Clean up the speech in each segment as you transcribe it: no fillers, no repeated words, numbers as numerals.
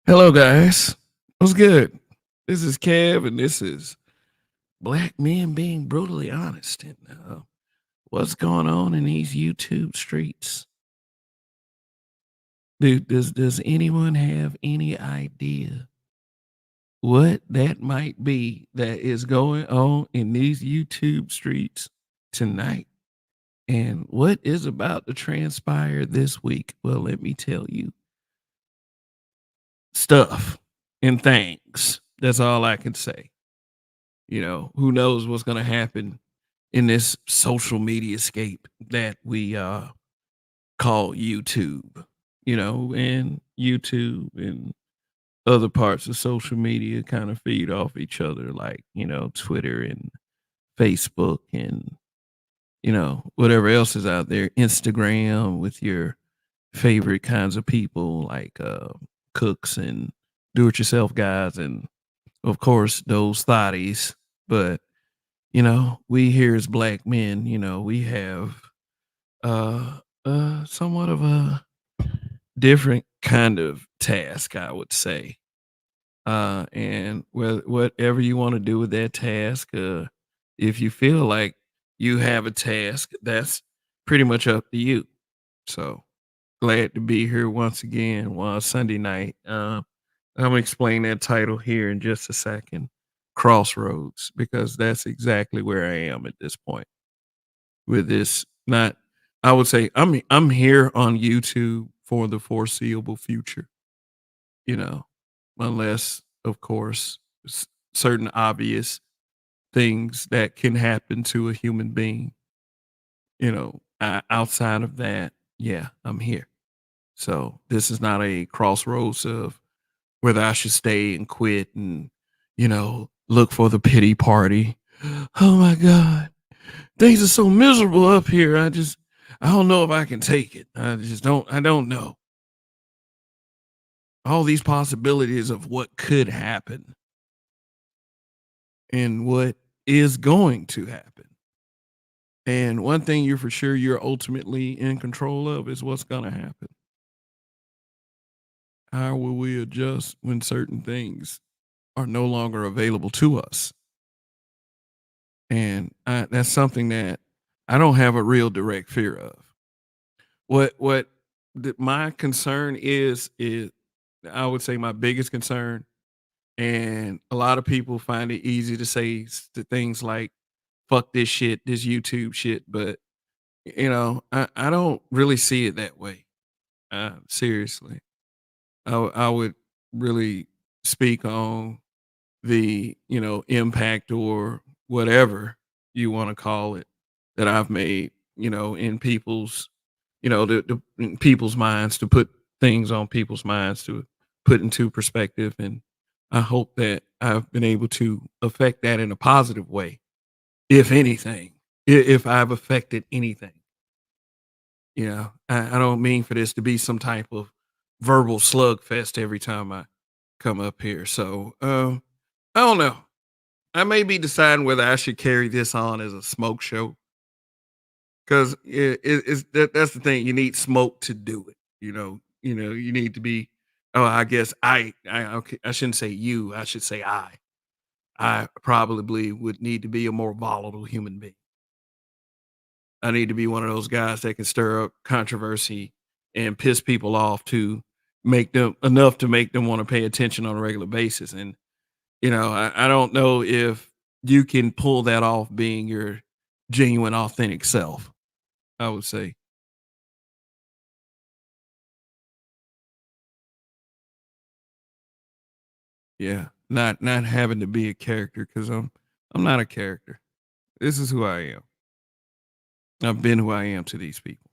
Hello, guys. What's good? This is Kev, and this is Black Men Being Brutally Honest. And what's going on in these YouTube streets? Dude, does anyone have any idea what that might be that is going on in these YouTube streets tonight? And what is about to transpire this week? Well, let me tell you stuff and things. That's all I can say. Who knows what's going to happen in this social media scape that we call YouTube, and YouTube and other parts of social media kind of feed off each other, like, Twitter and Facebook and, whatever else is out there, Instagram with your favorite kinds of people like cooks and do it yourself guys, and of course, those thotties. But we here as black men, we have somewhat of a different kind of task, I would say. And whatever you want to do with that task, if you feel like you have a task, that's pretty much up to you. So glad to be here once again one Sunday night. I'm gonna explain that title here in just a second. Crossroads, because that's exactly where I am at this point with this. Not, I would say I'm here on YouTube for the foreseeable future, you know, unless of course certain obvious things that can happen to a human being, outside of that, yeah, I'm here. So this is not a crossroads of whether I should stay and quit and, look for the pity party. Oh my God. Things are so miserable up here. I don't know if I can take it. I don't know. All these possibilities of what could happen and what is going to happen. And one thing you're for sure you're ultimately in control of is what's going to happen. How will we adjust when certain things are no longer available to us? And that's something that I don't have a real direct fear of. My concern is I would say my biggest concern, and a lot of people find it easy to say the things like "fuck this shit," this YouTube shit, but I don't really see it that way. Seriously, I would really speak on the impact or whatever you want to call it that I've made, in people's, in people's minds, to put things on people's minds, to put into perspective. And I hope that I've been able to affect that in a positive way, if anything, if I've affected anything. I don't mean for this to be some type of verbal slugfest every time I come up here. So I don't know. I may be deciding whether I should carry this on as a smoke show, because that's the thing. You need smoke to do it. You need to be. Oh, I guess okay. I shouldn't say you. I should say I. I probably would need to be a more volatile human being. I need to be one of those guys that can stir up controversy and piss people off to make them enough to make them want to pay attention on a regular basis. And I don't know if you can pull that off being your genuine, authentic self, I would say. Yeah. Not having to be a character, because I'm not a character. This is who I am. I've been who I am to these people.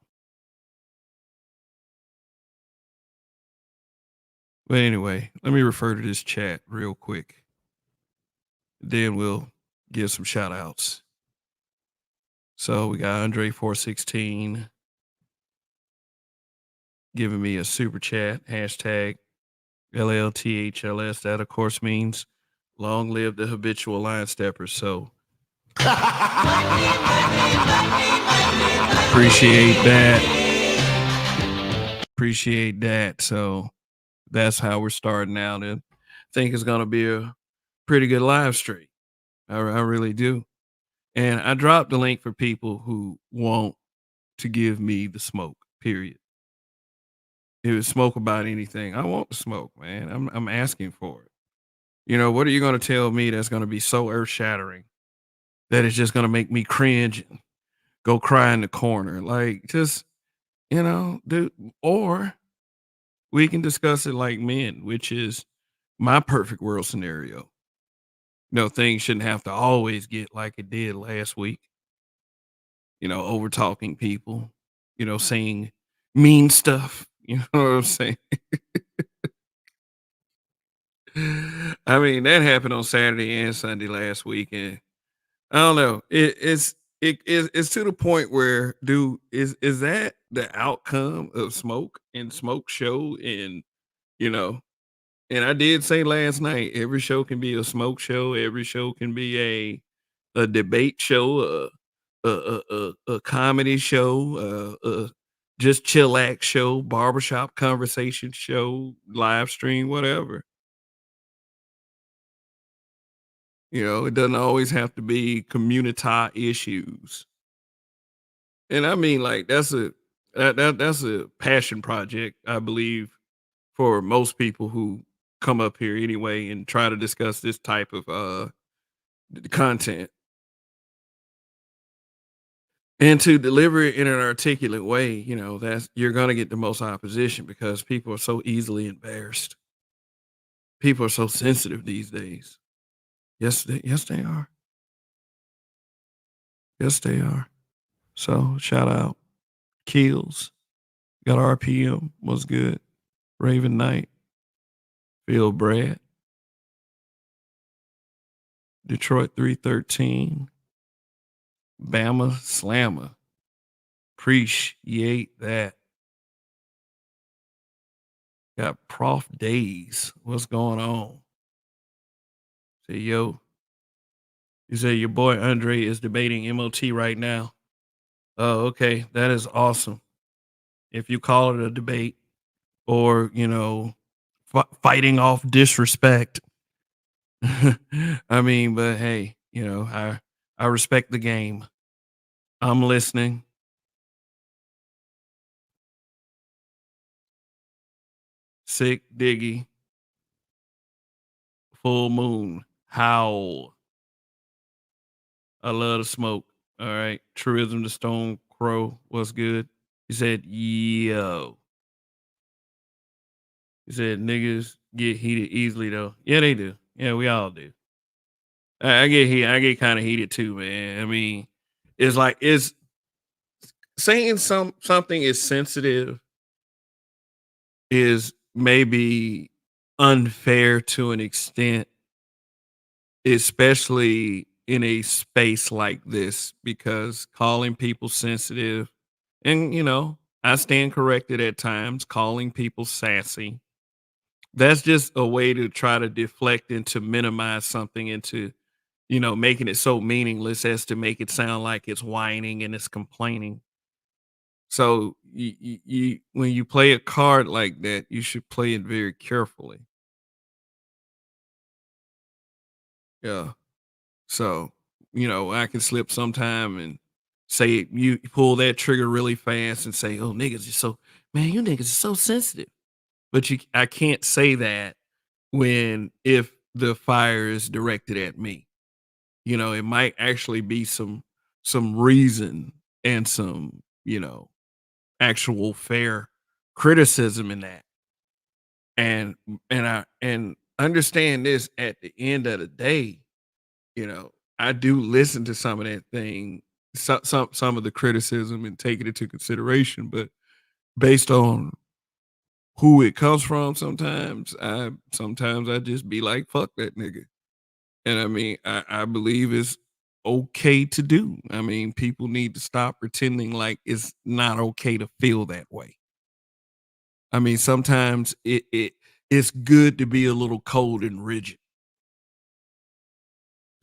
But anyway, let me refer to this chat real quick. Then we'll give some shout outs. So we got Andre416 giving me a super chat, hashtag LLTHLS. That, of course, means long live the habitual line steppers. So appreciate that. Appreciate that. So that's how we're starting out, and think it's gonna be a pretty good live stream. I really do. And I dropped the link for people who want to give me the smoke, period. If it's smoke about anything, I want the smoke, man. I'm asking for it. What are you gonna tell me that's gonna be so earth shattering that it's just gonna make me cringe and go cry in the corner? Like, just, dude, or we can discuss it like men, which is my perfect world scenario. Things shouldn't have to always get like it did last week, over talking people, saying mean stuff. You know what I'm saying? I mean, that happened on Saturday and Sunday last week, and I don't know. It's to the point where, dude, is that the outcome of smoke and smoke show? And you know, and I did say last night, every show can be a smoke show, every show can be a debate show, a comedy show, just chillax show, barbershop conversation show, live stream, whatever. It doesn't always have to be community issues. And I mean, like, that's a passion project, I believe, for most people who come up here anyway and try to discuss this type of content, and to deliver it in an articulate way. That's you're gonna get the most opposition because people are so easily embarrassed. People are so sensitive these days. Yes, they are. Yes, they are. So shout out Kills, got RPM, was good. Raven Knight, Phil Brad, Detroit 313, Bama Slammer. Appreciate that. Got Prof Days. What's going on? Say, yo, you say your boy Andre is debating MOT right now. Oh, okay. That is awesome. If you call it a debate or, fighting off disrespect. I mean, but hey, I respect the game. I'm listening. Sick Diggy, Full Moon, Howl. I love the smoke. All right. Truism the Stone Crow. What's good? He said, yo. He said, niggas get heated easily, though. Yeah, they do. Yeah, we all do. I get heat. I get kind of heated too, man. I mean, it's like, it's saying something is sensitive is maybe unfair to an extent, especially in a space like this, because calling people sensitive, and I stand corrected at times, calling people sassy, that's just a way to try to deflect and to minimize something into, making it so meaningless as to make it sound like it's whining and it's complaining. So when you play a card like that, you should play it very carefully. Yeah. So, I can slip sometime and say you pull that trigger really fast and say, "Oh, niggas are so man, you niggas are so sensitive." But I can't say that when if the fire is directed at me. It might actually be some reason and some, actual fair criticism in that. And understand this, at the end of the day, you know, I do listen to some of that thing, some of the criticism and take it into consideration, but based on who it comes from, sometimes I just be like, fuck that nigga. And I mean, I believe it's okay to do. I mean, people need to stop pretending like it's not okay to feel that way. I mean, sometimes it's good to be a little cold and rigid.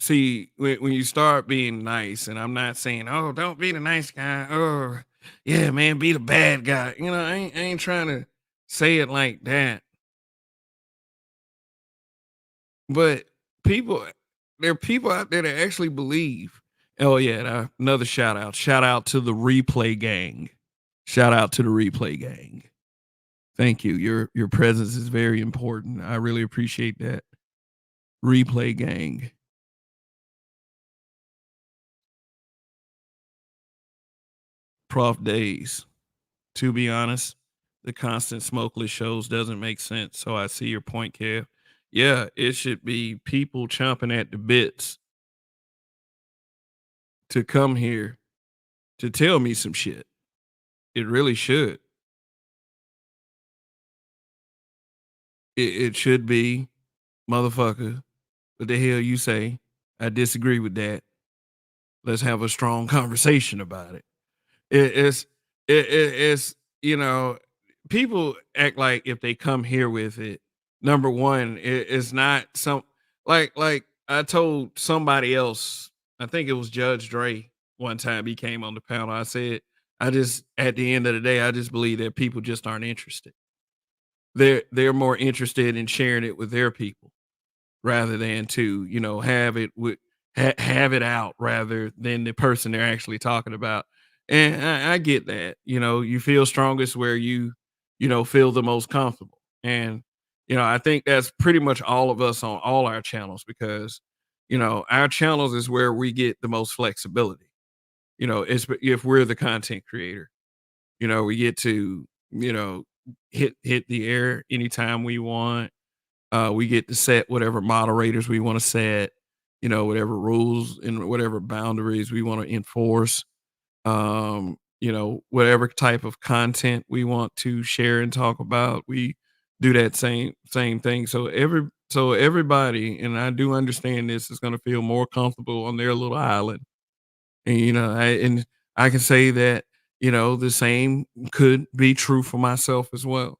See, when you start being nice, and I'm not saying, oh, don't be the nice guy. Oh, yeah, man, be the bad guy. I ain't trying to say it like that. But people there are people out there that actually believe. Oh, yeah, another shout out. Shout out to the replay gang. Shout out to the replay gang. Thank you. Your presence is very important. I really appreciate that. Replay gang. Prof days. To be honest, the constant smokeless shows doesn't make sense. So I see your point, Kev. Yeah, it should be people chomping at the bits to come here to tell me some shit. It really should. It should be, motherfucker, what the hell you say? I disagree with that. Let's have a strong conversation about it. It's it's people act like if they come here with it, number one, it's not some like I told somebody else, I think it was Judge Dre one time he came on the panel. I said, I just at the end of the day, I just believe that people just aren't interested. They're more interested in sharing it with their people rather than to, have it with have it out rather than the person they're actually talking about. And I get that. You feel strongest where you feel the most comfortable. And I think that's pretty much all of us on all our channels because our channels is where we get the most flexibility. It's if we're the content creator. We get to, hit the air anytime we want. We get to set whatever moderators we want to set, whatever rules and whatever boundaries we want to enforce. Whatever type of content we want to share and talk about, we do that same thing. So everybody, and I do understand this, is going to feel more comfortable on their little island. And I can say that the same could be true for myself as well.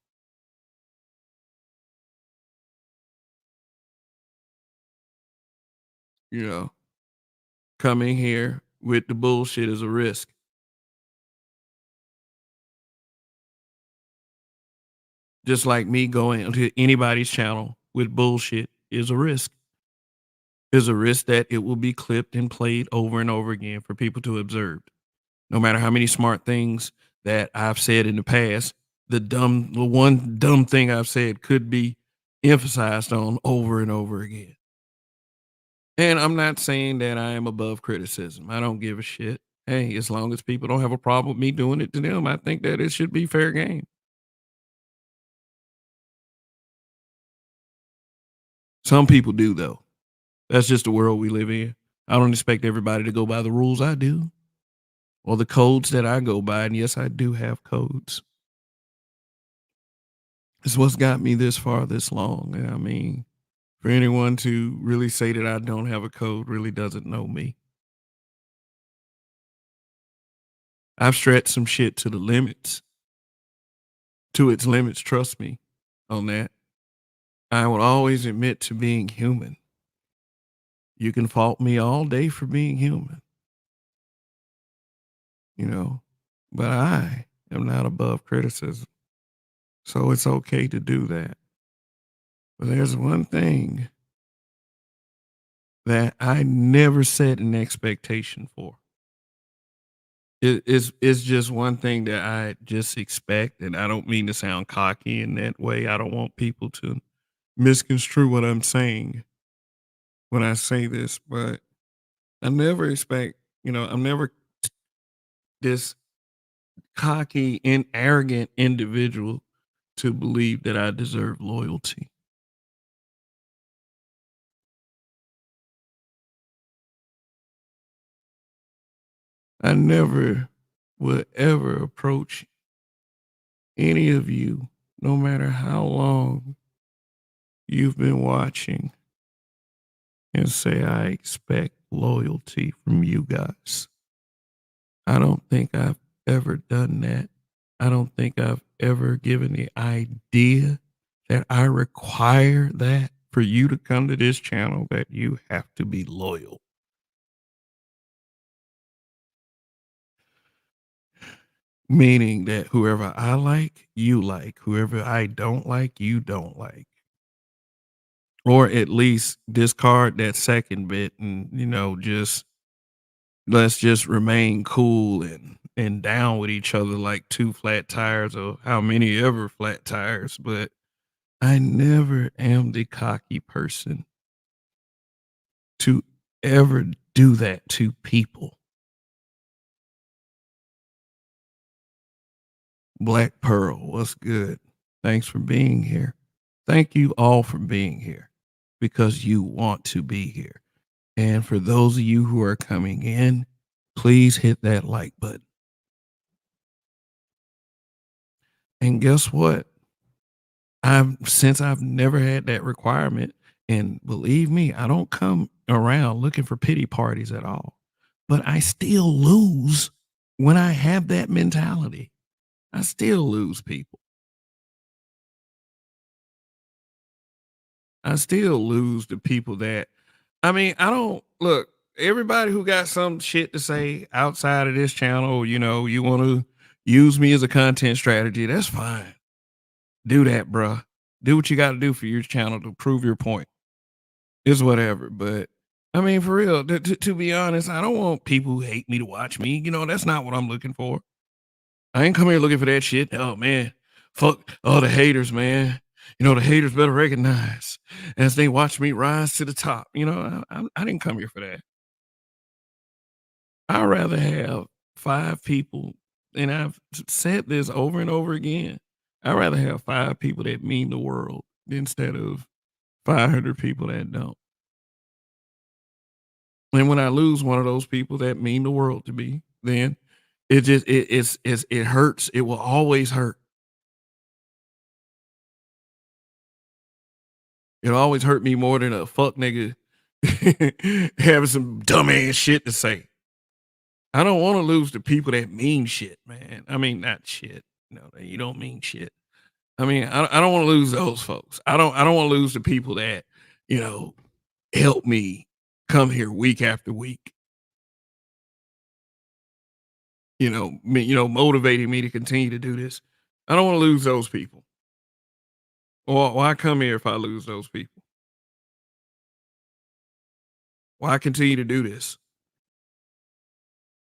You know, coming here with the bullshit is a risk. Just like me going to anybody's channel with bullshit is a risk. Is a risk that it will be clipped and played over and over again for people to observe. No matter how many smart things that I've said in the past, the one dumb thing I've said could be emphasized on over and over again. And I'm not saying that I am above criticism. I don't give a shit. Hey, as long as people don't have a problem with me doing it to them, I think that it should be fair game. Some people do though. That's just the world we live in. I don't expect everybody to go by the rules I do or the codes that I go by. And yes, I do have codes. It's what's got me this far, this long. And I mean, for anyone to really say that I don't have a code really doesn't know me. I've stretched some shit to the limits, to its limits. Trust me on that. I will always admit to being human. You can fault me all day for being human, you know, but I am not above criticism. So it's okay to do that. But there's one thing that I never set an expectation for. It's just one thing that I just expect, and I don't mean to sound cocky in that way. I don't want people to misconstrue what I'm saying when I say this, but I never expect, I'm never this cocky and arrogant individual to believe that I deserve loyalty. I never would ever approach any of you, no matter how long you've been watching, and say, I expect loyalty from you guys. I don't think I've ever done that. I don't think I've ever given the idea that I require that for you to come to this channel, that you have to be loyal. Meaning that whoever I like, you like. Whoever I don't like, you don't like. or at least discard that second bit and, just let's just remain cool and down with each other like 2 flat tires or how many ever flat tires, but I never am the cocky person to ever do that to people. Black Pearl, what's good? Thanks for being here. Thank you all for being here because you want to be here. And for those of you who are coming in, please hit that like button. And guess what? I've never had that requirement, and believe me, I don't come around looking for pity parties at all. But I still lose when I have that mentality. I still lose people. I still lose the people that I don't look, everybody who got some shit to say outside of this channel, you want to use me as a content strategy, that's fine. Do that, bruh. Do what you got to do for your channel to prove your point. It's whatever. But for real, to be honest, I don't want people who hate me to watch me. That's not what I'm looking for. I ain't come here looking for that shit. Oh man, fuck all the haters, man. The haters better recognize as they watch me rise to the top. I didn't come here for that. I'd rather have 5 people, and I've said this over and over again. I'd rather have 5 people that mean the world instead of 500 people that don't. And when I lose one of those people that mean the world to me, then it hurts. It will always hurt. It'll always hurt me more than a fuck nigga having some dumbass shit to say. I don't want to lose the people that mean shit, man. Not shit. No, you don't mean shit. I don't want to lose those folks. I don't want to lose the people that, you know, help me come here week after week. Motivating me to continue to do this. I don't want to lose those people. Or why come here if I lose those people? Why continue to do this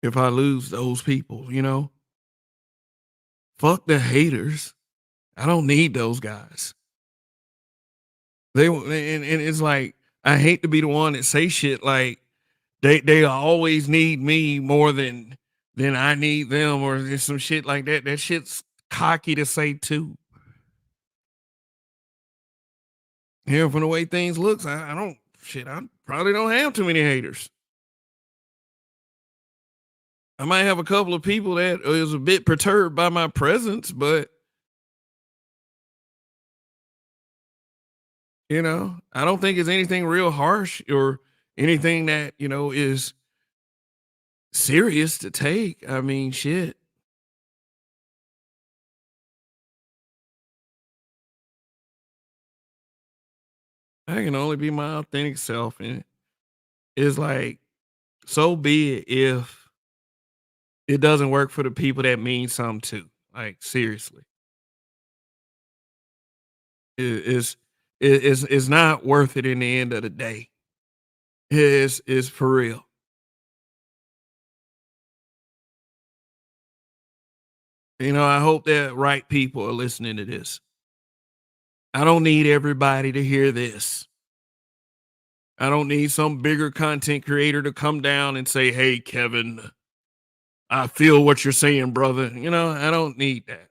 if I lose those people? Fuck the haters. I don't need those guys. And it's like I hate to be the one that say shit like they always need me more than I need them or just some shit like that. That shit's cocky to say too. Here from the way things looks, I don't shit. I probably don't have too many haters. I might have a couple of people that is a bit perturbed by my presence, but I don't think it's anything real harsh or anything that, is serious to take. Shit. I can only be my authentic self. And it's like, so be it if it doesn't work for the people that mean something too. Like, seriously. It's it's not worth it in the end of the day. It's for real. I hope that right people are listening to this. I don't need everybody to hear this. I don't need some bigger content creator to come down and say, "Hey, Kevin, I feel what you're saying, brother." I don't need that.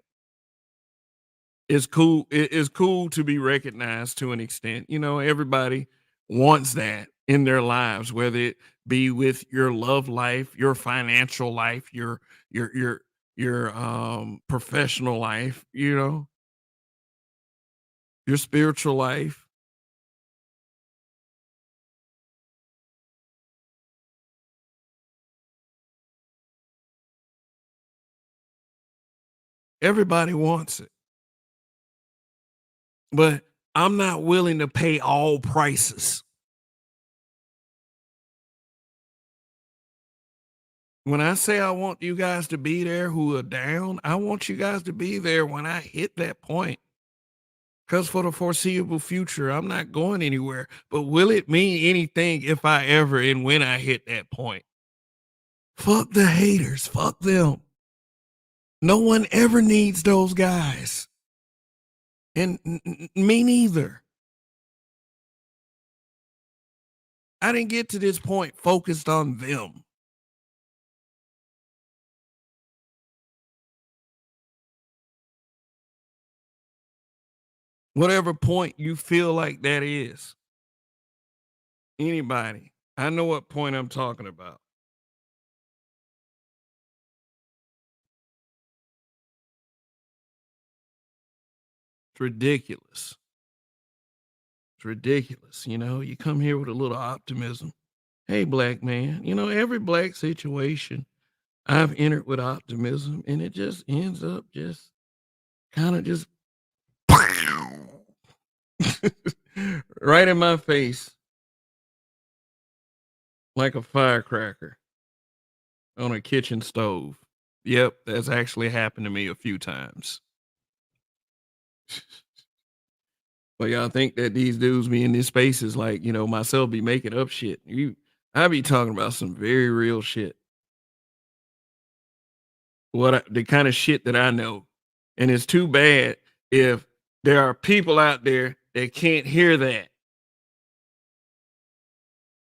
It's cool. It is cool to be recognized to an extent. Everybody wants that in their lives, whether it be with your love life, your financial life, your your your professional life, your spiritual life. Everybody wants it. But I'm not willing to pay all prices. When I say I want you guys to be there who are down, I want you guys to be there when I hit that point. Because for the foreseeable future, I'm not going anywhere. But will it mean anything if I ever and when I hit that point? Fuck the haters. Fuck them. No one ever needs those guys. And me neither. I didn't get to this point focused on them. Whatever point you feel like that is. Anybody. I know what point I'm talking about. It's ridiculous. It's ridiculous. You know, you come here with a little optimism. Hey, black man, you know, every black situation I've entered with optimism and it just ends up just kind of just right in my face like a firecracker on a kitchen stove. Yep, that's actually happened to me a few times. But y'all think that these dudes be in this spaces like, you know, myself be making up shit. I be talking about some very real shit. The kind of shit that I know. And it's too bad if there are people out there that can't hear that.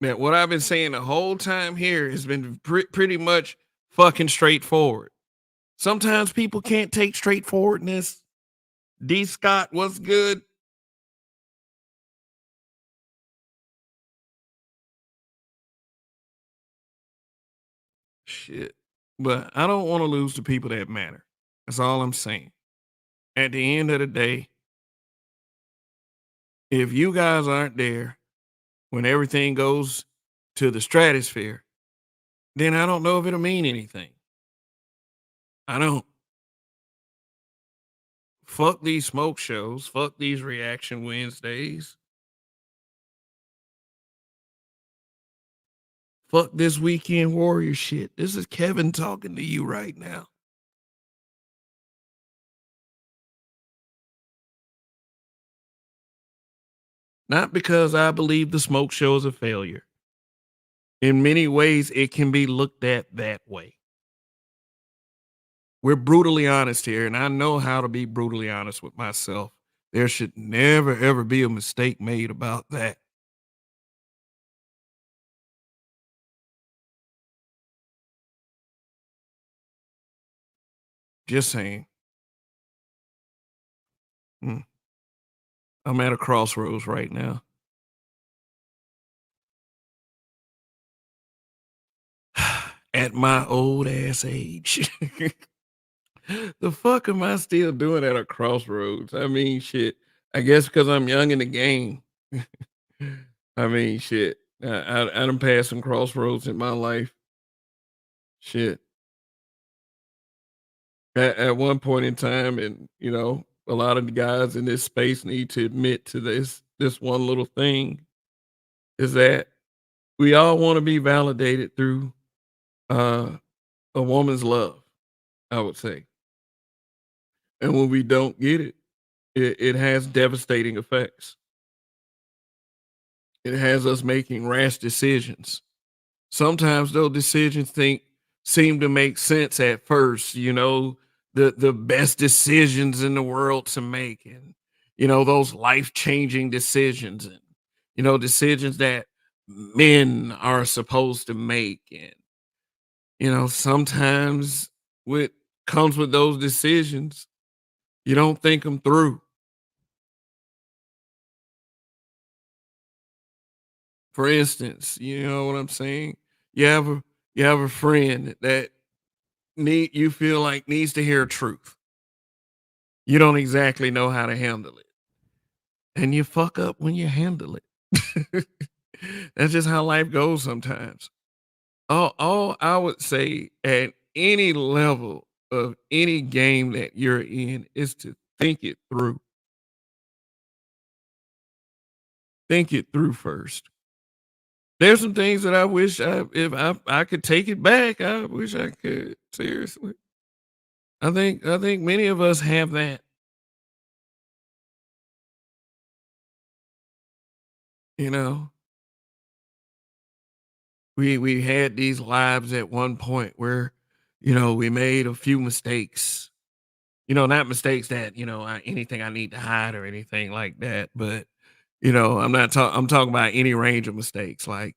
That what I've been saying the whole time here has been pretty much fucking straightforward. Sometimes people can't take straightforwardness. D. Scott, what's good? Shit. But I don't want to lose the people that matter. That's all I'm saying. At the end of the day, if you guys aren't there when everything goes to the stratosphere, then I don't know if it'll mean anything. I don't. Fuck these smoke shows. Fuck these reaction Wednesdays. Fuck this weekend warrior shit. This is Kevin talking to you right now. Not because I believe the smoke show is a failure. In many ways, it can be looked at that way. We're brutally honest here, and I know how to be brutally honest with myself. There should never, ever be a mistake made about that. Just saying. Mm. I'm at a crossroads right now. At my old ass age. The fuck am I still doing at a crossroads? I mean, shit. I guess because I'm young in the game. I mean, shit. I done passed some crossroads in my life. Shit. At one point in time, and you know, a lot of the guys in this space need to admit to this one little thing is that we all want to be validated through uh, a woman's love, I would say. And when we don't get it, it has devastating effects. It has us making rash decisions. Sometimes those decisions seem to make sense at first, you know, the best decisions in the world to make, and you know, those life-changing decisions, and you know, decisions that men are supposed to make. And you know, sometimes what comes with those decisions, you don't think them through. For instance, you know what I'm saying? You have a you have a friend that you feel like needs to hear truth. You don't exactly know how to handle it. And you fuck up when you handle it. That's just how life goes sometimes. All I would say at any level of any game that you're in is to think it through. Think it through first. There's some things that I wish if I could take it back, I wish I could. Seriously. I think many of us have that. You know, we had these lives at one point where, we made a few mistakes. Not mistakes that, anything I need to hide or anything like that, but, I'm talking about any range of mistakes, like,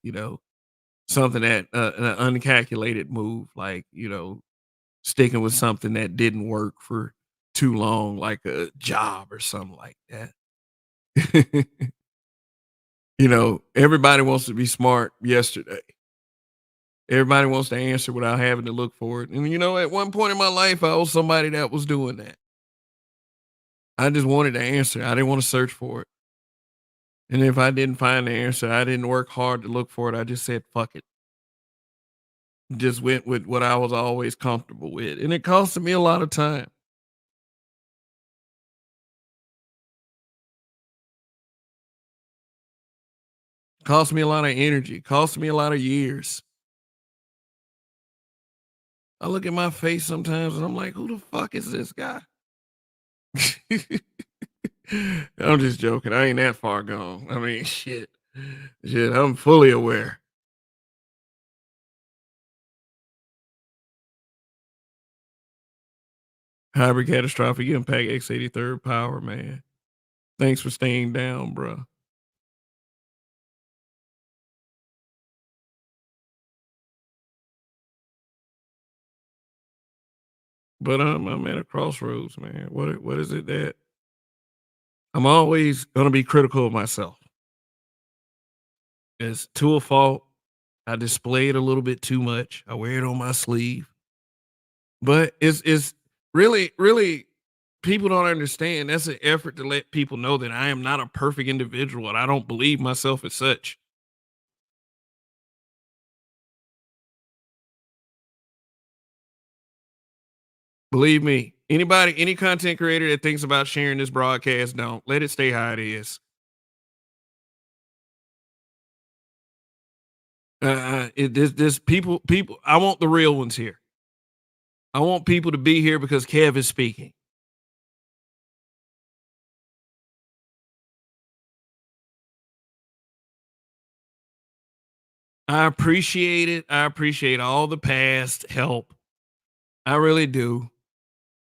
something that an uncalculated move, like, sticking with something that didn't work for too long, like a job or something like that. Everybody wants to be smart yesterday. Everybody wants to answer without having to look for it. And at one point in my life, I was somebody that was doing that. I just wanted to answer. I didn't want to search for it. And if I didn't find the answer, I didn't work hard to look for it. I just said, fuck it. Just went with what I was always comfortable with. And it costed me a lot of time. Cost me a lot of energy. Cost me a lot of years. I look at my face sometimes and I'm like, who the fuck is this guy? I'm just joking. I ain't that far gone. I mean, shit. Shit, I'm fully aware. Hybrid catastrophic impact X83rd power, man. Thanks for staying down, bro. But I'm at a crossroads, man. What is it that I'm always gonna be critical of myself? It's to a fault. I display it a little bit too much. I wear it on my sleeve. But it's really people don't understand. That's an effort to let people know that I am not a perfect individual and I don't believe myself as such. Believe me, any content creator that thinks about sharing this broadcast, don't let it stay how it is. This people. I want the real ones here. I want people to be here because Kev is speaking. I appreciate it. I appreciate all the past help. I really do.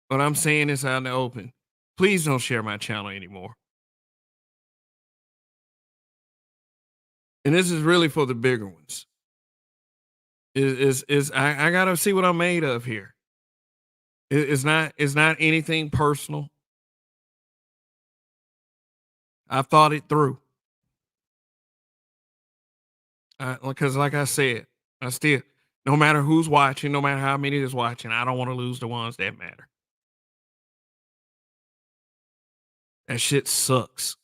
But I'm saying this out in the open. Please don't share my channel anymore. And this is really for the bigger ones. I gotta see what I'm made of here. It's not anything personal. I thought it through. Because like I said, I still, no matter who's watching, no matter how many is watching, I don't want to lose the ones that matter. That shit sucks.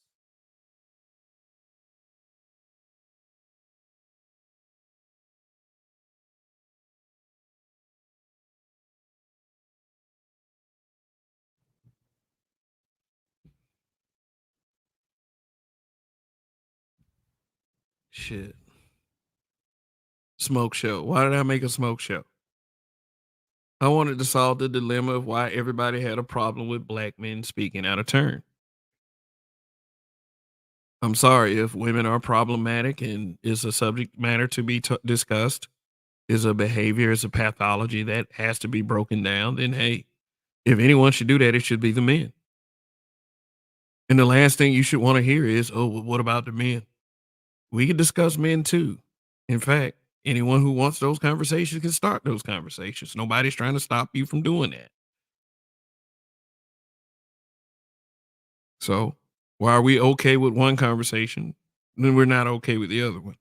Shit. Smoke show. Why did I make a smoke show? I wanted to solve the dilemma of why everybody had a problem with black men speaking out of turn. I'm sorry if women are problematic and is a subject matter to be discussed, is a behavior, is a pathology that has to be broken down, then hey, if anyone should do that, it should be the men. And the last thing you should want to hear is, oh, well, what about the men? We can discuss men too. In fact, anyone who wants those conversations can start those conversations. Nobody's trying to stop you from doing that. So why are we okay with one conversation, then we're not okay with the other one?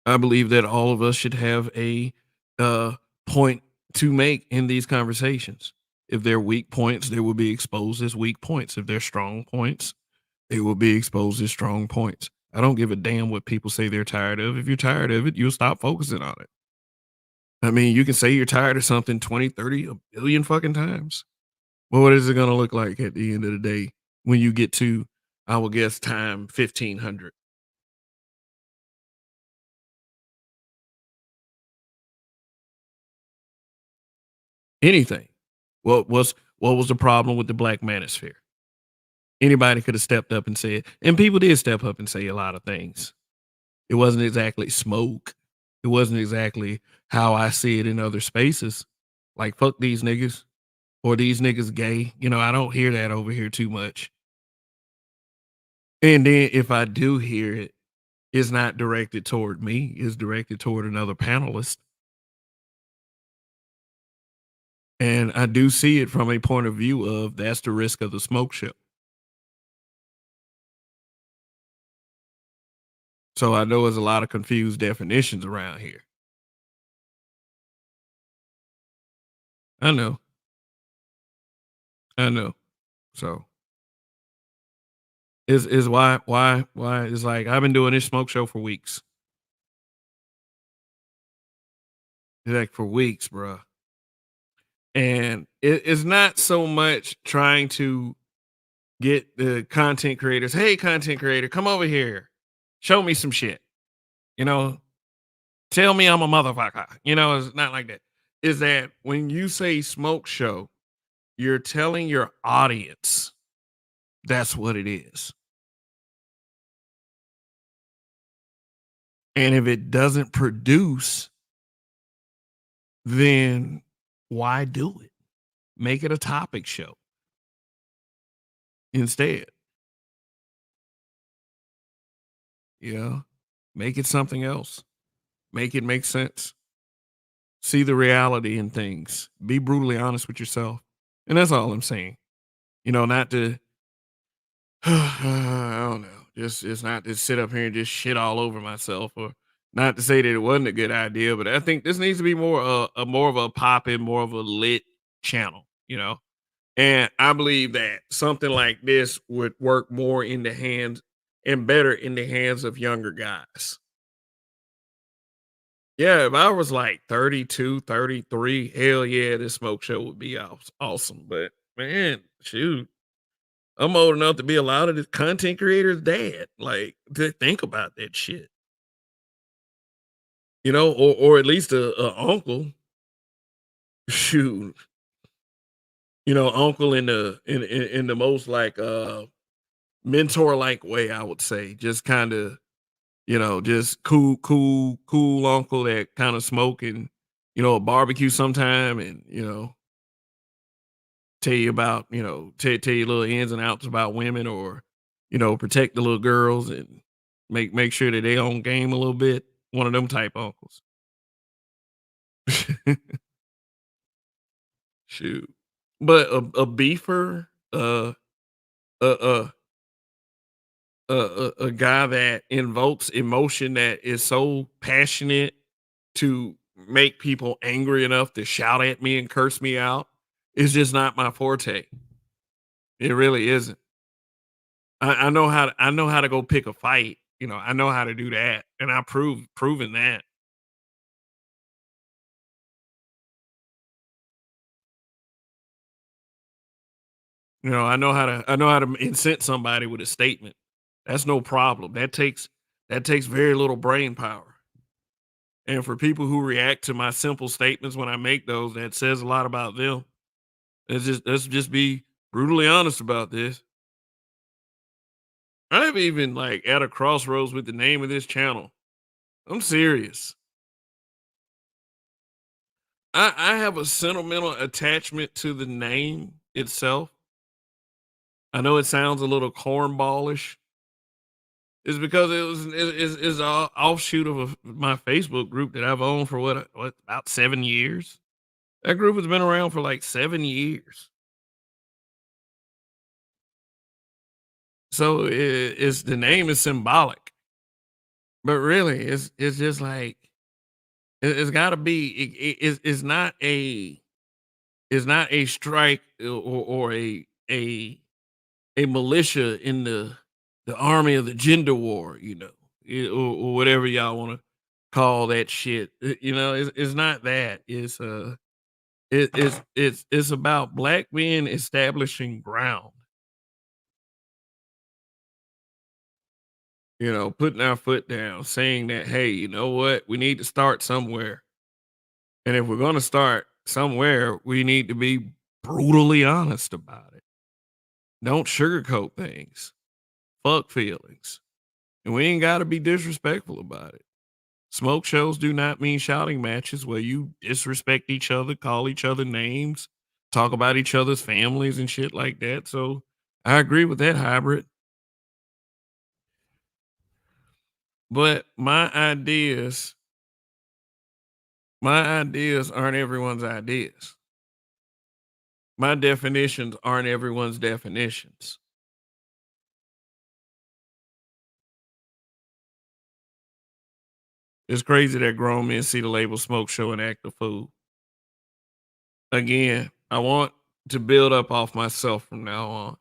I believe that all of us should have a point to make in these conversations. If they're weak points, they will be exposed as weak points. If they're strong points, they will be exposed as strong points. I don't give a damn what people say they're tired of. If you're tired of it, you'll stop focusing on it. I mean, you can say you're tired of something 20, 30, a billion fucking times. Well, what is it going to look like at the end of the day when you get to, I will guess, time 1500? Anything. What was the problem with the black manosphere? Anybody could have stepped up and said, and people did step up and say a lot of things. It wasn't exactly smoke. It wasn't exactly how I see it in other spaces. Like, fuck these niggas or these niggas gay. I don't hear that over here too much. And then if I do hear it, it's not directed toward me, it's directed toward another panelist. And I do see it from a point of view of that's the risk of the smoke show. So I know there's a lot of confused definitions around here. I know. I know. So is why it's like I've been doing this smoke show for weeks. Like for weeks, bro. And it's not so much trying to get the content creators, hey, content creator, come over here. Show me some shit. You know, tell me I'm a motherfucker. It's not like that. Is that when you say smoke show, you're telling your audience that's what it is. And if it doesn't produce, then why do it? Make it a topic show instead. Make it something else. Make it make sense. See the reality in things. Be brutally honest with yourself. And that's all I'm saying. Not to I don't know. Just it's not to sit up here and just shit all over myself, or not to say that it wasn't a good idea, but I think this needs to be more a more of a poppin', more of a lit channel. And I believe that something like this would work more in the hands and better in the hands of younger guys. Yeah, if I was like 32, 33, hell yeah, this smoke show would be awesome. But man, shoot, I'm old enough to be a lot of the content creators' dad. Like, to think about that shit, or at least a uncle. Shoot, uncle in the most like mentor like way, I would say. Just kind of, just cool uncle that kind of smoking, a barbecue sometime, and tell you about, tell you little ins and outs about women, or, protect the little girls and make sure that they on game a little bit. One of them type uncles. Shoot. But a beefer, a a a guy that invokes emotion that is so passionate to make people angry enough to shout at me and curse me out is just not my forte. It really isn't. I know how to go pick a fight. I know how to do that, and I proven that. I know how to incent somebody with a statement. That's no problem. That takes very little brain power. And for people who react to my simple statements when I make those, that says a lot about them. Let's just be brutally honest about this. I'm even like at a crossroads with the name of this channel. I'm serious. I have a sentimental attachment to the name itself. I know it sounds a little cornballish. It's because it's an offshoot of my Facebook group that I've owned for what about 7 years. That group has been around for like 7 years. So it's the name is symbolic, but really it's just like it's got to be. It's not a strike, or a militia in the army of the gender war, or whatever y'all want to call that shit. It's not that. It's about black men establishing ground. Putting our foot down, saying that, hey, you know what, we need to start somewhere, and if we're gonna start somewhere, we need to be brutally honest about it. Don't sugarcoat things. Fuck feelings. And we ain't got to be disrespectful about it. Smoke shows do not mean shouting matches where you disrespect each other, call each other names, talk about each other's families and shit like that. So I agree with that hybrid. But my ideas aren't everyone's ideas. My definitions aren't everyone's definitions. It's crazy that grown men see the label smoke show and act a fool. Again, I want to build up off myself from now on.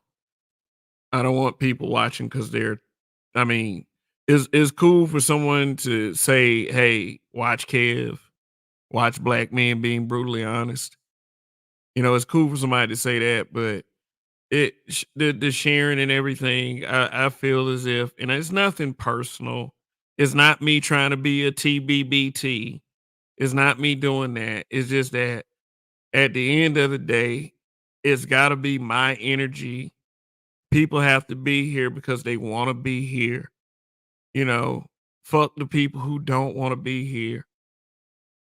I don't want people watching because I mean, it's cool for someone to say, hey, watch Kev, watch black men being brutally honest. It's cool for somebody to say that, but the sharing and everything, I feel as if, and it's nothing personal. It's not me trying to be a TBBT. It's not me doing that. It's just that at the end of the day, it's got to be my energy. People have to be here because they want to be here. You know, fuck the people who don't want to be here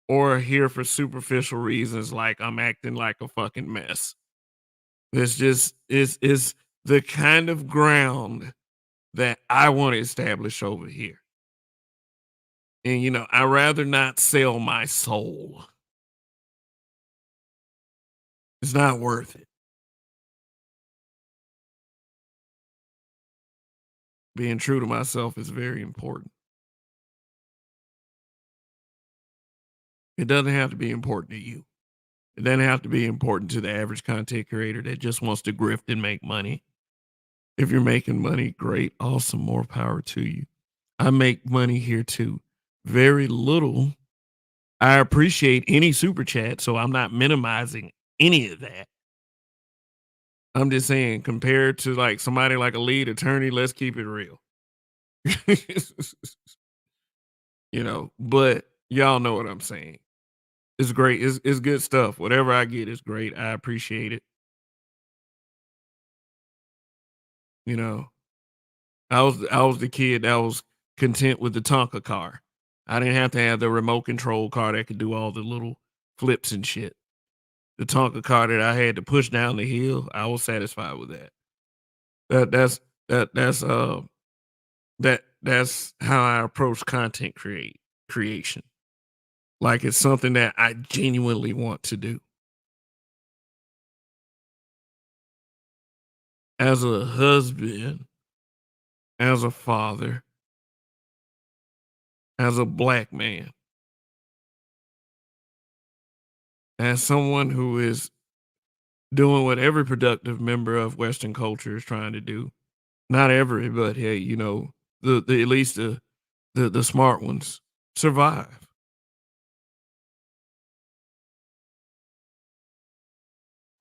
or are here for superficial reasons like I'm acting like a fucking mess. It's just is the kind of ground that I want to establish over here. And I rather not sell my soul. It's not worth it. Being true to myself is very important. It doesn't have to be important to you. It doesn't have to be important to the average content creator that just wants to grift and make money. If you're making money, great, awesome, more power to you. I make money here too. Very little. I appreciate any super chat, so I'm not minimizing any of that. I'm just saying, compared to like somebody like a lead attorney, let's keep it real. But y'all know what I'm saying. It's great. It's good stuff. Whatever I get is great. I appreciate it. You know, I was the kid that was content with the Tonka car. I didn't have to have the remote control car that could do all the little flips and shit. The Tonka car that I had to push down the hill, I was satisfied with that. That that's that that's that's how I approach content creation. Like it's something that I genuinely want to do. As a husband, as a father, as a black man, as someone who is doing what every productive member of Western culture is trying to do. Not every, but hey, the at least the smart ones survive.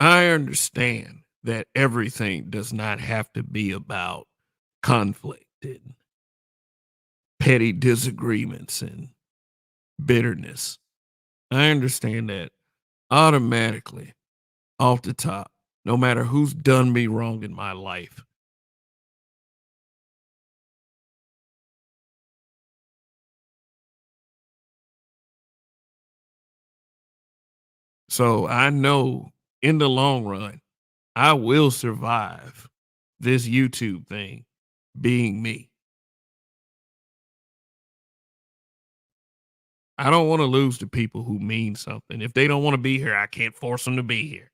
I understand that everything does not have to be about conflict and petty disagreements and bitterness. I understand that automatically off the top, no matter who's done me wrong in my life. So I know in the long run, I will survive this YouTube thing being me. I don't want to lose to people who mean something. If they don't want to be here, I can't force them to be here.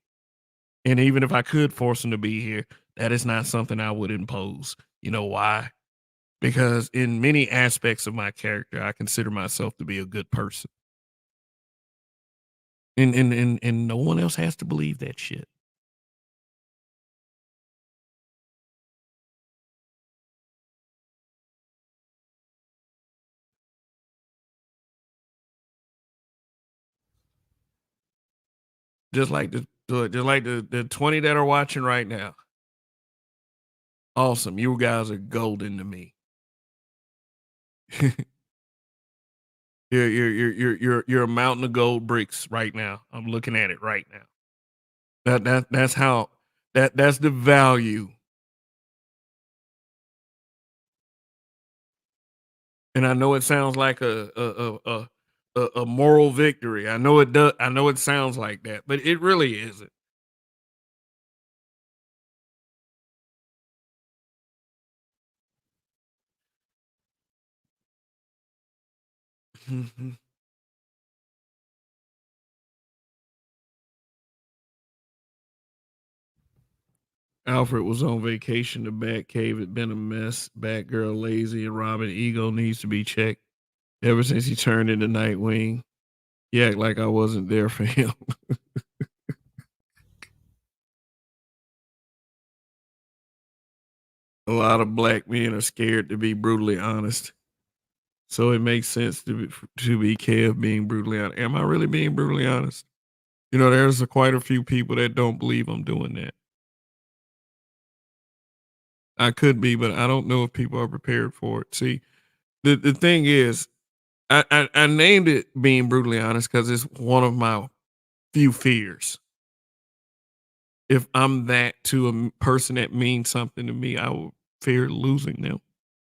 And even if I could force them to be here, that is not something I would impose. You know why? Because in many aspects of my character, I consider myself to be a good person. And no one else has to believe that shit. Just like the 20 that are watching right now. Awesome. You guys are golden to me. You're a mountain of gold bricks right now. I'm looking at it right now. That's how that's the value And I know it sounds like a moral victory. I know it does. I know it sounds like that, but it really isn't. Alfred was on vacation. The Batcave had been a mess. Batgirl lazy and Robin ego needs to be checked. Ever since he turned into Nightwing, he act like I wasn't there for him. A lot of black men are scared to be brutally honest. So it makes sense to be Kev being brutally honest. Am I really being brutally honest? There's quite a few people that don't believe I'm doing that. I could be, but I don't know if people are prepared for it. See, the thing is, I named it being brutally honest because it's one of my few fears. If I'm that to person that means something to me, I will fear losing them.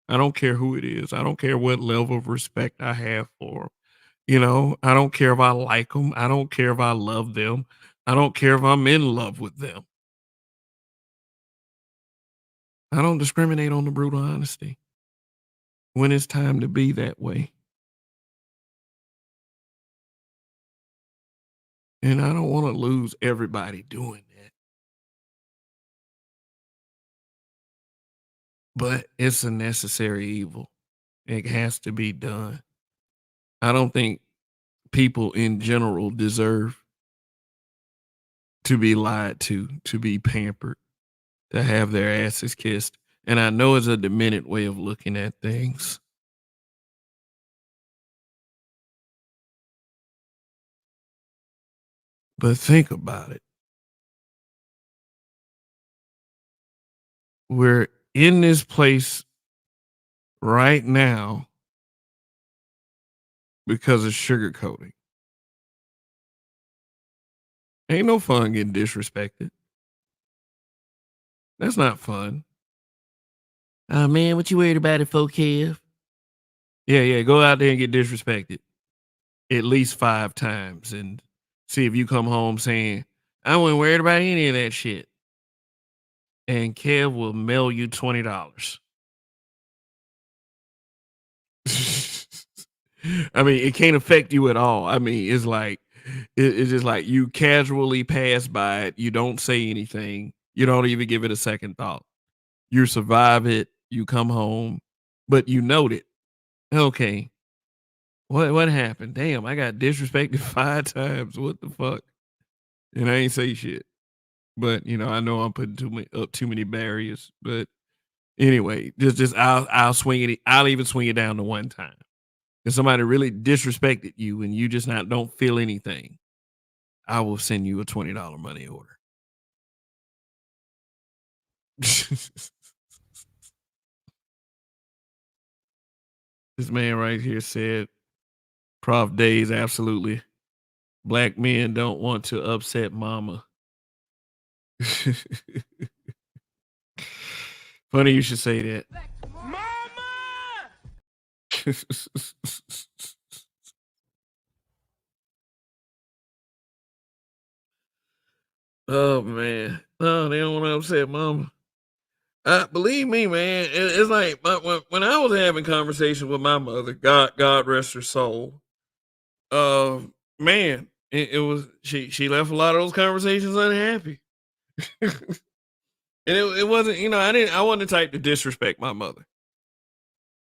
I don't care who it is. I don't care what level of respect I have for 'em. I don't care if I like them. I don't care if I love them. I don't care if I'm in love with them. I don't discriminate on the brutal honesty when it's time to be that way. And I don't want to lose everybody doing that. But it's a necessary evil. It has to be done. I don't think people in general deserve to be lied to be pampered, to have their asses kissed. And I know it's a demented way of looking at things. But think about it. We're in this place right now because of sugarcoating. Ain't no fun getting disrespected. That's not fun. Oh man, what you worried about it for, Kev? Yeah, yeah. Go out there and get disrespected at least 5 times and see if you come home saying, I wasn't worried about any of that shit. And Kev will mail you $20. I mean, it can't affect you at all. I mean, it's like it's just like you casually pass by it. You don't say anything. You don't even give it a second thought. You survive it. You come home, but you note it. Okay, what happened? Damn, I got disrespected 5 times. What the fuck? And I ain't say shit. But I know I'm putting too many barriers. But anyway, just I'll swing it. I'll even swing it down to one time. If somebody really disrespected you and you just not don't feel anything, I will send you a $20 money order. This man right here said, Prof Days, absolutely. Black men don't want to upset mama. Funny you should say that. Mama! Oh man. No, they don't want to upset mama. Believe me, man, it's like when I was having conversations with my mother, God rest her soul. Uh, man, it was she left a lot of those conversations unhappy, and it wasn't I wasn't the type to disrespect my mother.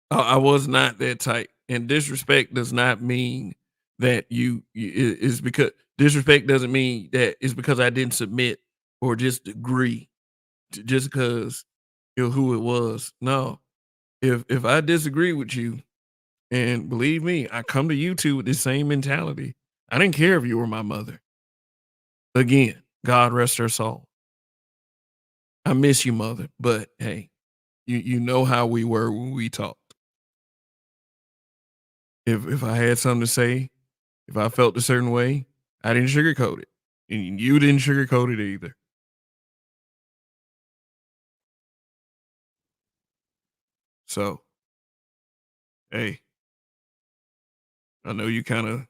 I was not that type, and disrespect does not mean that is because disrespect doesn't mean that it's because I didn't submit or just agree just because who it was. No, if I disagree with you, and believe me, I come to you two with the same mentality. I didn't care if you were my mother. Again, God rest her soul. I miss you, mother, but hey, you know how we were when we talked. If I had something to say, if I felt a certain way, I didn't sugarcoat it, and you didn't sugarcoat it either. So, hey, I know you kind of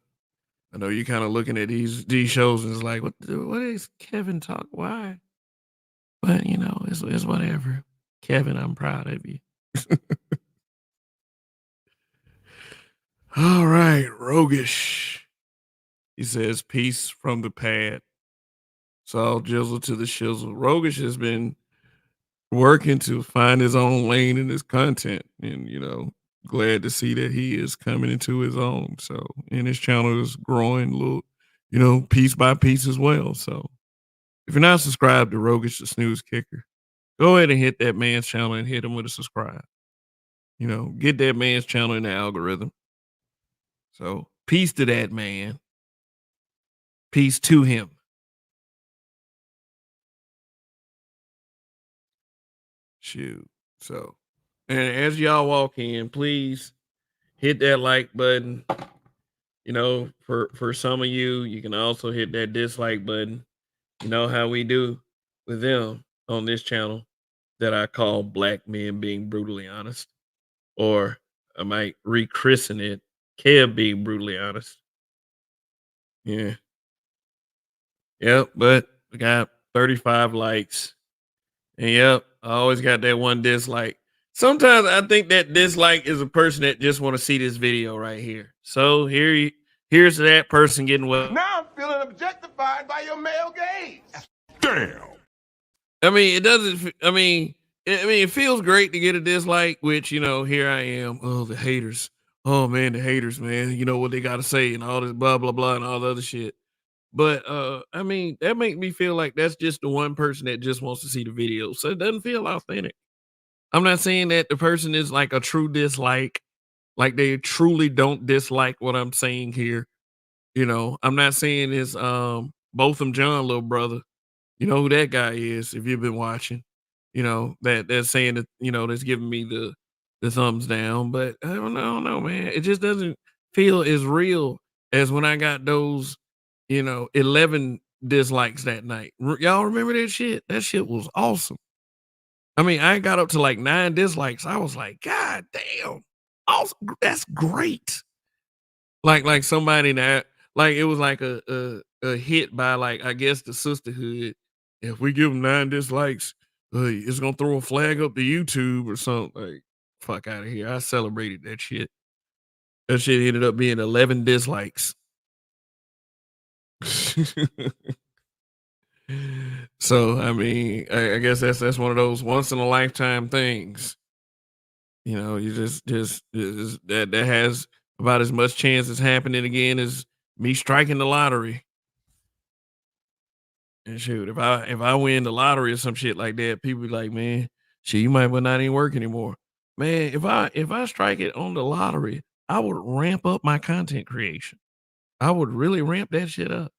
I know you kind of looking at these shows and it's like, what is Kevin talk? Why? But it's whatever. Kevin, I'm proud of you. All right, roguish. He says, peace from the pad. So jizzle to the shizzle. Roguish has been working to find his own lane in his content. And, glad to see that he is coming into his own. So, and his channel is growing a little, piece by piece as well. So, if you're not subscribed to Roguish the Snooze Kicker, go ahead and hit that man's channel and hit him with a subscribe. Get that man's channel in the algorithm. So, peace to that man. Peace to him. Shoot. So, and as y'all walk in, please hit that like button. For some of you, you can also hit that dislike button. You know how we do with them on this channel that I call Black Men Being Brutally Honest, or I might rechristen it Kev Being Brutally Honest. Yeah. Yep. But we got 35 likes. And yep, I always got that one dislike. Sometimes I think that dislike is a person that just want to see this video right here. So here's that person getting well. Now I'm feeling objectified by your male gaze. Damn. I mean, it doesn't. It feels great to get a dislike. Which here I am. Oh, the haters. Oh man, the haters, man. You know what they got to say and all this blah blah blah and all the other shit. But that makes me feel like that's just the one person that just wants to see the video. So it doesn't feel authentic. I'm not saying that the person is like a true dislike, like they truly don't dislike what I'm saying here. I'm not saying it's Botham John, little brother. You know who that guy is if you've been watching. That's saying that, that's giving me the thumbs down. But I don't know, man. It just doesn't feel as real as when I got those 11 dislikes that night. Y'all remember that shit? That shit was awesome. I mean, I got up to like 9 dislikes. I was like, God damn. Awesome. That's great. Like somebody that like it was like a hit by like I guess the sisterhood. If we give them 9 dislikes, it's gonna throw a flag up to YouTube or something. Like, fuck out of here. I celebrated that shit. That shit ended up being 11 dislikes. So I mean, I guess that's one of those once in a lifetime things. You just that has about as much chance as happening again as me striking the lottery. And shoot, if I win the lottery or some shit like that, people be like, man, shit, you might well not even work anymore. Man, if I strike it on the lottery, I would ramp up my content creation. I would really ramp that shit up.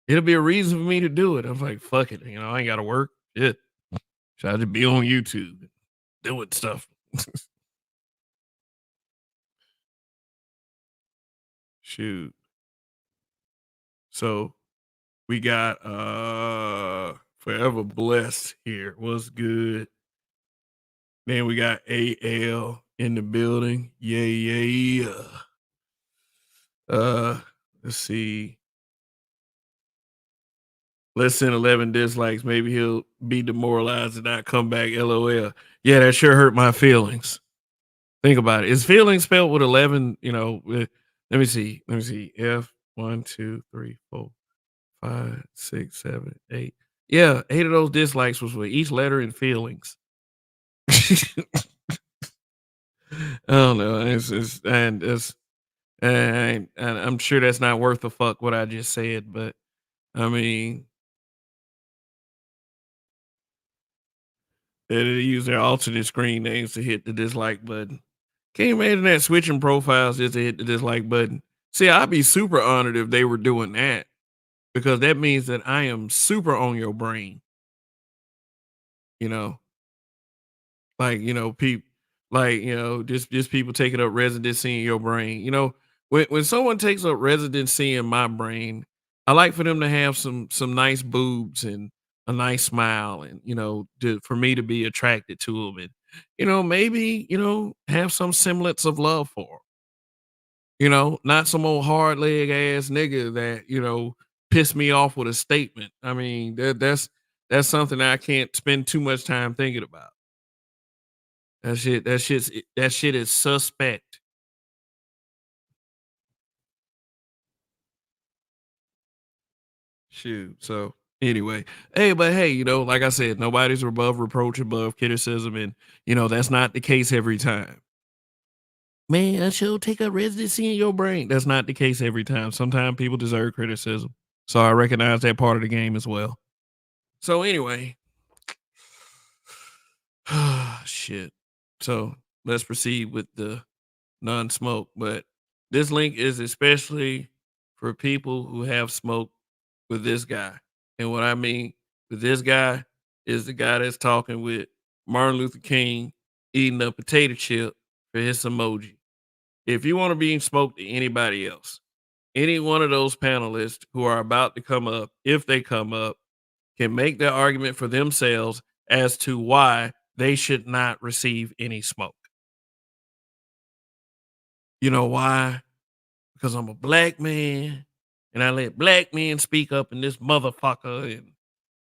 It'll be a reason for me to do it. I was like, fuck it. I ain't gotta work. Shit. Should I just be on YouTube doing stuff? Shoot. So we got Forever Blessed here. What's good? Then we got AL in the building. Yeah. Let's see. Let's send 11 dislikes. Maybe he'll be demoralized and not come back. LOL. Yeah, that sure hurt my feelings. Think about it. Is feelings spelled with 11? Let me see. F 1, 2, 3, 4, 5, 6, 7, 8. Yeah, 8 of those dislikes was with each letter in feelings. I don't know. And I'm sure that's not worth a fuck what I just said, but I mean, they use their alternate screen names to hit the dislike button. Can you imagine that switching profiles just to hit the dislike button? See, I'd be super honored if they were doing that because that means that I am super on your brain. You know, people just people taking up residency in your brain. When someone takes up residency in my brain, I like for them to have some nice boobs and a nice smile, and for me to be attracted to them, and maybe have some semblance of love for them. Not some old hard leg ass nigga that, pissed me off with a statement. I mean, that's something that I can't spend too much time thinking about. That shit is suspect. Shoot. So anyway, but hey, like I said, nobody's above reproach, above criticism, and that's not the case every time. Man, I sure take a residency in your brain. That's not the case every time. Sometimes people deserve criticism. So I recognize that part of the game as well. So anyway, shit. So let's proceed with the non-smoke. But this link is especially for people who have smoked with this guy. And what I mean with this guy is the guy that's talking with Martin Luther King eating a potato chip for his emoji. If you want to be smoked to anybody else, any one of those panelists who are about to come up, if they come up, can make their argument for themselves as to why they should not receive any smoke. You know why? Because I'm a black man and I let black men speak up in this motherfucker. And,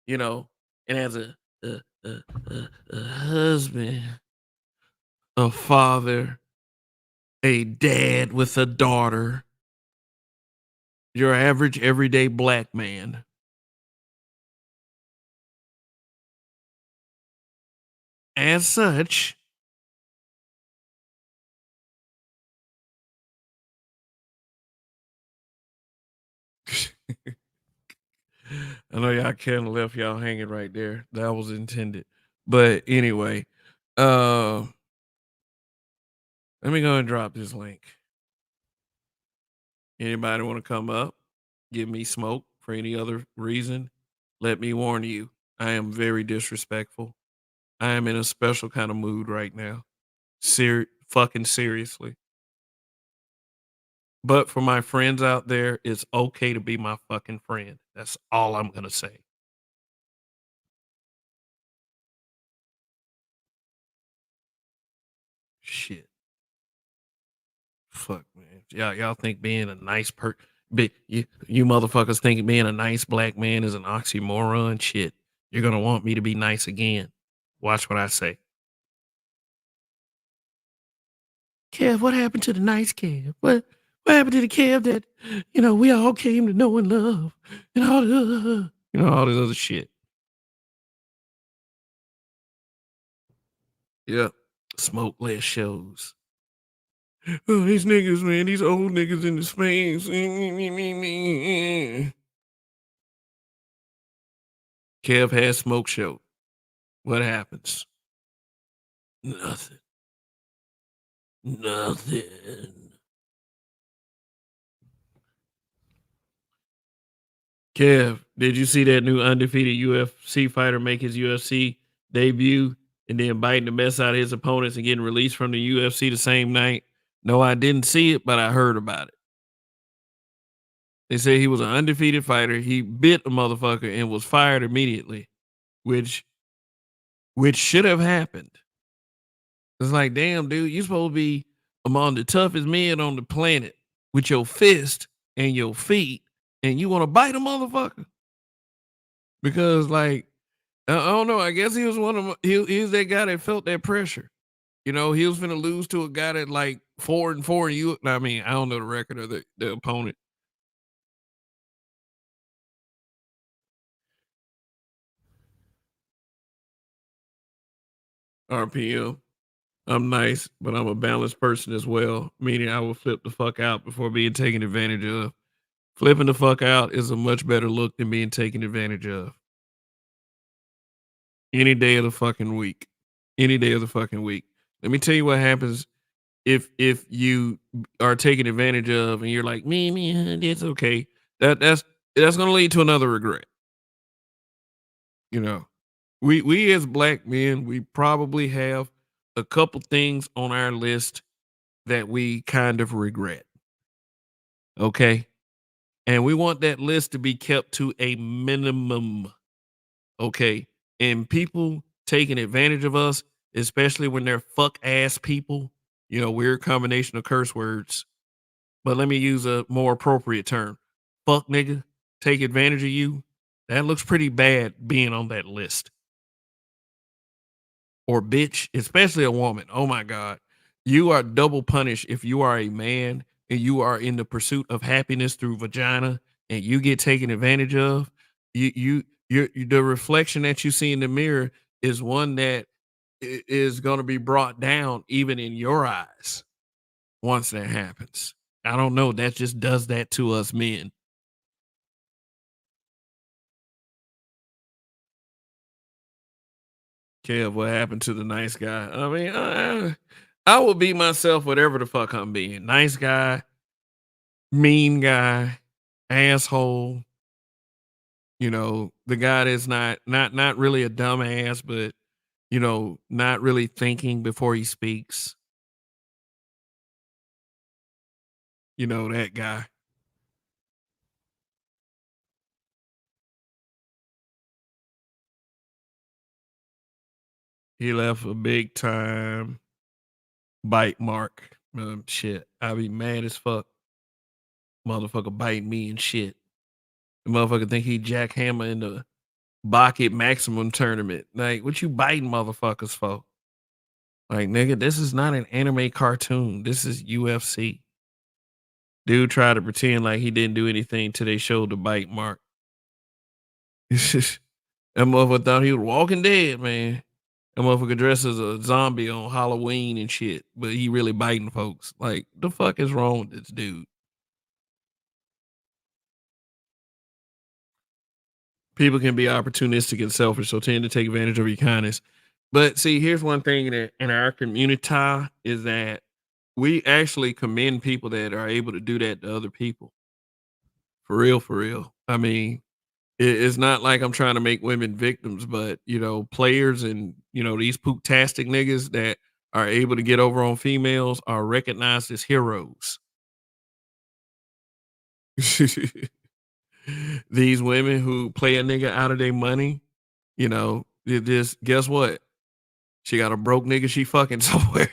you know, and as a husband, a father, a dad with a daughter, your average everyday black man. As such, I know y'all kind of left y'all hanging right there. That was intended. But anyway, uh, let me go and drop this link. Anybody want to come up, give me smoke for any other reason? Let me warn you, I am very disrespectful. I am in a special kind of mood right now. Fucking seriously. But for my friends out there, it's okay to be my fucking friend. That's all I'm gonna say. Shit. Fuck, man. Y'all think being a nice you motherfuckers think being a nice black man is an oxymoron? Shit. You're gonna want me to be nice again. Watch what I say. Kev, what happened to the nice Kev? What happened to the Kev that, we all came to know and love and all all this other shit. Yeah. Smokeless shows. Oh, these niggas, man, these old niggas in the space. Kev has smoke show. What happens? Nothing. Nothing. Kev, did you see that new undefeated UFC fighter make his UFC debut and then biting the mess out of his opponents and getting released from the UFC the same night? No, I didn't see it, but I heard about it. They say he was an undefeated fighter. He bit a motherfucker and was fired immediately, which should have happened. It's like, damn, dude, you supposed to be among the toughest men on the planet with your fist and your feet, and you want to bite a motherfucker because, like, I don't know. I guess he was one of he was that guy that felt that pressure. He was finna lose to a guy that like 4-4. You, I mean, I don't know the record of the opponent. RPM. I'm nice, but I'm a balanced person as well. Meaning, I will flip the fuck out before being taken advantage of. Flipping the fuck out is a much better look than being taken advantage of. Any day of the fucking week. Any day of the fucking week. Let me tell you what happens if you are taken advantage of and you're like, me, it's okay. That's gonna lead to another regret. You know. We as black men, we probably have a couple things on our list that we kind of regret. Okay. And we want that list to be kept to a minimum. Okay. And people taking advantage of us, especially when they're fuck ass people, weird combination of curse words. but let me use a more appropriate term. Fuck nigga, take advantage of you. That looks pretty bad being on that list. Or bitch, especially a woman. Oh my God. You are double punished if you are a man and you are in the pursuit of happiness through vagina and you get taken advantage of. The reflection that you see in the mirror is one that is going to be brought down even in your eyes once that happens. I don't know. That just does that to us men. Kev, what happened to the nice guy? I mean, I will be myself, whatever the fuck I'm being. Nice guy, mean guy, asshole. You know, the guy that's not really a dumbass, but not really thinking before he speaks. You know, that guy. He left a big time bite mark. Shit. I be mad as fuck. Motherfucker bite me and shit. The motherfucker think he Jack Hammer in the Bucket Maximum tournament. Like, what you biting motherfuckers for? Like, nigga, this is not an anime cartoon. This is UFC. Dude tried to pretend like he didn't do anything till they showed the bite mark. That motherfucker thought he was Walking Dead, man. That motherfucker dressed as a zombie on Halloween and shit, but he really biting folks. Like, the fuck is wrong with this dude? People can be opportunistic and selfish, so tend to take advantage of your kindness. But see, here's one thing that in our community is that we actually commend people that are able to do that to other people. For real, for real. I mean, it's not like I'm trying to make women victims, but players and these pooptastic niggas that are able to get over on females are recognized as heroes. These women who play a nigga out of their money, just guess what? She got a broke nigga she fucking somewhere.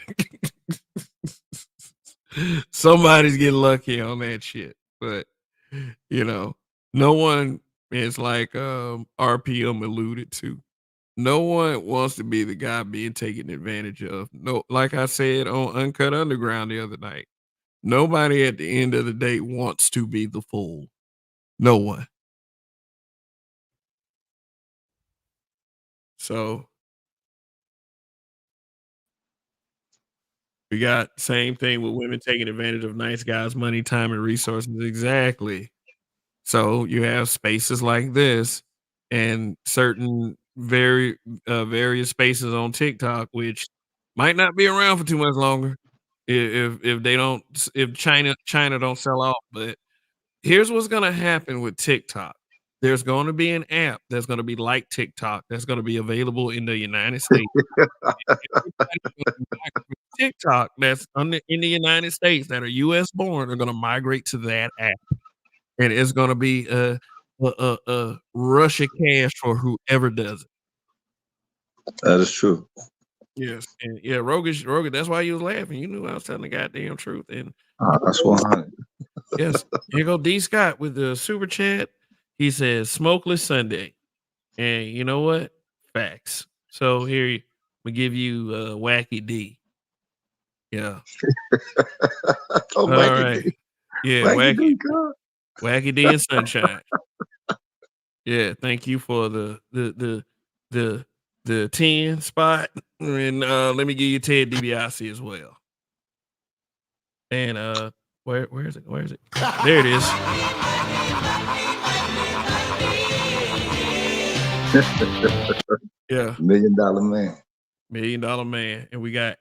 Somebody's getting lucky on that shit. But no one is like RPM alluded to. No one wants to be the guy being taken advantage of. No, like I said on Uncut Underground the other night, nobody at the end of the day wants to be the fool. No one. So we got same thing with women taking advantage of nice guys' money, time, and resources. Exactly. So you have spaces like this and certain various spaces on TikTok, which might not be around for too much longer if they don't if China don't sell off. But here's what's gonna happen with TikTok. There's gonna be an app that's gonna be like TikTok that's gonna be available in the United States. Everybody gonna migrate TikTok that's in the United States that are US born are gonna migrate to that app. And it's gonna be a rush of cash for whoever does it. That is true. Yes, and yeah, Rogan. That's why you was laughing. You knew I was telling the goddamn truth. And That's 100. yes, here go D Scott with the super chat. He says smokeless Sunday, and you know what? Facts. So here we give you Wacky D. Yeah. Oh, All right. D. Yeah, Wacky D and Sunshine. Yeah, thank you for the 10 spot. And let me give you Ted DiBiase as well. And where is it? Where is it? There it is. Yeah. $1 Million Man. $1 Million Man. And we got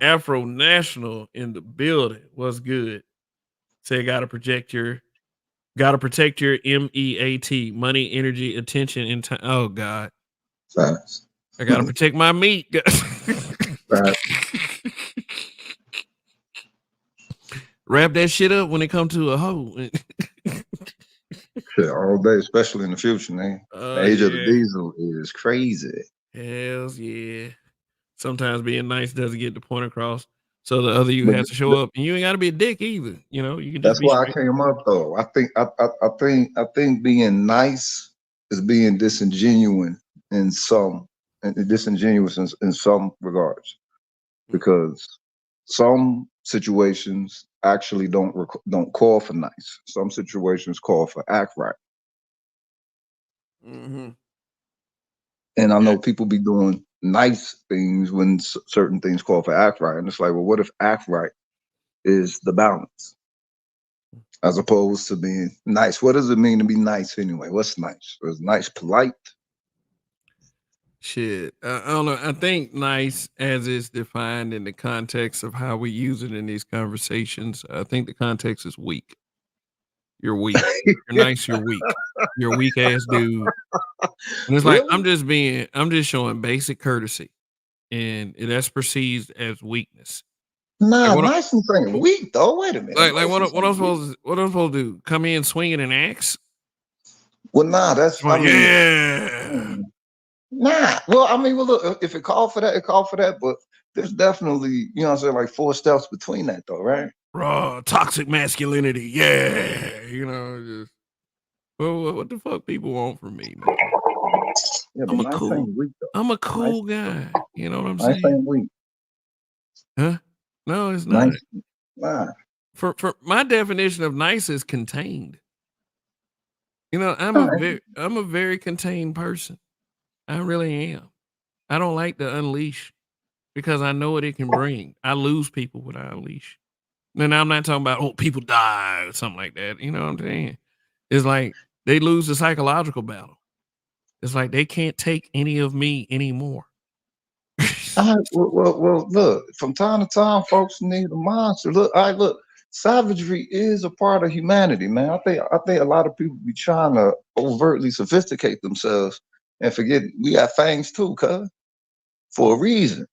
Afro National in the building. What's good? Say gotta protect your MEAT, money, energy, attention, and time. Oh God. Facts. I gotta protect my meat. Wrap that shit up when it comes to a hoe. Shit, all day, especially in the future, man. The age of the diesel is crazy. Hells yeah. Sometimes being nice doesn't get the point across. So the other you But has to show up, and you ain't got to be a dick either. You know, you can just that's be why I straight. came up though. I think being nice is being disingenuous in some in some regards, because some situations actually don't call for nice. Some situations call for act right. Mm-hmm. And I Yeah. know people be doing nice things when certain things call for act right, and it's like, well, what if act right is the balance as opposed to being nice? What does it mean to be nice anyway? What's nice? Is nice polite? Shit. I don't know. I think nice, as is defined in the context of how we use it in these conversations, I think the context is weak. You're weak. You're nice. You're weak. You're a weak ass dude. And it's like, Really? I'm just showing basic courtesy, and that's perceived as weakness. Like Nah, what? niceness ain't weak though. Wait a minute, Like niceness what I'm ain't weak. supposed to do? Come in swinging an axe? Well, nah, that's I Like, mean, yeah, mm, nah. Well, I mean, well, look, if it called for that, it called for that. But there's definitely, you know, what I'm saying, like 4 steps between that, though, right? raw toxic masculinity. Yeah, you know, just what the fuck people want from me, man? Yeah, but I'm a nice cool, ain't weak though. I'm a Nice, cool guy. You know what I'm nice saying? ain't weak. Huh? No, it's not. Nice, nah. For my definition of nice is contained. You know, All right. I'm a very contained person. I really am. I don't like to unleash because I know what it can bring. I lose people when I unleash. And I'm not talking about, oh, people die or something like that. You know what I'm saying? It's like they lose the psychological battle. It's like they can't take any of me anymore. All right. Well, look. From time to time, folks need a monster. Look, all right, look. Savagery is a part of humanity, man. I think a lot of people be trying to overtly sophisticate themselves and forget we got fangs too, cuz, for a reason.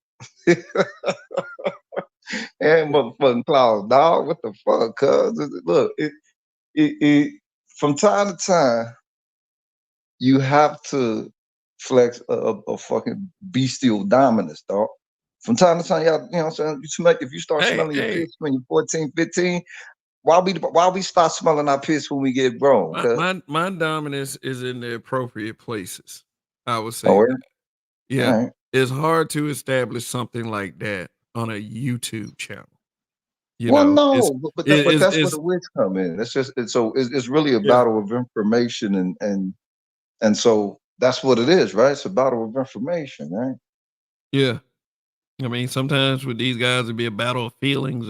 And motherfucking claws, dog. What the fuck, cuz? Look, it from time to time you have to flex a fucking bestial dominance, dog. From time to time, y'all, you know what I'm saying? If you start Hey, smelling your hey, piss when you're 14, 15, why we start smelling our piss when we get grown, cuz? my dominance is in the appropriate places. I would Oh, say that. all Yeah. right. It's hard to establish something like that on a YouTube channel. You Well, know, no, but that's where it's the wits come in. It's really a yeah. battle of information and so that's what it is, right? It's a battle of information, right? Yeah. I mean, sometimes with these guys it'd be a battle of feelings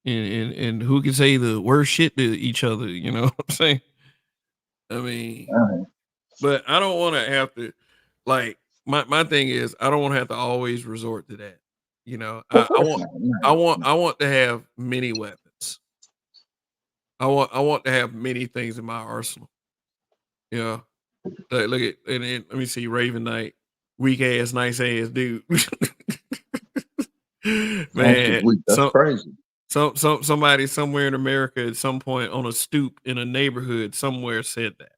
and who can say the worst shit to each other, you know what I'm saying? I mean, All right. but I don't want to have to like my thing is I don't want to have to always resort to that. You know, Of course not. I want to have many weapons. I want to have many things in my arsenal. You know, like, look at and let me see Raven Knight, weak ass, nice ass dude. Gangsters Man, weak. That's crazy. somebody somewhere in America at some point on a stoop in a neighborhood somewhere said that.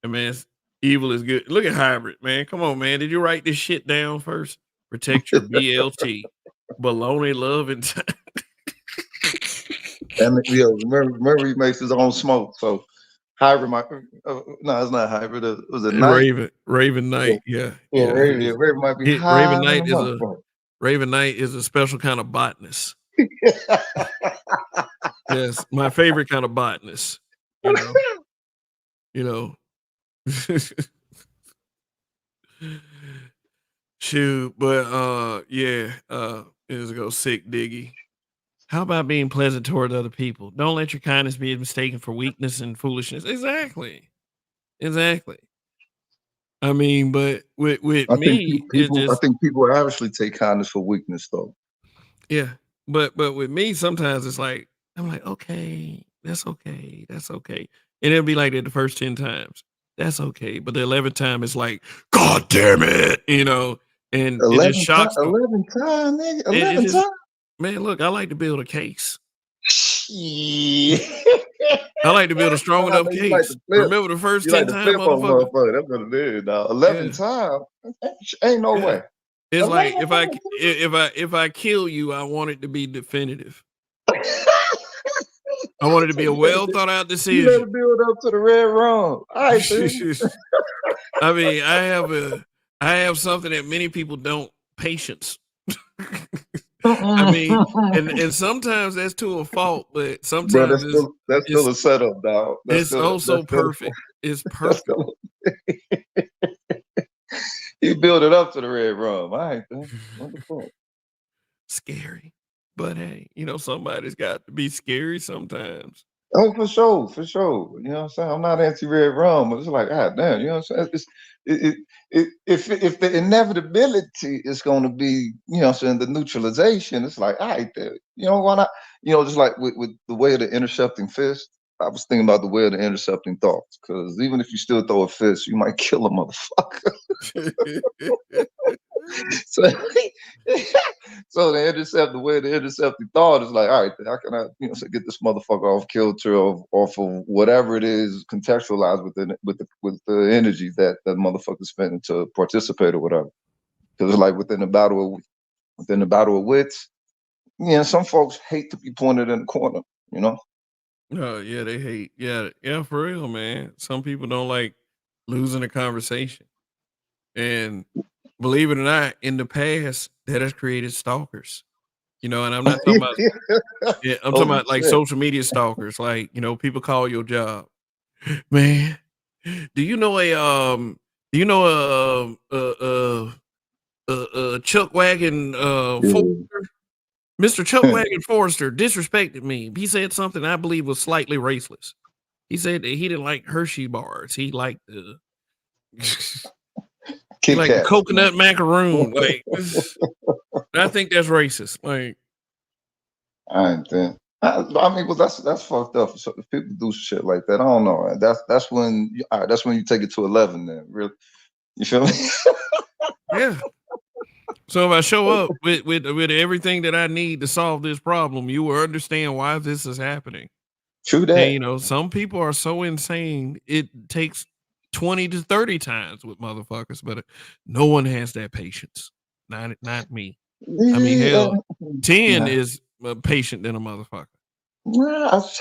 And man, evil is good. Look at hybrid, man. Come on, man. Did you write this shit down first? Protect your BLT. Baloney love and And remember he makes his own smoke. So hybrid might no, it's not hybrid. It was a night. Raven Yeah, Knight. Yeah, yeah, yeah. Raven might be high than a motherfucker. Raven Knight is a special kind of botanist. Yes, my favorite kind of botanist. You know, you know. Shoot, but yeah, is go sick diggy. How about being pleasant toward other people? Don't let your kindness be mistaken for weakness and foolishness. Exactly. Exactly. I mean, but with me, it I just think people actually take kindness for weakness though. yeah. But with me, sometimes it's like I'm like, okay, that's okay, that's okay. And it'll be like that the first 10 times. That's okay. But the 11th time it's like, God damn it, you know, and it just 11 times, shocks them. 11 times, nigga, It 11 just times. man, look, I like to build a case. Yeah. I like to build a strong I enough know you like case. to flip. Remember the first You 10 like to time flip on motherfucker? motherfucker. That's what it is, dog. 11 Yeah, times. Ain't no yeah. way. It's like if I kill you, I want it to be definitive. I want it to be a well thought out You decision. better build up to the red rum. All right, then. I mean, I have something that many people don't, patience. I mean, and sometimes that's to a fault, but Bro, sometimes that's still a setup, dog. it's also perfect. It's perfect. You build it up to the red rum. All right, then. What the fuck? Scary. But hey, somebody's got to be scary sometimes. Oh, for sure, for sure. You know what I'm saying? I'm not anti-red rum, but it's like, God damn, you know what I'm saying? If the inevitability is going to be, you know what I'm saying, the neutralization, it's like, all right, there. You know, why not? Just like with the way of the intercepting fist, I was thinking about the way of the intercepting thoughts, because even if you still throw a fist, you might kill a motherfucker. So, so the way the intercepting thought is like, all right, how can I, so get this motherfucker off kilter, off of whatever it is contextualized with the energy that motherfucker's spending to participate or whatever. Because it's like within the battle of wits, some folks hate to be pointed in the corner, Oh yeah, they hate. Yeah, for real, man. Some people don't like losing a conversation. And believe it or not, in the past, that has created stalkers. And I'm not talking about I'm talking Holy about like shit. social media stalkers. Like, people call your job. Man, do you know a Chuck Wagon Forrester? Mr. Chuck Wagon Forrester disrespected me. He said something I believe was slightly raceless. He said that he didn't like Hershey bars. He liked the Kit like the Kats. coconut macaroon. Like, I think that's racist. Like, I ain't think. I mean, well, that's fucked up. So if people do shit like that, I don't know. Man. That's when that's when you take it to 11. Then really, you feel me? yeah. So if I show up with everything that I need to solve this problem, you will understand why this is happening. True that. And some people are so insane it takes 20 to 30 times with motherfuckers, but no one has that patience. Not me. I mean, hell, 10 is patient than a motherfucker.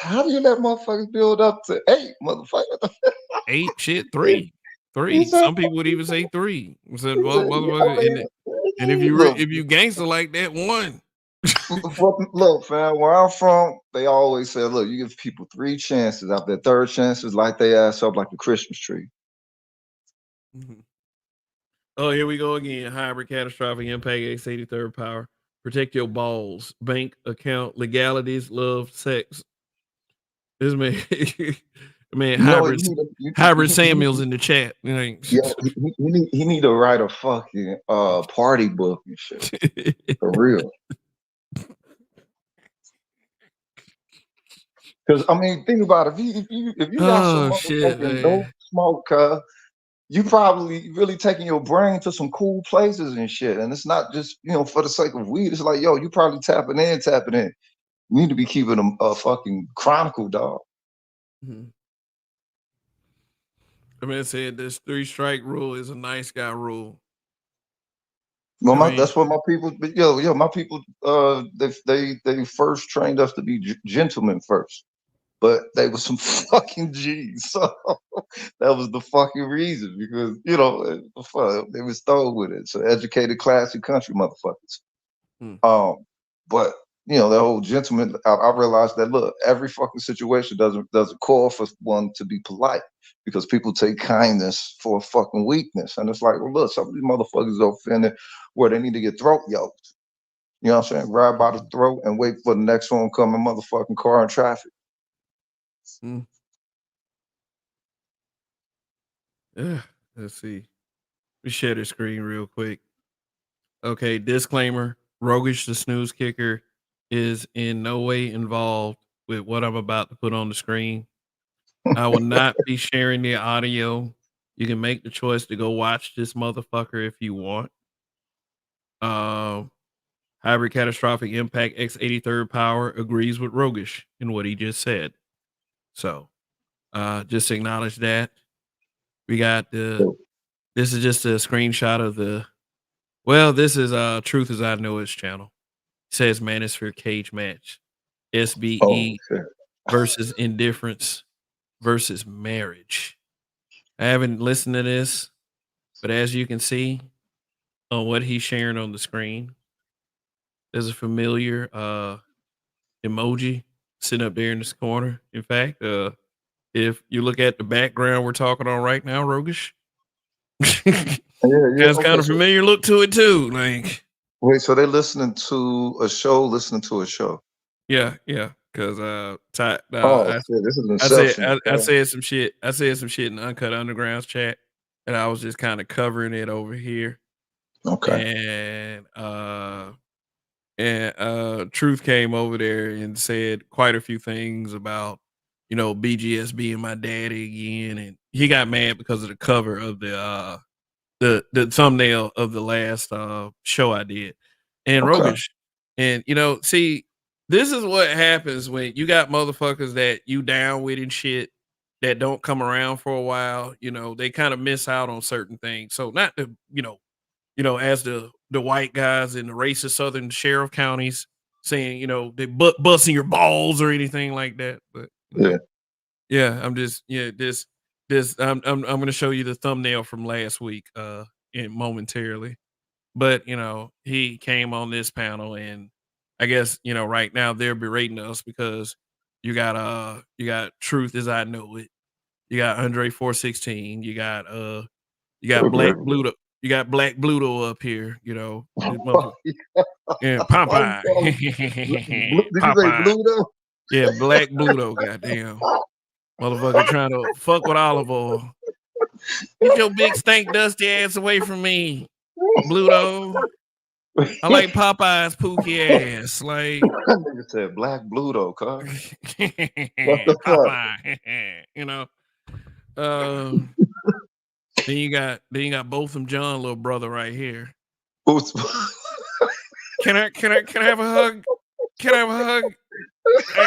How do you let motherfuckers build up to 8, motherfucker? 8, shit, 3. Some people would even say 3. Said motherfucker, and if you gangster like that, 1. Look, fam, where I'm from, they always say, look, you give people 3 chances. After that third chance, is light their ass up like a Christmas tree. Mm-hmm. Oh, here we go again. Hybrid catastrophic impact X83rd power. Protect your balls. Bank account legalities. Love sex. This man, hybrid Samuels in the chat. Yeah, he need to write a fucking party book and shit. For real. Because I mean, think about it. If you got some motherfucking dope smoke, you probably really taking your brain to some cool places and shit. And it's not just for the sake of weed. It's like, yo, you probably tapping in. You need to be keeping a fucking chronicle, dog. Mm-hmm. The man said this 3-strike rule is a nice guy rule. Well, that's what my people. Yo, my people. They first trained us to be gentlemen first. But they were some fucking G's. So that was the fucking reason, because they was thrown with it. So educated, classy country motherfuckers. But that whole gentleman, I realized that, look, every fucking situation doesn't call for one to be polite, because people take kindness for a fucking weakness. And it's like, well, look, some of these motherfuckers are offended where they need to get throat yoked. You know what I'm saying? Grab by the throat and wait for the next oncoming motherfucking car in traffic. Yeah, let's see. We share the screen real quick. Okay, disclaimer: Roguish the snooze kicker is in no way involved with what I'm about to put on the screen. I will not be sharing the audio. You can make the choice to go watch this motherfucker if you want. Hybrid catastrophic impact X83rd power agrees with Roguish in what he just said. So just acknowledge that. We got this is just a screenshot of the Well, this is Truth as I Know It's channel. It says Manosphere cage match. Oh SBE shit. versus indifference versus marriage. I haven't listened to this, but as you can see on what he's sharing on the screen, there's a familiar emoji sitting up there in this corner. In fact, if you look at the background we're talking on right now, Rogish, Yeah, yeah. has kind Okay. of So familiar look to it too. Like, wait, so they're listening to a show, listening to a show. yeah, yeah. Because Oh shit, this is I said Inception. I Okay. said some shit. I said some shit in Uncut Underground's chat, and I was just kind of covering it over here. Okay. And Truth came over there and said quite a few things about, BGS being my daddy again, and he got mad because of the cover of the thumbnail of the last show I did. And Okay. Rogish, and see, this is what happens when you got motherfuckers that you down with and shit that don't come around for a while. They kind of miss out on certain things. So not to, as the white guys in the racist southern sheriff counties saying, they busting your balls or anything like that. But Yeah. yeah, I'm just this I'm gonna show you the thumbnail from last week in momentarily. But he came on this panel, and I guess right now they're berating us because you got Truth as I Know It, you got Andre 416, you got Black Bluto, you got Black Bluto up here, this motherfucker, yeah, Why you call him Popeye. did you say Popeye. Bluto? Yeah, Black Bluto, goddamn. Motherfucker trying to fuck with olive oil. Get your big stank dusty ass away from me, Bluto. I like Popeye's pookie ass. Like Nigga said Black Bluto, cuz. What the fuck? Popeye. Um then you got Botham John, little brother, right here. Who's- Can I have a hug? Can I have a hug?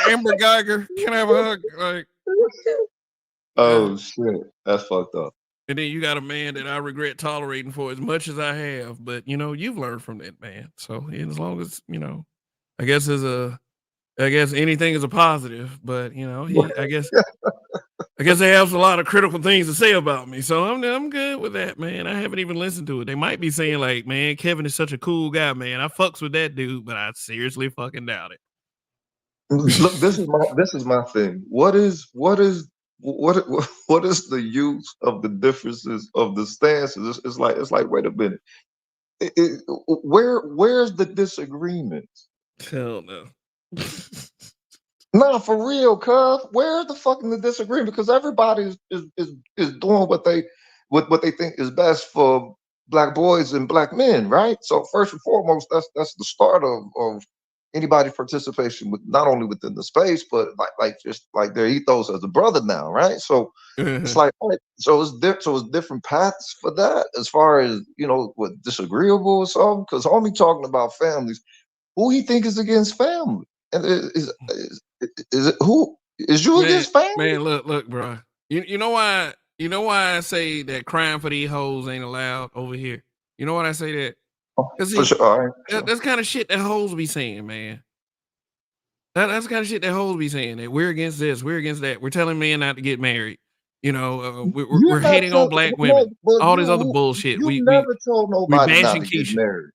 Amber Geiger, can I have a hug? Like uh, Oh shit. That's fucked up. and then you got a man that I regret tolerating for as much as I have, but you've learned from that man. So as long as I guess I guess anything is a positive, but I guess they have a lot of critical things to say about me. So I'm good with that, man. I haven't even listened to it. They might be saying like, man, Kevin is such a cool guy, man. I fucks with that dude, but I seriously fucking doubt it. Look, this is my thing. What is the use of the differences of the stances? It's like wait a minute. Where's the disagreement? Hell no. Nah, for real, cuz. Where's the fucking the disagreement? Because everybody is doing what they think is best for black boys and black men, right? So first and foremost, that's the start of anybody's participation with not only within the space, but like just like their ethos as a brother now, right? So it's like all right, so it's different paths for that as far as what disagreeable or something. Because homie talking about families, who he think is against family? And is it who is you man, against family? man, look, bro. You know why I say that crying for these hoes ain't allowed over here? You know what I say that? Oh, Cause for see, sure. All right, that, sure. that's kind of shit that hoes be saying, man. That's the kind of shit that hoes be saying, that we're against this, we're against that. We're telling men not to get married. We're You're not hating on telling, black no, women. but All this other bullshit. you We never told we nobody not bashing to get Keisha. married.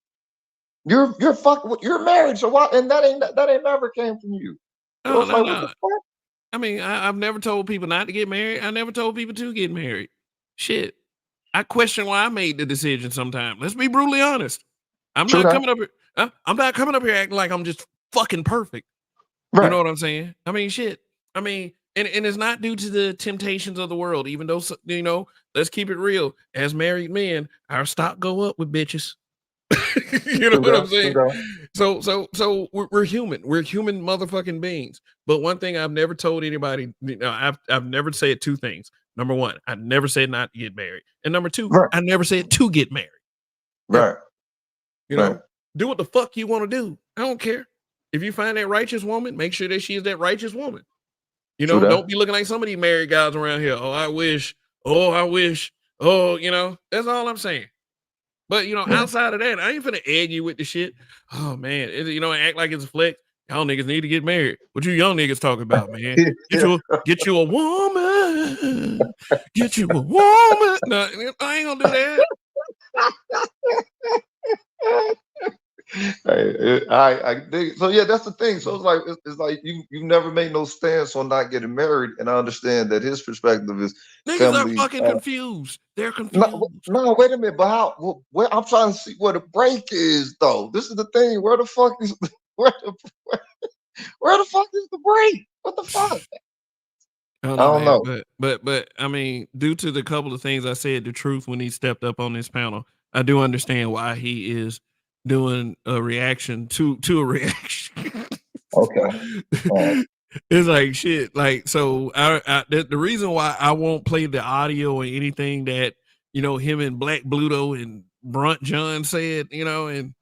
You're married, so why? And that ain't never came from you. So No, it's no, like what the no. fuck? I mean, I've never told people not to get married. I never told people to get married. Shit. I question why I made the decision sometimes. Let's be brutally honest. I'm True not that. coming up here. I'm not coming up here acting like I'm just fucking perfect. You know Right. what I'm saying? I mean, shit. I mean, and it's not due to the temptations of the world, even though, let's keep it real. As married men, our stock go up with bitches. You know True what that. I'm True saying? that. So we're human. We're human motherfucking beings. But one thing I've never told anybody, I've never said two things. Number one, I never said not to get married. And number two, Right. I never said to get married. Ever. Right. You Right. know, do what the fuck you want to do. I don't care. If you find that righteous woman, make sure that she is that righteous woman. True that. Don't be looking like some of these married guys around here. Oh, I wish. Oh, I wish. Oh, that's all I'm saying. But outside of that, I ain't finna egg you with the shit. Oh man, act like it's a flex. Y'all niggas need to get married. What you young niggas talking about, man? Get you a woman. Get you a woman. No, I ain't gonna do that. I dig it. So yeah, that's the thing. So it's like you never made no stance on not getting married, and I understand that his perspective is Niggas are family. fucking confused. They're No, confused. no, wait a minute. But how? Where I'm trying to see where the break is, though. This is the thing. Where the fuck is where the where the fuck is the break? What the fuck? I don't I know, don't man. know. But I mean, due to the couple of things I said, the truth when he stepped up on this panel, I do understand why he is doing a reaction to a reaction. Okay. All right. It's like shit. Like so, the reason why I won't play the audio or anything that him and Black Bluto and Brunt John said, and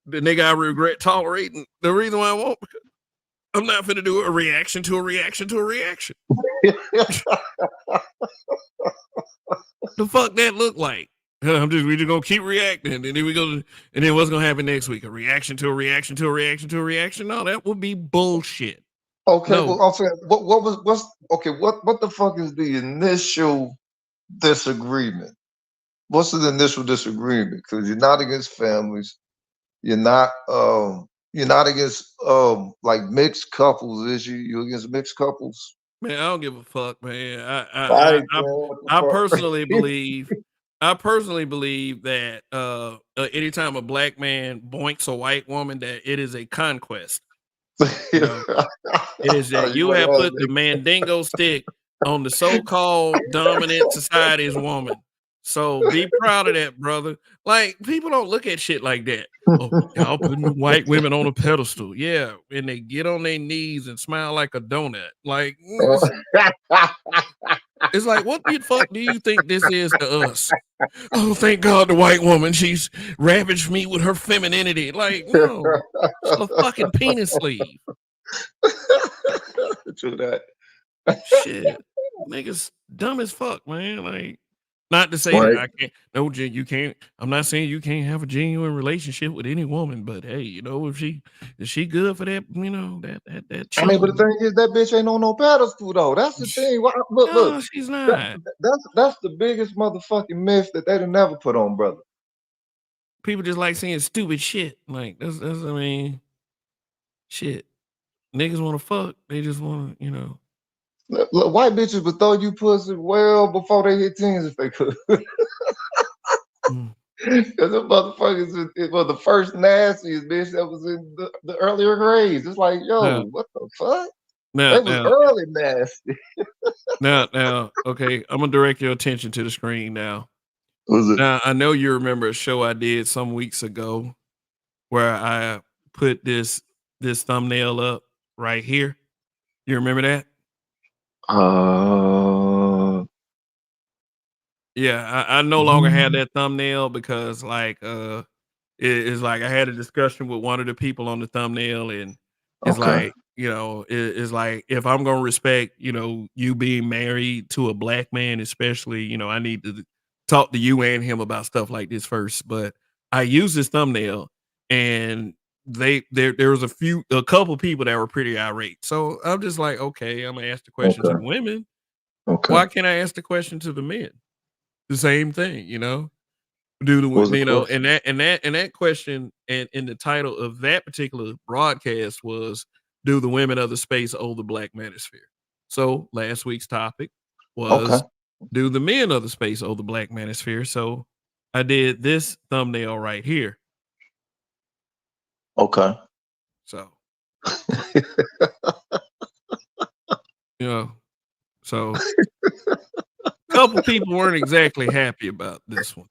the nigga I regret tolerating. The reason why I won't, because I'm not finna do a reaction to a reaction to a reaction. The fuck that look like? We just gonna keep reacting, and then and then what's gonna happen next week? A reaction to a reaction to a reaction to a reaction? No, that would be bullshit. Okay. No, Well, I'm saying, what's okay? What the fuck is the initial disagreement? What's the initial disagreement? Because you're not against families. You're not against like mixed couples, is you? You against mixed couples? man, I don't give a fuck, man. Right, man, what the I fuck? personally believe, that anytime a black man boinks a white woman, that it is a conquest. You know, it is that You you ain't have had put the mandingo stick on the so-called dominant society's woman. So be proud of that, brother. Like, people don't look at shit like that. Oh, y'all putting the white women on a pedestal. Yeah, and they get on their knees and smile like a donut. Like, it's like, what the fuck do you think this is to us? Oh, thank God the white woman, she's ravaged me with her femininity. Like, no, it's a fucking penis sleeve. True that. Shit, niggas dumb as fuck, man. Like, not to say that Right. I can't. No, you can't. I'm not saying you can't have a genuine relationship with any woman, but hey, if she good for that, that I mean, but chilling. the thing is, that bitch ain't on no pedestal though. That's the thing. Look. No, she's That, not. that's the biggest motherfucking myth that they'd never put on, brother. People just like saying stupid shit. Like that's I mean, shit. Niggas want to fuck. They just want to. Look, white bitches would throw you pussy well before they hit teens if they could. Mm. Because the motherfuckers, it was the first nastiest bitch that was in the earlier grades. It's like, yo, Now, what the fuck? now, They was now, early nasty. now. Okay, I'm gonna direct your attention to the screen now. Was it? Now, I know you remember a show I did some weeks ago where I put this thumbnail up right here. You remember that? Yeah, I no longer have that thumbnail because it's like I had a discussion with one of the people on the thumbnail, and it's Okay. like, it's like, if I'm gonna respect, you being married to a black man, especially, I need to talk to you and him about stuff like this first. But I used this thumbnail, and there was a couple people that were pretty irate. So I'm just like, okay, I'm gonna ask the question to Okay. the women. Okay. Why can't I ask the question to the men? The same thing, do What was the and question? that question, and in the title of that particular broadcast was, do the women of the space owe the black manosphere? So last week's topic Okay. was, do the men of the space owe the black manosphere? So I did this thumbnail right here. Okay. So so a couple people weren't exactly happy about this one.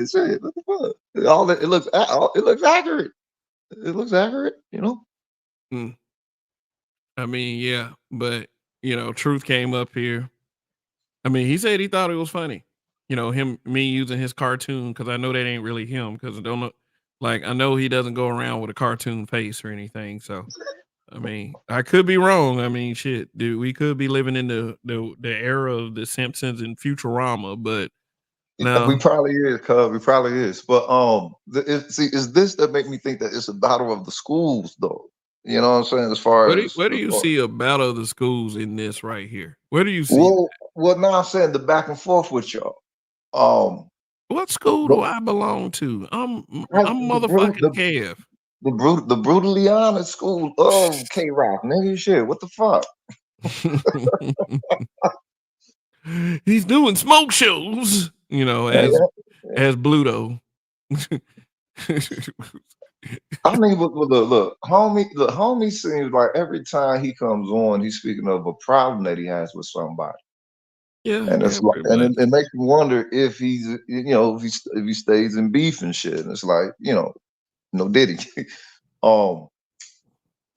Shit, what the fuck? It looks accurate. It looks accurate, Mm. I mean, yeah, but truth came up here. I mean, he said he thought it was funny. Me using his cartoon, because I know that ain't really him, because I don't know, like, I know he doesn't go around with a cartoon face or anything. So I mean, I could be wrong. I mean, shit, dude, we could be living in the era of the Simpsons and Futurama, but We no. probably is, cuz we probably is. But see, is this that make me think that it's a battle of the schools, though? You know what I'm saying? As far Where do as you far, see a battle of the schools in this right here? Where do you see that? well, now I'm saying the back and forth with y'all. Um, What school but do I belong to? I'm the brutal, motherfucking Kev. the brutally honest school of K Rock, nigga. Shit, what the fuck? He's doing smoke shows, you know, Yeah. as Bluto. I mean, look, homie seems like every time he comes on, he's speaking of a problem that he has with somebody. Yeah, And yeah, it's like, pretty and much. it makes me wonder if he's, if he stays in beef and shit. And it's like, no, did he? um,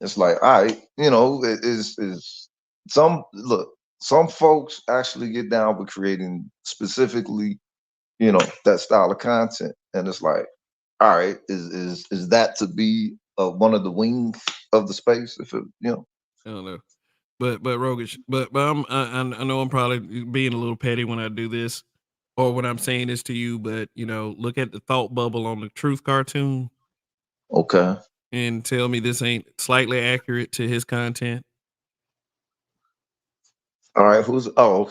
it's like, all right, it is some look. Some folks actually get down with creating specifically, that style of content, and it's like, all right, is that to be one of the wings of the space? If it, I don't know. But Rogish, but I know I'm probably being a little petty when I do this or when I'm saying this to you, but look at the thought bubble on the Truth cartoon okay, and tell me this ain't slightly accurate to his content. all right, who's all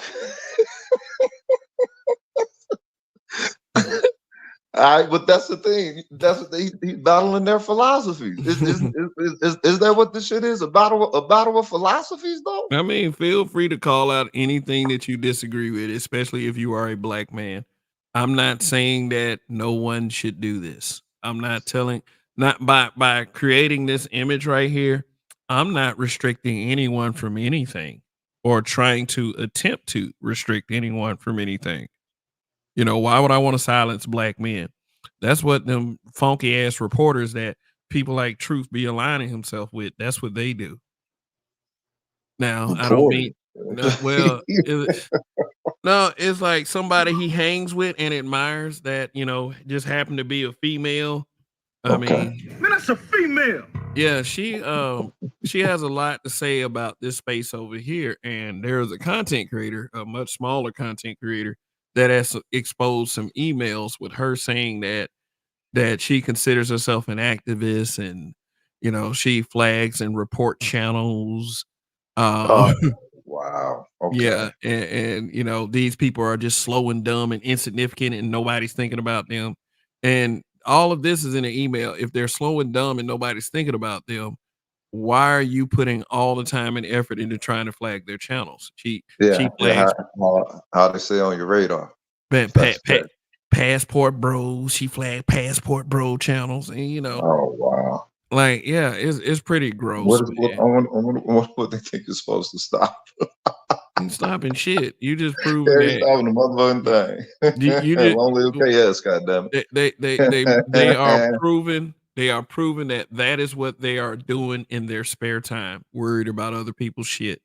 right, but that's the thing. That's what he's battling their philosophies. Is that what this shit is? A battle of philosophies, though? I mean, feel free to call out anything that you disagree with, especially if you are a black man. I'm not saying that no one should do this. I'm not telling not by creating this image right here, I'm not restricting anyone from anything or trying to attempt to restrict anyone from anything. Why would I want to silence black men? That's what them funky ass reporters that people like Truth be aligning himself with. That's what they do. Now, I don't Reported. mean no, well, no, it's like somebody he hangs with and admires that, just happened to be a female. I Okay. mean, Man, that's a female. yeah, she has a lot to say about this space over here. And there's a content creator, a much smaller content creator, that has exposed some emails with her saying that she considers herself an activist and she flags and report channels. Oh, Uh wow. Okay. Yeah, and these people are just slow and dumb and insignificant, and nobody's thinking about them. And all of this is in an email. If they're slow and dumb and nobody's thinking about them, why are you putting all the time and effort into trying to flag their channels? She Yeah. Yeah. flags How they say on your radar. pa- pa- That's pa- that. passport bros. She flagged passport bro channels, and Oh, wow. like yeah, it's pretty What gross, is what man. I wonder what they think is supposed to stop. Ain't stopping shit. You just proving Yeah, he's that stopping the motherfucking you, you thing. just Long live KS, goddammit. they are proven that that is what they are doing in their spare time, worried about other people's shit.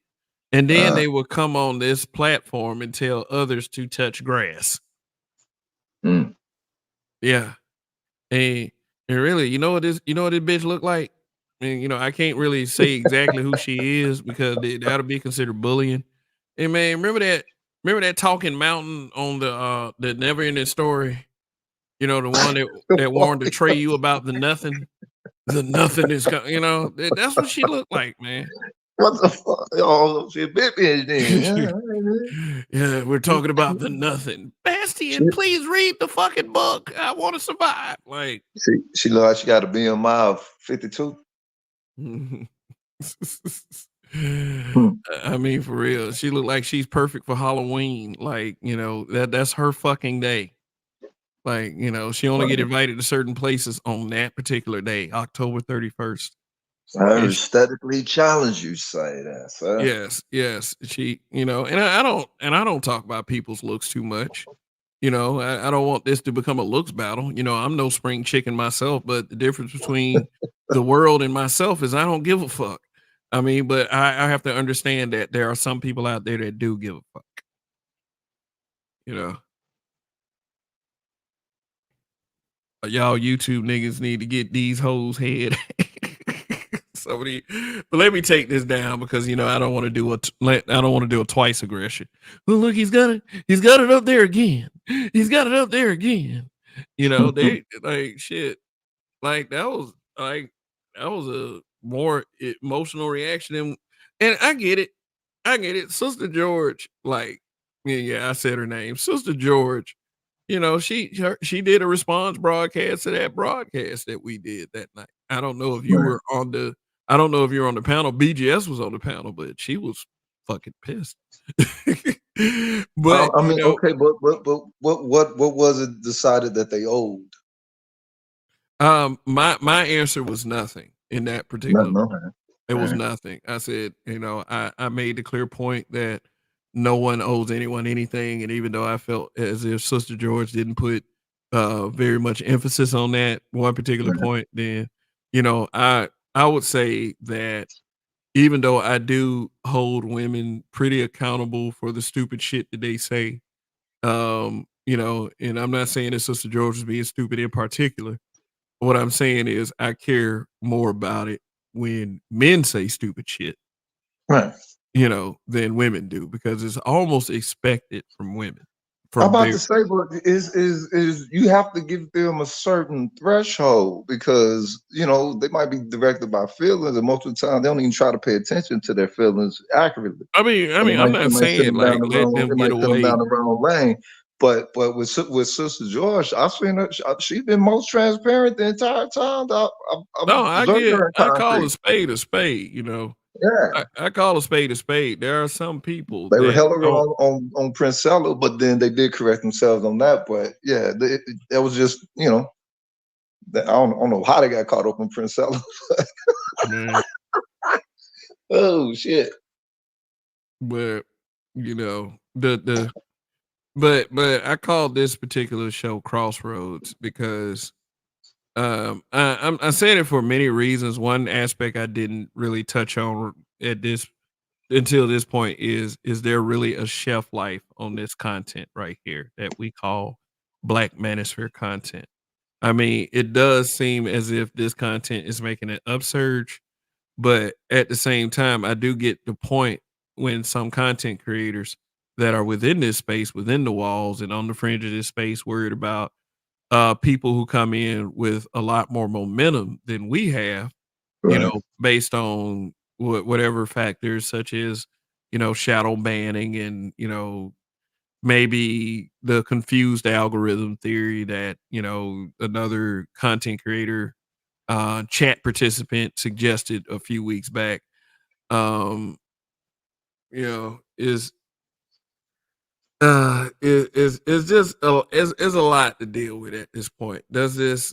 And then uh, they will come on this platform and tell others to touch grass. mm. Yeah. And, and really, you know what this bitch look like? And I can't really say exactly who she is because that'll be considered bullying. And man, remember that talking mountain on the never ending story? The one that warned to Trey you about the nothing. The nothing is that's what she looked like, man. What the fuck? Oh, she a bit bitch then. Yeah, we're Yeah. talking about the nothing. She, Bastian, please read the fucking book. I want to survive. Like she look like she got a BMI of 52. Hmm. I mean, for real, she looked like she's perfect for Halloween. Like, that's her fucking day. Like, she only get invited to certain places on that particular day, October 31st. I And sh aesthetically challenge you, say that, sir. yes, yes, she, and I don't talk about people's looks too much. I don't want this to become a looks battle. I'm no spring chicken myself, but the difference between the world and myself is I don't give a fuck. I mean, but I have to understand that there are some people out there that do give a fuck. You know, Y'all YouTube niggas need to get these hoes head. somebody. But let me take this down because I don't want to do a twice aggression. Well, look, he's got it up there again. He's got it up there again. They like shit. Like that was a more emotional reaction, and I get it. I get it. Sister George, yeah, I said her name, Sister George. She did a response broadcast to that broadcast that we did that night. I don't know if you Right. were on the I don't know if you were on the panel. BGS was on the panel, but she was fucking pissed. But I mean, okay, but what was it decided that they owed? my answer was nothing in that particular Nothing. moment. Okay. It All was right. nothing. I said, I made the clear point that no one owes anyone anything, and even though I felt as if Sister George didn't put very much emphasis on that one particular Right. point, then I would say that even though I do hold women pretty accountable for the stupid shit that they say, and I'm not saying that Sister George is being stupid in particular. What I'm saying is I care more about it when men say stupid shit, Right. than women do because it's almost expected from women. I'm From about very to say, but is you have to give them a certain threshold because they might be directed by feelings, and most of the time they don't even try to pay attention to their feelings accurately. I And mean, I'm not it might send saying them down like the let wrong. them It get might send them down away. the wrong lane. But with Sister George, I've seen her. She's been most transparent the entire time. I've No, observed her in I call concrete. a spade. Yeah, I call a spade a spade. There are some people they were that hella don't. wrong on Princella, but then they did correct themselves on that. But yeah, that was just I don't know how they got caught up in Princella. Man, Oh shit! but the but I call this particular show Crossroads because I said it for many reasons. One aspect I didn't really touch on at this until this point is there really a shelf life on this content right here that we call Black Manosphere content? I mean, it does seem as if this content is making an upsurge, but at the same time, I do get the point when some content creators that are within this space, within the walls and on the fringe of this space, worried about people who come in with a lot more momentum than we have, Right. based on whatever factors such as, shadow banning and, maybe the confused algorithm theory that, another content creator, chat participant suggested a few weeks back, is is just is a lot to deal with at this point. Does this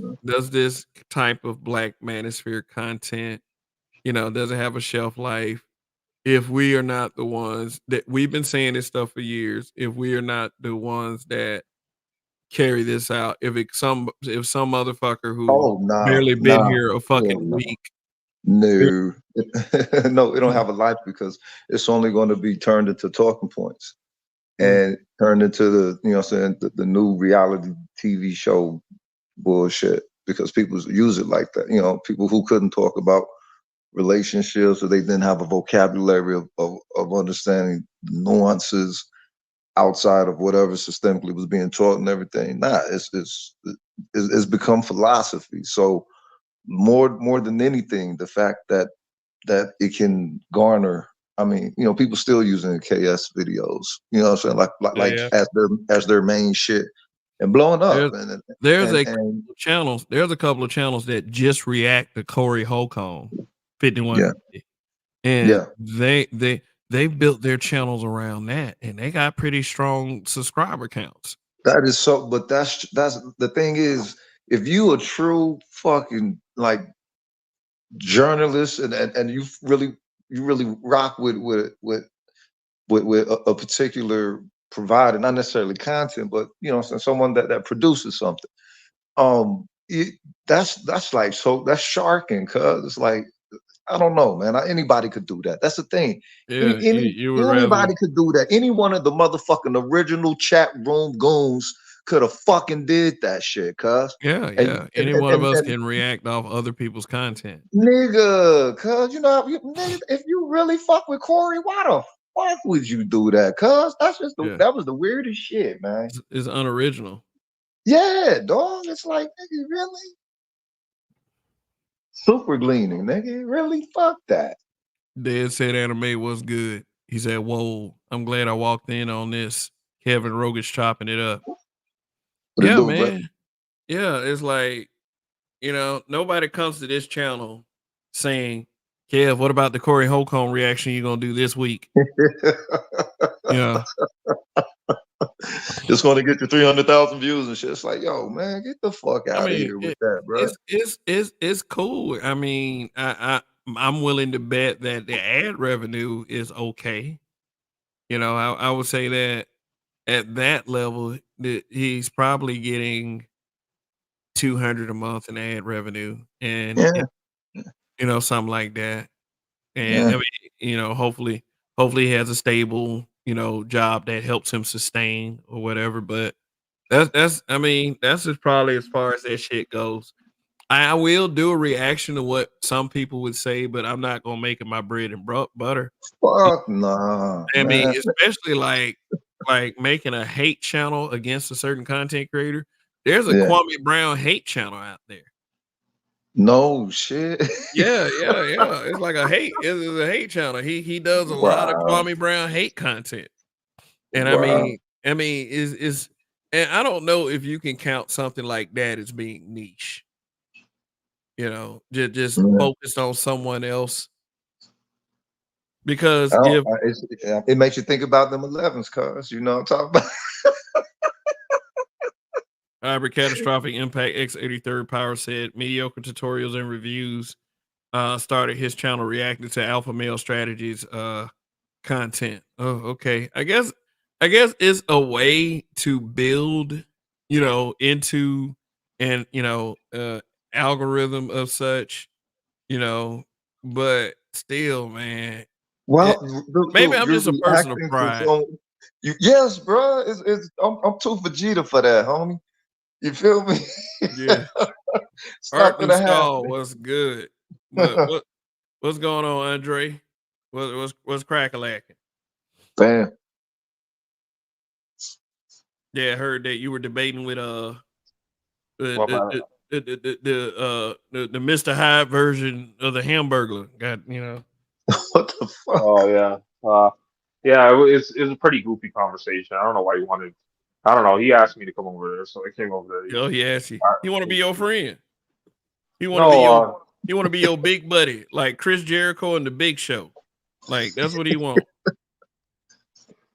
type of Black Manosphere content, does it have a shelf life? If we are not the ones that we've been saying this stuff for years, if we are not the ones that carry this out, if some motherfucker who's Oh nah, barely been nah. here a Hell fucking no. week, No, no, it don't have a life because it's only going to be turned into talking points mm, and turned into what I'm saying, the new reality TV show bullshit because people use it like that. People who couldn't talk about relationships or they didn't have a vocabulary of understanding nuances outside of whatever systemically was being taught and everything. Nah, it's become philosophy. So more than anything, the fact that it can garner. I mean, people still using KS videos. You know what I'm saying? Like yeah, as their main shit and blowing up there's and there's and a couple and of channels. There's a couple of channels that just react to Corey Holcomb, yeah, 5150, and yeah. they built their channels around that, and they got pretty strong subscriber counts. That is so. But that's the thing is, if you a true fucking like journalist and you really rock with a particular provider, not necessarily content, but someone that produces something. Um, it, that's like so that's sharking, cuz it's like I don't know, man. Anybody could do that. That's the thing. Any Yeah, any you would rather anybody could do that. Any one of the motherfucking original chat room goons could have fucking did that shit, cuz. Yeah, And, yeah. Any one of us can react off other people's content. nigga, cuz, nigga, if you really fuck with Corey, why the fuck would you do that? Cuz Yeah. that was the weirdest shit, man. It's unoriginal. Yeah, dog. It's like, nigga, really? Super gleaning, nigga. Really? Fuck that. Dead said anime was good. He said, "Whoa, I'm glad I walked in on this." Kevin Rogan's chopping it up. What it Yeah, do, bro? man. Yeah, it's like, nobody comes to this channel saying, "Kev, what about the Corey Holcomb reaction you gonna do this week?" Yeah. Just going to get you 300,000 views and shit. It's like, yo, man, get the fuck I out of mean, here with that, bro. it's cool. I mean, I'm willing to bet that the ad revenue is okay. I would say that at that level that he's probably getting 200 a month in ad revenue and, Yeah, something like that. And yeah. I mean, hopefully he has a stable, job that helps him sustain or whatever. But that's just probably as far as that shit goes. I will do a reaction to what some people would say, but I'm not gonna make it my bread and butter. Fuck nah, I mean, man. especially like making a hate channel against a certain content creator. There's a Yeah. Kwame Brown hate channel out there. No shit. Yeah, yeah, yeah. It's like it's a hate channel. He does a lot of Wow. Kwame Brown hate content. And Wow. is and I don't know if you can count something like that as being niche. Just Yeah. focused on someone else because It makes you think about them 11s, cuz, you know what I'm talking about? Cyber Catastrophic Impact X83rd Power said mediocre tutorials and reviews started his channel reacting to alpha male strategies content. Oh, okay. I guess it's a way to build, into an algorithm of such, you know, but still, man, Well, it, maybe I'm you're just a person of reacting to pride. some. Yes, bro. I'm too Vegeta for that, homie. You feel me? Yeah. It's not Art New gonna Skull happen. was good. But what's going on, Andre? What's crack-a-lacking? Damn. Yeah, I heard that you were debating with What about it? the Mr. Hyde version of the Hamburglar. What the fuck? Oh yeah, yeah. It's a pretty goofy conversation. I don't know why he wanted. I don't know. He asked me to come over there, so I came over there. Oh, he asked you. I, He want to be your friend. He want to be no, your he want to be your big buddy, like Chris Jericho and the Big Show. Like that's what he want.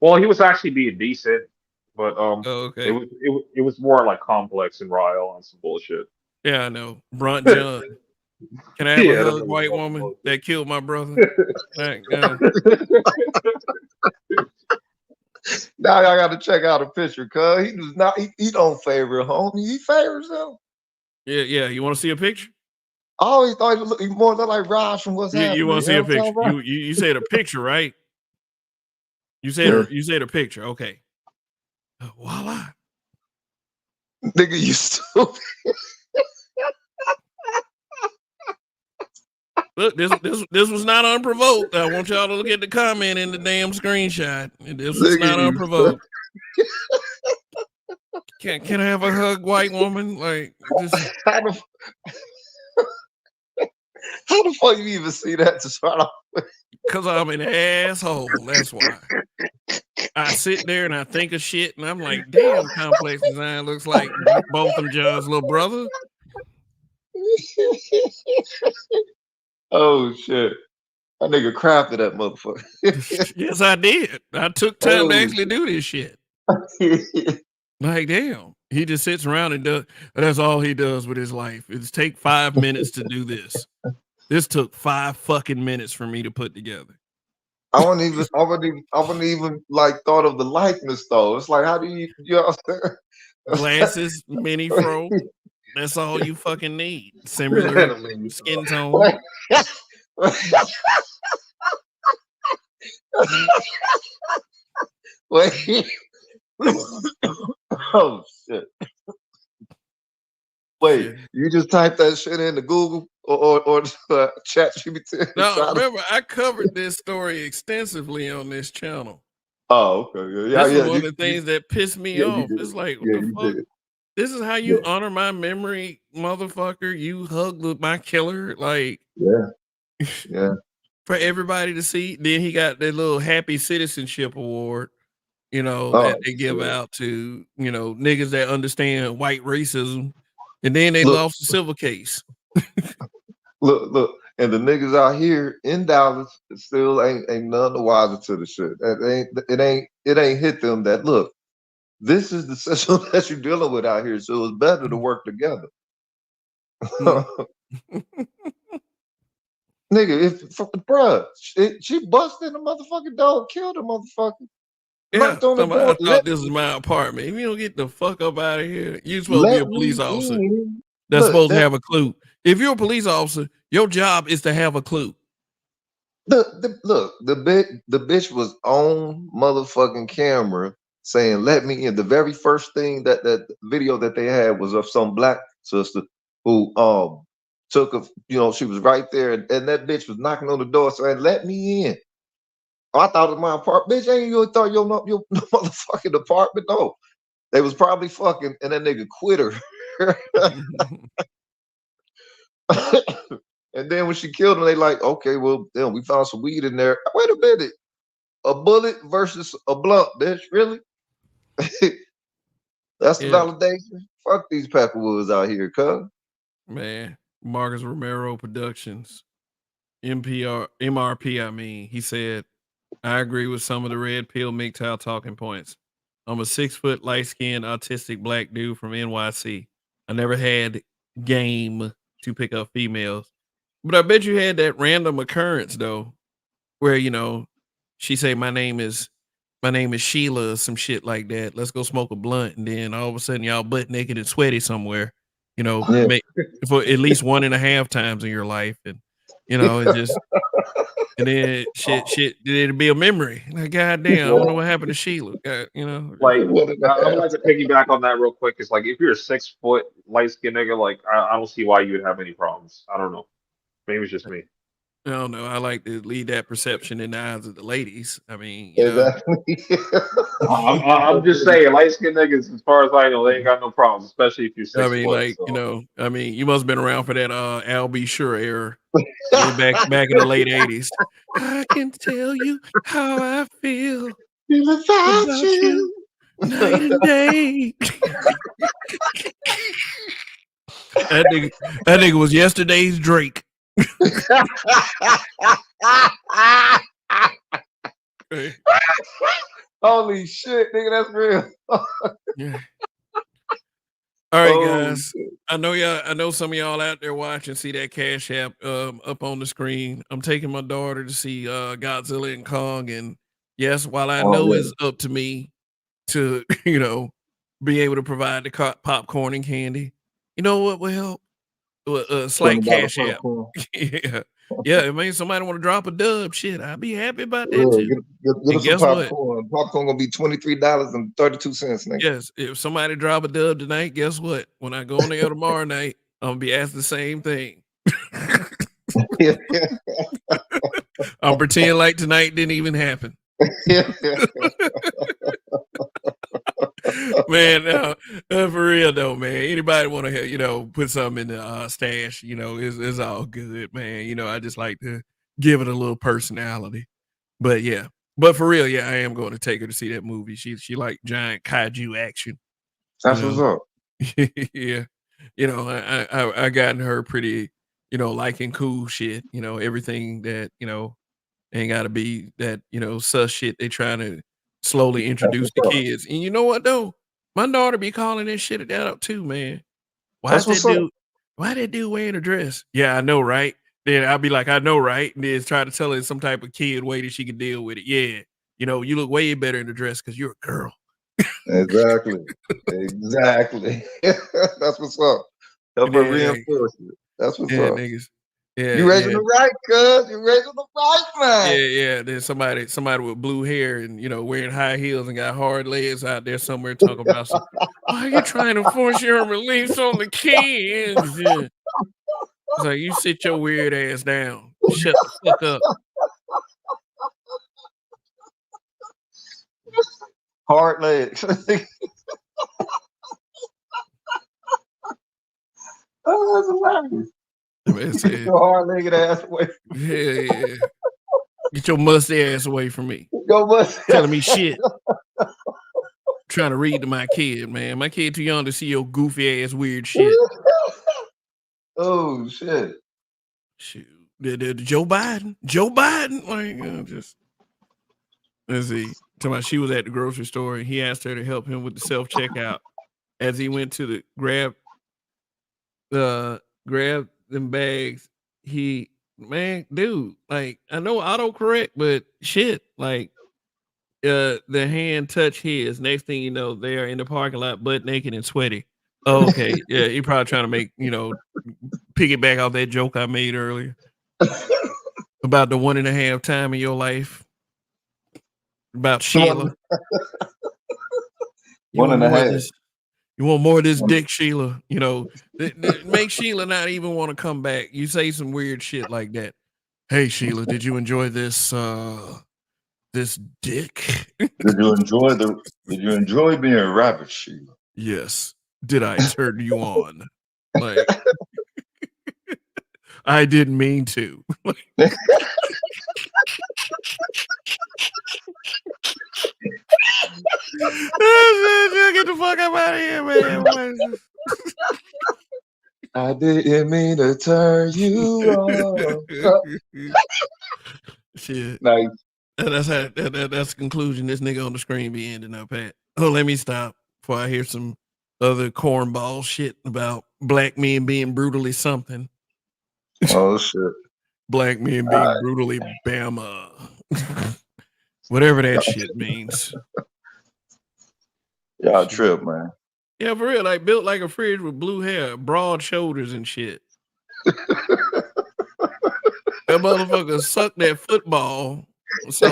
well, he was actually being decent, but Oh, it okay. it was more like complex and Ryle on some bullshit. Yeah, I know. Brunt John. Can I have a Yeah, that hug, was white on some woman bullshit. that killed my brother? Like, Now I gotta check out a picture, cuz he does not he don't favor homie. He favors him. yeah. You want to see a picture? I always thought he more looked like Raj from What's You Happening. want to You see know a what I'm picture? talking about? You said a picture, right? You said a picture. Okay. Voila. Nigga, you stupid. Look, this was not unprovoked. I want y'all to look at the comment in the damn screenshot. This was Nigga, not you unprovoked. Can I have a hug, white woman? Like, just how the how the fuck you even see that to start off with? because I'm an asshole. That's why. I sit there and I think of shit, and I'm like, damn, complex design looks like both them John's little brother. Oh shit. That nigga crafted that motherfucker. Yes, I did. I took time to Oh actually do this shit. shit. Like, damn. He just sits around and does. That's all he does with his life. It's take 5 minutes to do this. This took 5 fucking minutes for me to put together. I wouldn't even like thought of the likeness though. It's like how do you know what I'm saying? Glasses, mini fro. That's all you fucking need. Similar skin tone. Wait. Oh shit! Wait, Shit. you just type that shit into Google or Chat GPT and Now, try to. remember, I covered this story extensively on this channel. Oh, okay, yeah, This is yeah, one of you, the things that pissed me yeah, you off. did, It's like, what yeah, the you fuck? did, This is how you yeah, honor my memory, motherfucker. You hugged my killer, like yeah, yeah. for everybody to see. Then he got that little happy citizenship award, that Oh they give shit! out to, niggas that understand white racism. And then they Look, lost the civil case. look, and the niggas out here in Dallas still ain't none the wiser to the shit. It ain't hit them that look. This is the system that you're dealing with out here, so it's better to work together. Mm. Nigga, bruh, she busted the motherfucking dog, killed the motherfucker, Yeah, knocked on the somebody I door, thought this was my apartment. If you don't get the fuck up out of here, you're supposed to be a let police me officer in. that's Look, supposed to that have a clue. If you're a police officer, your job is to have a clue. the bitch was on motherfucking camera saying, "Let me in." The very first thing that video that they had was of some black sister who took a, she was right there, and that bitch was knocking on the door saying, "Let me in." I thought it was my apartment. Bitch, ain't you thought your motherfucking apartment? No, they was probably fucking, and that nigga quit her. And then when she killed him, they like, okay, well, damn, we found some weed in there. Wait a minute, a bullet versus a blunt, bitch. Really? That's the Yeah, validation. Fuck these Peckerwoods out here, cuz. man. Marcus Romero Productions, MRP. I mean, he said, I agree with some of the red pill MGTOW talking points. I'm a 6 foot, light skinned, autistic black dude from NYC. I never had game to pick up females, but I bet you had that random occurrence though, where she say my name is Sheila or some shit like that. Let's go smoke a blunt, and then all of a sudden y'all butt naked and sweaty somewhere. Yeah. For at least 1.5 times in your life, and it just and then shit, it'd be a memory. Like, goddamn, I Yeah. wonder what happened to Sheila. Like, One and a I would half. like to piggyback on that real quick. It's like if you're a 6 foot light skinned nigga, like I don't see why you would have any problems. I don't know. Maybe it's just me. I don't know. I like to leave that perception in the eyes of the ladies. I mean, Exactly. I'm just saying, light skinned niggas, as far as I know, they ain't got no problems, especially if you're I six mean, foot. like, So you must have been around for that Al B. Sure era. Back in the late 80s. I can tell you how I feel Without about you you. night and day. That nigga was yesterday's Drake. Hey, Holy shit, nigga, that's real. yeah. All right, Oh, guys. I know some of y'all out there watching see that Cash App up on the screen. I'm taking my daughter to see Godzilla and Kong, and yes, while I oh know yeah. it's up to me to be able to provide the popcorn and candy, you know what will help? A slight $20 Cash App. popcorn. Yeah, yeah. It means somebody want to drop a dub. Shit, I'd be happy about that Yeah, too. get And us some guess what? popcorn. Popcorn gonna be $23.32, nigga. Yes, if somebody drop a dub tonight, guess what? When I go on there tomorrow night, I'm gonna be asked the same thing. Yeah, I'm pretending like tonight didn't even happen. yeah. Man, for real though, man. Anybody want to, put something in the stash? It's all good, man. I just like to give it a little personality. But yeah, but for real, yeah, I am going to take her to see that movie. She like giant kaiju action. You That's what's know, up. yeah. I gotten her pretty, liking cool shit. Everything that ain't got to be that sus shit they trying to slowly That's introduce what's the up. kids. And you know what though, my daughter be calling this shit that up too, man. Why is That's what's that up. dude? Why that dude wearing a dress? Yeah, I know, right? Then I'll be like, I know, right? And then try to tell her some type of kid way that she can deal with it. Yeah, you look way better in the dress because you're a girl. Exactly. Exactly. That's what's up. Help And her then, reinforce it. That's what's yeah, up. niggas. Yeah, You raising yeah. the right, cuz. You raising the right, man. Yeah. Then somebody with blue hair and wearing high heels and got hard legs out there somewhere talking about some. Why are you trying to force your release on the kids? Yeah. It's like you sit your weird ass down. Shut the fuck up. Hard legs. Oh, that's hilarious. The man Get said, your hard-legged ass away. yeah. Get your musty ass away from me. Go bust. Telling me shit. Trying to read to my kid, man. My kid too young to see your goofy ass weird shit. Oh shit. Shoot. The Joe Biden. Like, just let's see. Talking about she was at the grocery store and he asked her to help him with the self-checkout as he went to the grab them bags. Dude, like I know autocorrect, but shit, like the hand touched his. Next thing you know, they are in the parking lot butt naked and sweaty. Oh, okay. Yeah, he probably trying to make, piggyback off that joke I made earlier about the 1.5 time in your life. About Sheila. You One want and a more of half. this? You want more of this dick, Sheila? Make Sheila not even want to come back. You say some weird shit like that. Hey, Sheila, did you enjoy this this dick? Did you enjoy being a rabbit, Sheila? Yes. Did I turn you on? Like I didn't mean to. Get the fuck up out of here, man. I didn't mean to turn you on. Shit. Nice. That's the conclusion this nigga on the screen be ending up at. Oh, let me stop before I hear some other cornball shit about black men being brutally something. Oh shit. Black men being brutally Bama. Whatever that shit means. Y'all trip, man. Yeah, for real. Like built like a fridge with blue hair, broad shoulders and shit. That motherfucker sucked that football. So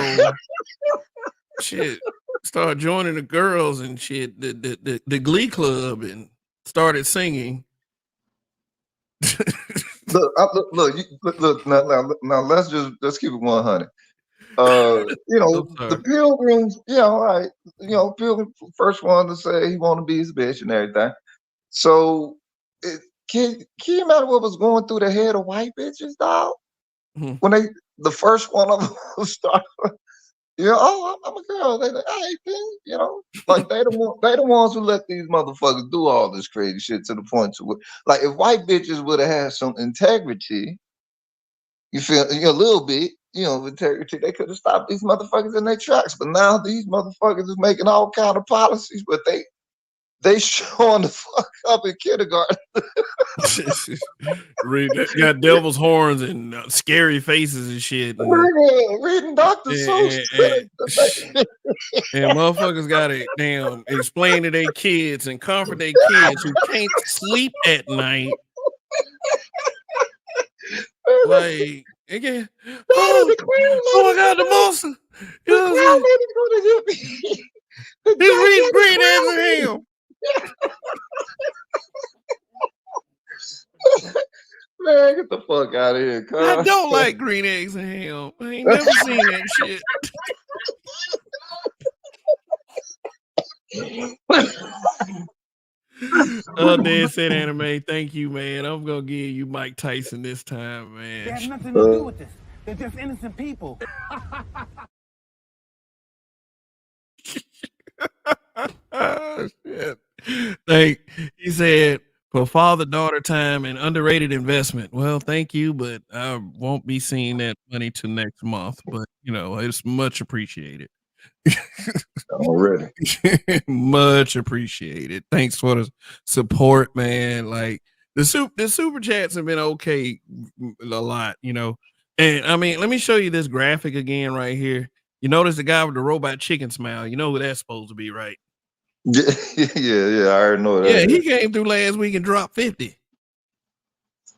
shit. Started joining the girls and shit, the glee club and started singing. Look. Now let's keep it 100. The Pilgrims, right. Pilgrim first one to say he want to be his bitch and everything. So, can you imagine what was going through the head of white bitches, dog? Hmm. When the first one of them started, I'm a girl. They like, hey, like they the ones who let these motherfuckers do all this crazy shit to the point to where, like, if white bitches would have had some integrity, you feel a little bit, integrity, they could have stopped these motherfuckers in their tracks. But now these motherfuckers is making all kind of policies, but they showing the fuck up in kindergarten. Got devil's horns and scary faces and shit. And, reading Dr. Seuss. And motherfuckers gotta damn explain to their kids and comfort their kids who can't sleep at night. Like, again, oh my God, the monster. He's reading Green Eggs and Ham. Man, get the fuck out of here, cuz. I don't like Green Eggs and Ham. I ain't never seen that shit. Dad said anime. Thank you, man. I'm gonna give you Mike Tyson this time, man. They have nothing to do with this. They're just innocent people. Shit. He said for father-daughter time and underrated investment. Well, thank you, but I won't be seeing that money till next month. But it's much appreciated. Already. Much appreciated. Thanks for the support, man. Like the super chats have been okay a lot, And I mean, let me show you this graphic again right here. You notice the guy with the robot chicken smile. You know who that's supposed to be, right? Yeah, I already know that. Yeah, he came through last week and dropped 50.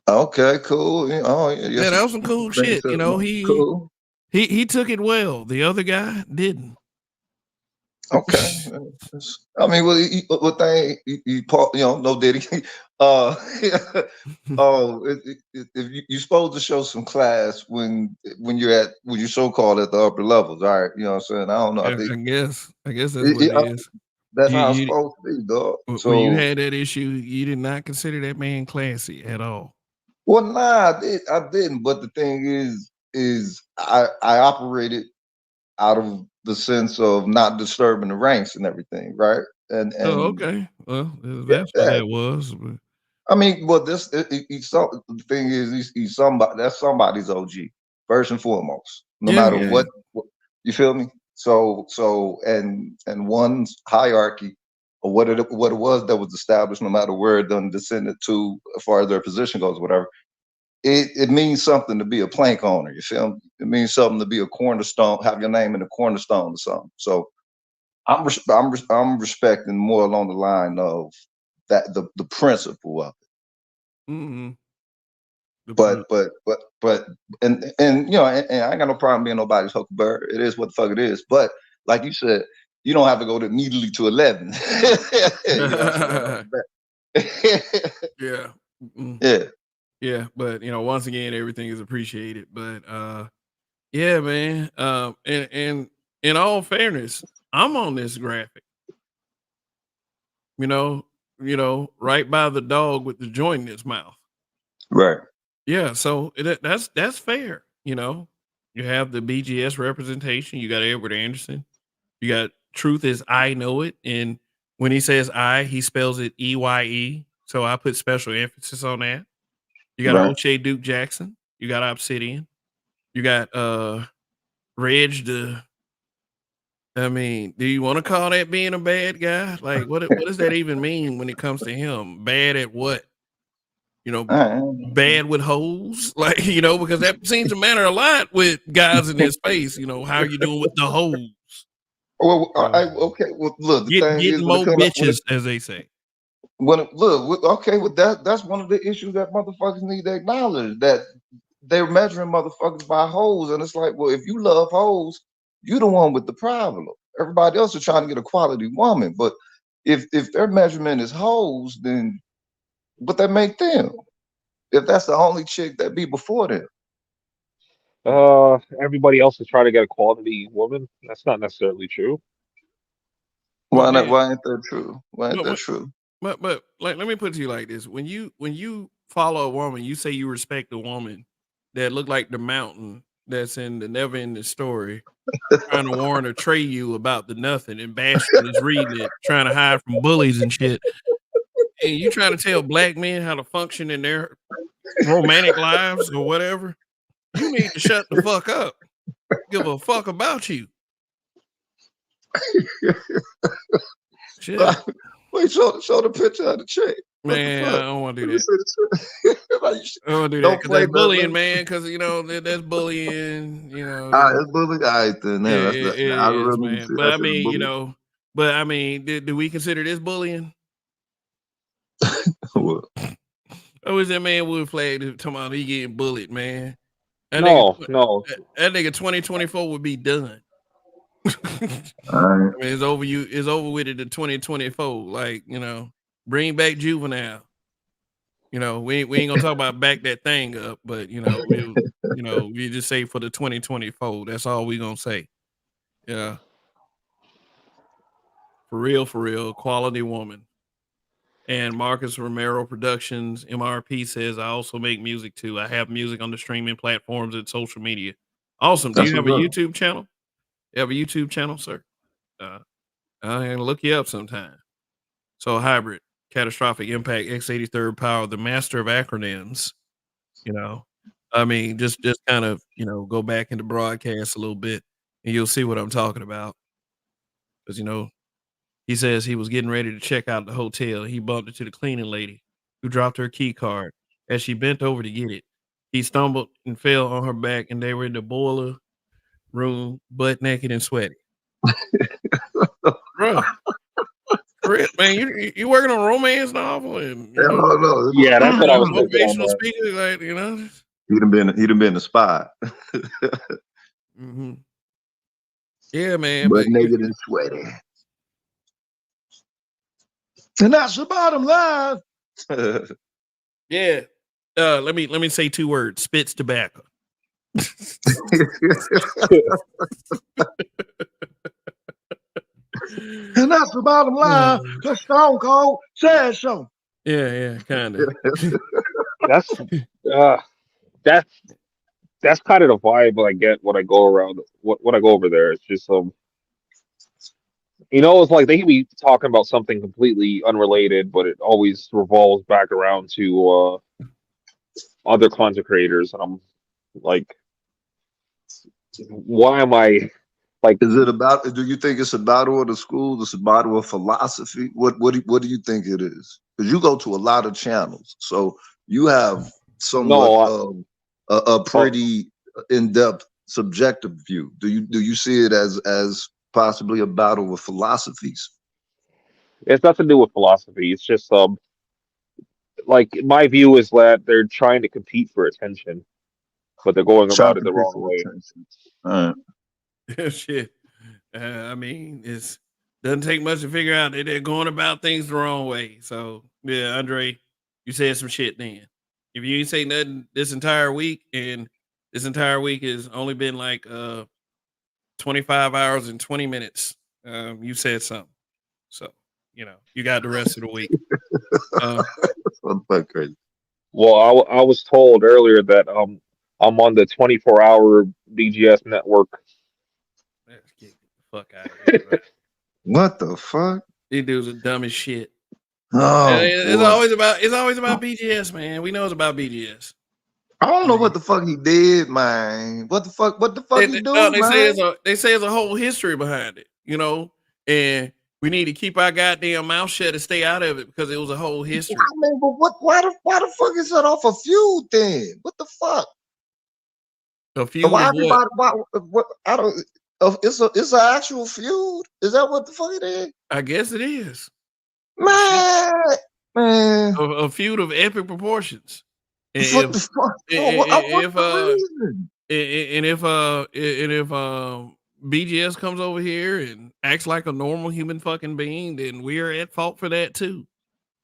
Okay, cool. Oh, yeah, Yeah, yes, that was some cool shit. You know, cool. he took it well. The other guy didn't. Okay. I mean, well, what thing, no Diddy. Uh, if you're supposed to show some class when you're so-called at the upper levels, all right? You know what I'm saying? I don't know. I Yeah, think I guess that's what it is. that's You how it's you supposed to be, dog. when you So, had that issue, you did not consider that man classy at all. well, nah, I didn't. But the thing is I operated out of the sense of not disturbing the ranks and everything, right? Oh, And okay. Well, yeah, that's what yeah. that was. But I mean, well, the thing is, he's somebody. That's somebody's OG first and foremost. No yeah, matter yeah. what you feel me. So, and one's hierarchy or what it was that was established, no matter where it done descended to, as far as their position goes, whatever. It means something to be a plank owner. You feel me? It means something to be a cornerstone, have your name in the cornerstone or something. So I'm respecting more along the line of that the principle of it. Mm-hmm. But and and I ain't got no problem being nobody's huckleberry. It is what the fuck it is. But like you said, you don't have to go to immediately to 11. You know what I'm saying? Off the bat. Yeah. Mm. Yeah. Yeah, but once again, everything is appreciated. But yeah, man. And in all fairness, I'm on this graphic. You know, right by the dog with the joint in its mouth. Right. Yeah, so that's fair. You have the BGS representation. You got Edward Anderson. You got Truth is I Know It, and when he says I, he spells it EYE. So I put special emphasis on that. You got Right. O'Shea Duke Jackson. You got Obsidian. You got Reg the. I mean, do you want to call that being a bad guy? Like, what does that even mean when it comes to him? Bad at what? Bad with hoes, like because that seems to matter a lot with guys in this space. How you doing with the hoes? Well, You know, okay. Well, look, the thing is getting more bitches, as they say. Okay, well that's one of the issues that motherfuckers need to acknowledge, that they're measuring motherfuckers by hoes, and it's like, well, if you love hoes, you the one with the problem. Everybody else is trying to get a quality woman, but if their measurement is hoes, then what that make them? If that's the only chick that be before them, Everybody else is trying to get a quality woman. That's not necessarily true. But why not? man, Why ain't that true? Why ain't but that but true? but like, let me put it to you like this: when you follow a woman, you say you respect a woman that look like the mountain that's in the Never Ending Story, trying to warn or tray you about the nothing, and Bastion is reading it, trying to hide from bullies and shit. And you trying to tell black men how to function in their romantic lives or whatever? You need to shut the fuck up. Give a fuck about you. Shit. Wait, show the picture of the chick. What the Man, I fuck? don't want to Let do me that. see the chick. Like, I don't want to do that don't because play that's that. bullying, man. Because that's bullying. It's bullying. All right, then. Yeah, Yeah, it I is, really man. see. But That's I the mean, bullying. do we consider this bullying? Well, Or is that man Wood flag talking about he getting bullied, man? That nigga, No, no. that nigga 2024 would be done. all right. I mean, it's over with it in 2024. Like, bring back Juvenile. We ain't gonna talk about back that thing up, but we just say for the 2024. That's all we gonna say. Yeah, for real, quality woman. And Marcus Romero Productions, MRP says I also make music too. I have music on the streaming platforms and social media. Awesome. Do That's you have what's a up. YouTube channel? You have a YouTube channel, sir? Uh, I'm gonna look you up sometime. So hybrid, catastrophic impact, X83rd power, the master of acronyms. You know, I mean, just kind of go back into broadcast a little bit, and you'll see what I'm talking about. Because he says he was getting ready to check out the hotel. He bumped into the cleaning lady, who dropped her key card. As she bent over to get it, he stumbled and fell on her back, and they were in the boiler room, butt naked and sweaty. Bruh, For real, man, you working on a romance novel and No. Yeah, that's what I was thinking on motivational that. speaker, like He done been a spy. Mhm. Yeah, man, But but naked and sweaty. And that's the bottom line. yeah. Let me say 2 words: spits tobacco. And that's the bottom line. Cause Stone Cold said so. Yeah, kind of. That's that's kind of the vibe I get when I go around when I go over there. It's just it's like they can be talking about something completely unrelated, but it always revolves back around to other content creators, and I'm like, why am I like? Is it about? Do you think it's a battle of the schools? It's a battle of philosophy. What do you think it is? Because you go to a lot of channels, so you have somewhat No, of a pretty in-depth subjective view. Do you see it as possibly a battle of philosophies? it's nothing to do with philosophy. It's just like my view is that they're trying to compete for attention, but they're going Trying about to it the compete wrong for way. attention. All right. Shit. I mean, it's doesn't take much to figure out that they're going about things the wrong way. So yeah, Andre, you said some shit then. If you ain't say nothing this entire week, and this entire week has only been like 25 hours and 20 minutes, you said something. So you got the rest of the week. That's crazy. Well, I was told earlier that I'm on the 24-hour BGS network. Let's get the fuck out of here, bro. What the fuck? These dudes are dumb as shit. Oh It's boy. always about BGS, man. We know it's about BGS. I don't know what the fuck he did, man. What the fuck? What the fuck he do, They say man? there's a whole history behind it, and we need to keep our goddamn mouth shut and stay out of it because it was a whole history. I mean, but what? Why the fuck is that off a feud then? What the fuck? A feud Why of what? everybody? Why? What? I don't. It's an actual feud. Is that what the fuck it is? I guess it is Man. a feud of epic proportions. And What the fuck? What's the reason? if BGS comes over here and acts like a normal human fucking being, then we're at fault for that too.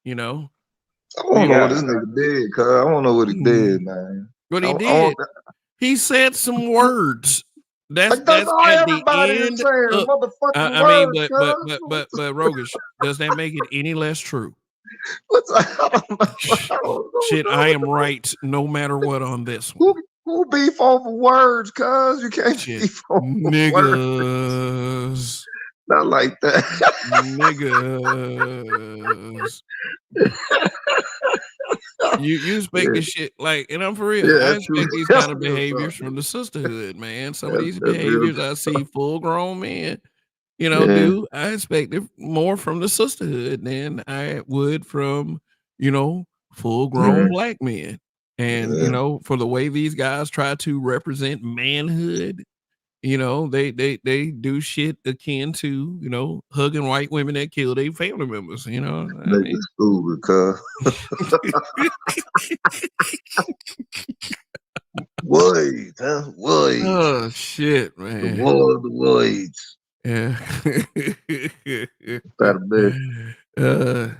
I don't know what this Yeah, nigga did, cuz I don't know what he did, man. What he I did, want, he said some words. That's like that's all at the everybody is end. saying, motherfucking I mean, words, cuz. but Rogish, does that make it any less true? I don't know. I don't Shit, know. I am right no matter what on this one. Who beef over words, cuz? You can't Shit, beef over words. niggas, Not like that. niggas. You expect this shit like, and I'm for real. Yeah, I that's true. expect these That's kind of real behaviors talk. from the sisterhood, man. Some of these That's real behaviors I see full grown men, Yeah. do. I expect it more from the sisterhood than I would from, full grown Yeah. black men. And, Yeah. for the way these guys try to represent manhood, they do shit akin to, hugging white women that kill their family members, I Nigga mean. stupid, cuz. Wait, huh? Wait. Oh shit, The man. war of the Lloyds. Yeah. That a bitch.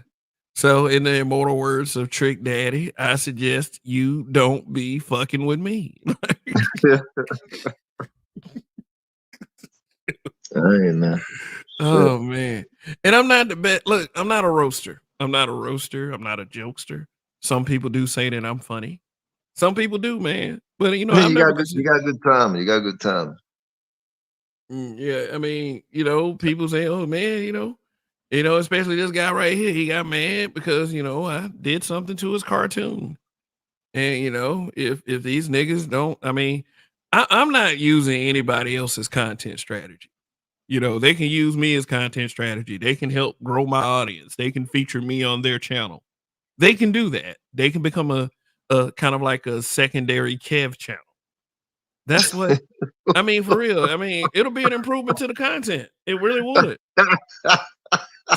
So in the immortal words of Trick Daddy, I suggest you don't be fucking with me. Hey, man. Oh man. And I'm not the best. Look, I'm not a roaster. I'm not a roaster. I'm not a jokester. Some people do say that I'm funny. Some people do, man. But I've never You got good time. You got good time. Yeah, I mean, people say, "Oh man, especially this guy right here, he got mad because I did something to his cartoon." And if these niggas don't, I mean, I'm not using anybody else's content strategy. They can use me as content strategy. They can help grow my audience. They can feature me on their channel. They can do that. They can become a kind of like a secondary Kev channel. That's what I mean, for real. I mean, it'll be an improvement to the content. It really would.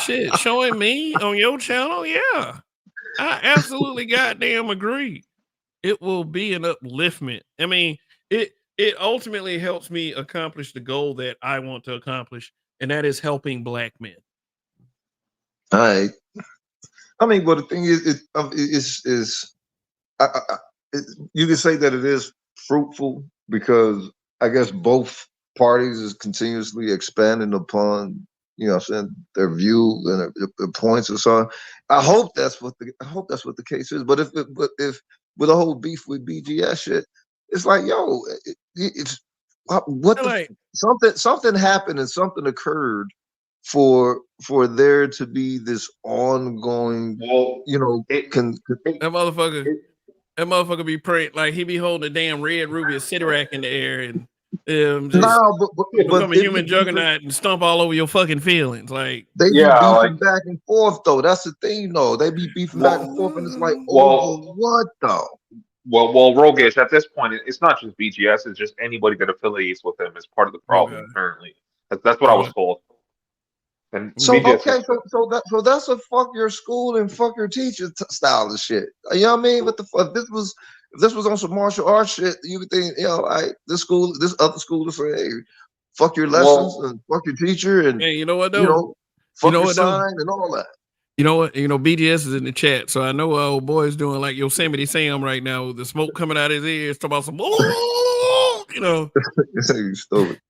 Shit, showing me on your channel, yeah. I absolutely goddamn agree. It will be an upliftment. I mean, it ultimately helps me accomplish the goal that I want to accomplish, and that is helping black men. All right. I mean, but the thing is you can say that it is fruitful because I guess both parties is continuously expanding upon, you know what I'm saying, their views and their points and so on. I hope that's what the case is. But if with the whole beef with BGS shit, it's like, yo, it's what the Like, something happened and something occurred for there to be this ongoing, Well, you know, it, that motherfucker, that motherfucker be praying like he be holding a damn red ruby Sidorak in the air and just no, but become a they be human beefing, juggernaut and stomp all over your fucking feelings. Like, they be yeah, like, beefing back and forth though. That's the thing though. They be beefing back and forth, and it's like over well, what though? well, Rogesh, at this point, it's not just BGS; it's just anybody that affiliates with them is part of the okay, problem. Apparently, that's what I was okay. told. And So BGS okay, is so that's a fuck your school and fuck your teacher style of shit. You know what I mean? But if this was on some martial arts shit, you would think, you know, this other school is saying, hey, fuck your lessons well, and fuck your teacher and, Hey, you know what you though? know, You fuck know your what though? sign and all that. You know what? You know, BGS is in the chat, so I know our old boy's doing like Yosemite Sam right now with the smoke coming out his ears, talking about some, you know, You stupid.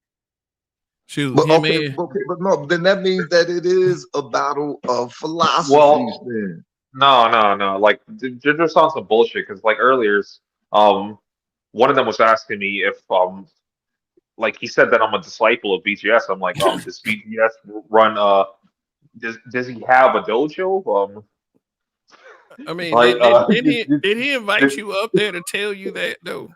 shoot, But him okay, and but no, then that means that it is a battle of philosophies well, then. no. Like, Ginger on some bullshit because, like, earlier, um, one of them was asking me if, like, he said that I'm a disciple of BGS. I'm like, does BGS run, does he have a dojo? I mean, Like, did he invite you up there to tell you that though?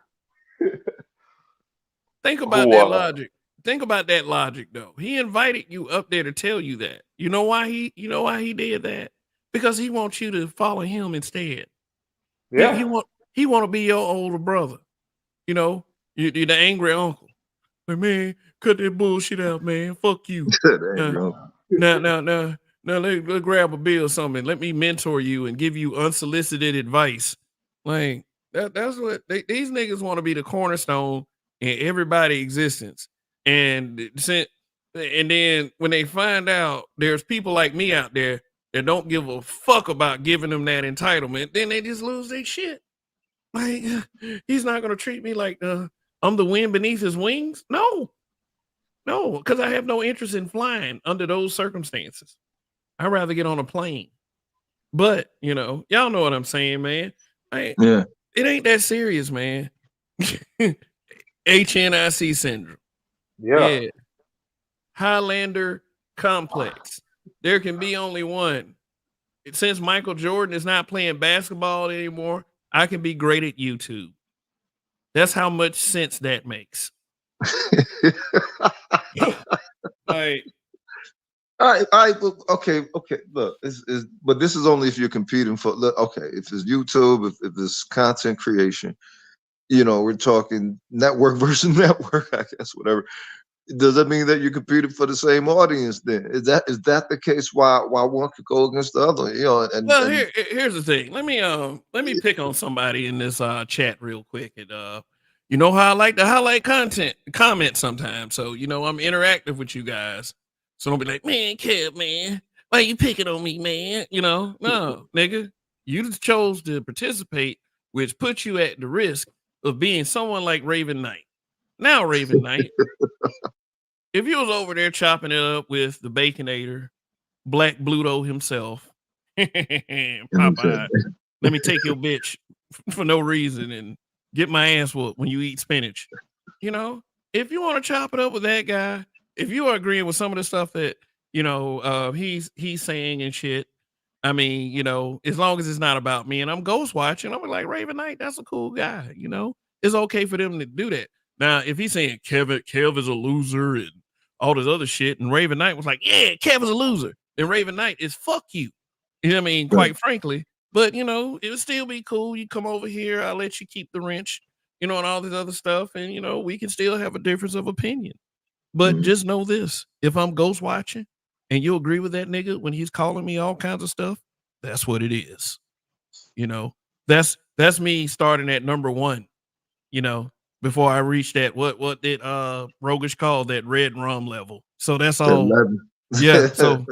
Think about who, that logic. Think about that logic though. He invited you up there to tell you that. You know why he did that? Because he wants you to follow him instead. He yeah. want he want to be your older brother. You know, you're the angry uncle. Like, man, cut that bullshit out, man. Fuck you. That ain't Uh, real. now, let's grab a bill or something. Let me mentor you and give you unsolicited advice. Like that's what these niggas want to be the cornerstone in everybody's existence. And then when they find out there's people like me out there that don't give a fuck about giving them that entitlement, then they just lose their shit. Like, he's not gonna treat me like I'm the wind beneath his wings. No, because I have no interest in flying under those circumstances. I'd rather get on a plane. But y'all know what I'm saying, man. Like, Yeah. it ain't that serious, man. HNIC syndrome. Yeah. Yeah. Highlander complex. There can be only one. Since Michael Jordan is not playing basketball anymore, I can be great at YouTube. That's how much sense that makes. Like, All right, okay. Look, but this is only if you're competing for. Look, okay, if it's YouTube, if it's content creation, you know, we're talking network versus network, I guess, whatever. Does that mean that you're competing for the same audience? Then is that the case? Why one could go against the other? You know, well, and here's the thing. Let me pick on somebody in this chat real quick. And you know how I like to highlight comment sometimes. So I'm interactive with you guys. So don't be like, man, Kev, man, why you picking on me, man? No, nigga, you just chose to participate, which puts you at the risk of being someone like Raven Knight. Now, Raven Knight, if you was over there chopping it up with the Baconator, Black Bluto himself, Popeye, let me take your bitch for no reason and get my ass whooped when you eat spinach. If you want to chop it up with that guy, if you are agreeing with some of the stuff that he's saying and shit, I mean, as long as it's not about me and I'm ghost watching, I'm like Raven Knight, that's a cool guy. It's okay for them to do that. Now, if he's saying Kev is a loser and all this other shit, and Raven Knight was like, yeah, Kev is a loser, then Raven Knight is fuck you. You know what I mean? right. Quite frankly. But it would still be cool. You come over here, I'll let you keep the wrench, and all this other stuff, and we can still have a difference of opinion. But Mhm. just know this: if I'm ghost watching, and you agree with that nigga when he's calling me all kinds of stuff, that's what it is. You know, that's me starting at number one, you know, before I reach that what did Rogish call that red rum level. So that's all. Yeah, so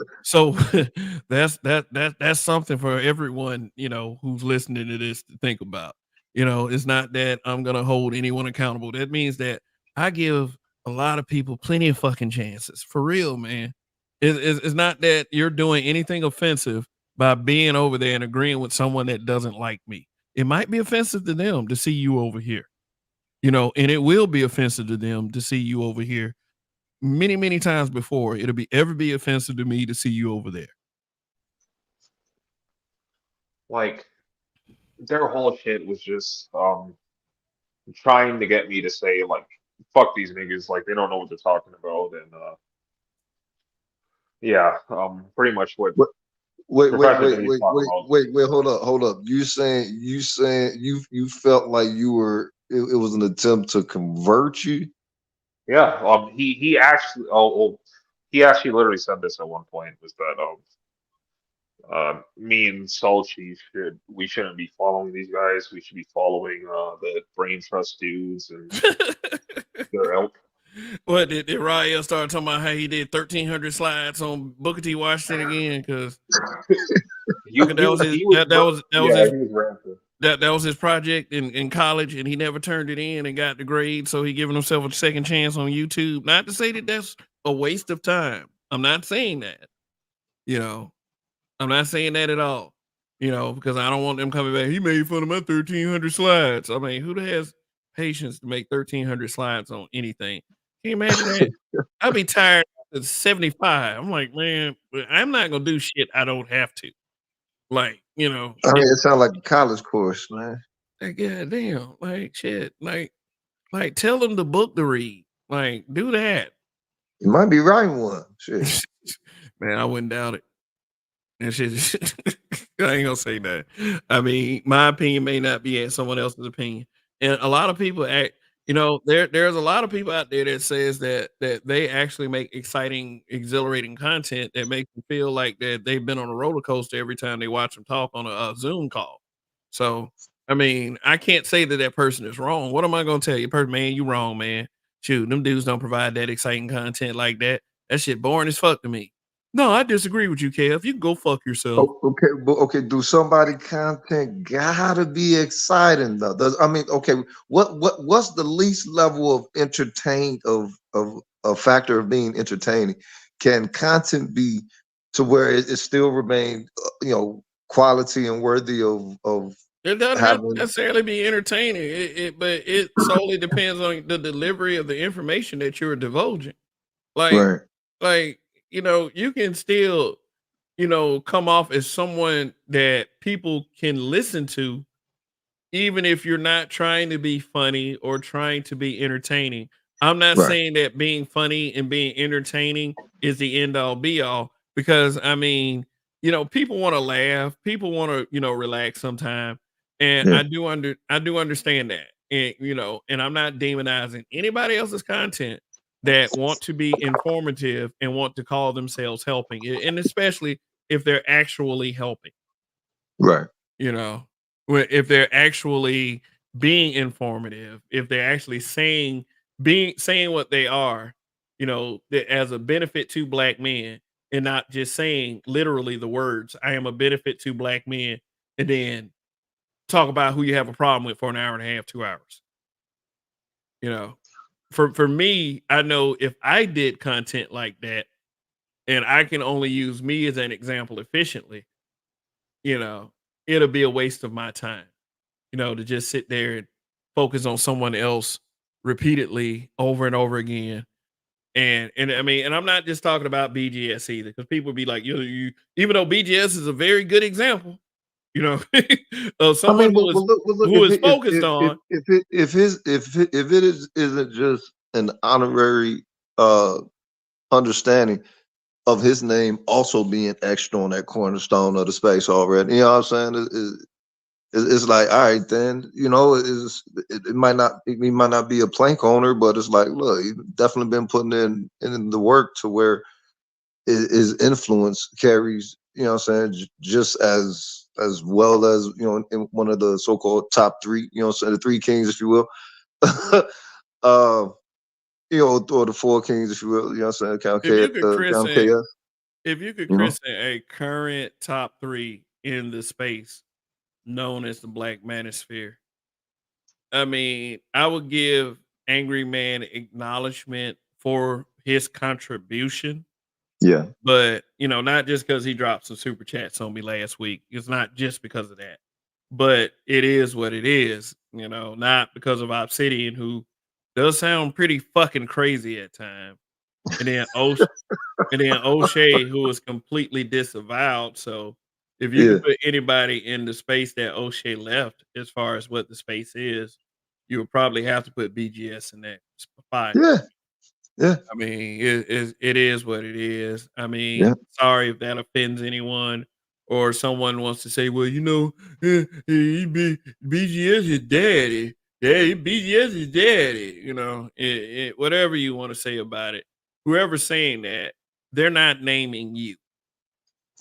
that's something for everyone, you know, who's listening to this to think about. You know, it's not that I'm gonna hold anyone accountable. That means that I give a lot of people plenty of fucking chances. For real, man. It's not that you're doing anything offensive by being over there and agreeing with someone that doesn't like me. It might be offensive to them to see you over here, you know, and it will be offensive to them to see you over here many, many times before it'll be offensive to me to see you over there. Like their whole shit was just trying to get me to say like fuck these niggas, like they don't know what they're talking about, and yeah, pretty much what Wait, wait, wait, Professor wait, Day's wait, talking wait, about. wait, wait. Hold up. You saying you felt like you were it was an attempt to convert you. Yeah, he actually he actually literally said this at one point, was that me and Salchi shouldn't be following these guys. We should be following the brain trust dudes and their ilk. What did Rael start talking about how he did 1,300 slides on Booker T. Washington again? Because that was his He was that was yeah, his he was ranting. that was his project in college, and he never turned it in and got the grade. So he giving himself a second chance on YouTube. Not to say that that's a waste of time. I'm not saying that. You know, I'm not saying that at all. You know, because I don't want them coming back. He made fun of my 1,300 slides. I mean, who has patience to make 1,300 slides on anything? Can you imagine that? I'd be tired at 75. I'm like, man, I'm not gonna do shit I don't have to. Like, you know, I mean, it sounds like a college course, man. like, goddamn, like shit, like tell them the book to read. Like, do that. You might be writing one. Shit. Man, I wouldn't doubt it. And shit, I ain't gonna say that. I mean, my opinion may not be as someone else's opinion, and a lot of people act. You know, there's a lot of people out there that says that they actually make exciting, exhilarating content that makes them feel like that they've been on a roller coaster every time they watch them talk on a Zoom call. So, I mean, I can't say that that person is wrong. What am I gonna tell you, person? Man, you wrong, man. Shoot, them dudes don't provide that exciting content like that. That shit boring as fuck to me. No, I disagree with you, Kev. You can go fuck yourself. Okay, but okay, do somebody content gotta be exciting though? I mean, okay, what's the least level of entertain of a factor of being entertaining? Can content be to where it still remain quality and worthy of It doesn't have to having necessarily be entertaining. But it solely depends on the delivery of the information that you're divulging. Like, right, like you know, you can still, you know, come off as someone that people can listen to even if you're not trying to be funny or trying to be entertaining. I'm not right, saying that being funny and being entertaining is the end all be all, because I mean, you know, people want to laugh, people want to, you know, relax sometime. And yeah, I do understand that. And you know, and I'm not demonizing anybody else's content that want to be informative and want to call themselves helping, and especially if they're actually helping. right, You know, if they're actually being informative, if they're actually saying what they are, you know, that as a benefit to black men, and not just saying literally the words, I am a benefit to black men, and then talk about who you have a problem with for an hour and a half, 2 hours. You know, for me, I know if I did content like that, and I can only use me as an example efficiently, you know, it'll be a waste of my time, you know, to just sit there and focus on someone else repeatedly over and over again. And I mean, and I'm not just talking about BGS either, because people be like, you, even though BGS is a very good example, you know, of I someone mean, well, look, who is focused if on. if it if his if it is isn't just an honorary uh understanding of his name also being extra on that cornerstone of the space already. You know what I'm saying? It's like, all right, then, it might not be a plank owner, but it's like, look, he's definitely been putting in the work to where his influence carries, just as well as, in one of the so-called top three, so the three kings, if you will. uh, or the four kings, if you will, count If you could count christen, KS, if you could you know. christen a current top three in the space known as the Black Manosphere, I mean, I would give Angry Man acknowledgement for his contribution, Yeah. but not just because he dropped some super chats on me last week. It's not just because of that, but it is what it is. Not because of Obsidian, who does sound pretty fucking crazy at times, and then O'Shea, who was completely disavowed. So if you Yeah. could put anybody in the space that O'Shea left, as far as what the space is, you would probably have to put BGS in that spot. Yeah. Yeah. I mean, it is what it is. I Yeah. mean, sorry if that offends anyone, or someone wants to say, well, BGS is daddy. Daddy, BGS is daddy. Whatever you want to say about it. Whoever's saying that, they're not naming you.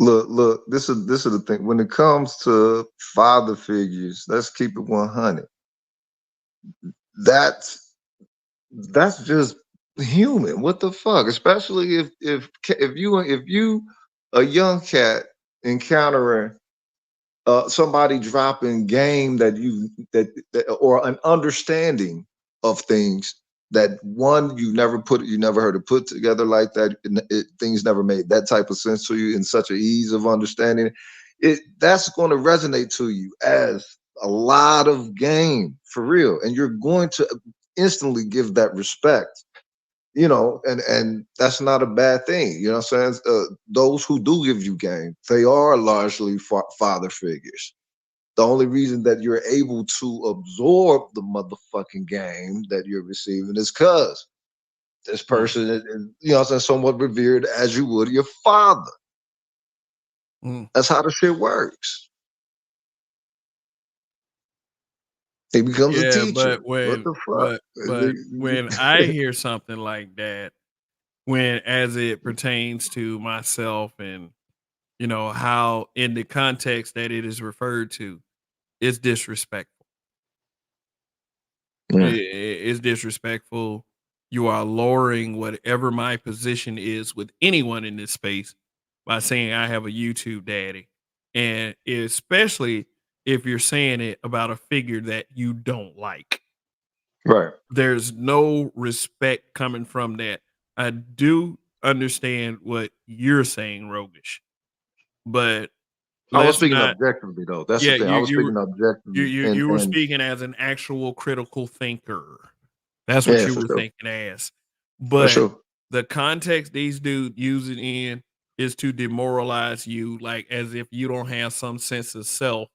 Look. This is the thing. When it comes to father figures, let's keep it 100. That's just human. What the fuck? Especially if you a young cat encountering somebody dropping game that or an understanding of things that one you never heard it put together like that. Things never made that type of sense to you in such an ease of understanding. That's going to resonate to you as a lot of game for real, and you're going to instantly give that respect. And that's not a bad thing. You know what I'm saying? Those who do give you game, they are largely father figures. The only reason that you're able to absorb the motherfucking game that you're receiving is because this Mm, person is, what I'm saying, somewhat revered as you would your father. mm. That's how the shit works. He becomes a Yeah, teacher. but What when the but but when fuck? I hear something like that, when as it pertains to myself and how in the context that it is referred to, it's disrespectful. Yeah. It's disrespectful. You are lowering whatever my position is with anyone in this space by saying I have a YouTube daddy. And especially if you're saying it about a figure that you don't like. Right. There's no respect coming from that. I do understand what you're saying, Rogish, but I was let's speaking not. objectively though. That's the Yeah, thing. I was speaking you objectively you and you were and speaking as an actual critical thinker. That's what yeah, you for were sure. thinking as. For But sure. the context these dude use it in is to demoralize you, like as if you don't have some sense of self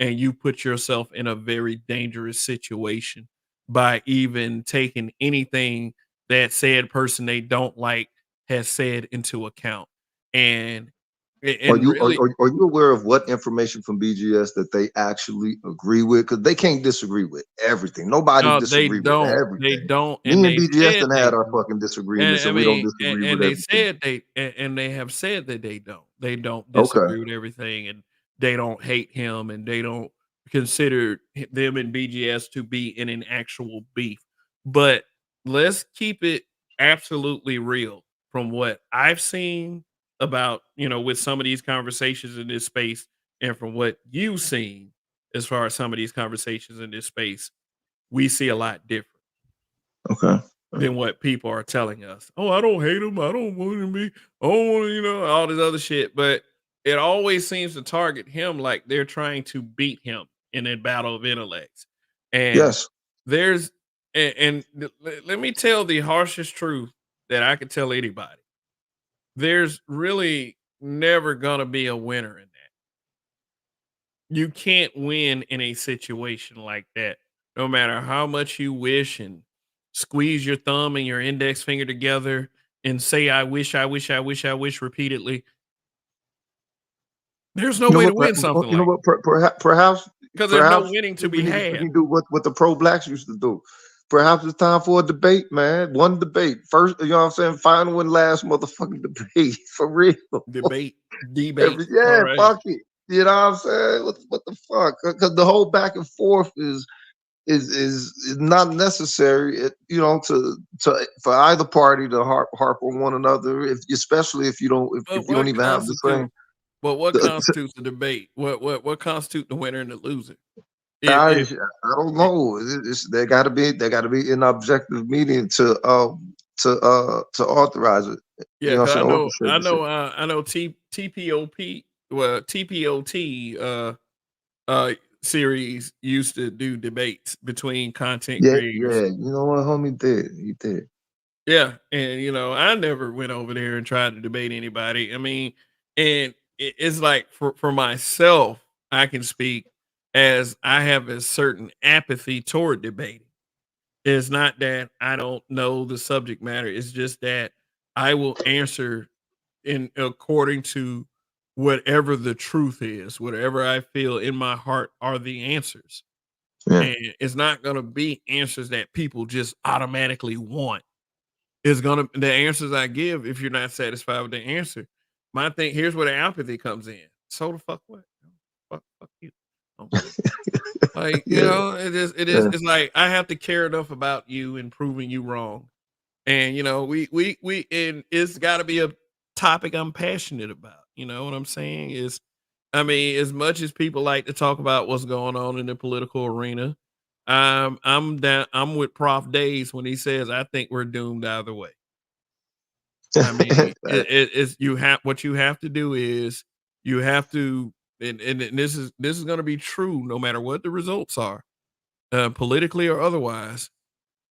and you put yourself in a very dangerous situation by even taking anything that said person they don't like has said into account. And Are and you are, really are, are you aware of what information from BGS that they actually agree with? Because they can't disagree with everything. Nobody no, they disagree with don't. They everything. don't, and Me and they BGS said done they had our do. fucking And disagreements, I and we don't mean, disagree and with they everything. said and they have said that they don't. They don't Okay. disagree with everything, and they don't hate him, and they don't consider them and BGS to be in an actual beef. But let's keep it absolutely real. From what I've seen about, with some of these conversations in this space, and from what you've seen as far as some of these conversations in this space, we see a lot different Okay. than what people are telling us. Oh, I don't hate him. I don't want him to be. I don't want to, all this other shit. But it always seems to target him like they're trying to beat him in a battle of intellects. And Yes. there's, let me tell the harshest truth that I could tell anybody. There's really never gonna be a winner in that. You can't win in a situation like that, no matter how much you wish and squeeze your thumb and your index finger together and say, I wish, I wish, I wish, I wish repeatedly. There's no You know way to what? win something You know like what? Perhaps because there's no perhaps winning to we be need had. to do what the pro blacks used to do. perhaps it's time for a debate, man. One debate. First, you know what I'm saying? Final and last motherfucking debate. For real. Debate. All Yeah, right. fuck it. You know what I'm saying? What the fuck? Because the whole back and forth is not necessary. You know, to for either party to harp on one another. Especially if you don't if But you don't even have the same. what The, constitutes a debate? What constitutes the winner and the loser? If I don't know. There got to be an objective meeting to authorize it. You yeah, know what I'm cause saying? I know TPOP well TPOT series used to do debates between content Yeah, creators. yeah. You know what, homie did? He did. Yeah, and I never went over there and tried to debate anybody. I mean, and it's like for myself, I can speak as I have a certain apathy toward debating. It's not that I don't know the subject matter. It's just that I will answer in according to whatever the truth is, whatever I feel in my heart are the answers. Yeah. And it's not going to be answers that people just automatically want. It's gonna the answers I give if you're not satisfied with the answer. My thing here's where the apathy comes in. So the fuck what? Fuck you. Oh, like, Yeah. Yeah. it's like I have to care enough about you and proving you wrong. And we and it's gotta be a topic I'm passionate about. You know what I'm saying? Is I mean, as much as people like to talk about what's going on in the political arena, I'm with Prof Days when he says I think we're doomed either way. I mean, it's you have what you have to do is you have to, and this is going to be true no matter what the results are, politically or otherwise.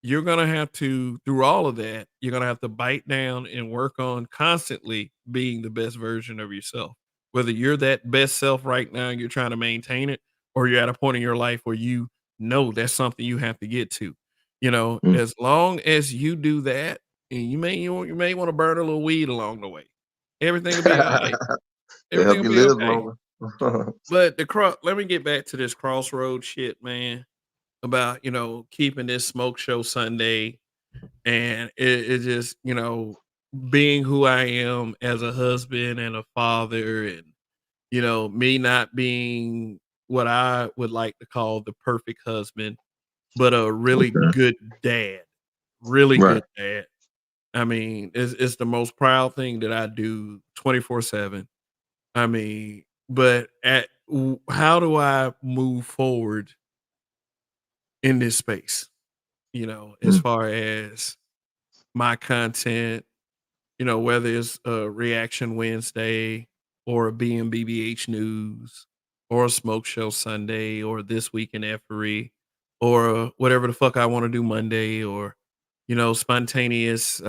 You're going to have to through all of that. You're going to have to bite down and work on constantly being the best version of yourself. Whether you're that best self right now, and you're trying to maintain it, or you're at a point in your life where you know that's something you have to get to. Mm. As long as you do that and you may wanna burn a little weed along the way. Everything will be alright. They Everything help will you be live okay. longer. But let me get back to this crossroad shit, man, about, keeping this smoke show Sunday and it just, being who I am as a husband and a father and, me not being what I would like to call the perfect husband, but a really Okay. good dad. Really Right. good dad. I mean, it's the most proud thing that I do 24/7. I mean, but how do I move forward in this space? As Mm. far as my content, whether it's a Reaction Wednesday or a BMBBH News or a Smoke Show Sunday or This Week in Effery or whatever the fuck I want to do Monday or, spontaneous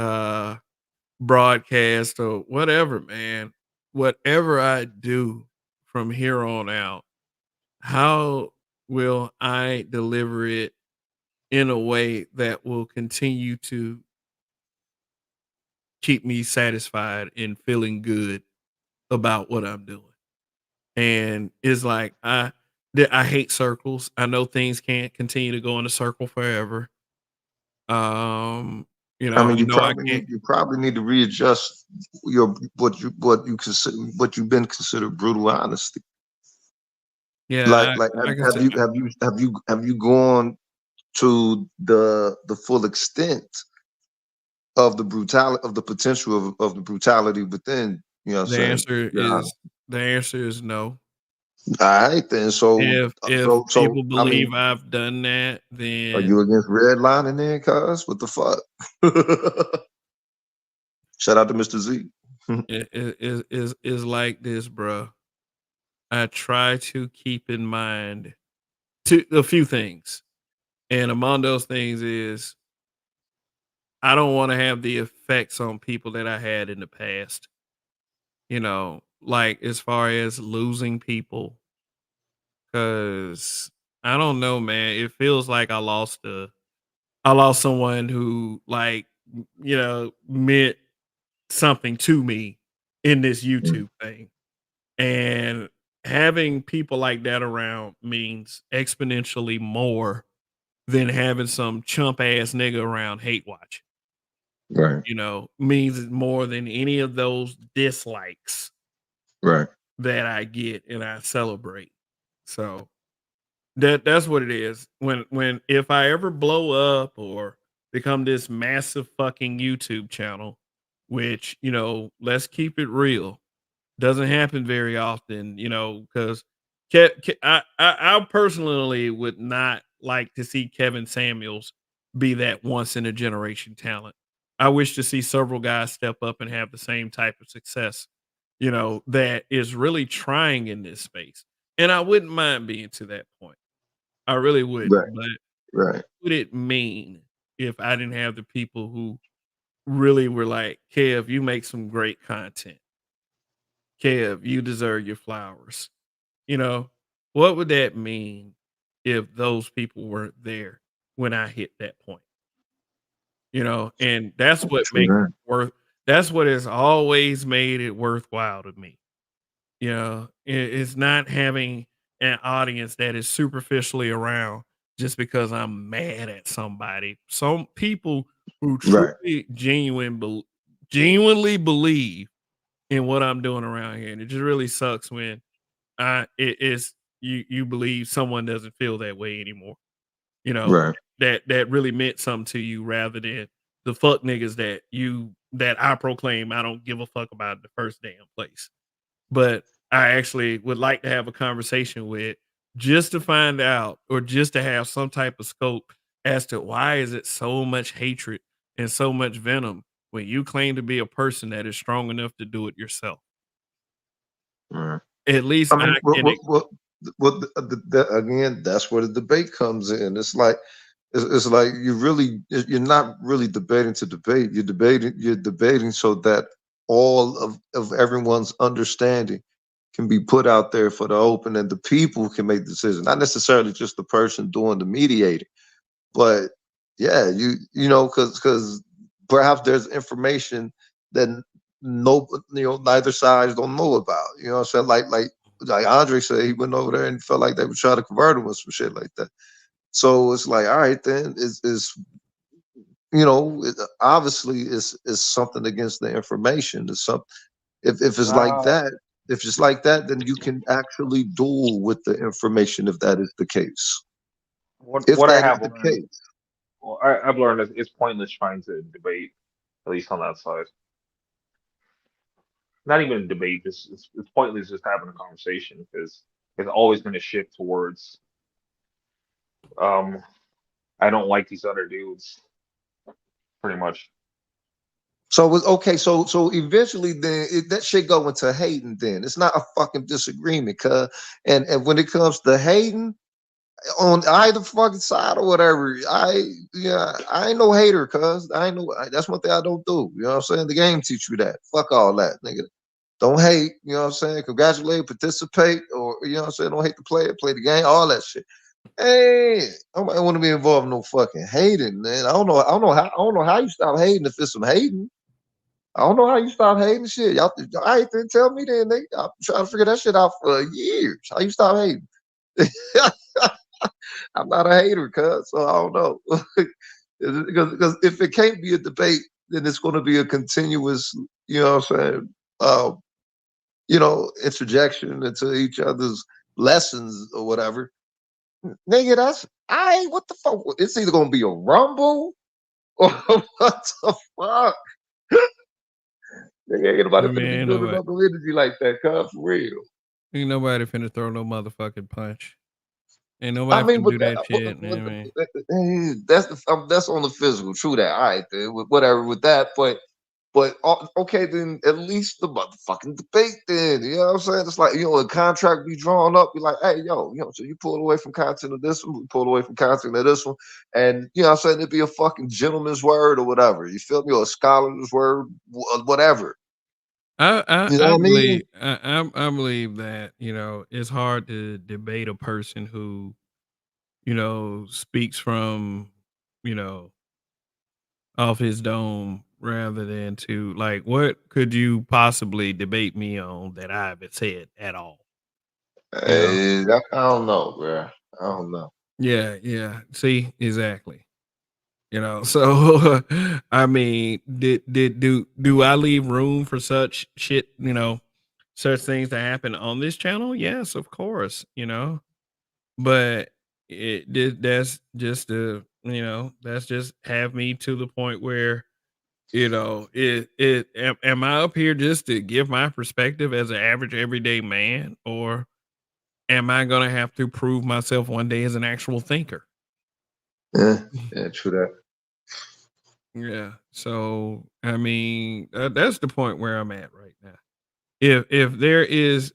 broadcast or whatever, man. Whatever I do from here on out, how will I deliver it in a way that will continue to keep me satisfied and feeling good about what I'm doing? And it's like I hate circles. I know things can't continue to go in a circle forever. Um, I mean, I know I can't. you probably need to readjust what you consider what you've been considered brutal honesty. Yeah, Like I can say have you gone to the full extent of the brutality of the potential of the brutality within? You know what I'm the saying? answer Yeah. is the answer is no. All right then. So If people I mean, believe I've done that, are then you against redlining then, cuz? What the fuck? Shout out to Mr. Z. is like this, bro. I try to keep in mind a few things, and among those things is I don't want to have the effects on people that I had in the past. Like as far as losing people, because I don't know, man. It feels like I lost someone who like meant something to me in this Mm. YouTube thing. And having people like that around means exponentially more than having some chump ass nigga around hate watch. Right. Means more than any of those dislikes Right. that I get and I celebrate. So that's what it is. If I ever blow up or become this massive fucking YouTube channel, which, let's keep it real, doesn't happen very often, because I personally would not like to see Kevin Samuels be that once in a generation talent. I wish to see several guys step up and have the same type of success, that is really trying in this space. And I wouldn't mind being to that point. I really wouldn't. Right. But Right. what would it mean if I didn't have the people who really were like, Kev, you make some great content. Kev, you deserve your flowers. You know, what would that mean if those people weren't there when I hit that point? And that's what True makes that. it that's what has always made it worthwhile to me. It's not having an audience that is superficially around just because I'm mad at somebody. Some people who Right. truly genuinely believe in what I'm doing around here. And it just really sucks when it is you believe someone doesn't feel that way anymore. You know, Right. that really meant something to you rather than the fuck niggas that I proclaim I don't give a fuck about in the first damn place. But I actually would like to have a conversation with just to find out or just to have some type of scope as to why is it so much hatred and so much venom when you claim to be a person that is strong enough to do it yourself. Right. At least I I mean, can. again, that's where the debate comes in. It's like you're not really debating to debate. You're debating so that all of everyone's understanding can be put out there for the open, and the people can make the decision, not necessarily just the person doing the mediating. But yeah, because perhaps there's information that no, neither sides don't know about. You know what I'm saying? Like Andre said, he went over there and felt like they would try to convert him with some shit like that. So it's like, all right, then obviously is something against the information. It's something. If it's like Uh, that, if it's like that, then you can actually duel with the information if that is the case. If what I that is have the learned, case. well, I've learned that it's pointless trying to debate, at least on that side. Not even debate. It's pointless just having a conversation because it's always going to shift towards um I don't like these other dudes, pretty much. Okay. So eventually, then that shit go into hating. Then it's not a fucking disagreement, cuz. And when it comes to hating on either fucking side or whatever, I ain't no hater, cuz. That's one thing I don't do. You know what I'm saying? The game teach you that. Fuck all that, nigga. Don't hate. You know what I'm saying? Congratulate, participate, or you know what I'm saying? Don't hate the player, play the game, all that shit. Hey, I don't want to be involved in no fucking hating, man. I don't know how you stop hating if it's some hating. I don't know how you stop hating shit. Y'all, all right, then tell me then. I'm trying to figure that shit out for years. How you stop hating? I'm not a hater, cuz, so I don't know. Because if it can't be a debate, then it's going to be a continuous, you know what I'm saying, interjection into each other's lessons or whatever. Nigga, that's I. What the fuck? It's either going to be a rumble or what the fuck? Nigga, ain't nobody I mean, finna be building up no energy like that, cuz, for real. ain't nobody finna throw no motherfucking punch. Ain't I nobody mean, finna but do that, that shit. I mean, that's on the physical. True that. All right, then, whatever with that. But okay, then at least the motherfucking debate. Then you know what I'm saying? It's like a contract be drawn up. Be like, hey, so you pull away from content of this one, we pull away from content of this one, and you know what I'm saying? It'd be a fucking gentleman's word or whatever. You feel me? Or a scholar's word, whatever. You know I what I mean? believe I believe that it's hard to debate a person who speaks from you know off his dome rather than to like what could you possibly debate me on that I haven't said at all? You know, I don't know, bro. I don't know. Yeah. See, exactly. So I mean, do I leave room for such shit, such things to happen on this channel? Yes, of course, but that's just that's just have me to the point where, am I up here just to give my perspective as an average everyday man, or am I gonna have to prove myself one day as an actual thinker? Yeah, true that. Yeah. So I mean, that's the point where I'm at right now. If there is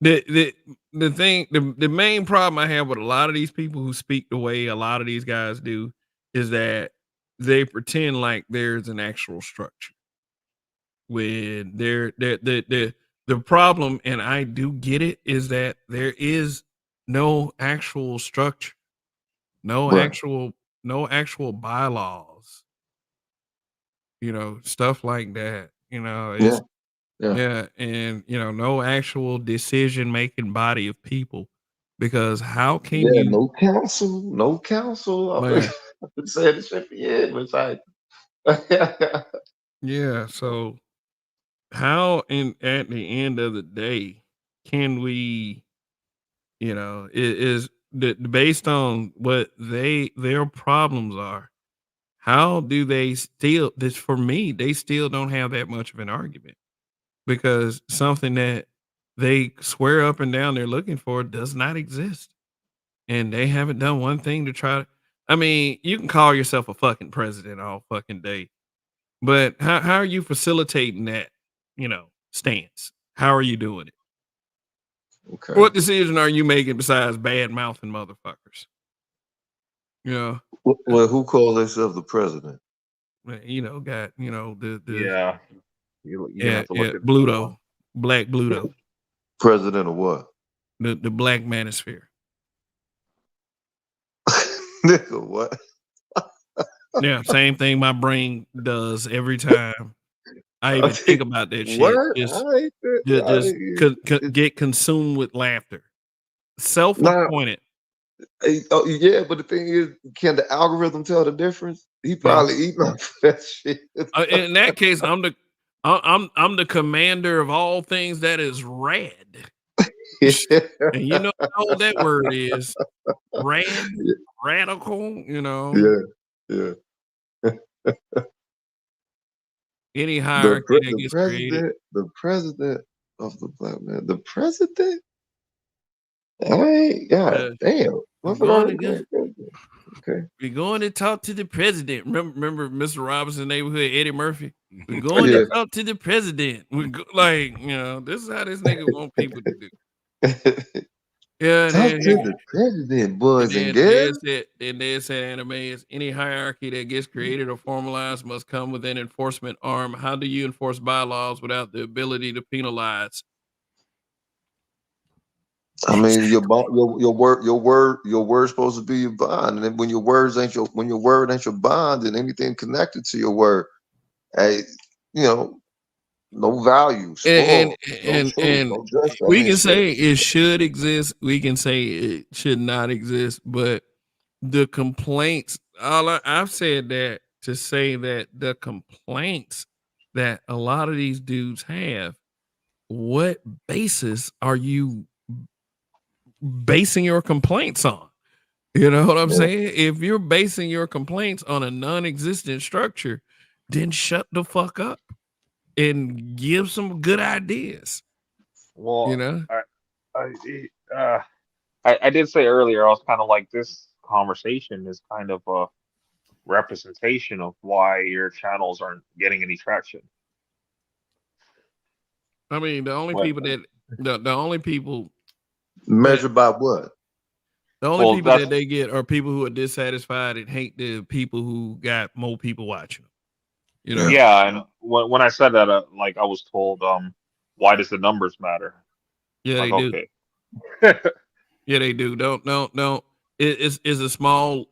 the the thing, the main problem I have with a lot of these people who speak the way a lot of these guys do is that they pretend like there's an actual structure. When the problem, and I do get it, is that there is no actual structure, no Right. actual no actual bylaws, stuff like that. Yeah. It's Yeah. yeah, and no actual decision making body of people, because how can Yeah. you, No counsel. No counsel. I've been, man? I've been saying this shit for years. It's like, Yeah, so how, in at the end of the day, can we, is based on what their problems are, how do they still, this, for me, they still don't have that much of an argument, because something that they swear up and down they're looking for does not exist. And they haven't done one thing to try to, I mean, you can call yourself a fucking president all fucking day, but how are you facilitating that, stance? How are you doing it? okay. What decision are you making besides bad mouthing motherfuckers? You know, Well, who called themselves the president? got, the Yeah, you're gonna yeah, have to look yeah, into that one. Bluto, Black Bluto, President of what? the Black Manosphere. Nigga, what? Yeah, same thing my brain does every time I I even think think about that what? shit. I ain't that. Just get consumed with laughter, Nah, self-appointed. oh, yeah, but the thing is, can the algorithm tell the difference? He No, probably eating off that shit. in that case, I'm the commander of all things that is rad, and you know how old that word is, rad, radical. Yeah, yeah. Any hierarchy that gets created. The president of the black man, the president. Hey, god Uh, damn, we're motherfucker going already to go. called president. Okay. We're going to talk to the president. Remember Mr. Robinson neighborhood, Eddie Murphy. We're going to Yeah. talk to the president. Like, this is how this nigga want people to do. Yeah, and Talk then to the president, boys and girls. they said anime is any hierarchy that gets created or formalized must come with an enforcement arm. How do you enforce bylaws without the ability to penalize? I mean, Exactly. your word's supposed to be your bond, and then when your word ain't your bond, then anything connected to your word, hey, you know, no value, And spoil, no and truth, and no justice. I we mean, can shit. say it should exist. We can say it should not exist, but the complaints, I've said that to say that the complaints that a lot of these dudes have, what basis are you basing your complaints on? You know what I'm Yeah. saying? If you're basing your complaints on a non-existent structure, then shut the fuck up and give some good ideas, you Well, know? I, uh, I did say earlier, I was kind of like, this conversation is kind of a representation of why your channels aren't getting any traction. I mean, What? the only people that Measured by what? Well, that's they get are people who are dissatisfied and hate the people who got more people watching them, you Yeah. know? yeah. And when I said that, like I was told, why does the numbers matter? Yeah, Like, they do. okay, Yeah, they do. Don't. It's a small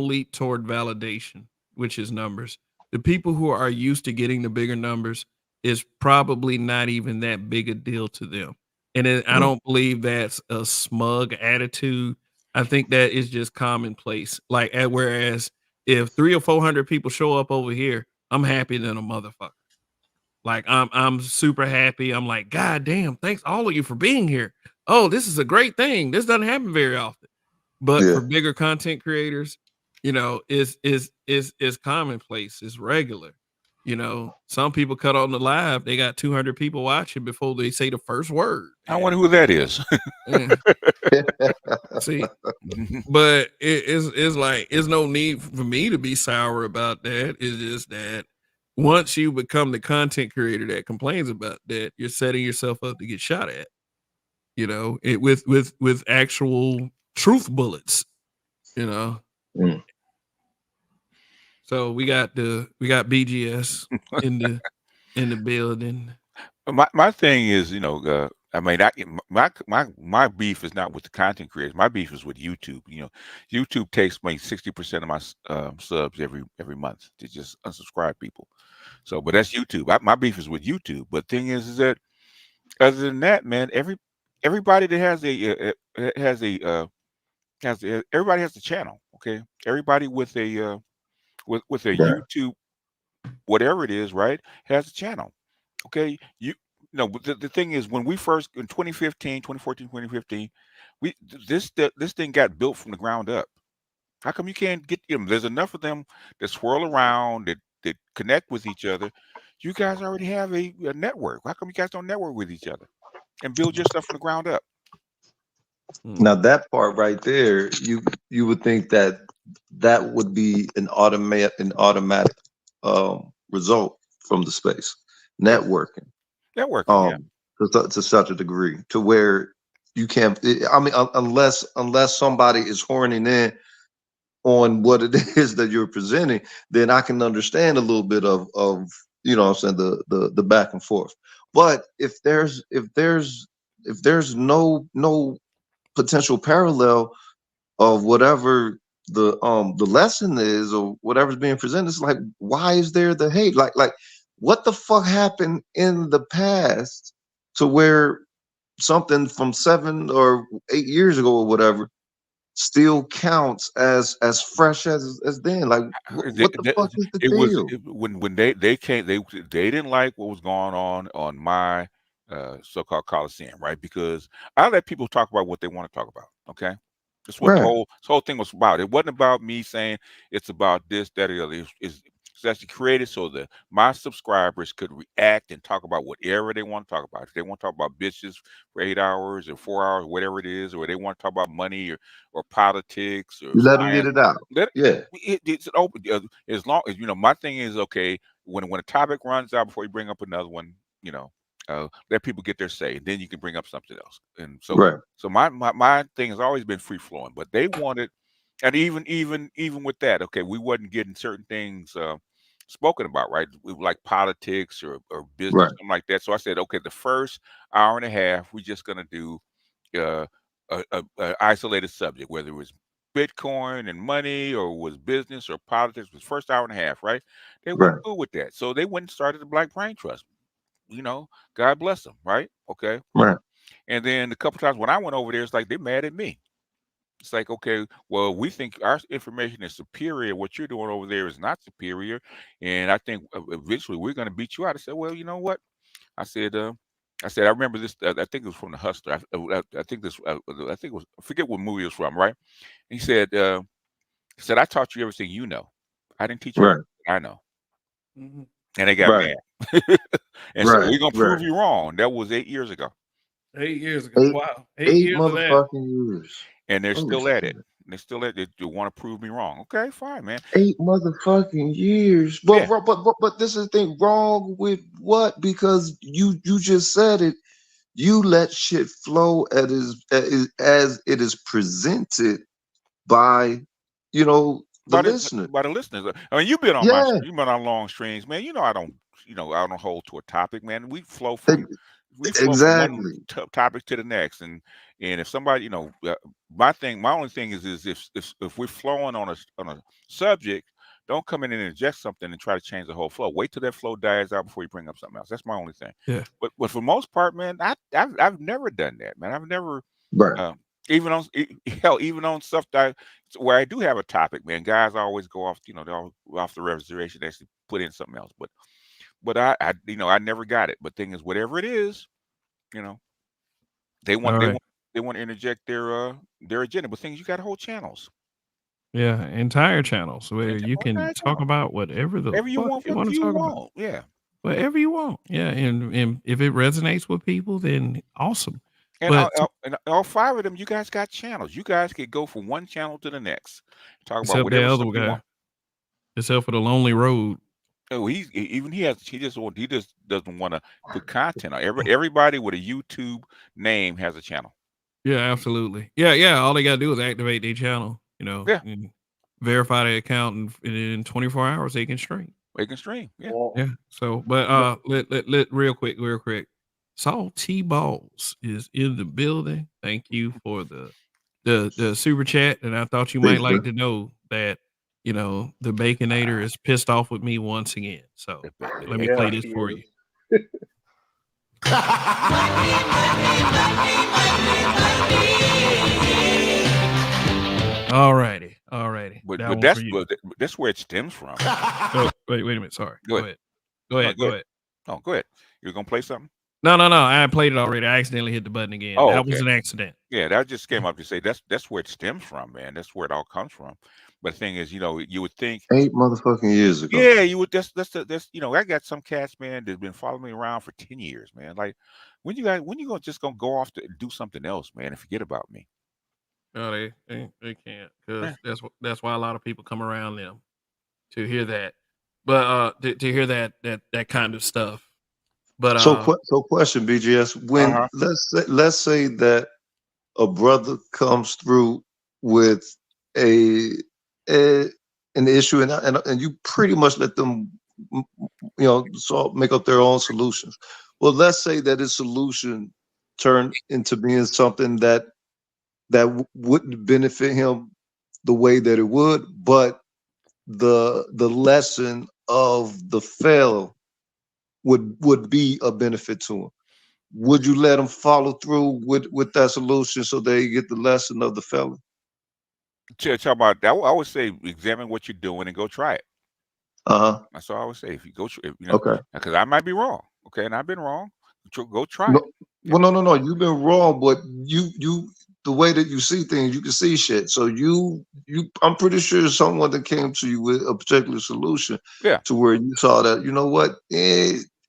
leap toward validation, which is numbers. The people who are used to getting the bigger numbers is probably not even that big a deal to them. And I Mm. don't believe that's a smug attitude. I think that is just commonplace. Like, whereas if 300 or 400 people show up over here, I'm happy than a motherfucker. Like, I'm super happy. I'm like, God damn, thanks all of you for being here. Oh, this is a great thing. This doesn't happen very often. But Yeah. for bigger content creators, is commonplace. It's regular. Some people cut on the live. They got 200 people watching before they say the first word. I wonder who that is. Yeah. See, but it's like it's no need for me to be sour about that. It's just that once you become the content creator that complains about that, you're setting yourself up to get shot at. With actual truth bullets. Mm. So we got BGS in the building. My thing is, I mean, my beef is not with the content creators. My beef is with YouTube. YouTube takes like 60% of my subs every month to just unsubscribe people. So, but that's YouTube. My beef is with YouTube. But thing is that other than that, man, everybody that everybody has a channel. Okay, everybody with a with a Right. YouTube, whatever it is, right, has a channel. Okay, but the thing is, when we first in 2015, 2014, 2015, this thing got built from the ground up. How come you can't get them? There's enough of them that swirl around that connect with each other. You guys already have a network. How come you guys don't network with each other and build your stuff from the ground up? Now that part right there, you would think that would be an automatic result from the space networking. Networking, yeah. To such a degree to where you can't. I mean, unless somebody is horning in on what it is that you're presenting, then I can understand a little bit of what I'm saying, the back and forth. But if there's no potential parallel of whatever the lesson is or whatever's being presented, it's like, why is there the hate? Like what the fuck happened in the past to where something from 7 or 8 years ago or whatever still counts as fresh as then? Like what the fuck is the It was deal? when they came, they didn't like what was going on my so-called Coliseum, right? Because I let people talk about what they want to talk about. Okay, that's what Right. this whole thing was about. It wasn't about me saying it's about this, that, or the other. It's actually created so that my subscribers could react and talk about whatever they want to talk about. If they want to talk about bitches for 8 hours or 4 hours, whatever it is, or they want to talk about money or politics or You let them get science, it out. Yeah. it's an open. As long as my thing is, okay, when a topic runs out before you bring up another one, let people get their say, then you can bring up something else. And so, Right. so my thing has always been free flowing, but they wanted, and even with that, okay, we wasn't getting certain things spoken about, right? We like politics or business, Right. something like that. So I said, okay, the first hour and a half, we're just gonna do uh, a isolated subject, whether it was Bitcoin and money or was business or politics. Was first hour and a half, right? They weren't Right. cool with that, so they went and started the Black Brain Trust. God bless them, right? Okay. Right. And then a couple times when I went over there, it's like they're mad at me. It's like, okay, well, we think our information is superior. What you're doing over there is not superior, and I think eventually we're going to beat you out. I said, well, you know what? I said, I remember this. I think it was from the Hustler. I think this. I think it was. I forget what movie it was from. Right? He said, I taught you everything you know. I didn't teach you Right. everything I know. Mhm. And they got Right. mad. And so Right. we're gonna Right. prove you wrong. That was 8 years ago, 8 years ago. 8 Wow. 8 8 years of that. motherfucking years. and they're Oh still at it. shit. They're still at it. They want to prove me wrong. Okay, fine, man. 8 motherfucking years. Yeah. But this is the thing, wrong with what? Because you just said it. You let shit flow as it is presented by the listener. By the listeners. I mean, Yeah. you've been on long streams, man. I don't hold to a topic, man. e- We flow from one Exactly. topic to the next, and if somebody, my only thing is if we're flowing on a subject, don't come in and inject something and try to change the whole flow. Wait till that flow dies out before you bring up something else. That's my only thing. Yeah. But for the most part, man, I've never done that, man. I've never Right. even on stuff that where I do have a topic, man. Guys always go off, they're all off the reservation. They actually put in something else, but I never got it. But thing is, whatever it is, you know, they want All they right. want they want to interject their agenda. But things you got whole channels, Yeah, entire channels where you can entire talk channel, about whatever the whatever you fuck want, you what want to you talk about. want. Yeah, Whatever you want. Yeah, and if it resonates with people, then awesome. and But all five of them, you guys got channels. You guys could go from one channel to the next, talk about except that whatever other stuff you guy, want. except for the Lonely Road. Oh, he just doesn't want to put content on. Everybody with a YouTube name has a channel. Yeah, absolutely. Yeah. All they gotta do is activate their channel, Yeah, and verify their account, and in 24 hours they can stream. they can stream. Yeah. Yeah. So, but let real quick. Saul T Balls is in the building. Thank you for the super chat, and I thought you might Thanks, like man. to know that the Baconator is pissed off with me once again. So let me play this for you. Alrighty. But That but one for that's you. that's where it stems from. Oh, wait a minute. Sorry. Go Go ahead. ahead. No, go ahead. Oh, go ahead. You're gonna play something? No. I played it already. I accidentally hit the button again. Oh, That was okay. an accident. Yeah, that just came up to say that's where it stems from, man. That's where it all comes from. But the thing is, you would think, 8 motherfucking years ago. yeah, you would. That's I got some cats, man, that's been following me around for 10 years, man. Like, when you gonna just gonna go off to do something else, man, and forget about me? No, they can't, Yeah. because that's why a lot of people come around them to hear that. But to hear that kind of stuff. But So question, BGS. When Uh-huh. let's say that a brother comes through with a, a an issue, and you pretty much let them, make up their own solutions. Well, let's say that his solution turned into being something that wouldn't benefit him the way that it would, but the lesson of the fail would be a benefit to him. Would you let them follow through with that solution so they get the lesson of the failure? Talk about that. I would say examine what you're doing and go try it. Uh-huh. That's all I would say. If you go, Okay. because I might be wrong. Okay, and I've been wrong. Go try No, it. well, no. You've been wrong, but you the way that you see things, you can see shit. So I'm pretty sure someone that came to you with a particular solution Yeah, to where you saw that, you know what,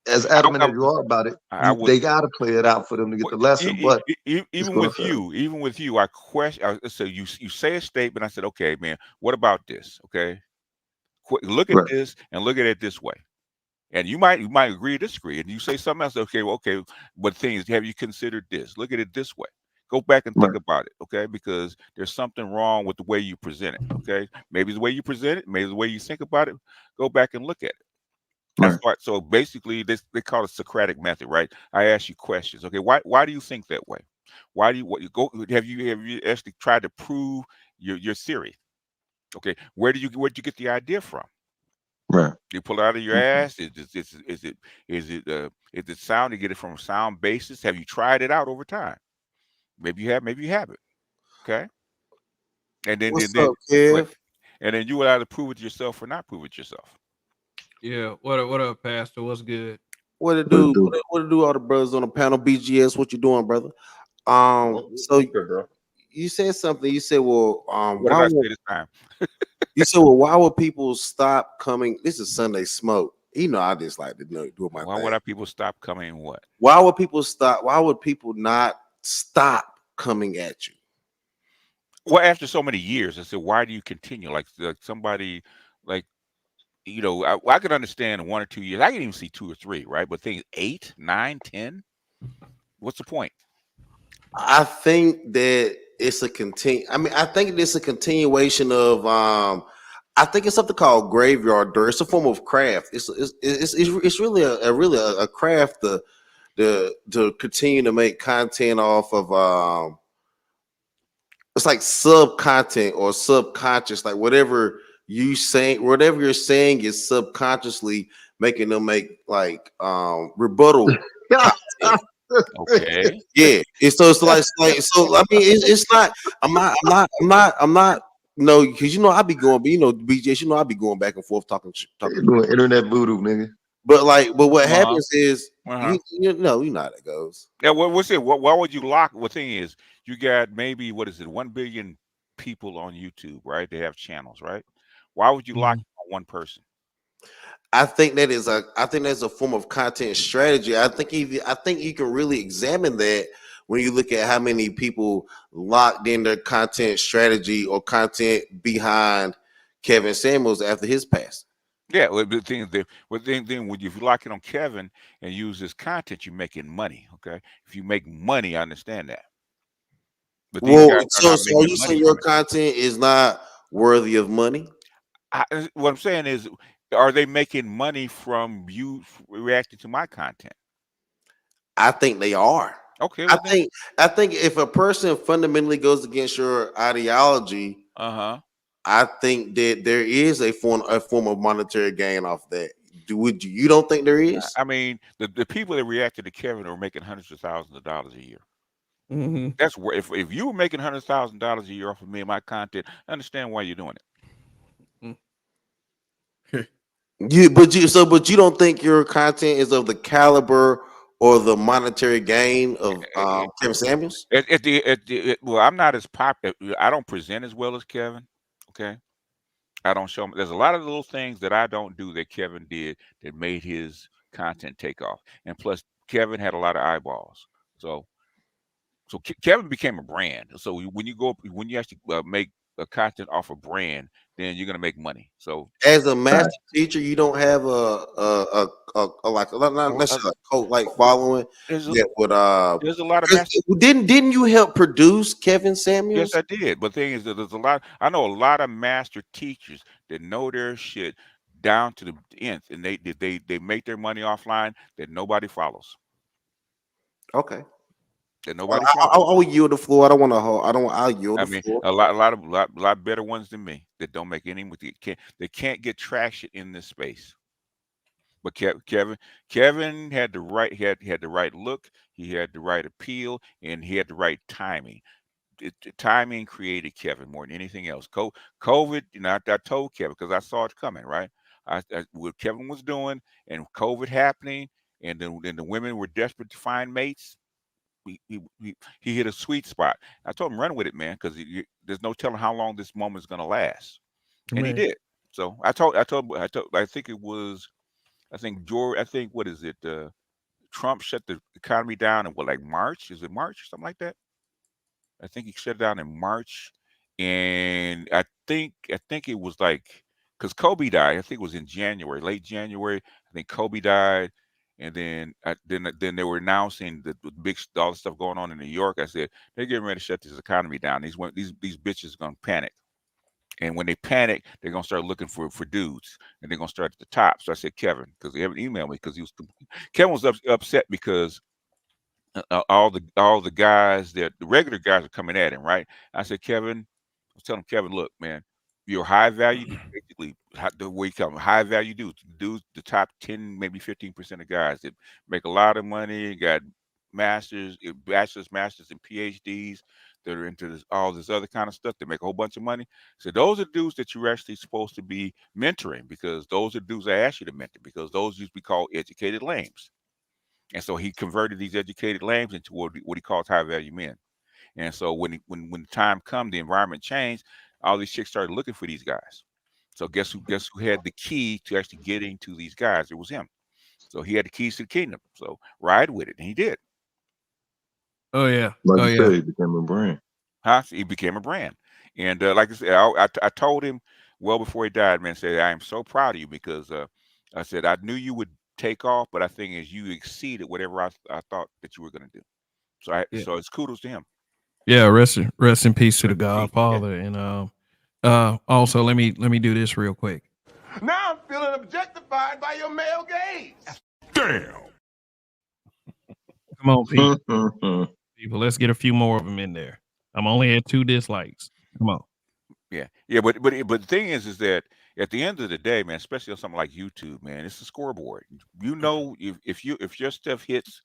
as adamant as you are about it, I would. they got to play it out for them to get the lesson. But it's Even gonna with fail. you, I question. So you say a statement. I said, okay, man. What about this? Okay, look at Right, this and look at it this way. And you might agree or disagree, and you say something else. Okay. But things, have you considered this? Look at it this way. Go back and think right, about it, okay? Because there's something wrong with the way you present it, okay? Maybe the way you present it, maybe the way you think about it. Go back and look at it. That's right, why. So basically, they call it Socratic method, right? I ask you questions. Okay, why do you think that way? Why do you have you actually tried to prove your theory? Okay, where'd you get the idea from? right. You pull it out of your Okay. ass? Is it sound? You get it from a sound basis? Have you tried it out over time? Maybe you have, maybe you haven't. Okay, and then What's and then up, but- Kev? and then you will either prove it yourself or not prove it yourself. yeah, what up, Pastor? What's good? What it What it do? do? What it do? All the brothers on the panel, BGS. What you doing, brother? So What's good, bro? you said something. You said, well, What did I say this time? why would people stop coming? This is Sunday Smoke. You know, I just like to do my Why thing. would our people stop coming? What? Why would people stop? Why would people not stop coming at you? Well, after so many years, I said, why do you continue? Like somebody, like I could understand 1 or 2 years. I can even see 2 or 3, right? But things 8, 9, 10. What's the point? I think that it's a continue. I mean, I think it's a continuation of. I think it's something called graveyard dirt. It's a form of craft. It's really a craft to continue to make content off of. It's like sub content or subconscious, like whatever you're saying is subconsciously making them make like rebuttal content. Okay. Yeah, it's so it's like so. I mean, it's not. I'm not. No, because I be going, but BJ, I be going back and forth talking. You doing internet voodoo, nigga. But what Uh-huh. happens is Uh-huh. you know how that goes. Yeah, what's it? Why would you lock? The thing is, you got maybe, what is it, 1 billion people on YouTube, right? They have channels, right? Why would you lock on one person? I think that's a form of content strategy. I think you can really examine that when you look at how many people locked in their content strategy or content behind Kevin Samuels after his passing. Yeah, well, the thing is that, then when if you lock it on Kevin and use this content, you're making money. Okay, if you make money, I understand that. But these Well, guys are so not are making you money saying your from it. content is not worthy of money? What I'm saying is, are they making money from you reacting to my content? I think they are. Okay, I well then, think I think if a person fundamentally goes against your ideology, I think that there is a form of monetary gain off that. You don't think there is? I mean, the people that reacted to Kevin are making hundreds of thousands of dollars a year. Mm-hmm. That's where if you were making $100,000 a year off of me and my content, I understand why you're doing it. But you don't think your content is of the caliber or the monetary gain of Kevin Samuels? Well, I'm not as popular. I don't present as well as Kevin. Okay, I don't show. There's a lot of little things that I don't do that Kevin did that made his content take off. And plus, Kevin had a lot of eyeballs. So Kevin became a brand. So when you actually make a content off a brand, then you're gonna make money. So As a master teacher, you don't have a like not necessarily a cult like following there's that would there's a lot of 'cause master. didn't you help produce Kevin Samuels? Yes, I did. But the thing is that there's a lot. I know a lot of master teachers that know their shit down to the nth, and they make their money offline that nobody follows. Okay. That Well, nobody follows. I will yield the floor. I don't want to hold. I'll yield I the mean, floor. a lot better ones than me that don't make any with it. They can't get traction in this space. But Kevin had the right he had the right look, he had the right appeal, and he had the right timing. Timing created Kevin more than anything else. COVID, I told Kevin because I saw it coming, right? What Kevin was doing, and COVID happening, and then the women were desperate to find mates. He hit a sweet spot. I told him run with it, man, because there's no telling how long this moment is going to last, and he did. So I think it was, I think what is it? Trump shut the economy down in what, like March? Is it March or something like that? I think he shut it down in March, and I think it was like because Kobe died. I think it was in January, late January. I think Kobe died, and then they were announcing the big all the stuff going on in New York. I said they're getting ready to shut this economy down. These bitches are gonna panic, and when they panic, they're gonna start looking for dudes, and they're gonna start at the top. So I said Kevin, because he haven't emailed me because Kevin was upset because all the guys that the regular guys are coming at him, right? I said, Kevin, I was telling Kevin, look, man, you're high value, basically the way you come high value dudes, the top 10, maybe 15% of guys that make a lot of money, got bachelor's, masters, and PhDs that are into all this other kind of stuff that make a whole bunch of money. So those are dudes that you're actually supposed to be mentoring, because those are dudes I ask you to mentor, because those used to be called educated lames. And so he converted these educated lambs into what he calls high value men. And so when the time come, the environment changed, all these chicks started looking for these guys. So guess who had the key to actually getting to these guys? It was him. So he had the keys to the kingdom. So ride with it, and he did. Oh yeah. Like Oh you yeah. say, it became a brand. He became a brand. And like I said, I told him well before he died, man, said, I am so proud of you, because I said I knew you would take off, but I think as you exceeded whatever I thought that you were going to do. So Yeah. so it's kudos to him. Yeah. Rest in peace to the Rest in peace. Yeah. Godfather. And also let me do this real quick. Now I'm feeling objectified by your male gaze. Damn. Come on, people. Let's get a few more of them in there. I'm only at 2 dislikes. Come on. Yeah, but the thing is that at the end of the day, man, especially on something like YouTube, man, it's a scoreboard. If your stuff hits,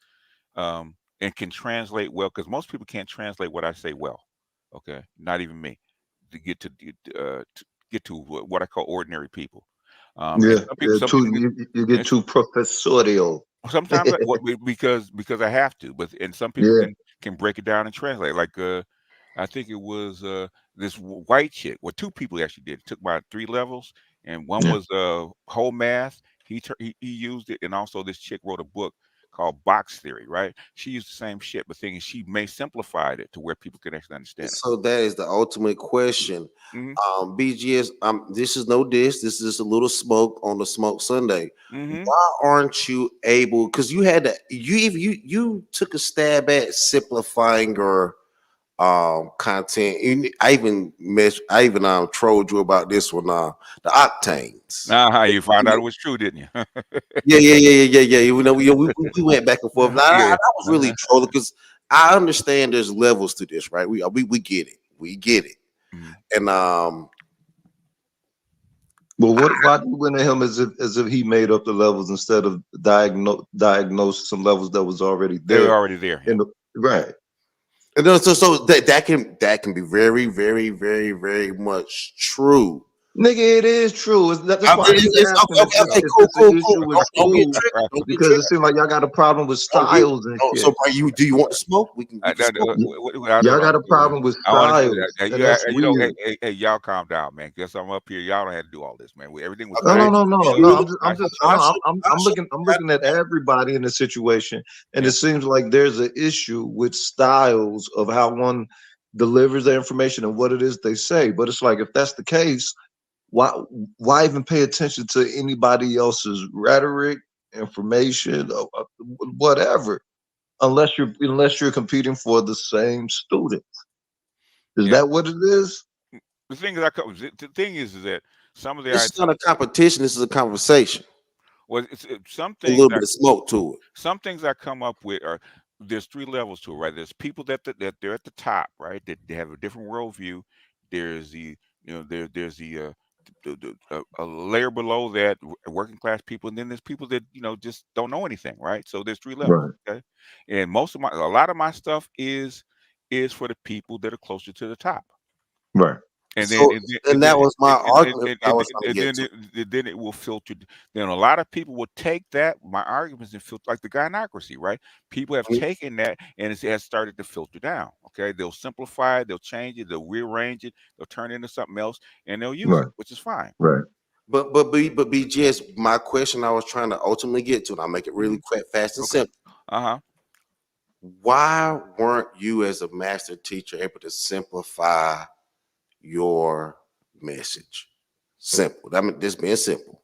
and can translate well, because most people can't translate what I say well. Okay, not even me, to get to what I call ordinary people. And Yeah, some people, some you get too professorial. sometimes because I have to, but and some people Yeah, can break it down and translate. Like I think it was this white chick. Well, two people actually did. It took about 3 levels, and one yeah. was whole math. He used it, and also this chick wrote a book called Box Theory. Right? She used the same shit, but thing is, she may simplified it to where people can actually understand it. So that is the ultimate question. Hmm. BGS, this is no diss. This is just a little smoke on the Smoke Sunday. Hmm. Why aren't you able? Because you had to. You took a stab at simplifying your content. I even trolled you about this one. The octanes. Now, you found out it was true, didn't you? Yeah. You know, we went back and forth. I Yeah. was really trolling because I understand there's levels to this, right? We get it. We get it. Mhm. And Well, why do you went at him as if he made up the levels instead of diagnose some levels that was already They were there? already there. Yeah. Right. and then, so that can be very, very, very, very much true. Nigga, it is true. That's why I keep asking Okay, if cool, it's cool, an cool. issue with Don't get school, triggered. Don't get because it triggered. seems like y'all got a problem with Don't get. styles and So, shit. do you want to smoke? We can smoke. I Y'all don't got a problem with I want to say styles, that. and that's You know, weird. hey, y'all calm down, man. Guess I'm up here. Y'all don't have to do all this, man. Everything was Okay. nice. No. I'm Asha, looking at everybody in the situation, and Yeah. it seems like there's an issue with styles of how one delivers the information and what it is they say. But it's like, if that's the case, why even pay attention to anybody else's rhetoric, information, or whatever, unless you're competing for the same student? Is Yeah. that what it is? The thing is that some of the This is not a competition. This is a conversation. some A little things bit of smoke to it. some things I come up with are there's 3 levels to it, right? There's people that they're at the top, right? That they have a different worldview. There's there's a layer below that, working class people, and then there's people that just don't know anything, right? So there's 3 levels, Right, okay? And a lot of my stuff is for the people that are closer to the top. right, And then So, and that was my argument I was trying to get to. then it will filter. Then a lot of people will take my arguments and filter, like the gynocracy, right? People have taken that and it has started to filter down. Okay, they'll simplify it, they'll change it, they'll rearrange it, they'll turn it into something else, and they'll use right, it, which is fine. right. But BGS, my question I was trying to ultimately get to, and I'll make it really quick, fast, and Okay. simple. Uh-huh. Why weren't you, as a master teacher, able to simplify your message? Simple. I mean, just being simple.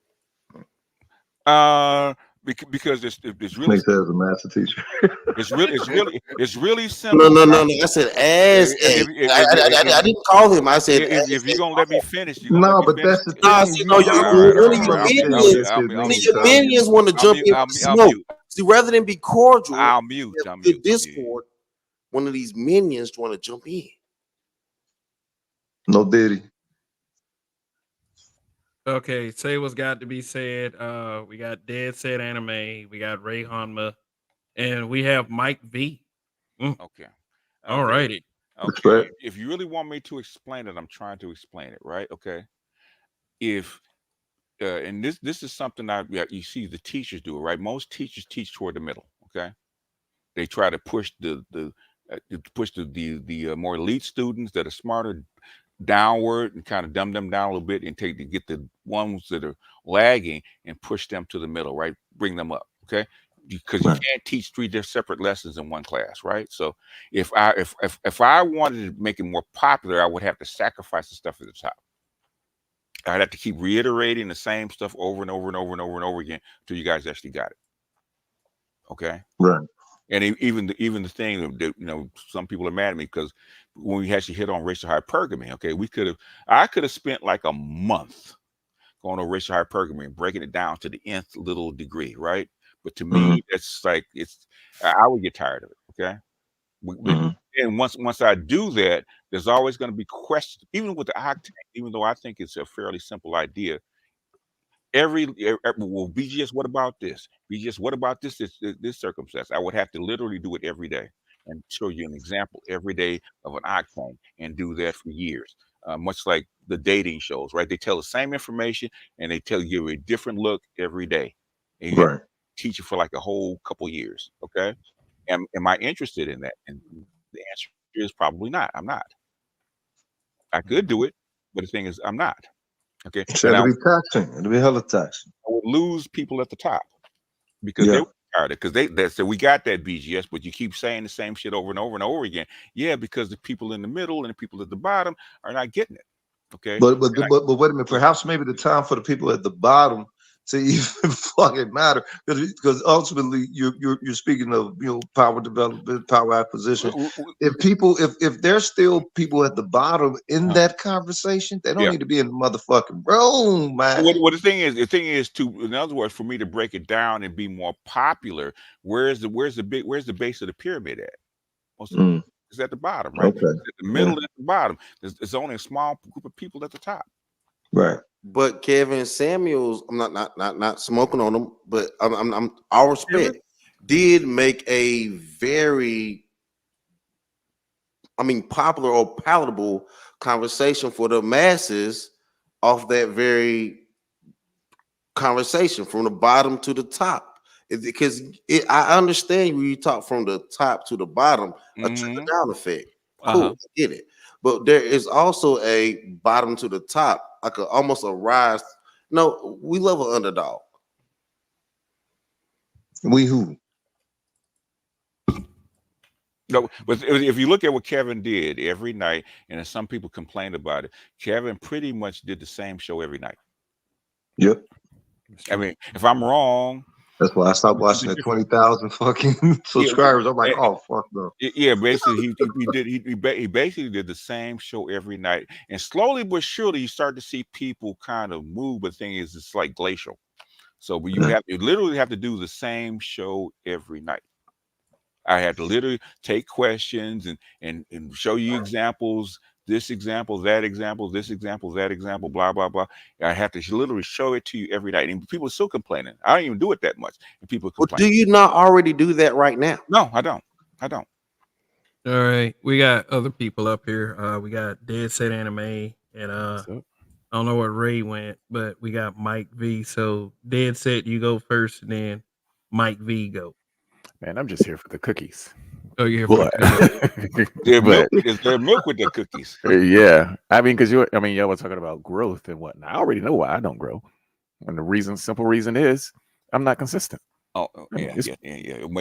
Because it's really Makes sense as a master teacher. it's really simple. No. I said I didn't call him. I said If you're gonna let me finish, No, but that's the no, thing. see, no, Y'all one of heard your me say minions, this shit one of many your times. minions want to jump in with smoke. See, rather than be cordial, I'll mute. the Discord, one of these minions want to jump in. No Diddy. Okay, say what's got to be said. We got Dead Set Anime, we got Ray Hanma, and we have Mike V. Okay. All righty. Okay. Respect. If you really want me to explain it, I'm trying to explain it, right? Okay. If and this is something you see the teachers do it, right? Most teachers teach toward the middle. Okay. They try to push the more elite students that are smarter downward and kind of dumb them down a little bit, and to get the ones that are lagging and push them to the middle, right? Bring them up, okay? Because you Right. can't teach 3 separate lessons in one class, right? So if I wanted to make it more popular, I would have to sacrifice the stuff at the top. I'd have to keep reiterating the same stuff over and over and over and over and over again until you guys actually got it. Okay. Right. And even the thing that, some people are mad at me because when we actually hit on racial hypergamy, okay, I could have spent like a month going over racial hypergamy and breaking it down to the nth little degree, right? But to me, it's like I would get tired of it. Okay. And once I do that, there's always going to be questions, even with the octane, even though I think it's a fairly simple idea. well, BGS, what about this? BGS, what about this circumstance? I would have to literally do it every day and show you an example every day of an octane and do that for years. Much like the dating shows, right? They tell the same information and they tell you a different look every day. And you have Right. to teach it for like a whole couple years. Okay. Am I interested in that? And the answer is probably not. I'm not. I could do it, but the thing is, I'm not. Okay. So And I it'll be taxing. It'll be hella taxing. would lose people at the top because they Yeah. were tired because they said we got that BGS, but you keep saying the same shit over and over and over again. Yeah, because the people in the middle and the people at the bottom are not getting it. Okay. But And wait a minute. Perhaps maybe the time for the people at the bottom to even fucking matter, because ultimately you're speaking of power development, power acquisition. If there's still people at the bottom in that conversation, they don't Yeah. need to be in the motherfucking room, man. Well, the thing is to, in other words, for me to break it down and be more popular, where's the base of the pyramid at? It's at the bottom, right? Okay. It's at the middle and at the bottom. There's only a small group of people at the top. Right. But Kevin Samuels, I'm not smoking on him, but I'm all respect, did make a very, popular or palatable conversation for the masses off that very conversation from the bottom to the top. Because I understand when you talk from the top to the bottom, a trickle down effect. Cool, I get it. But there is also a bottom to the top, like almost a rise. No, we love an underdog. We who? No, but if you look at what Kevin did every night, and some people complained about it, Kevin pretty much did the same show every night. Yep. I mean, if I'm wrong, that's why I stopped watching at 20,000 fucking subscribers. I'm like, oh fuck no. Yeah, basically he basically did the same show every night, and slowly but surely you start to see people kind of move. But the thing is, it's like glacial. So you literally have to do the same show every night. I had to literally take questions and show you examples, this example, that example, this example, that example, blah, blah, blah. I have to literally show it to you every night. And people are still complaining. I don't even do it that much. And people complain. Well, do you not already do that right now? No, I don't. All right. We got other people up here. We got Dead Set Anime and I don't know where Ray went, but we got Mike V. So Dead Set, you go first, and then Mike V go. Man, I'm just here for the cookies. Oh, you're here for the cookies. Is there milk with the cookies? Yeah. I mean, because y'all were talking about growth and whatnot. I already know why I don't grow. And the simple reason is I'm not consistent. Oh yeah. But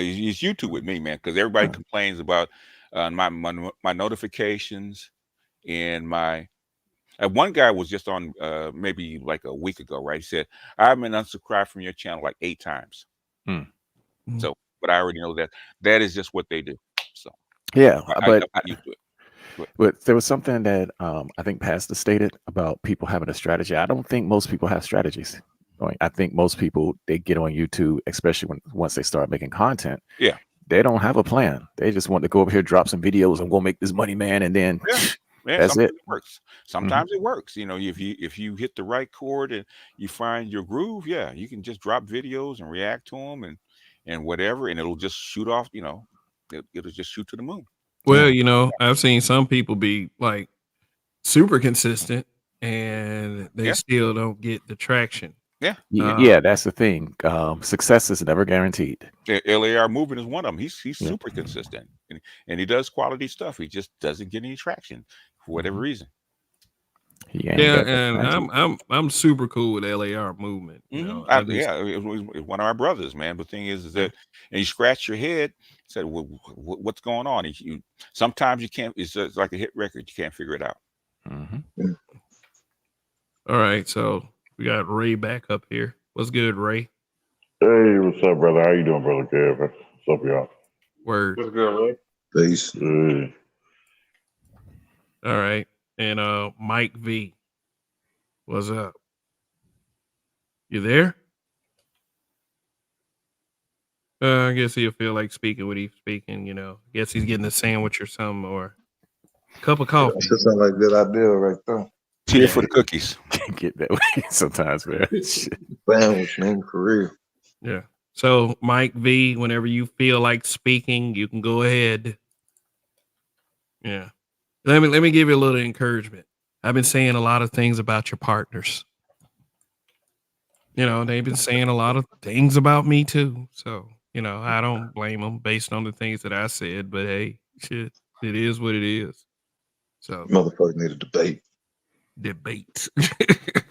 it's YouTube with me, man, because everybody complains about my notifications and my. One guy was just on maybe like a week ago, right? He said, I've been unsubscribed from your channel like 8 times. So, but I already know that is just what they do. So, yeah, but there was something that I think Pastor stated about people having a strategy. I don't think most people have strategies. I think most people, they get on YouTube, especially once they start making content. Yeah, they don't have a plan. They just want to go over here, drop some videos, and go make this money, man, and then. Yeah, that's it. Works. Sometimes it works. If you hit the right chord and you find your groove, yeah, you can just drop videos and react to them and whatever, and it'll just shoot off. It'll just shoot to the moon. Well, I've seen some people be like super consistent and they still don't get the traction. Yeah, that's the thing. Success is never guaranteed. LAR Movement is one of them. He's super consistent and he does quality stuff. He just doesn't get any traction for whatever reason. And I'm super cool with LAR Movement. It's one of our brothers, man. But the thing is that, and you scratch your head, said, well, what's going on? Sometimes you can't. It's like a hit record. You can't figure it out. All right, so we got Ray back up here. What's good, Ray? Hey, what's up, brother? How you doing, brother Kevin? What's up, y'all? Word. What's good, Ray? Peace. Hey. All right. And Mike V. What's up? You there? I guess he'll feel like speaking what he's speaking, I guess he's getting a sandwich or something or a cup of coffee. That sounds like a good idea right there. Here for the cookies. Can't get that way sometimes, man. Sandwich, man, for real. Yeah. So, Mike V, whenever you feel like speaking, you can go ahead. Yeah. Let me give you a little encouragement. I've been saying a lot of things about your partners. You know, they've been saying a lot of things about me too. So, you know, I don't blame them based on the things that I said, but hey, shit, it is what it is. So, Motherfucker need a debate. debate.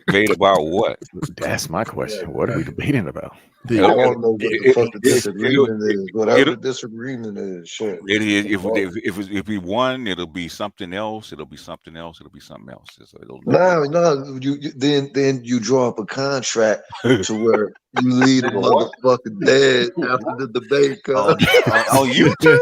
Debate about what? That's my question. What are we debating about? I want to know what the fuck the disagreement is. Whatever it'll- the disagreement is, shit. It is if we won, it'll be something else. It'll be something else. It'll be something else. So it'll No, then you draw up a contract to where you leave the motherfucker dead after the debate comes. on YouTube.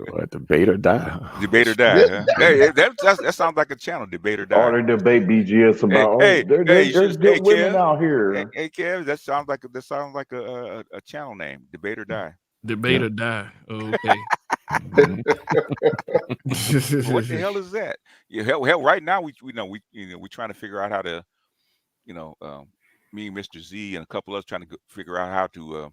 What, debate or die? Debate or die. Huh? Hey, that sounds like a channel. Debate or die. Or they debate BGS about, there's good women Kev, out here. Hey, Kev, that sounds like a channel name. Debate or die. Debate or die. Okay. What the hell is that? Yeah, hell, right now we're trying to figure out how to, me and Mr. Z and a couple others trying to figure out how to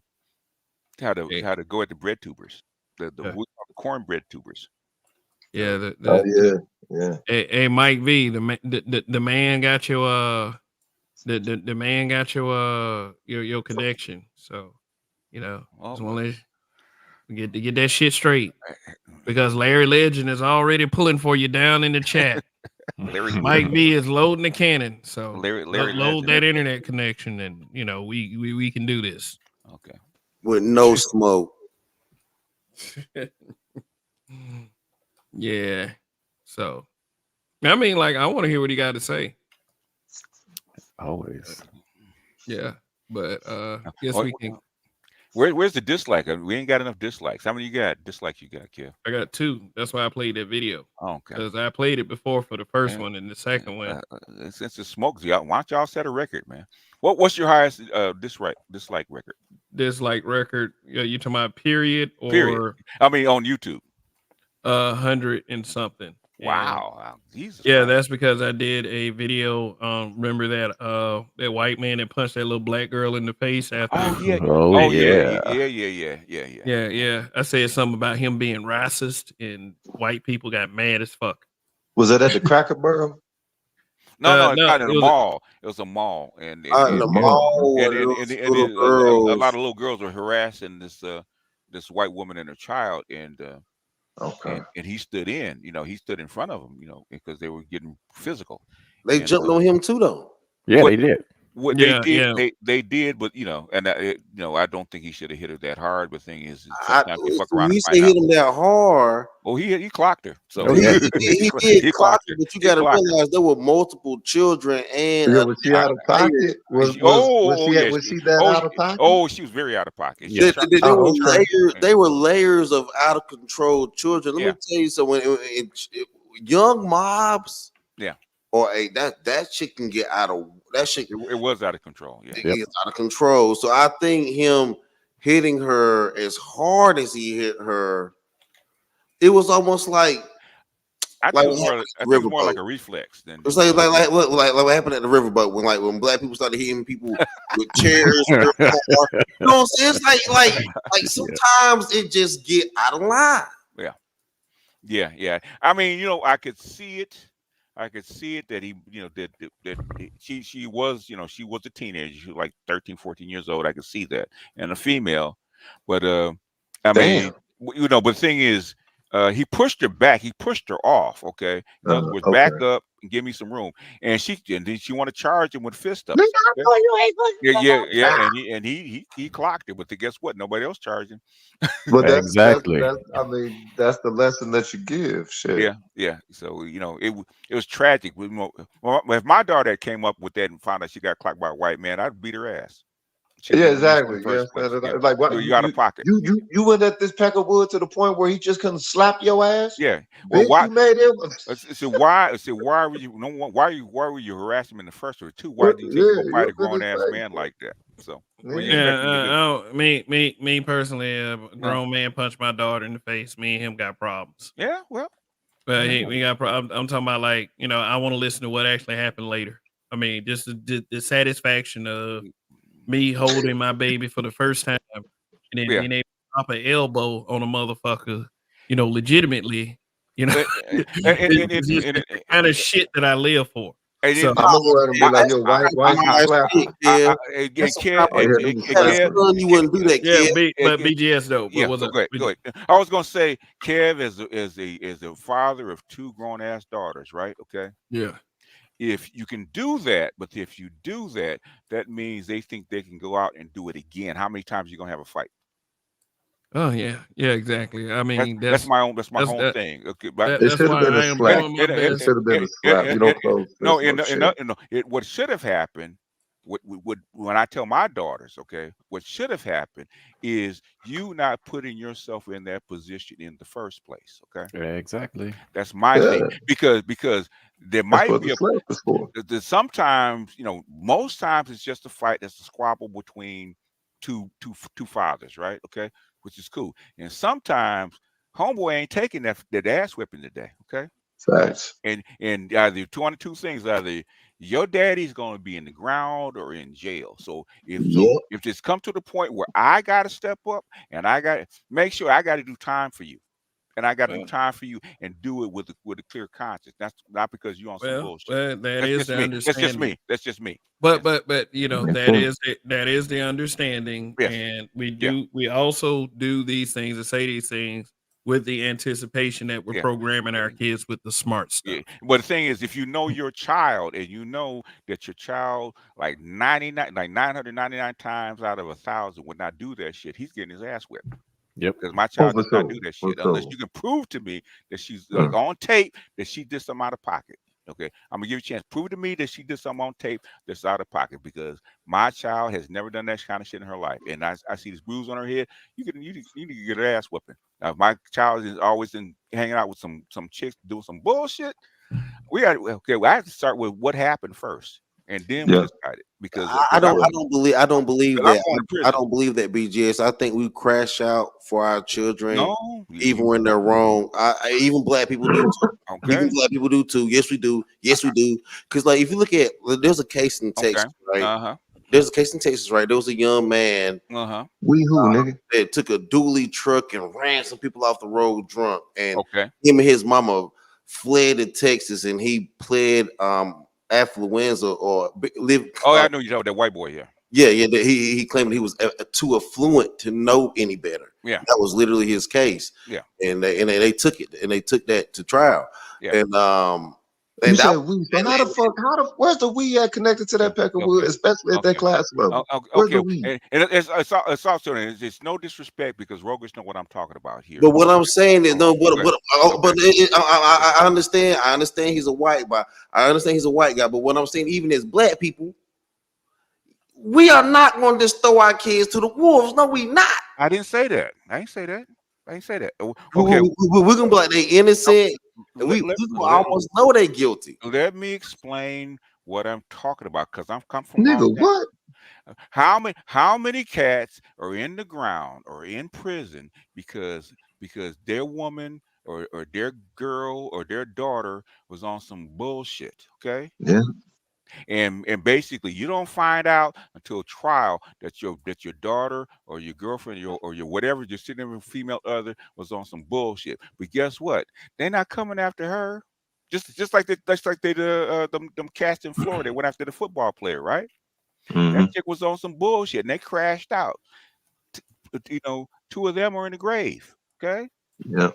go at the bread tubers, the cornbread tubers. Yeah. Yeah. Hey, Mike V, the man got your the man got your connection. So, you know, just want to get that shit straight, because Larry Legend is already pulling for you down in the chat. Mike V is loading the cannon, so Larry load that internet connection, and you know we can do this. Okay. With no smoke. Yeah. So, I mean, like, I want to hear what he got to say. Always. Yeah, but guess we can. Where's the dislike? We ain't got enough dislikes. How many you got? Dislikes you got, Kev? I got 2. That's why I played that video. Oh, okay. Because I played it before for the first one and the second one. Since it smokes, y'all, why don't y'all set a record, man? What's your highest dislike record? Dislike record? Yeah, you talking about period or? Period. I mean, on YouTube. 100 and something. Wow. Jesus. Yeah, that's because I did a video. Remember that white man that punched that little black girl in the face after? Yeah. I said something about him being racist, and white people got mad as fuck. Was that at the Cracker Barrel? No, it's not in a mall. It was a mall, and the mall, a lot of little girls were harassing this white woman and her child, and he stood in. He stood in front of them. Because they were getting physical. They jumped on him too, though. Yeah, they did. They did, but I don't think he should have hit her that hard. But the thing is, sometimes you fuck around. He said hit him that hard. Oh, he clocked her. So he did clock her. But you got to realize there were multiple children and. Was she out of pocket? Was she that out of pocket? Oh, she was very out of pocket. They were layers of out of control children. Let me tell you something. Young mobs. Yeah. Or that shit can get out of that shit. It was out of control. Yeah, it gets out of control. So I think him hitting her as hard as he hit her, it was almost like I think it was more like a reflex than. It's like what happened at the riverboat when black people started hitting people with chairs. You know what I'm saying? It's like sometimes it just get out of line. Yeah. I mean, I could see it. That he, that she was, she was a teenager. She was like 13, 14 years old. I could see that, and a female. But I mean, but the thing is, he pushed her back. He pushed her off. Okay, in other words, back up and give me some room. And then she want to charge him with fist up. Yeah. And he clocked her. But guess what? Nobody else charged him. But exactly. That's the lesson that you give. Shit. Yeah. So it was tragic. If my daughter came up with that and found out she got clocked by a white man, I'd beat her ass. Exactly. Yes. Like what? You out of pocket. You went at this peck of wood to the point where he just couldn't slap your ass. Yeah. Well, why? You made him. Why were you? Why were you harassing him in the first or two? Why did you go fight a grown ass man like that? So me personally, a grown man punched my daughter in the face. Me and him got problems. Yeah. Well. But we got. I'm talking about like I want to listen to what actually happened later. I mean, just the satisfaction of me holding my baby for the first time and then Yeah. being able to drop an elbow on a motherfucker, legitimately. It's just And the kind of shit that I live for. So I'm gonna go ahead and be like, yo, why you slapping? That's some kind Right of, here, if nigga you had a slapping. son, you wouldn't do that, yeah, kid. but BGS though. But yeah, what's go up? ahead, go ahead. I was gonna say, Kev is a father of 2 grown ass daughters, right? Okay. Yeah. If you can do that, but if you do that, that means they think they can go out and do it again. How many times are you gonna have a fight? Oh yeah. Yeah. Exactly. I mean, That's my own that's whole that, thing. Okay, but It that's should have why been a I am slap. doing my It best. should have been a slap. You don't close no, this no shit. what should have happened, when I tell my daughters, okay, what should have happened is you not putting yourself in that position in the first place. Okay, Exactly. that's my Yeah, thing because there that's might what be the slap is for. sometimes, most times it's just a fight that's a squabble between two fathers, right? Okay, which is cool. And sometimes homeboy ain't taking that ass whipping today. Okay, Facts. and either one of two things: either your daddy's going to be in the ground or in jail. So Yep. if it's come to the point where I got to step up and I got to make sure I got to do time for you. And I got to do Well, time for you and do it with a clear conscience. That's not because you on some bullshit. that That's is just the me. That's just understanding. me. That's just me. But Yes. that is the understanding, Yes. and Yeah. we also do these things and say these things with the anticipation that we're Yeah. programming our kids with the smart Yeah. stuff. But the thing is, if you know your child and you know that your child like 999 times out of 1,000 would not do that shit, he's getting his ass whipped. Yep. Because my Oh, child for does not sure. do that For shit unless sure. you can prove to me that she's Mm. on tape that she did something out of pocket. Okay, I'm gonna give you a chance. Prove to me that she did something on tape that's out of pocket because my child has never done that kind of shit in her life, and I see this bruise on her head. You need to get her ass whooping. Now, if my child is always hanging out with some chicks doing some bullshit, well, I have to start with what happened first, and then we Yeah. decided because I I'm don't believe I'm that. going to I prison. don't believe that, BGS. I think we crash out for our children, No, even when they're wrong. Even black people do too. Even okay, black people do too. Yes, we do. Yes, we do. Because like if you look at, there's a case in okay, Texas, right? uh-huh, There's a case in Texas, right? There was a young man uh-huh, We who, nigga? that took a dually truck and ran some people off the road drunk, and okay. him and his mama fled to Texas, and he pled affluenza or live. Oh, I know you're talking about that white boy here. Yeah. He claimed he was too affluent to know any better. Yeah, That was literally his case, yeah, and they took it, and they took that to trial, yeah. and You and that said we. So how the fuck? Where's the we at connected to that Peckerwood, Okay, especially at that okay. class level? Where's Okay, the we? and it's also it's no disrespect because Rogues know what I'm talking about here. but what I'm saying is no. Okay, But okay. I understand. I understand he's a white guy. I understand he's a white guy. But what I'm saying, even as black people, we are not going to just throw our kids to the wolves. No, we not. I didn't say that. I ain't say that. I ain't say that. We, Okay, we're gonna be like they innocent, and let, we let, gonna let, almost know they guilty. let me explain what I'm talking about because I'm come from Nigga, Los what? Angeles. How many cats are in the ground or in prison because their woman or their girl or their daughter was on some bullshit? Okay. Yeah. And basically you don't find out until trial that your daughter or your girlfriend or your whatever your significant female other was on some bullshit. But guess what? They're not coming after her. Just like they them cats in Florida went after the football player, right? Mm-hmm. That chick was on some bullshit and they crashed out. Two of them are in the grave. Okay, Yeah.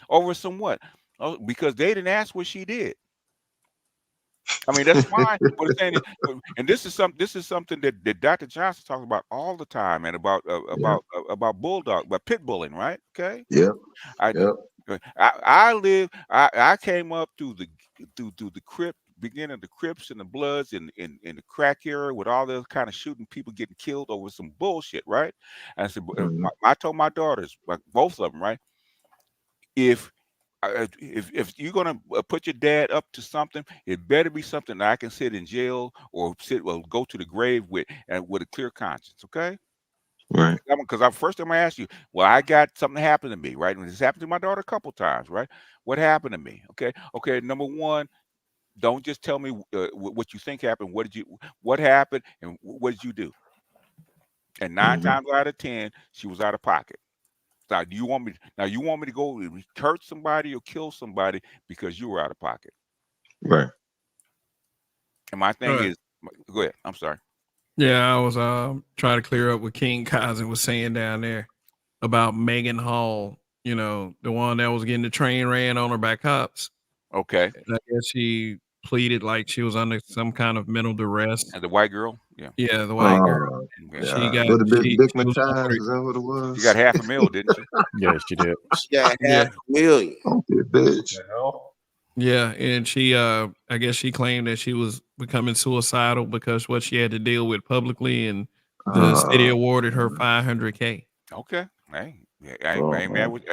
over some what? Oh, because they didn't ask what she did. I mean, that's fine. But the thing is, and this is something that Dr. Johnson talks about all the time, and Yeah. about bulldog, about pit bullying, right? Okay. Yeah. I Yeah. I came up through the Crip beginning of the Crips and the Bloods in the crack era with all those kind of shooting people getting killed over some bullshit, right? And I said, Mm-hmm. I told my daughters, like both of them, right? If if you're gonna put your dad up to something, it better be something that I can sit in jail or go to the grave with and with a clear conscience. Okay. Right. Because first time I asked you, well, I got something happened to me, right? And this happened to my daughter a couple times, right? What happened to me? Okay. Number one, don't just tell me what you think happened. What happened, and what did you do? And 9 Mhm. times out of 10, she was out of pocket. Now, you want me to go hurt somebody or kill somebody because you were out of pocket? Right. And my thing Right. is, go ahead. I'm sorry. Yeah, I was trying to clear up what King Kaiser was saying down there about Megan Hall, you know, the one that was getting the train ran on her by cops. Okay. And I guess she pleaded like she was under some kind of mental duress. And the white girl, yeah. Yeah, the white girl. Oh, And Yeah. she got what a bit she was on stigmatized. her, Is that what it She got was? $500,000, didn't she? Yeah, she did. She got yeah, $500,000. Okay, bitch. The hell? yeah, and she I guess she claimed that she was becoming suicidal because what she had to deal with publicly, and the city awarded her $500K. Okay. Hey, I Oh, ain't mad man. with.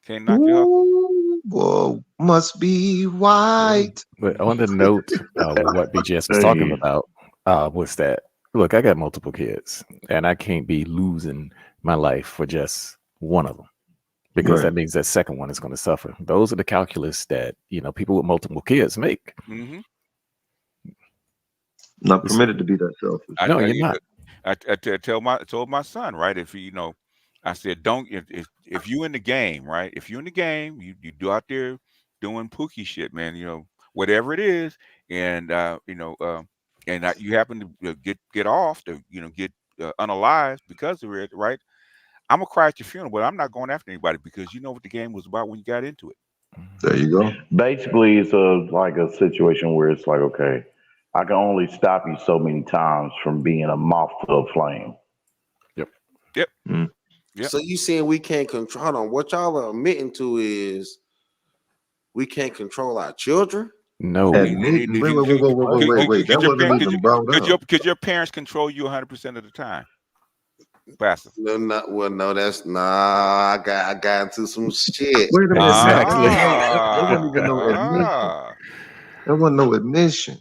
Can't knock your hustle. Ooh, boy, must be white. But on the note of what BGS was talking Hey, about, was that look, I got multiple kids, and I can't be losing my life for just one of them, because Right. that means that second one is going to suffer. Those are the calculus that people with multiple kids make. Mm-hmm. Not permitted to be that selfish. No, you're not. Told my son, right? If I said, don't if you in the game, right? If you in the game, you do out there doing pookie shit, man. Whatever it is, and you happen to get off to get unalived because of it, right? I'm gonna cry at your funeral, but I'm not going after anybody because you know what the game was about when you got into it. There you go. basically, it's like a situation where it's like, okay, I can only stop you so many times from being a moth to a flame. Yep. Yep. Mm. Yep. So you saying we can't control? Hold on, what y'all are admitting to is we can't control our children? No. Admitting. Wait. That wasn't even brought up. Could your parents control you 100% of the time, Pastor? No, that's I got into some shit. Wait a minute. Exactly. That wasn't even no admission. That wasn't no admission.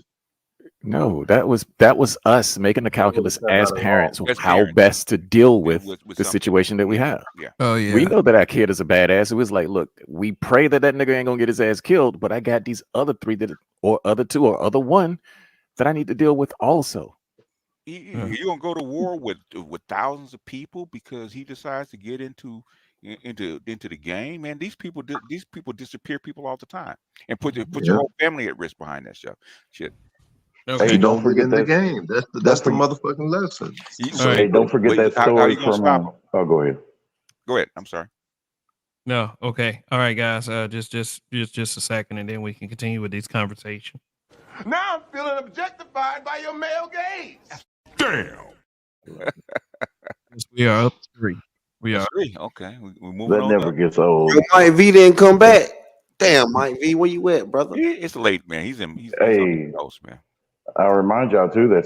No, that was us making the calculus as parents, As how parents. best to deal Yeah, with with the something. situation that we have. Yeah. Oh yeah. We know that our kid is a badass. It was like, look, we pray that nigga ain't gonna get his ass killed, but I got these other three or other two or other one that I need to deal with also. You gonna go to war with thousands of people because he decides to get into the game? Man, these people disappear people all the time and put your Yeah. whole family at risk behind that stuff. Shit. Okay. Hey, You don't don't get forget in the that. game. That's the motherfucking lesson. So, right. Hey, don't forget but that how story you gonna from. stop 'em? Oh, go ahead. Go ahead. I'm sorry. No. Okay. All right, guys. Just a second, and then we can continue with this conversation. Now I'm feeling objectified by your male gaze. Damn. We are up 3. We That's are. 3. Okay, we're moving That on never up. gets old. Yo, Mike V didn't come back. Damn, Mike V, where you at, brother? It's late, man. He's on the Hey, coast, man. I remind y'all too that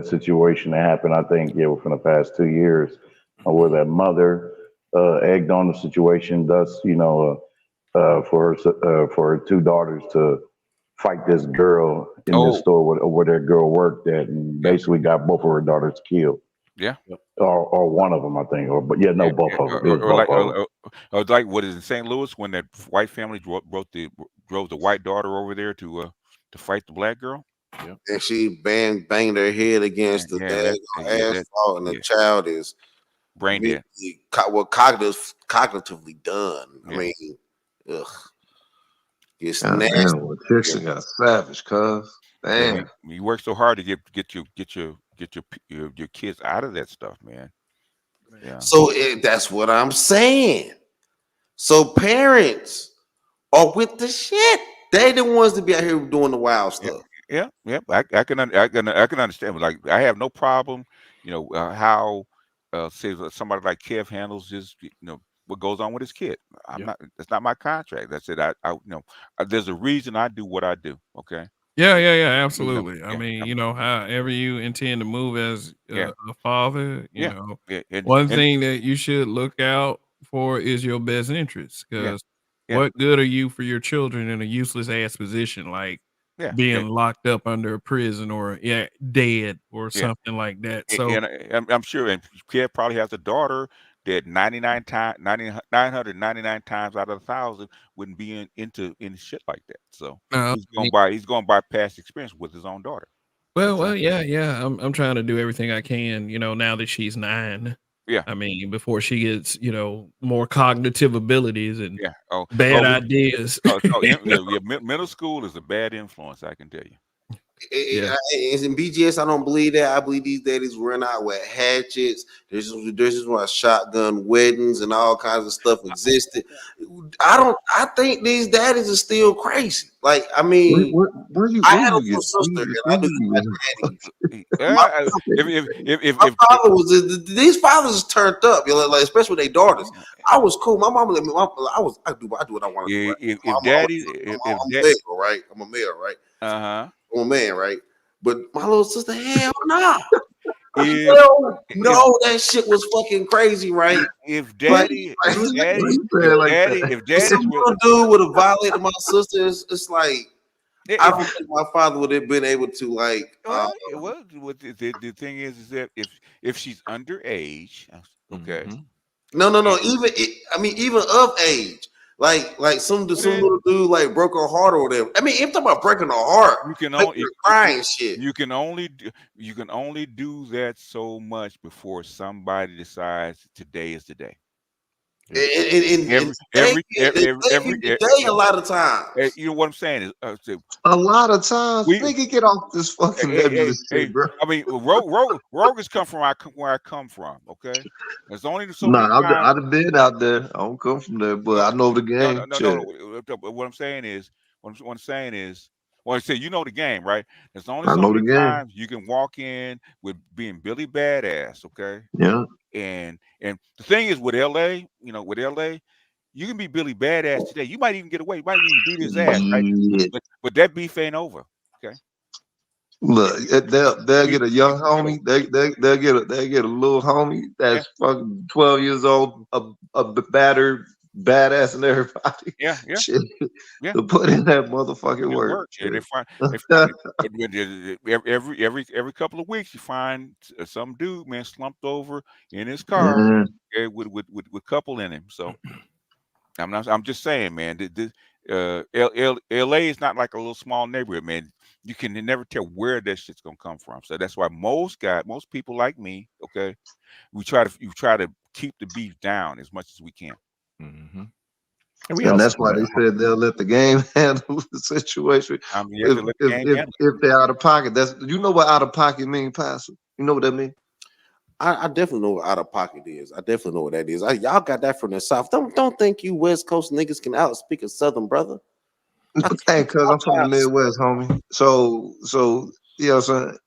situation that happened. I think within the past 2 years, where that mother egged on the situation, thus for her two daughters to fight this girl in this Oh, store where that girl worked at, and yeah, basically got both of her daughters killed, yeah, or one of them, I think, yeah, both yeah. of them. It was Or both like, of them. like what is in St. Louis when that white family drove the white daughter over there to fight the black girl. Yeah. And she banged her head against the That asphalt, and the yeah, child is brain dead. cognitively done. I Yeah. mean, ugh, it's God nasty. damn, well, Dixon got savage, cuz. Yeah, Damn. you work so hard to get your kids out of that stuff, man. Yeah. So that's what I'm saying. So parents are with the shit. They the ones to be out here doing the wild stuff. Yeah. I can understand. Like, I have no problem. How say somebody like Kev handles his, what goes on with his kid. I'm Yeah. not. That's not my contract. That's it. There's a reason I do what I do. Okay. Yeah, absolutely. I Yeah. mean, however you intend to move as Yeah. a father, Yeah. Yeah. one thing that you should look out for is your best interest. Yeah. Because Yeah. what good are you for your children in a useless ass position? Like, Yeah, being locked up under a prison or dead or yeah. something like that. So And I'm sure, and Kev probably has a daughter that 999 times out of 1,000 wouldn't be into shit like that. So uh, he's going by past experience with his own daughter. well, yeah. I'm trying to do everything I can, now that she's 9. Yeah, I mean, before she gets, more cognitive abilities and yeah. bad ideas. Middle school is a bad influence, I can tell you. Yeah. In BGS, I don't believe that. I believe these daddies run out with hatchets. There's just why shotgun weddings and all kinds of stuff existed. I think these daddies are still crazy. Like, I mean, Where you I had a get little sister, and I where knew you daddy. If Father was these fathers is turned up, like especially their daughters. I was cool. My mom let me. I do what I want to do. Right? I'm a male, right? I'm a male, right? I'm a man, right? But my little sister, hell nah. No, that shit was fucking crazy, right? If daddy's some with dude would have violated my sister, it's like I don't think my father would have been able to like. The thing is that if she's underage, okay. No. Even of age. Like some little dude like broke her heart or whatever. I mean, if talking about breaking her heart, you can crying shit. You can only do that so much before somebody decides today is the day. Every day, a lot of times. You know what I'm saying is a lot of times nigga get off this fucking nebulous shit, bro. I mean, rogue has come from where I come from. Okay, there's only so many times. I've been out there. I don't come from there, but I know the game. No. What I'm saying is, well, I say you know the game, right? There's only so many times you can walk in with being Billy Badass. Okay. Yeah. And the thing is with LA, you can be Billy Badass today. You might even get away. You might even beat his ass, right? But that beef ain't over. Okay. Look, they'll get a young homie. They'll get a little homie that's fucking 12 years old, a battered badass and everybody. Yeah. Shit, to put in that motherfucking work. Yeah, they find every couple of weeks you find some dude, man, slumped over in his car with couple in him. So I'm just saying, man, LA is not like a little small neighborhood, man. You can never tell where that shit's gonna come from. So that's why most people like me, okay, we try to keep the beef down as much as we can. And that's why they said they'll let the game handle the situation. If they're out of pocket, you know what out of pocket mean, Pastor? You know what that means? I definitely know what out of pocket is. I definitely know what that is. Y'all got that from the South. Don't think you West Coast niggas can outspeak a Southern brother. Hey, cuz I'm from the Midwest, homie. So you know what I'm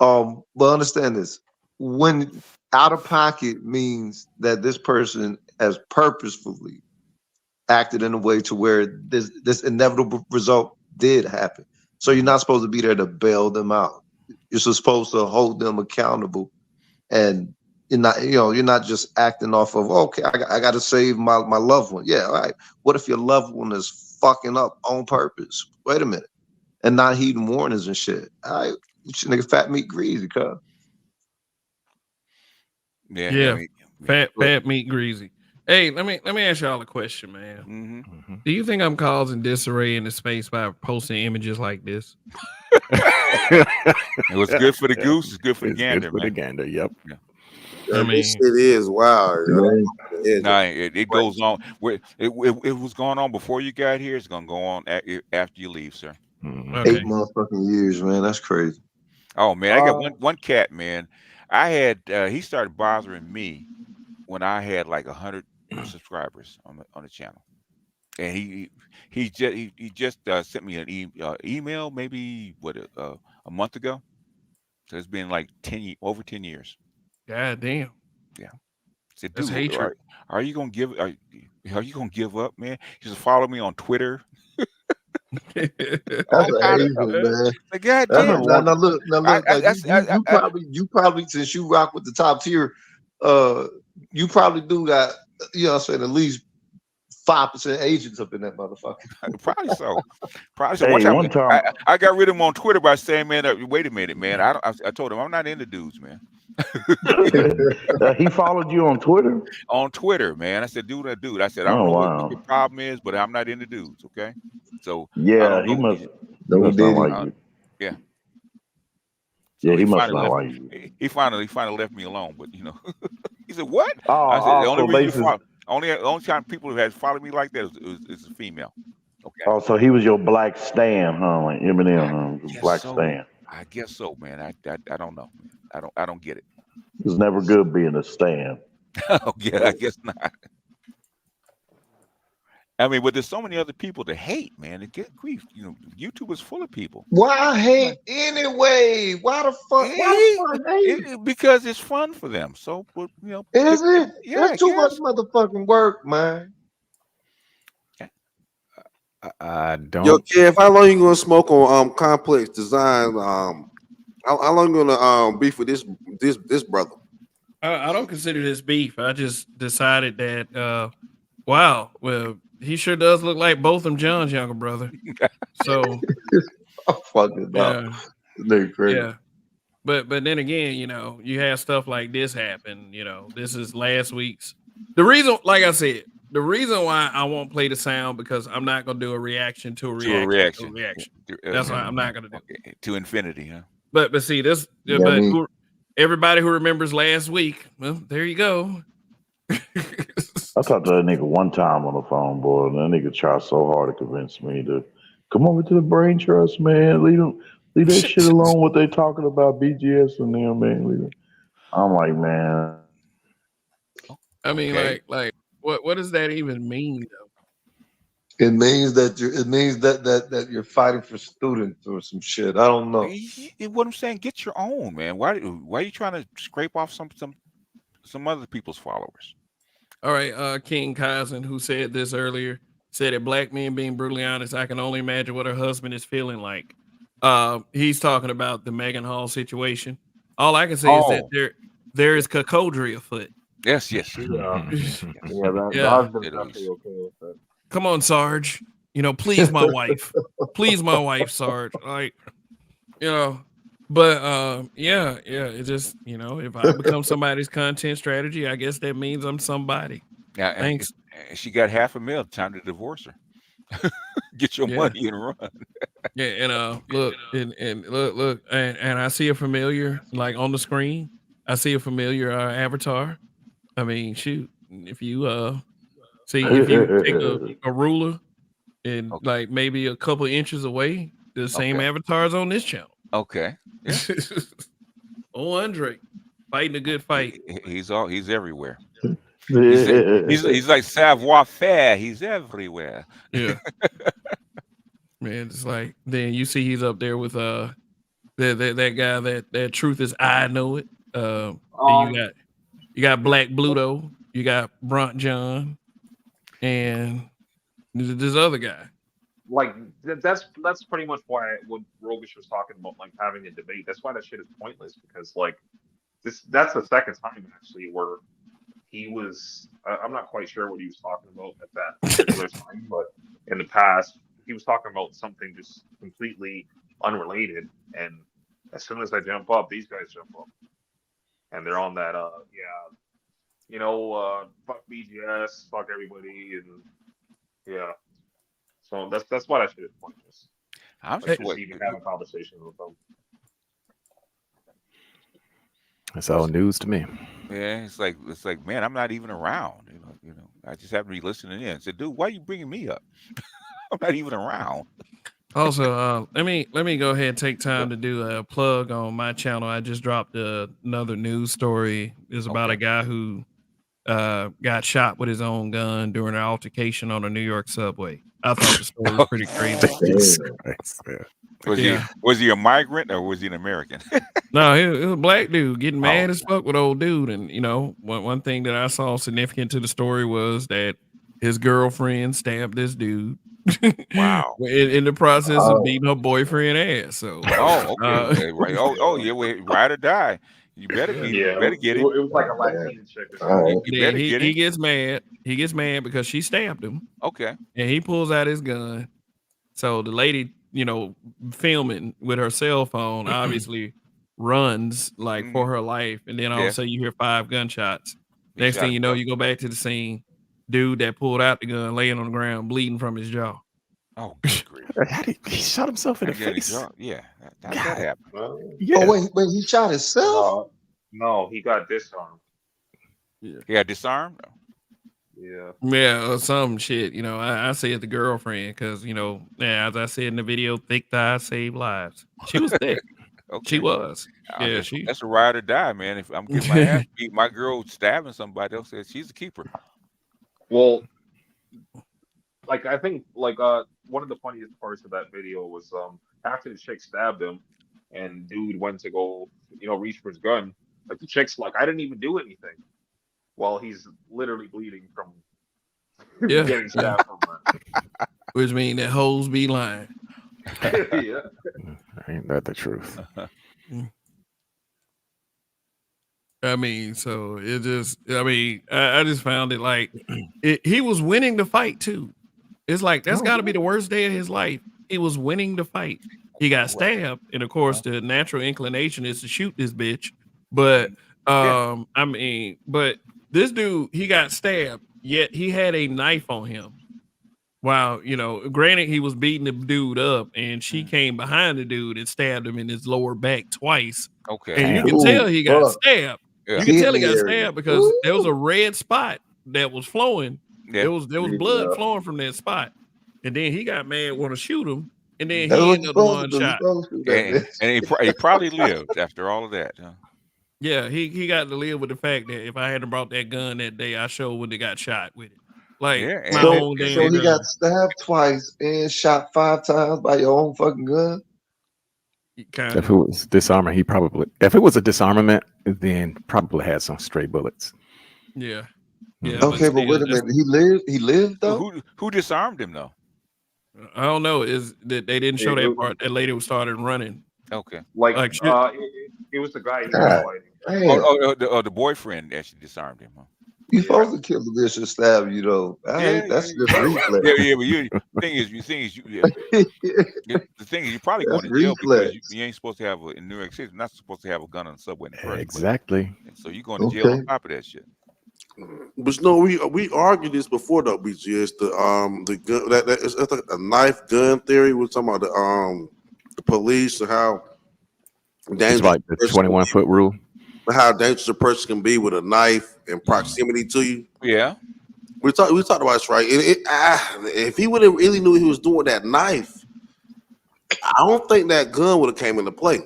saying? But understand this. When out of pocket means that this person has purposefully acted in a way to where this inevitable result did happen. So you're not supposed to be there to bail them out. You're supposed to hold them accountable, and you're not just acting off of okay, I got to save my loved one. Yeah, all right. What if your loved one is fucking up on purpose? Wait a minute, and not heeding warnings and shit. All right, nigga, fat meat greasy, cuz. Yeah. Fat meat greasy. Hey, let me ask y'all a question, man. Do you think I'm causing disarray in the space by posting images like this? It was good for the goose. It's good for the gander, good for the gander. Yep. Yeah. I mean, this shit is wow. It goes on. It was going on before you got here. It's gonna go on after you leave, sir. Okay. 8 motherfucking years, man. That's crazy. Oh man, I got one cat, man. I had he started bothering me when I had like 100 subscribers on the channel, and he just sent me an email maybe a month ago. So it's been like over 10 years. God damn. Yeah. Said, that's dude, hatred. Are you gonna give up, man? He just follow me on Twitter. That's amazing, man. Like, God damn. Now look, you probably since you rock with the top tier, you probably do got, you know what I'm saying, at least 5% agents up in that motherfucker. Probably so. Probably so. Hey, One one time, time, I got rid of him on Twitter by saying, "Man, wait a minute, man. I told him I'm not into dudes, man." he followed you on Twitter. On Twitter, man. I said, "Dude, I said, I don't Oh know what wow. your problem is, but I'm not into dudes." Okay, so I Yeah, don't he know. must. He No, must did not he? like you. Yeah. Yeah, So he must finally not left. like you. He finally left me alone. But you know, he said, "What?" I said, "The Oh, only so reason you basis. follow, only time people who had followed me like that is a female." Okay. Oh, so he was your black Stan, huh? Like Eminem, huh? Guess Black so. Stan. I guess so, man. I don't know. I don't get it. It's never good being a Stan. Oh, yeah, I guess not. I mean, but there's so many other people to hate, man. To get grief, you know, YouTube is full of people. Why hate anyway? Why the fuck? Hate? Because it's fun for them. So, but, you know, Is it? yeah, That's too much motherfucking work, man. I Yo, don't. Kev, how long you gonna smoke on Complex Design? How long you gonna beef with this brother? I don't consider this beef. I just decided that wow, well, he sure does look like both of John's younger brother. So I'm fucking up. yeah, They're crazy. yeah. But then again, you know, you have stuff like this happen. You know, this is last week's. The reason, like I said, the reason why I won't play the sound because I'm not gonna do a reaction to a reaction. To a reaction. That's why I'm not gonna do. Okay. To infinity, huh? But see this. Yeah, but I mean- everybody who remembers last week, well, there you go. I talked to that nigga one time on the phone, boy, and that nigga tried so hard to convince me to come over to the Brain Trust, man. Leave that shit alone. What they talking about, BGS and them, man. Leave it. I'm like, man. I mean, Okay. like, what does that even mean, though? It means that you're fighting for students or some shit. I don't know. What I'm saying, get your own, man. Why are you trying to scrape off some other people's followers? All right, King Kaizen, who said this earlier, said that black men being brutally honest, I can only imagine what her husband is feeling like. He's talking about the Meghan Hall situation. All I can say is that there is cacodry afoot. Yes. Yeah, the Yeah. husband's It definitely is. okay with that. Come on, Sarge. You know, please my wife. Please my wife, Sarge. Like, you know, but yeah, it's just, you know, if I become somebody's content strategy, I guess that means I'm somebody. Yeah, Thanks. and she got $500,000. Time to divorce her. Get your Yeah. money and run. Yeah, and look, and look, and I see a familiar like on the screen. I see a familiar avatar. I mean, shoot, if you if you take a ruler and Okay. like maybe a couple inches away, the same avatars on this channel. Okay. Yeah. Oh, Andre, fighting a good fight. He's everywhere. He's like savoir faire. He's everywhere. Yeah. Man, it's like then you see he's up there with that guy that truth is I know it. And you got Black Bluto, you got Brunt John, and this other guy. Like that's pretty much why what Rogish was talking about, like having a debate. That's why that shit is pointless because like that's the second time actually where he was. I'm not quite sure what he was talking about at that particular time, but in the past he was talking about something just completely unrelated. And as soon as I jump up, these guys jump up, and they're on that fuck BGS, fuck everybody, and yeah. So that's why that shit is pointless. I'm Like, just even have a conversation with them. It's all news to me. Yeah, it's like man, I'm not even around. You know, I just happen to be listening in. I said, dude, why are you bringing me up? I'm not even around. Also, let me go ahead and take time to do a plug on my channel. I just dropped another news story. It's about a guy who got shot with his own gun during an altercation on a New York subway. I thought the story was pretty crazy. Was he a migrant or was he an American? No, he was a black dude getting mad as fuck with old dude. And you know, one thing that I saw significant to the story was that his girlfriend stabbed this dude. Wow! in the process of beating her boyfriend ass. So okay, right. Yeah, ride or die. You better get it. Yeah, You better get it. it was like a Latina chick or something. All right. You Then better get he it. gets mad. He gets mad because she stabbed him, Okay. and he pulls out his gun. So the lady, filming with her cell phone, obviously runs like for her life, and then all of Yeah. a sudden you hear 5 gunshots. He Next shot thing you know, himself. you go back to the scene. Dude that pulled out the gun laying on the ground, bleeding from his jaw. Oh, good grief. How did he shot himself in the Yeah, face? Yeah. How'd God. that happen? Well, Yeah. Oh wait, he shot himself. no, he got disarmed. Yeah, disarmed. Yeah. Yeah, or some shit. I said the girlfriend because as I said in the video, thick thighs save lives. She was thick. Okay. She was. Yeah, That's a ride or die, man. If I'm getting my ass beat, my girl stabbing somebody else, says she's a keeper. Well, like I think one of the funniest parts of that video was after the chick stabbed him and dude went to go reach for his gun, like the chick's like, I didn't even do anything, while he's literally bleeding from Yeah. getting stabbed from that. Which means that hoes be lying. Yeah. Ain't that the truth? I mean, so it just, I just found it like he was winning the fight too. It's like that's got to be the worst day of his life. He was winning the fight. He got stabbed, and of course, the natural inclination is to shoot this bitch. But but this dude, he got stabbed, yet he had a knife on him. Wow, granted, he was beating the dude up, and she came behind the dude and stabbed him in his lower back twice. Okay. And you can tell he got stabbed. Yeah. You can tell he got Kidney area. stabbed because there was a red spot that was flowing. Yeah. There was blood flowing from that spot. And then he got mad, want to shoot him, and then That's he what ended you're up supposed one to do. You're shot. supposed to do that, And bitch. he probably lived after all of that. Huh? Yeah, he got to live with the fact that if I hadn't brought that gun that day, I sure would have got shot with it. Like Yeah, my and own then- damn So he gun. got stabbed twice and shot 5 times by your own fucking gun. Kind If it was disarmament, if it was a disarmament, then probably had some stray bullets. Yeah. Hmm. Yeah. Okay, but wait a minute. He lived though. Who disarmed him though? I don't know. Is that they didn't show that part? That lady started running. Okay. Like shit. it was the guy he God was fighting. damn. The boyfriend actually disarmed him. Huh? You supposed to kill the bitch that stabbed you though. That's just reflex. Yeah, but the thing is, you're probably going That's to jail because reflex. you ain't supposed to have in New York City. You're not supposed to have a gun on the subway in the first Exactly. place. And so you're going to jail on top of that shit. But no, we argued this before though, BGS. The gun it's like a knife gun theory. We're talking about the police and how It's dangerous like the 21-foot rule. how dangerous a person can be with a knife in proximity to you. Yeah. We talked about this, right? If he would have really knew he was doing that knife, I don't think that gun would have came into play.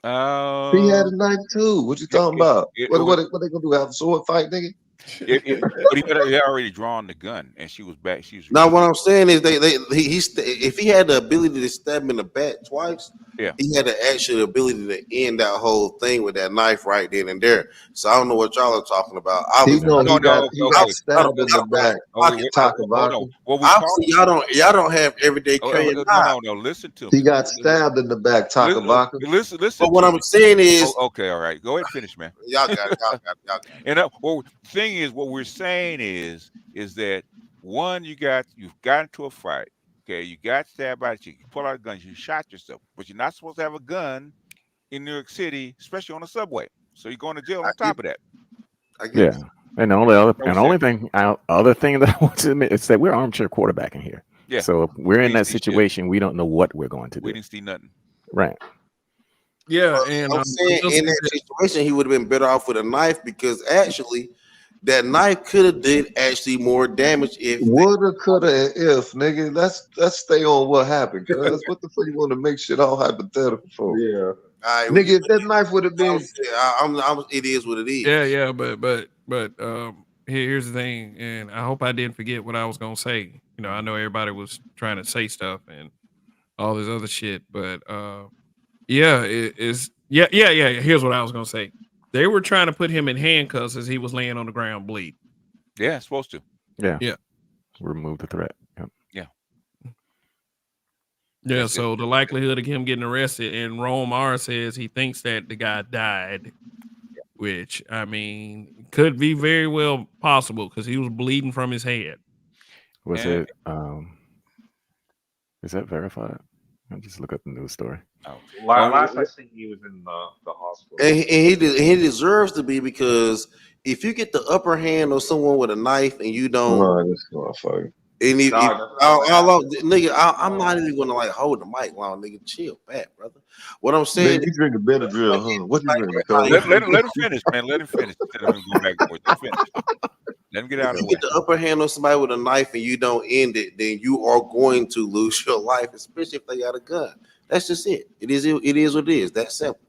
He had a knife too. What you talking about? What they gonna do? Have a sword fight, nigga? But he had already drawn the gun, and she was back. Now, what I'm saying is, if he had the ability to stab him in the back twice, yeah, he had the actual ability to end that whole thing with that knife right then and there. So I don't know what y'all are talking about. He got stabbed in the back. Obviously, y'all don't have everyday carrying knives. No, listen to me. He got stabbed in the back. Takabaka. Listen. But what I'm saying is, okay, all right, go ahead, finish, man. Y'all got it. And the thing is, what we're saying is that one, you've got into a fight. Okay, you got stabbed by a chick. You pull out a gun. You shot yourself, but you're not supposed to have a gun in New York City, especially on a subway. So you're going to jail on top of that. Yeah, and the other thing that I want to admit is that we're armchair quarterbacking here. Yeah. So if we're in that situation, we don't know what we're going to do. We didn't see nothing. Right. Yeah, and I'm saying in that situation, he would have been better off with a knife because actually, that knife could have did actually more damage if woulda, coulda, and if nigga. Let's stay on what happened. Cause what the fuck you want to make shit all hypothetical for? Yeah, nigga, if that knife would have been, it is what it is. Yeah, but here's the thing, and I hope I didn't forget what I was gonna say. I know everybody was trying to say stuff and all this other shit, but here's what I was gonna say. They were trying to put him in handcuffs as he was laying on the ground bleeding. Yeah, supposed to. Yeah. Yeah. Remove the threat. Yep. Yeah. Yeah, so the likelihood of him getting arrested, and Rome R says he thinks that the guy died, which I mean could be very well possible because he was bleeding from his head. Was it? Is that verified? I'll just look up the news story. Last I seen, he was in the hospital. And he deserves to be, because if you get the upper hand on someone with a knife and you don't, this motherfucker. nigga, I'm not even gonna like hold the mic long, nigga. Chill back, brother. What I'm saying, Man, you drink a better drill, huh? What you drinking? Let him finish, man. Let him finish. Let him go back and forth. Let him finish. Let him get out of the way. Get the upper hand on somebody with a knife and you don't end it, then you are going to lose your life, especially if they got a gun. That's just it. It is what it is. That simple.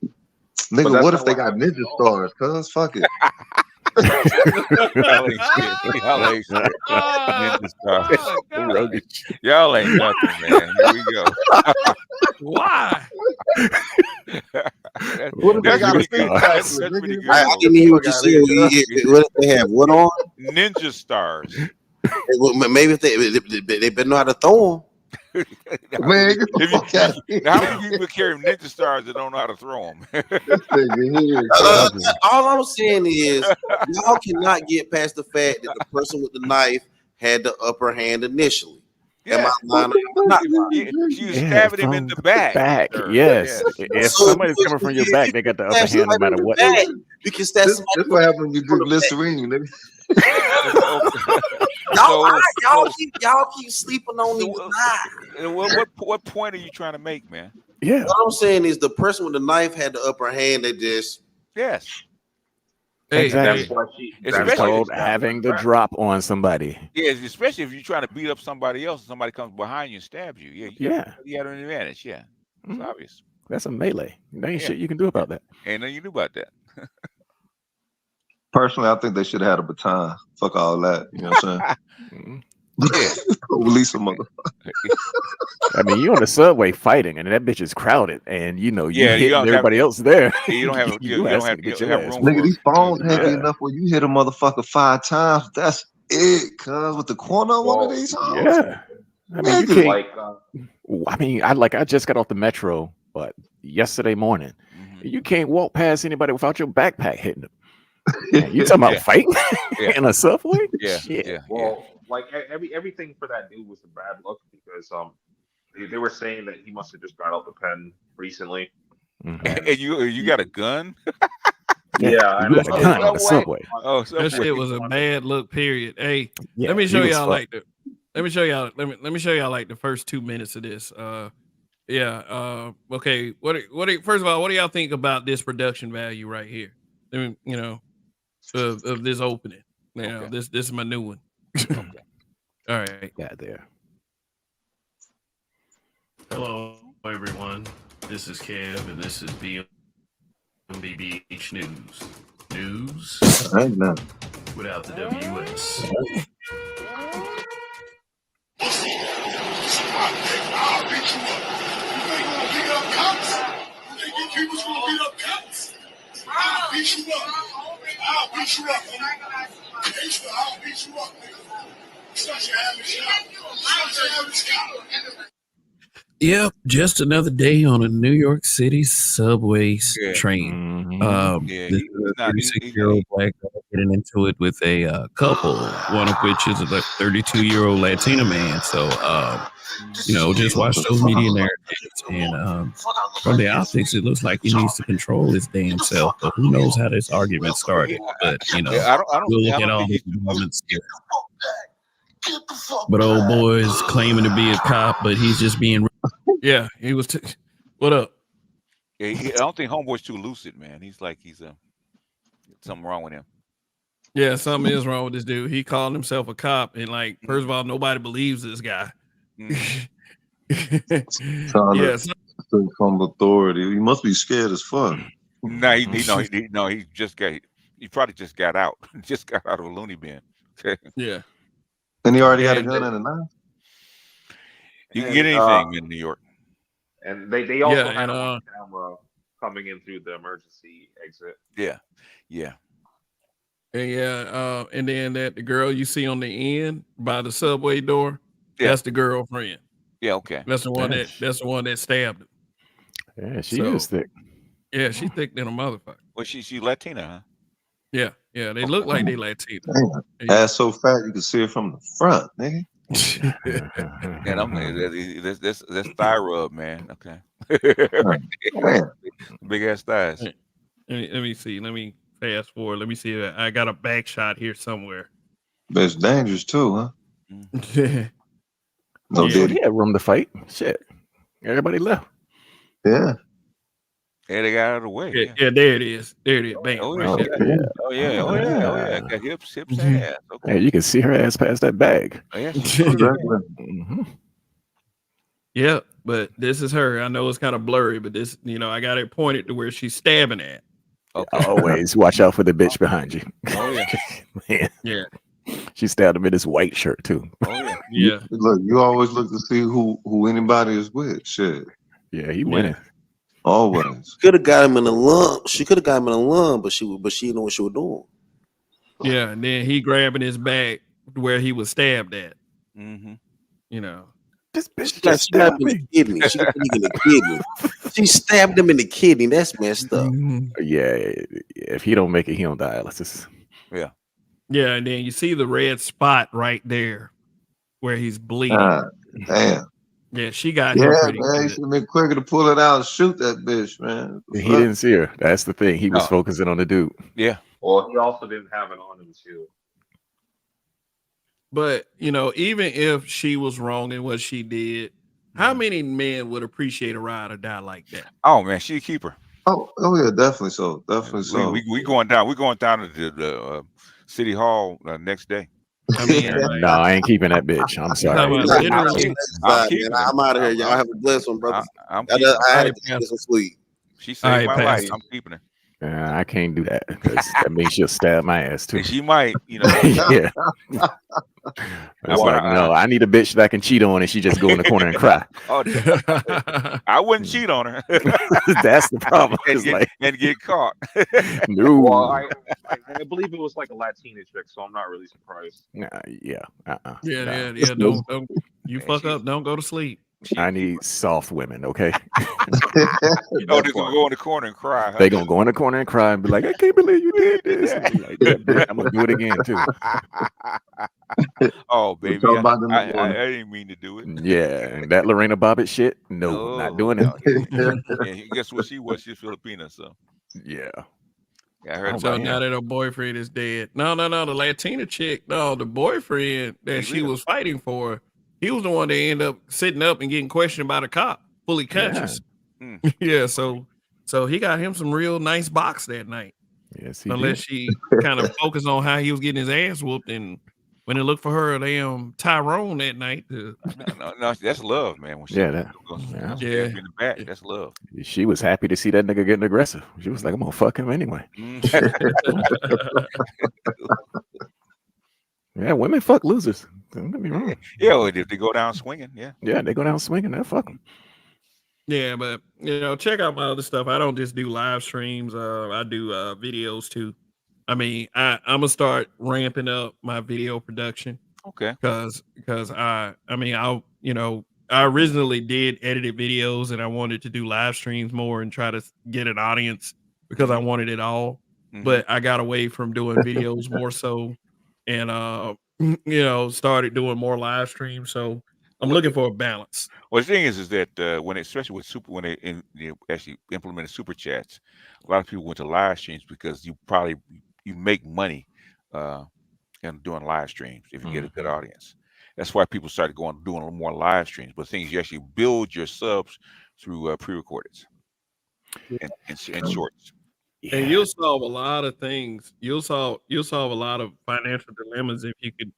Nigga, what if they got ninja stars? Cuz fuck it. Y'all ain't shit. Y'all ain't shit. Ninja stars. Y'all ain't nothing, man. Here we go. Why? What if they got a pretty good. That's pretty good. I didn't hear what you said. What if they have what on? Ninja stars. Maybe if they better know how to throw them. Man, get the fuck out of here. How many people carry ninja stars that don't know how to throw them? All I'm saying is, y'all cannot get past the fact that the person with the knife had the upper hand initially. Yeah. She was stabbing him in the back. Yes. If somebody's coming from your back, they got the upper hand no matter what. You can stab somebody. That's what happens when you do glycerine, nigga. Y'all keep sleeping on these knives. What point are you trying to make, man? Yeah. What I'm saying is the person with the knife had the upper hand. They just yes. Hey, exactly. It's called having the drop on somebody. Yeah, especially if you're trying to beat up somebody else and somebody comes behind you and stabs you. Yeah, you had an advantage. Yeah, it's obvious. That's a melee. There ain't shit you can do about that. Ain't nothing you do about that. Personally, I think they should have had a baton. Fuck all that. You know what I'm saying? Release a motherfucker. I mean, you on the subway fighting, and that bitch is crowded, and you hit everybody else there. You don't have you don't have room. Nigga, these phones heavy enough where you hit a motherfucker 5 times. That's it, cuz with the corner on one of these hoes. Yeah. I mean, you can't. I just got off the metro, but yesterday morning, you can't walk past anybody without your backpack hitting them. You talking about fighting in a subway? Well, like everything for that dude was a bad look, because they were saying that he must have just got out the pen recently. And you got a gun? Yeah, you got a gun on the subway. Oh, that shit was a bad look. Period. Hey, let me show y'all like the. Let me show y'all. Let me show y'all like the first 2 minutes of this. Okay. First of all, what do y'all think about this production value right here? I mean, of this opening. Now, this is my new one. All right. Yeah, there. Hello, everyone. This is Kev, and this is BMBH News. News without the WS. I'll beat you up. You think you're gonna beat up cops? You think people's gonna beat up cops? I'll beat you up. I'll beat you up. I'll beat you up, nigga. Such your average cop. Such your average cop. Yep, just another day on a New York City subway train. This is a 36-year-old black guy getting into it with a couple, one of which is a 32-year-old Latina man. So, just watch those media narratives. And from the optics, it looks like he needs to control his damn self. But who knows how this argument started? But, we'll look at all these moments here. But old boy is claiming to be a cop, but he's just being. Yeah, he was. What up? Yeah, I don't think homeboy's too lucid, man. He's something wrong with him. Yeah, something is wrong with this dude. He called himself a cop, and first of all, nobody believes this guy. From authority, he must be scared as fuck. No, he probably just got out. Just got out of a loony bin. Yeah. And he already had a gun and a knife. You can get anything in New York. And they also had a camera coming in through the emergency exit. Yeah. And then the girl you see on the end by the subway door, that's the girlfriend. Yeah, okay. That's the one Yes. that's the one that stabbed him. Yeah, she So is thick. yeah, she thick than a motherfucker. Well, she Latina, huh? Yeah, yeah, they look like they Latino. Damn. Yeah. Ass so fat you can see it from the front, nigga. And I'm that's thigh rub, man. Okay. Damn. Big ass thighs. Let me see. Let me fast forward. Let me see. I got a back shot here somewhere. But it's dangerous too, huh? Yeah. No Yeah. So diddy. he had room to fight. Shit. Everybody left. Yeah. Yeah, they got out of the way. Yeah, Yeah. yeah, there it is. There it is. Bam. Oh Right yeah. there. Yeah. Oh yeah. Oh yeah. Oh yeah. Got hips and ass. Hey, Okay. you can see her ass past that bag. Oh, yeah. Exactly. Mhm. Yeah, but this is her. I know it's kind of blurry, but this, I got it pointed to where she's stabbing at. Okay. Always watch out for the bitch behind you. Oh yeah. Man, Yeah. she stabbed him in his white shirt too. Oh yeah. Yeah. Look, you always look to see who anybody is with. Shit. Yeah, he winning. Always. Could have got him in a lump. She could have got him in a lump, but she didn't know what she was doing. Yeah. And then he grabbing his back where he was stabbed at. Mm-hmm. This bitch She got just stabbed stabbed in me. the kidney. She got him in the kidney. She stabbed him in the kidney. That's messed up. Yeah, if he don't make it, he on dialysis. Yeah. Yeah. And then you see the red spot right there where he's bleeding. Damn. Yeah. She got him Yeah, pretty man. You good. should have been quicker to pull it out and shoot that bitch, man. He didn't see her. That's the thing. He was No. focusing on the dude. Yeah. Well, he also didn't have it on him too. But, even if she was wrong in what she did, how many men would appreciate a ride or die like that? Oh man, she a keeper. Oh yeah, definitely so. Definitely so. We going down. We're going down to the city hall next day. I mean, No, I ain't keeping that bitch. I'm sorry. I'm out of here. Y'all have a blessed one, brother. I'm I had to get some sleep. She saved my life. Pastor. I'm keeping her. I can't do that because that means she'll stab my ass too. And she might, Yeah. It's like, no, I need a bitch that I can cheat on and she just go in the corner and cry. Oh, I wouldn't cheat on her. That's the problem. and get caught. No. Well, I believe it was like a Latina chick, so I'm not really surprised. Yeah. Yeah. Don't you fuck up. Don't go to sleep. I need soft women, okay? They're gonna go in the corner and cry. Huh? They gonna go in the corner and cry and be like, I can't believe you did this. And be like, yeah, bitch, I'm gonna do it again too. Oh baby, I didn't mean to do it. Yeah, and that Lorena Bobbitt shit, no, not doing it. Yeah, guess what she was? She's Filipina, so yeah. I heard So about now him. that her boyfriend is dead. No, the Latina chick. No, the boyfriend that she was fighting for. He was the one that ended up sitting up and getting questioned by the cop, fully conscious. Yeah. Yeah, so he got him some real nice box that night. Yes, unless she kind of focused on how he was getting his ass whooped, and when they looked for her damn Tyrone that night. No, that's love, man. When she in the back, that's love. She was happy to see that nigga getting aggressive. She was like, I'm gonna fuck him anyway. Yeah, women fuck losers. Don't get me wrong. Yeah, well, if they go down swinging, yeah. Yeah, they go down swinging, they'll fuck them. Yeah, but check out my other stuff. I don't just do live streams. I do videos too. I mean, I'm gonna start ramping up my video production. Okay. Because I originally did edited videos and I wanted to do live streams more and try to get an audience because I wanted it all. Mm-hmm. But I got away from doing videos more so, and started doing more live streams. So I'm looking for a balance. Well, the thing is that especially when they actually implemented super chats, a lot of people went to live streams because you make money doing live streams if you get a good audience. That's why people started doing a little more live streams. But things you actually build your subs through pre-recordeds and shorts. Yeah. And you'll solve a lot of things. You'll solve a lot of financial dilemmas if you could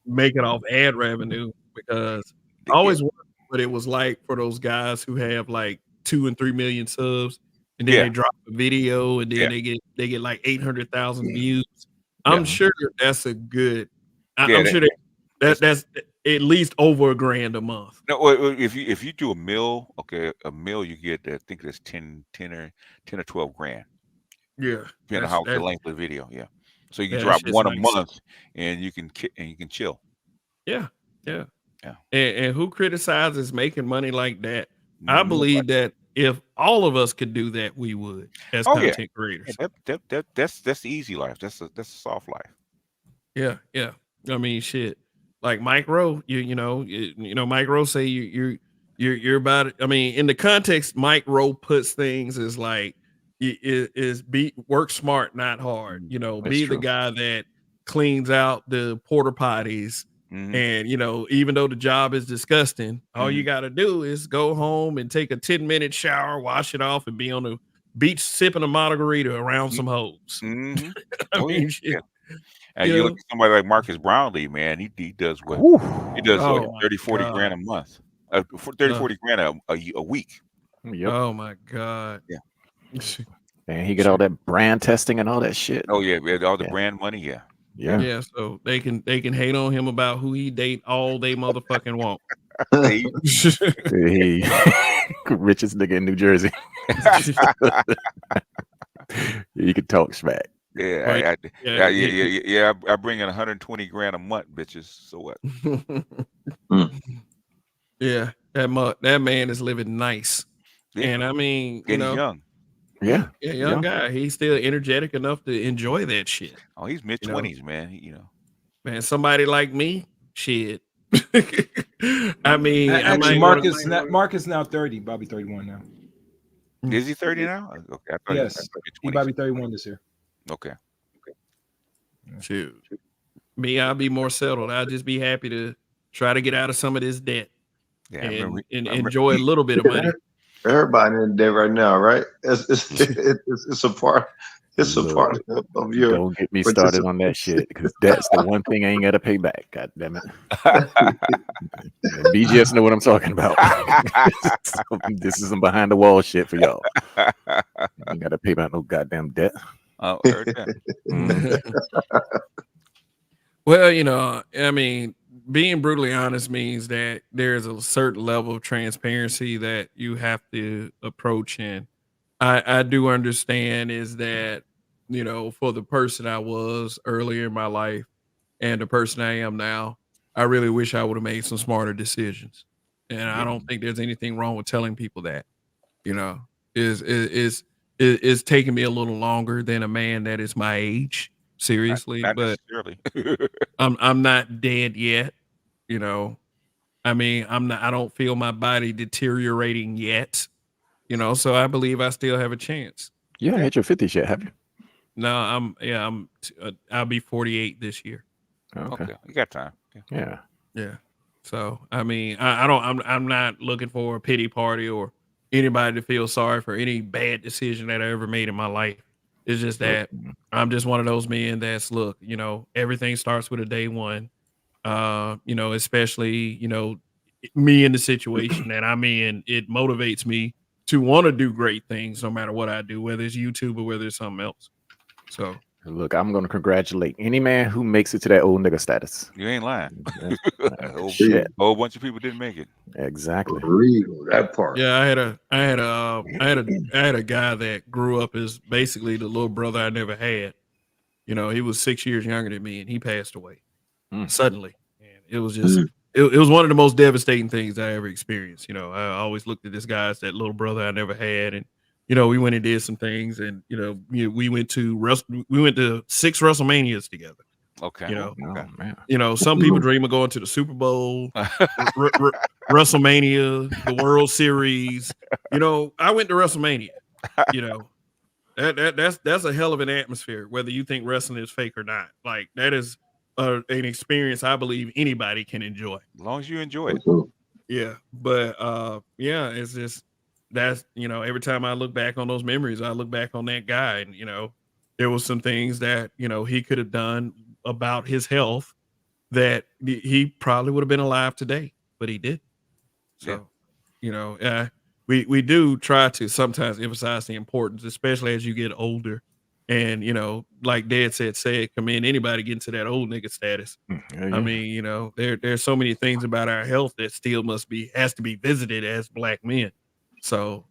make it off ad revenue, because I always wondered what it was like for those guys who have like 2 and 3 million subs, and then they drop a video and then they get like 800,000 views. I'm sure that's a good. I'm sure that's at least over $1,000 a month. No, if you do a mill, you get I think that's 10 or 12 grand. Yeah, depending on how the length of the video. Yeah, so you can drop one a month, and you can chill. Yeah. Yeah. And who criticizes making money like that? I Nobody. believe that if all of us could do that, we would as Oh yeah. content creators. That's the easy life. That's a soft life. Yeah, yeah. I mean, shit. Like Mike Rowe, Mike Rowe say you're about it. I mean, in the context, Mike Rowe puts things as like is be work smart, not hard. Mm, It's Be the true. guy that cleans out the porta potties. Mm-hmm. And even though the job is disgusting, all you Mhm. got to do is go home and take a 10-minute shower, wash it off, and be on the beach sipping a margarita around some hoes. Mm-hmm. I Oh yeah. mean, shit. Yeah. And You you look know? at somebody like Marcus Brownlee, man. He does what? Whew. He does what? Oh my 30, 40 grand god. a month. 30, Uh, 40 grand a week. Yep. oh my god. Yeah. And he get all that brand testing and all that shit. Oh yeah. All the Yeah. brand money. Yeah. Yeah. Yeah, so they can hate on him about who he date all they motherfucking want. Hey, He richest nigga in New Jersey. You can talk smack. yeah. Right. Yeah. I bring in 120 grand a month, bitches. So what? Yeah, that man is living nice. Yeah. And I mean, And he's young. Yeah. yeah, young guy. He's still energetic enough to enjoy that shit. Oh, he's mid You know? 20s, man. Man, somebody like me, shit. I mean, I Actually, might Mark is now 30. Bobby 31 now. Is he 30 now? Okay. I thought Yes, he was he Bobby 31 this year. Okay. shoot. Me, I'll be more settled. I'll just be happy to try to get out of some of this debt Yeah. I and, remember, and enjoy a little bit of money. Everybody in there right now, right? It's a part. It's a part of your. Don't get me started on that shit because that's the one thing I ain't got to pay back. God damn it. BGS know what I'm talking about. This is some behind the wall shit for y'all. You got to pay back no goddamn debt. Oh, heard that. Well, I mean, being brutally honest means that there's a certain level of transparency that you have to approach. And I do understand is that, for the person I was earlier in my life and the person I am now, I really wish I would have made some smarter decisions. And I don't think there's anything wrong with telling people that, is taking me a little longer than a man that is my age, seriously, Not but necessarily. I'm not dead yet, I mean, I don't feel my body deteriorating yet, so I believe I still have a chance. You haven't hit your 50s yet, have you? No, I'll be 48 this year. Okay. You got time. Yeah. Yeah. So, I mean, I'm not looking for a pity party or anybody to feel sorry for any bad decision that I ever made in my life. It's just that I'm just one of those men that's look, everything starts with a day one. Especially, me in the situation that I'm in, it motivates me to want to do great things no matter what I do, whether it's YouTube or whether it's something else. So look, I'm gonna congratulate any man who makes it to that old nigga status. You ain't lying. Shit. A whole bunch of people didn't make it. Exactly. Real, that part. yeah, I had a guy that grew up as basically the little brother I never had. He was 6 years younger than me and he passed away suddenly. And it was just it was one of the most devastating things I ever experienced. I always looked at this guy as that little brother I never had. And we went and did some things, and we went to 6 WrestleManias together. Okay. Man. Some people dream of going to the Super Bowl, WrestleMania, the World Series. I went to WrestleMania. That's a hell of an atmosphere, whether you think wrestling is fake or not. Like that is an experience I believe anybody can enjoy. As long as you enjoy it. Yeah, but it's just that's every time I look back on those memories, I look back on that guy, and there was some things that he could have done about his health that he probably would have been alive today, but he did. So, we do try to sometimes emphasize the importance, especially as you get older. And like Dad said, come in, anybody get into that old nigga status. I mean, there's so many things about our health that still has to be visited as Black men. So,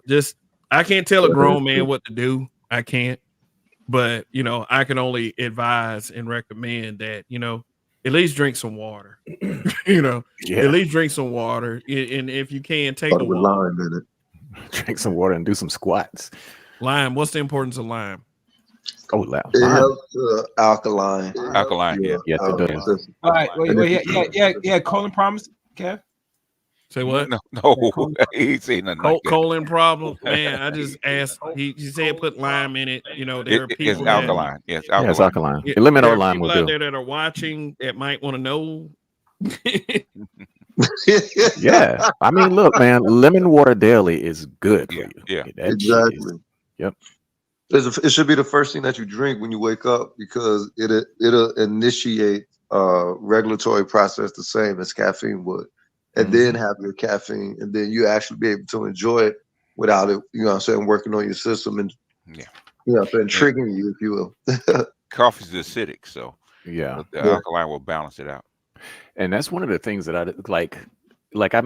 just I can't tell a grown man what to do. I can't. But, I can only advise and recommend that, at least drink some water. You know, Yeah. at least drink some water, and if you can, take a with walk. lime in it. Drink some water and do some squats. Lime. What's the importance of lime? Oh, It lime. helps alkaline. Alkaline, yeah. Yes, it does. System. All right, And wait, if you- yeah. Colin promise, Kev. Say what? No, he ain't saying nothing like that. Colon problem, man. I just asked. He said put lime in it. You know, there are people It's alkaline. Yes, Yeah, it's alkaline. alkaline. Lemon there or are lime people will out do. there that are watching that might want to know. Yeah. I mean, look, man, lemon water daily is good for you. Yeah. That shit is- Exactly. Yep. It should be the first thing that you drink when you wake up because it'll initiate regulatory process the same as caffeine would, and then have your caffeine, and then you actually be able to enjoy it without it. You know what I'm saying? Working on your system and you know what I'm saying, triggering you, if you will. Coffee's acidic, so Yeah. the alkaline will balance it out. And that's one of the things that I like. Like I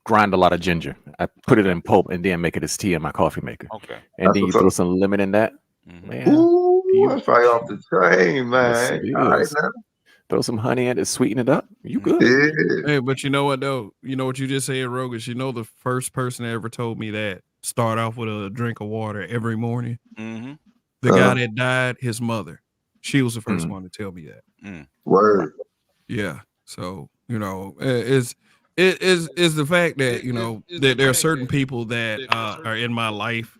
grind a lot of ginger. I put it in pulp and then make it as tea in my coffee maker. Okay. And That's then you what's up. throw some lemon in that. Man, Ooh, that's right off the train, yes, man. it All right, is. now. Throw some honey in it, sweeten it up. You good? Yeah. Hey, but you know what though? You know what you just said, Rogus. You know the first person that ever told me that start off with a drink of water every morning. Mm-hmm. The guy that died, his mother. She was the first Mm. one to tell me that. Word. Yeah. So you know, is the fact that you know that there are certain people that are in my life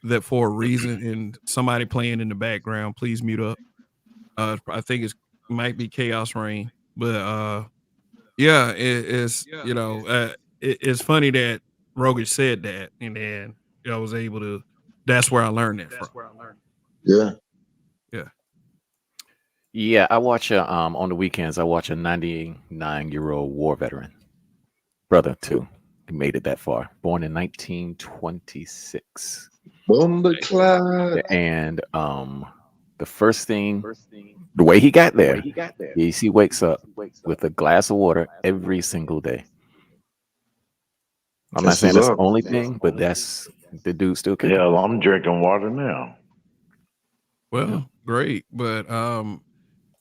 that for a reason, and somebody playing in the background. Please mute up. I think it might be Chaos Rain, but yeah, it's you know, it's funny that Rogic said that, and then I was able to. That's where I learned that from. Yeah. Yeah. Yeah, I watch on the weekends. I watch a 99-year-old war veteran brother too. He made it that far. Born in 1926. Bomba cloud. And the first thing, the way he got there, is he wakes up with a glass of water every single day. I'm not That's saying what's that's the up. only thing, but that's the dude still kicking. Hell, I'm drinking water now. Well, great, but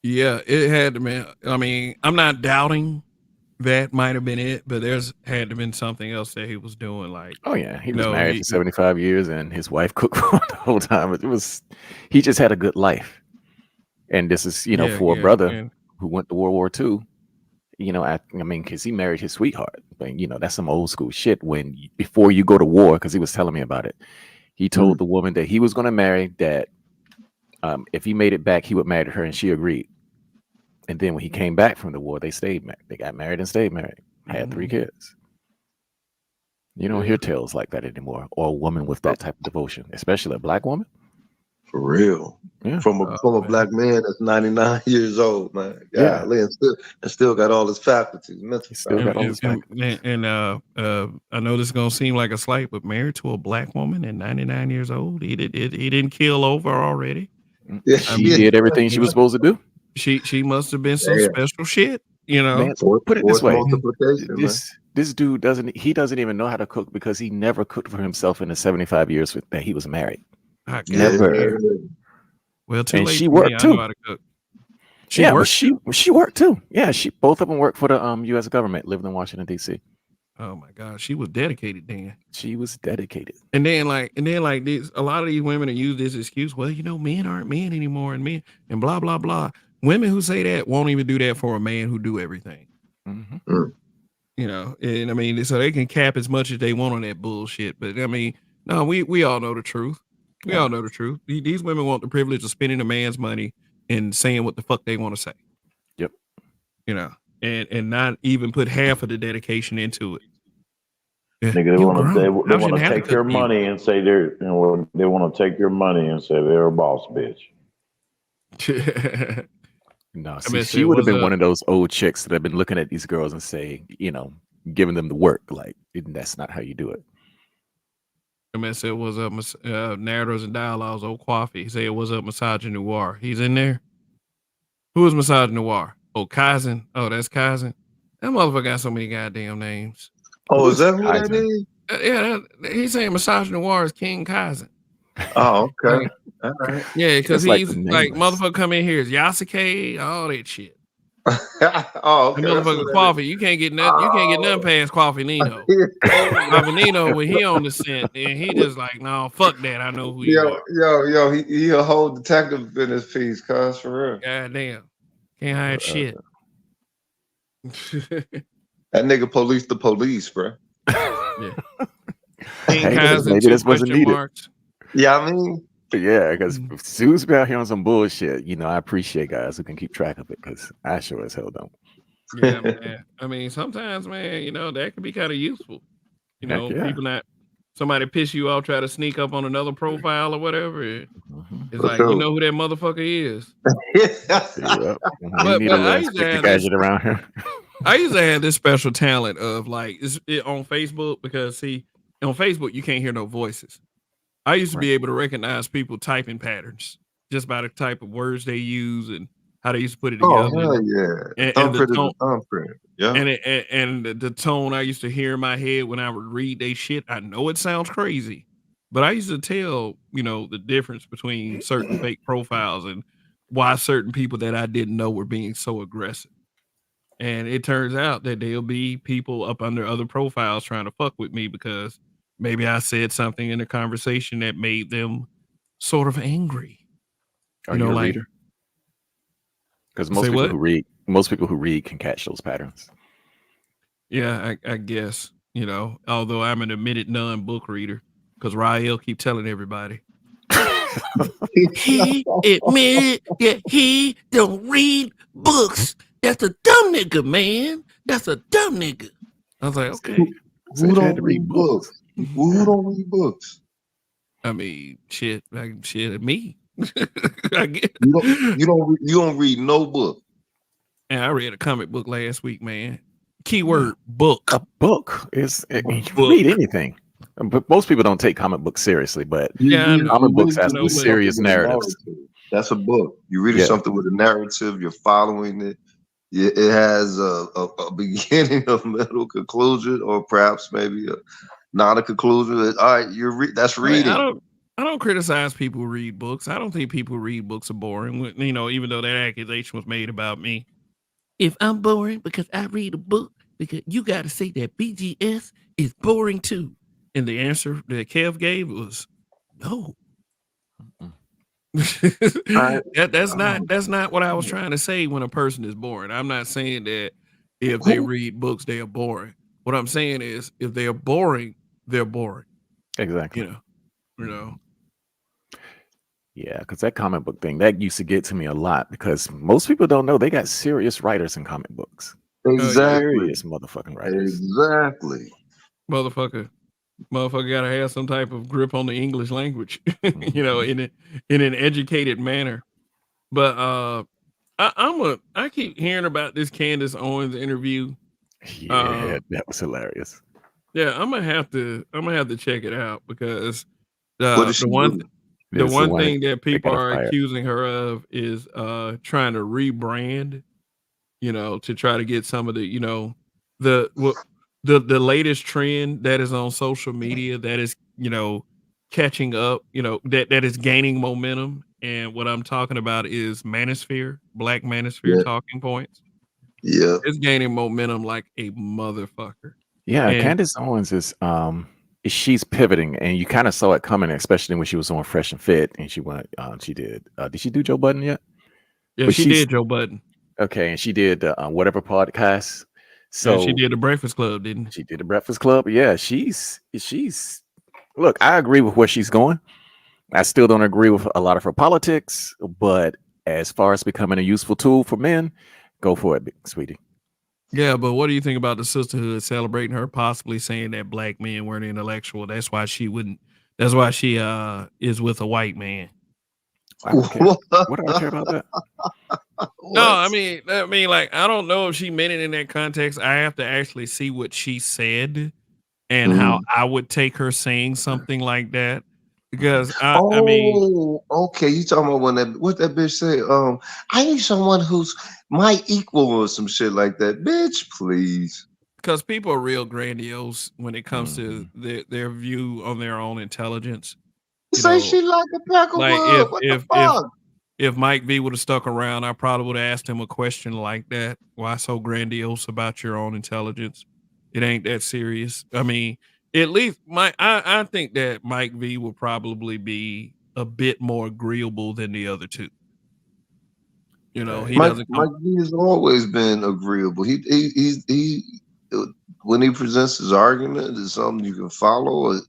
yeah, it had to be. I mean, I'm not doubting that might have been it, but there's had to have been something else that he was doing. Like, Oh yeah, he you was know, married for 75 years, and his wife cooked for him the whole time. It was, he just had a good life, and this is, you know, Yeah, for a yeah, brother and- who went to World War II. You know, I mean, because he married his sweetheart, but you know, that's some old school shit. When before you go to war, because he was telling me about it, he told the woman that he was going to marry, that if he made it back, he would marry her, and she agreed. And then when he came back from the war, they stayed married. They got married and stayed married. Had 3 kids. You don't hear tales like that anymore, or a woman with that type of devotion, especially a black woman. For real. Yeah. From a black man that's 99 years old, man. Yeah. Golly, and still got all his faculties, mental Still got all his and I know this is gonna seem like a slight, but married to a black woman at 99 years old, he didn't kill over already. Yeah. She did everything she was supposed to do. She must have been some Yeah. special shit, you know. Man, put it this way: multiplication, this dude doesn't even know how to cook because he never cooked for himself in the 75 years that he was married. I guess. Never. Well, too And late she for worked me. I too. know how to cook. She Yeah, but worked. she worked too. Yeah, both of them worked for the U.S. government. Lived in Washington D.C. Oh my God, she was dedicated then. She was dedicated. And then like these, a lot of these women that use this excuse, well, you know, men aren't men anymore, and blah blah blah. Women who say that won't even do that for a man who do everything. Mm-hmm. You know, and I mean, so they can cap as much as they want on that bullshit. But I mean, no, we all know the truth. We all know the truth. These women want the privilege of spending a man's money and saying what the fuck they want to say. Yep. You know, and not even put half of the dedication into it. Yeah. Nigga, they want I shouldn't to have take cook your for you. money and say they want to take your money and say they're a boss bitch. No, mean, she so would have what's been one up? of those old chicks that have been looking at these girls and saying, you know, giving them the work. Like, that's not how you do it. I mean, said was up narratives and dialogues. Old Coffee. He said, "What's up, Massage Noir?" He's in there. Who is Massage Noir? Oh, Kaizen. Oh, that's Kaizen. That motherfucker got so many goddamn names. Oh, is that who that is? Yeah, he's saying Massage Noir is King Kaizen. Oh, okay. All right. Yeah, because That's like he's the like nameless. motherfucker come in here is Yasuke, all that shit. Oh, The okay. That's motherfucking what that is. coffee. You can't get nothing past Coffee Nino. Coffee Nino, when he on the scent, and he just like, no, fuck that. I know who you are. Yo, he a whole detective in his piece, cuz for real. God damn. Can't hide shit. That nigga police the police, bro. Yeah. King Hey, Kaiser, maybe 2 this wasn't question needed. marks. Yeah, I mean, Yeah, because Sue's been out here on some bullshit. You know, I appreciate guys who can keep track of it because I sure as hell don't. Yeah, man. I mean, sometimes, man, you know, that could be kind of useful. You Heck know, yeah. people not somebody piss you off, try to sneak up on another profile or whatever. It's For like, you sure. know who that motherfucker is. Yep. We But need a little I used to Inspector have this. Gadget around here. I used to have this special talent of like on Facebook because see, on Facebook you can't hear no voices. I used to be able to recognize people typing patterns just by the type of words they use and how they used to put it Oh together. hell yeah. And the Thumbprint is tone a thumbprint. Yeah. and the tone I used to hear in my head when I would read they shit. I know it sounds crazy, but I used to tell, you know, the difference between certain fake profiles and why certain people that I didn't know were being so aggressive. And it turns out that there'll be people up under other profiles trying to fuck with me because maybe I said something in a conversation that made them sort of angry. Are You know, you a like reader? Because say what? most people who read can catch those patterns. Yeah, I guess, you know, although I'm an admitted non-book reader because Rael keep telling everybody. He admitted that he don't read books. That's a dumb nigga, man. That's a dumb nigga. I was like, okay. Who don't read books? Who don't read books? I mean, shit, me. I guess. You don't read no book. And I read a comic book last week, man. Keyword book. A book is you can read anything. But most people don't take comic books seriously, but comic books have some serious narratives. That's a book. You're reading something with a narrative. You're following it. It has a beginning, a middle, conclusion, or perhaps maybe not a conclusion. All right, that's reading. I don't criticize people who read books. I don't think people who read books are boring. You know, even though that accusation was made about me. If I'm boring because I read a book, because you got to say that BGS is boring too. And the answer that Kev gave was no. That's not what I was trying to say when a person is boring. I'm not saying that if they read books, they are boring. What I'm saying is if they are boring, they're boring. Exactly. You know. Yeah, because that comic book thing, that used to get to me a lot because most people don't know they got serious writers in comic books. Exactly. Serious motherfucking writers. Exactly. Motherfucker gotta have some type of grip on the English language, you know, in an educated manner. But I keep hearing about this Candace Owens interview. Yeah, that was hilarious. Yeah, I'm gonna have to check it out because What is she the one doing? the one thing that they people got her are fired. accusing her of is trying to rebrand, you know, to try to get some of the, you know, the latest trend that is on social media that is, you know, catching up, you know, that is gaining momentum. And what I'm talking about is manosphere, Black manosphere talking points. Yeah. It's gaining momentum like a motherfucker. Yeah, And Candace Owens is she's pivoting, and you kind of saw it coming, especially when she was on Fresh and Fit, and she went she did she do Joe Budden yet? yeah, But she did Joe Budden. Okay, and she did whatever podcast. So Yeah, she did the Breakfast Club, didn't she? Did the Breakfast Club. Yeah, she's look, I agree with where she's going. I still don't agree with a lot of her politics, but as far as becoming a useful tool for men, go for it, sweetie. Yeah, but what do you think about the sisterhood celebrating her possibly saying that Black men weren't intellectual? That's why she wouldn't. That's why she is with a white man. I don't care. What do I care about that? No, I mean, like, I don't know if she meant it in that context. I have to actually see what she said and how I would take her saying something like that. Because I mean, okay. You talking about what that bitch said? I need someone who's my equal or some shit like that. Bitch, please. Because people are real grandiose when it comes to their view on their own intelligence. Say she like a pack of wood. What the fuck? if Mike V would have stuck around, I probably would have asked him a question like that. Why so grandiose about your own intelligence? It ain't that serious. I mean, at least I think that Mike V will probably be a bit more agreeable than the other two. You know, he doesn't come. Mike V has always been agreeable. When he presents his argument, is something you can follow.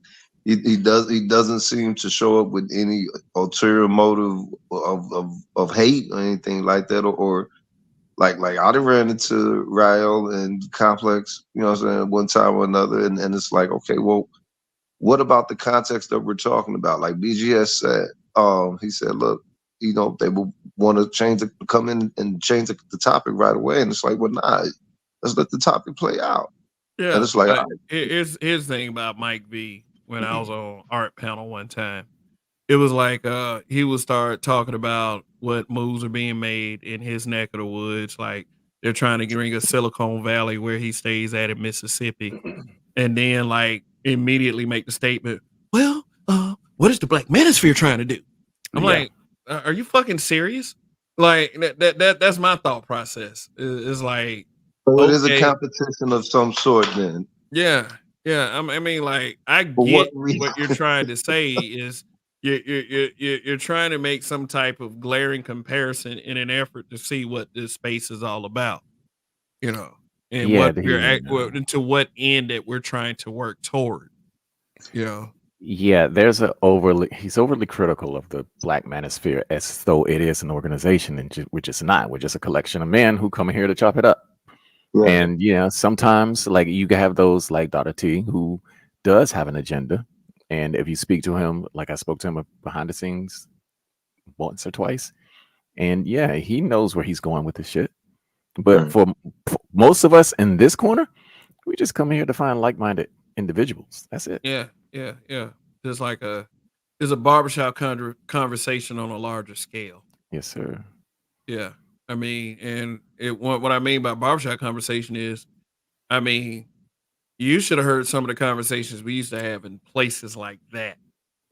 He doesn't seem to show up with any ulterior motive of hate or anything like that, or like I done ran into Rael and Complex, you know what I'm saying, one time or another, and it's like, okay, well, what about the context that we're talking about? Like BGS said, he said, look, you know, they will want to come in and change the topic right away. And it's like, well, nah, let's let the topic play out. And Yeah, it's like, all but right, here's the thing about Mike V. When I was on art panel one time, it was like he would start talking about what moves are being made in his neck of the woods, like they're trying to bring a Silicon Valley where he stays at in Mississippi, and then like immediately make the statement, "Well, what is the Black Manosphere trying to do?" I'm Yeah. like, "Are you fucking serious?" Like that's my thought process. Is like, so it is a okay, competition of some sort then. yeah, yeah. I mean, like, I For what get reason? what you're trying to say is you're trying to make some type of glaring comparison in an effort to see what this space is all about, you know, and Yeah, what we're and to what end that we're trying to work toward, you know. yeah, he's overly critical of the Black Manosphere as though it is an organization, and which it's not. We're just a collection of men who come here to chop it up. Right. And yeah, sometimes like you can have those like Dr. T who does have an agenda. And if you speak to him, like I spoke to him behind the scenes once or twice, and yeah, he knows where he's going with this shit. But Right. for most of us in this corner, we just come here to find like-minded individuals. That's it. Yeah, yeah, yeah. There's like there's a barbershop conversation on a larger scale. Yes, sir. Yeah. I mean, and what I mean by barbershop conversation is, I mean, you should have heard some of the conversations we used to have in places like that.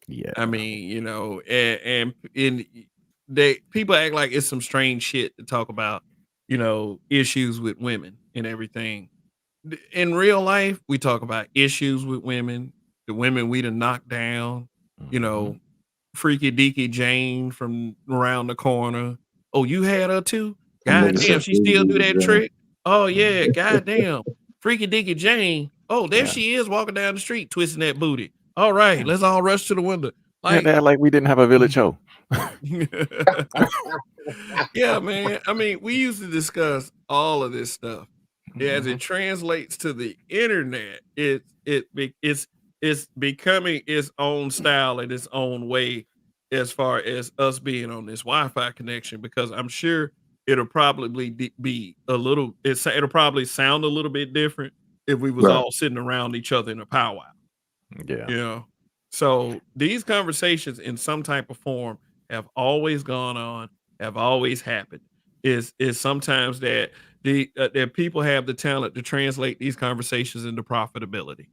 Yeah. I mean, you know, and in they people act like it's some strange shit to talk about, you know, issues with women and everything. In real life, we talk about issues with women, the women we done knocked down, you Mhm. know, Freaky Deaky Jane from around the corner. Oh, you had her too? And God niggas damn, said, she still do that "Ooh, trick? Oh yeah, god damn. Freaky Deaky Jane. Oh, there Yeah. she is walking down the street twisting that booty. All right, let's all rush to the window. Yeah, Like, they're like we didn't have a village show. yeah, man. I mean, we used to discuss all of this stuff. As it Mhm. translates to the internet, it's becoming its own style and its own way as far as us being on this Wi-Fi connection. Because I'm sure it'll probably be a little. It'll probably sound a little bit different if we was right, all sitting around each other in a powwow. Yeah. You know, so these conversations in some type of form have always gone on, have always happened. Is sometimes that that people have the talent to translate these conversations into profitability,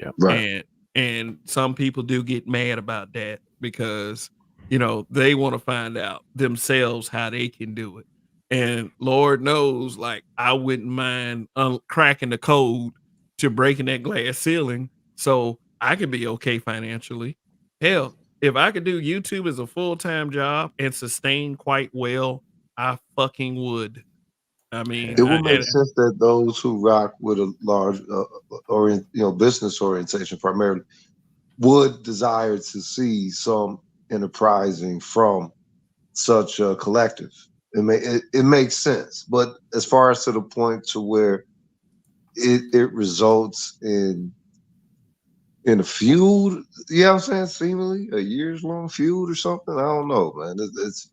Yep. right. and some people do get mad about that because you know they want to find out themselves how they can do it. And Lord knows, like I wouldn't mind cracking the code to breaking that glass ceiling so I could be okay financially. Hell, if I could do YouTube as a full-time job and sustain quite well, I fucking would. I mean, It Yeah. would make sense that those who rock with a large business orientation primarily would desire to see some enterprising from such a collective. It makes sense, but as far as to the point to where it results in a feud, you know what I'm saying? Seemingly a years long feud or something. I don't know, man. It's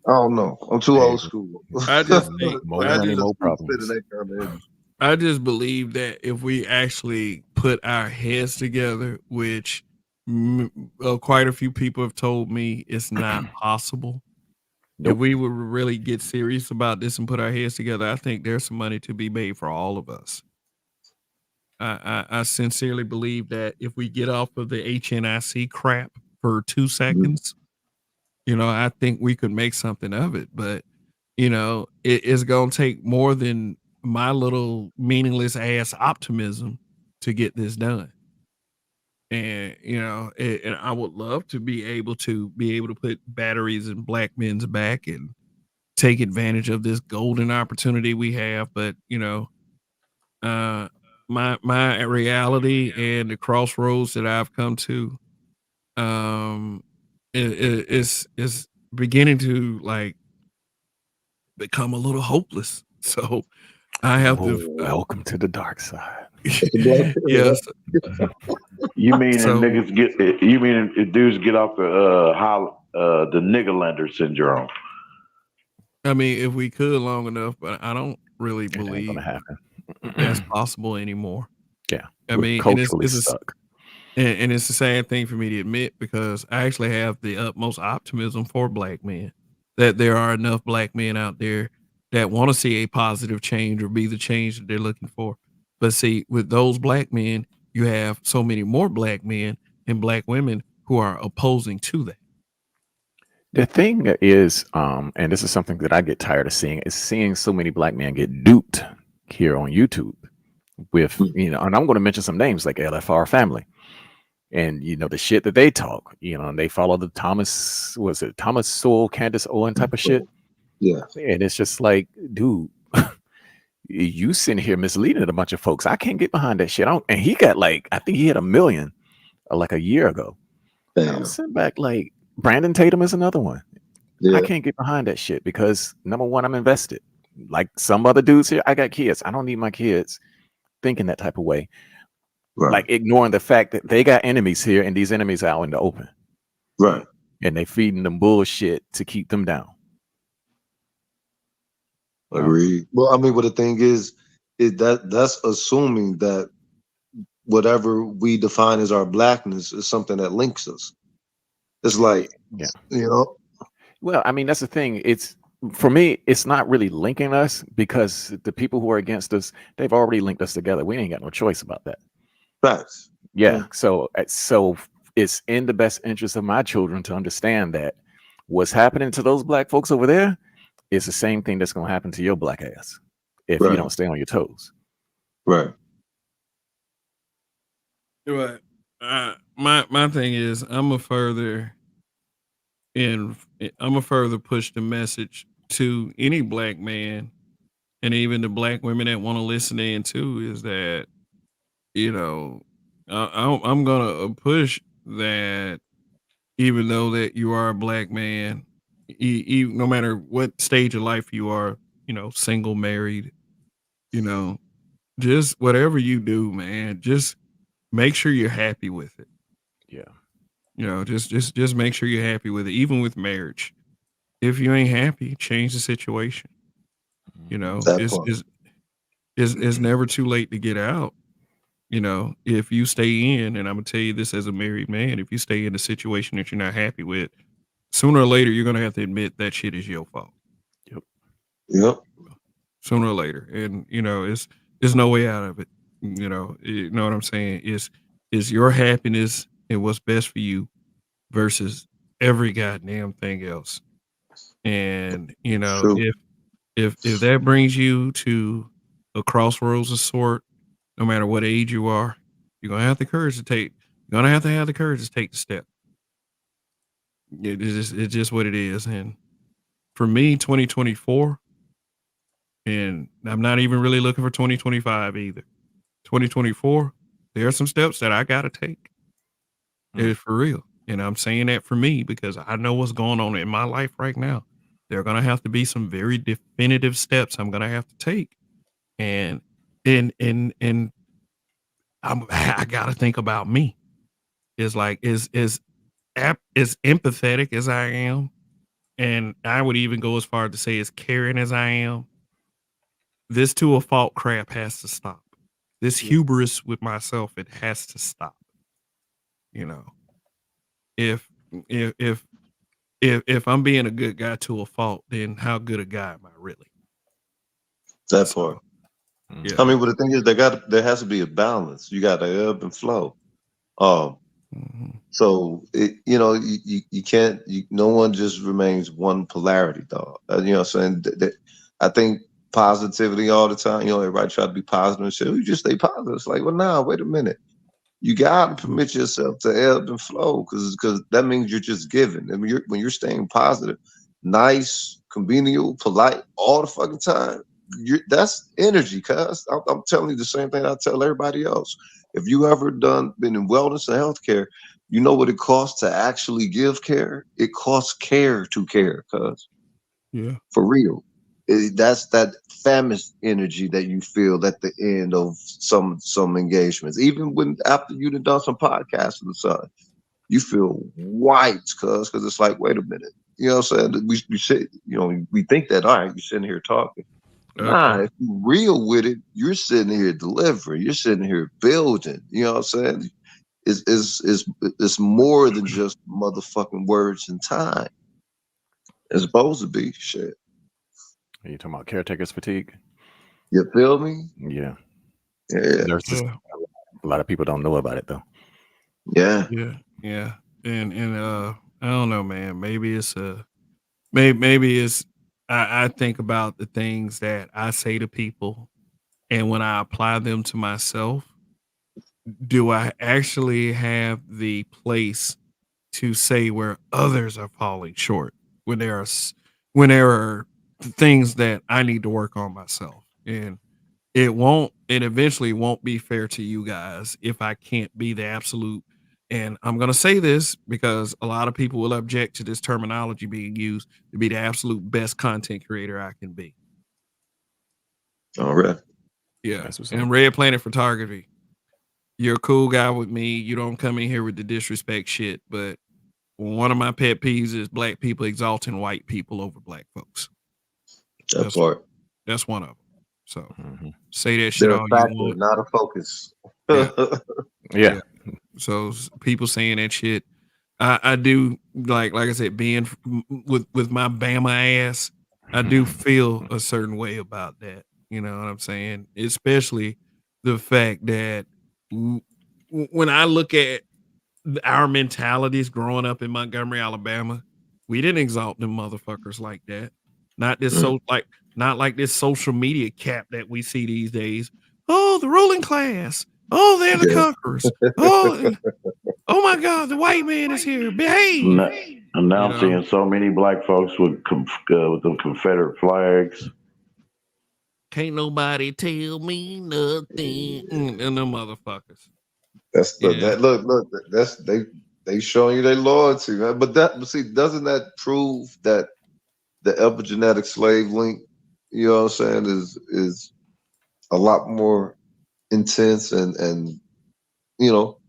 I don't know. I'm too Hey, old school. I just think more I money, just more Participate in problems. that kind of industry. I just believe that if we actually put our heads together, which quite a few people have told me it's not possible. If Nope. we would really get serious about this and put our heads together, I think there's some money to be made for all of us. I sincerely believe that if we get off of the HNIC crap for 2 Mhm. seconds I think we could make something of it, but it's gonna take more than my little meaningless ass optimism to get this done. And and I would love to be able to put batteries in black men's back and take advantage of this golden opportunity we have, but uh my reality and the crossroads that I've come to um is beginning to like become a little hopeless. So I have to Welcome to the dark side. yes. You mean So niggas get? You mean dudes get off the nigger lender syndrome? I mean, if we could long enough, but I don't really It ain't gonna believe happen. that's possible anymore. Yeah, I we're mean, and culturally stuck. and it's a sad thing for me to admit because I actually have the utmost optimism for black men that there are enough black men out there that want to see a positive change or be the change that they're looking for. But see, with those black men, you have so many more black men and black women who are opposing to that. The thing is, and this is something that I get tired of seeing, is seeing so many black men get duped here on YouTube with, and I'm going to mention some names like LFR family. And the shit that they talk, and they follow the Thomas Sowell, Candace Owen type of shit. Yeah. And it's just like, dude, you sitting here misleading a bunch of folks. I can't get behind that shit. And he got I think he hit 1 million like a year ago. Damn. I'm sitting back like Brandon Tatum is another one. Yeah. I can't get behind that shit because number one, I'm invested. Like some other dudes here, I got kids. I don't need my kids thinking that type of way. Right. Like ignoring the fact that they got enemies here and these enemies are out in the open. Right. And they feeding them bullshit to keep them down. Agreed. Well, I mean, the thing is that's assuming that whatever we define as our blackness is something that links us. It's like, Well, I mean, that's the thing. For me, it's not really linking us because the people who are against us, they've already linked us together. We ain't got no choice about that. Facts. Yeah. So it's in the best interest of my children to understand that what's happening to those black folks over there is the same thing that's going to happen to your black ass if you don't stay on your toes. Right. Right. My thing is I'm a further push the message to any black man and even the black women that want to listen in too is that I'm gonna push that even though that you are a black man, no matter what stage of life you are, single, married, just whatever you do, man, just make sure you're happy with it. Yeah. Just make sure you're happy with it, even with marriage. If you ain't happy, change the situation. It's never too late to get out. If you stay in, and I'm gonna tell you this as a married man, if you stay in a situation that you're not happy with, sooner or later you're gonna have to admit that shit is your fault. Yep. Sooner or later, and there's no way out of it. You know what I'm saying? Is your happiness and what's best for you versus every goddamn thing else. And if that brings you to a crossroads of sort, no matter what age you are, you're gonna have the courage to take. You're gonna have to have the courage to take the step. It's just what it is. And for me, 2024, and I'm not even really looking for 2025 either. 2024, there are some steps that I gotta take. It's for real. And I'm saying that for me because I know what's going on in my life right now. There are gonna have to be some very definitive steps I'm gonna have to take. And I gotta think about me. Is like is empathetic as I am, and I would even go as far to say as caring as I am. This to a fault crap has to stop. This hubris with myself, it has to stop. If if if I'm being a good guy to a fault, then how good a guy am I really? That part. Yeah. I mean, the thing is, there has to be a balance. You got to ebb and flow. So you can't. No one just remains one polarity, dog. Saying I think positivity all the time. Everybody try to be positive and shit. You just stay positive. It's like, well, nah, wait a minute. You gotta permit yourself to ebb and flow, because that means you're just giving. I mean, when you're staying positive, nice, congenial, polite all the fucking time, that's energy. Cuz I'm telling you the same thing I tell everybody else. If you ever been in wellness and healthcare, you know what it costs to actually give care. It costs care to care, cuz Yeah. for real. That's that famished energy that you feel at the end of some engagements. Even when after you've done some podcasts and stuff, you feel white, because it's like, wait a minute. You know what I'm saying? We say, we think that, all right, you're sitting here talking. Nah, Okay. if you're real with it, you're sitting here delivering. You're sitting here building. You know what I'm saying? It's more than just motherfucking words and time. It's supposed to be shit. Are you talking about caretaker's fatigue? You feel me? Yeah. Yeah. Nurses, Yeah. a lot of people don't know about it though. Yeah. Yeah. And I don't know, man. Maybe it's maybe it's I think about the things that I say to people, and when I apply them to myself, do I actually have the place to say where others are falling short, when when there are things that I need to work on myself, and it eventually won't be fair to you guys if I can't be the absolute. And I'm going to say this because a lot of people will object to this terminology being used, to be the absolute best content creator I can be. All right. Yeah. That's what's up. And Red Planet Photography, you're a cool guy with me. You don't come in here with the disrespect shit, but one of my pet peeves is black people exalting white people over black folks. That part. That's one of them. So Mhm. say that shit They're a all you factor, want. not a focus. Yeah. Yeah. So people saying that shit, I do, like I said, being with my Bama ass, I do feel a certain way about that. You know what I'm saying? Especially the fact that when I look at our mentalities growing up in Montgomery, Alabama, we didn't exalt them motherfuckers like that. Not this Mm. not like this social media cap that we see these days. Oh, the ruling class. Oh, they're the Yeah. conquerors. Oh, oh my God, the white man is here. Behave. Now, and now You I'm know, seeing so many black folks with the Confederate flags. can't nobody tell me nothing. And them motherfuckers. That's Yeah. that look, that's they showing you their loyalty, man. But see, doesn't that prove that the epigenetic slave link, you know what I'm saying, is a lot more intense and you know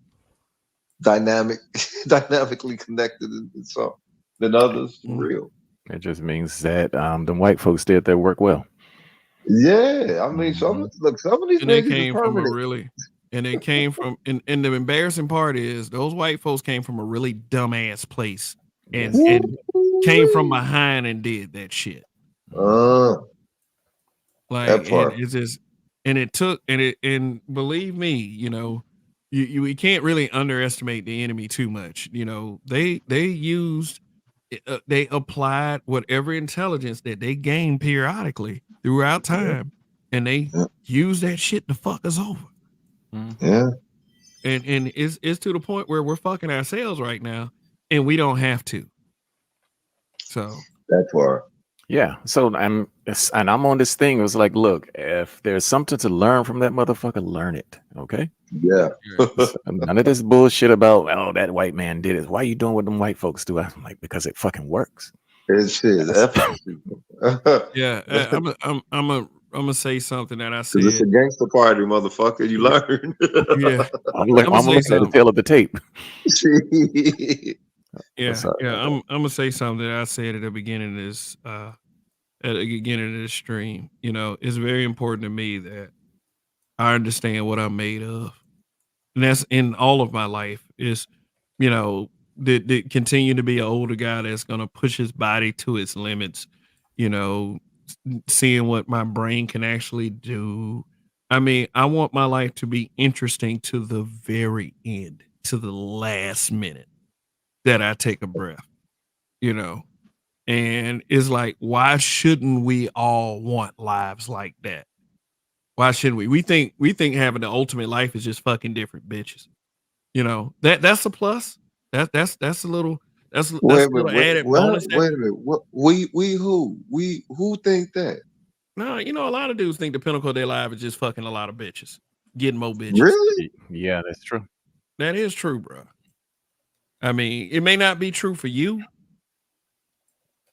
dynamic dynamically connected in some than others, for Mm. real. It just means that the white folks did their work well. Yeah, I mean, Mhm. some of these And they niggas is came from a permanent. really and they came from and the embarrassing part is those white folks came from a really dumbass place and Yes. came from Woo-wee. behind and did that shit. Mhm. Like, That and part. it's just, and it took, and believe me, we can't really underestimate the enemy too much. They used, they applied whatever intelligence that they gained periodically throughout Yeah, time, and they yeah, used that shit to fuck us over. Mhm. yeah, And it's to the point where we're fucking ourselves right now, and we don't have to. So that part. Yeah. So I'm on this thing. It was like, look, if there's something to learn from that motherfucker, learn it. Okay. Yeah. None of this bullshit about, oh, that white man did it. Why you doing what them white folks do? I'm like, because it fucking works. It's his That's efficacy. yeah, I'm gonna say something that I Because it's said. a gangster party, motherfucker. You learn. Yeah, I'm I'm gonna say looking at the something. tail of the tape. What's Yeah, up? yeah. I'm gonna say something that I said at the beginning of this stream. It's very important to me that I understand what I'm made of, and that's in all of my life. Is that continue to be an older guy that's gonna push his body to its limits. You know, seeing what my brain can actually do. I mean, I want my life to be interesting to the very end. to the last minute that I take a breath, you know. And it's like, why shouldn't we all want lives like that? Why shouldn't we? We think having the ultimate life is just fucking different bitches. You know, that's a plus. That's a little that's a Wait a minute. little added bonus. Wait a minute. What we who? Who think that? No, you know, a lot of dudes think the pinnacle of their life is just fucking a lot of bitches, getting more bitches. Really? Yeah, that's true. That is true, bro. I mean, it may not be true for you,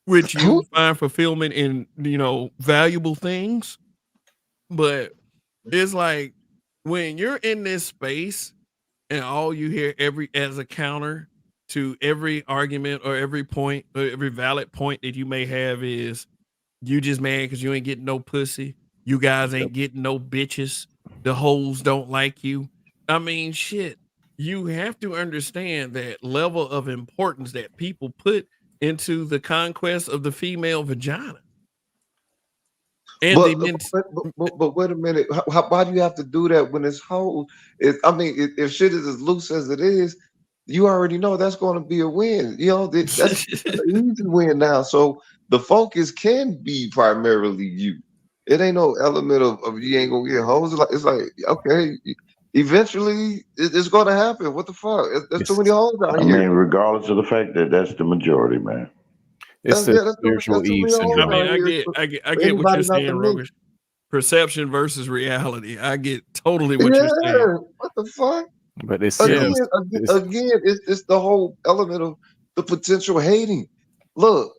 which you find fulfillment in, you know, valuable things, but it's like when you're in this space and all you hear as a counter to every argument or every point or every valid point that you may have is you just mad because you ain't getting no pussy. You guys ain't getting no bitches. The hoes don't like you. I mean, shit. You have to understand that level of importance that people put into the conquest of the female vagina. And but wait a minute. Why do you have to do that when it's whole? I mean, if shit is as loose as it is, you already know that's going to be a win. You know, that's an easy win now. So the focus can be primarily you. It ain't no element of you ain't gonna get hoes. It's like okay, eventually it's going to happen. What the fuck? There's too many hoes out I here. mean, regardless of the fact that that's the majority, man. It's the spiritual Eve syndrome. I mean, I get what you're saying, Rogish. Perception versus reality. I get totally what you're saying. What the fuck? But it's again, it's the whole element of the potential hating. Look,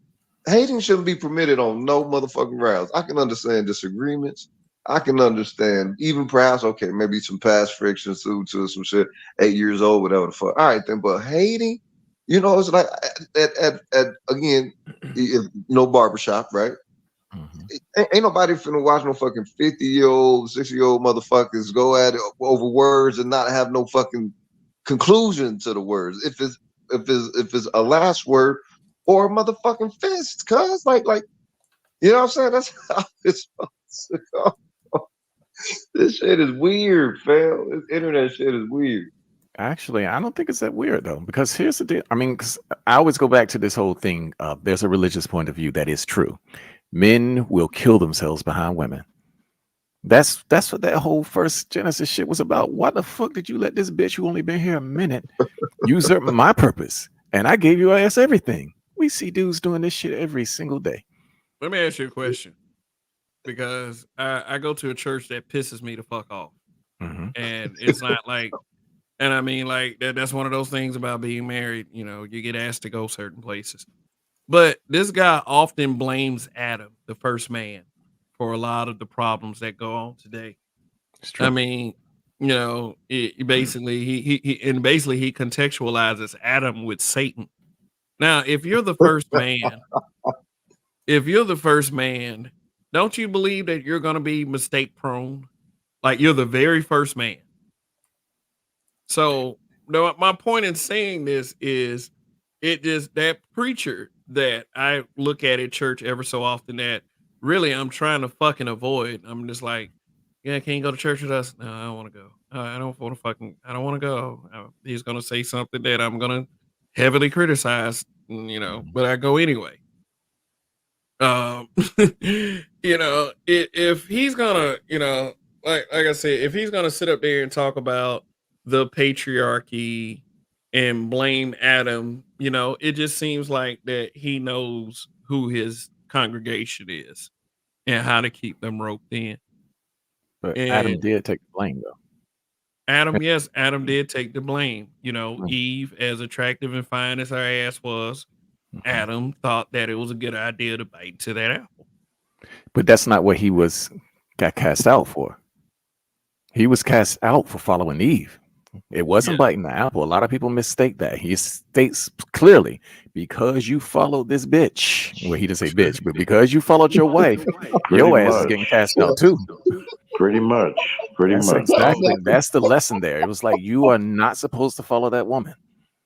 hating shouldn't be permitted on no motherfucking grounds. I can understand disagreements. I can understand even perhaps, okay, maybe some past frictions due to some shit, 8 years old, whatever the fuck. All right, then, but hating, you know, it's like at again, no barbershop, right? Ain't nobody finna watch no fucking 50-year-old, 60-year-old motherfuckers go at it over words and not have no fucking conclusion to the words. If it's a last word or a motherfucking fist, cuz like you know what I'm saying? That's how it's this shit is weird, fam. This internet shit is weird. Actually, I don't think it's that weird though, because here's the deal. I mean, because I always go back to this whole thing. There's a religious point of view that is true. Men will kill themselves behind women. That's what that whole first Genesis shit was about. Why the fuck did you let this bitch who only been here a minute usurp my purpose? And I gave your ass everything. We see dudes doing this shit every single day. Let me ask you a question, because I go to a church that pisses me the fuck off, and it's not like, and I mean like that's one of those things about being married. You know, you get asked to go certain places. But this guy often blames Adam, the first man, for a lot of the problems that go on today. I mean, you know, basically he contextualizes Adam with Satan. Now, if you're the first man, don't you believe that you're going to be mistake prone? Like you're the very first man. So, no, my point in saying this is it just that preacher that I look at church ever so often that really I'm trying to fucking avoid. I'm just like, yeah, can you go to church with us? No, I don't want to go. I don't want to go. He's going to say something that I'm going to heavily criticize, you know, but I go anyway. You know, if he's going to, you know, like I said, if he's going to sit up there and talk about the patriarchy and blame Adam, you know, it just seems like that he knows who his congregation is and how to keep them roped in. But Adam did take the blame, though. Adam did take the blame. You know, Eve, as attractive and fine as her ass was, Adam thought that it was a good idea to bite into that apple. But that's not what he got cast out for. He was cast out for following Eve. It wasn't biting the apple. A lot of people mistake that. He states clearly, because you followed this bitch. Well, he didn't say bitch, but because you followed your wife, your ass is getting cast out too. Pretty much. Exactly. That's the lesson there. It was like, you are not supposed to follow that woman.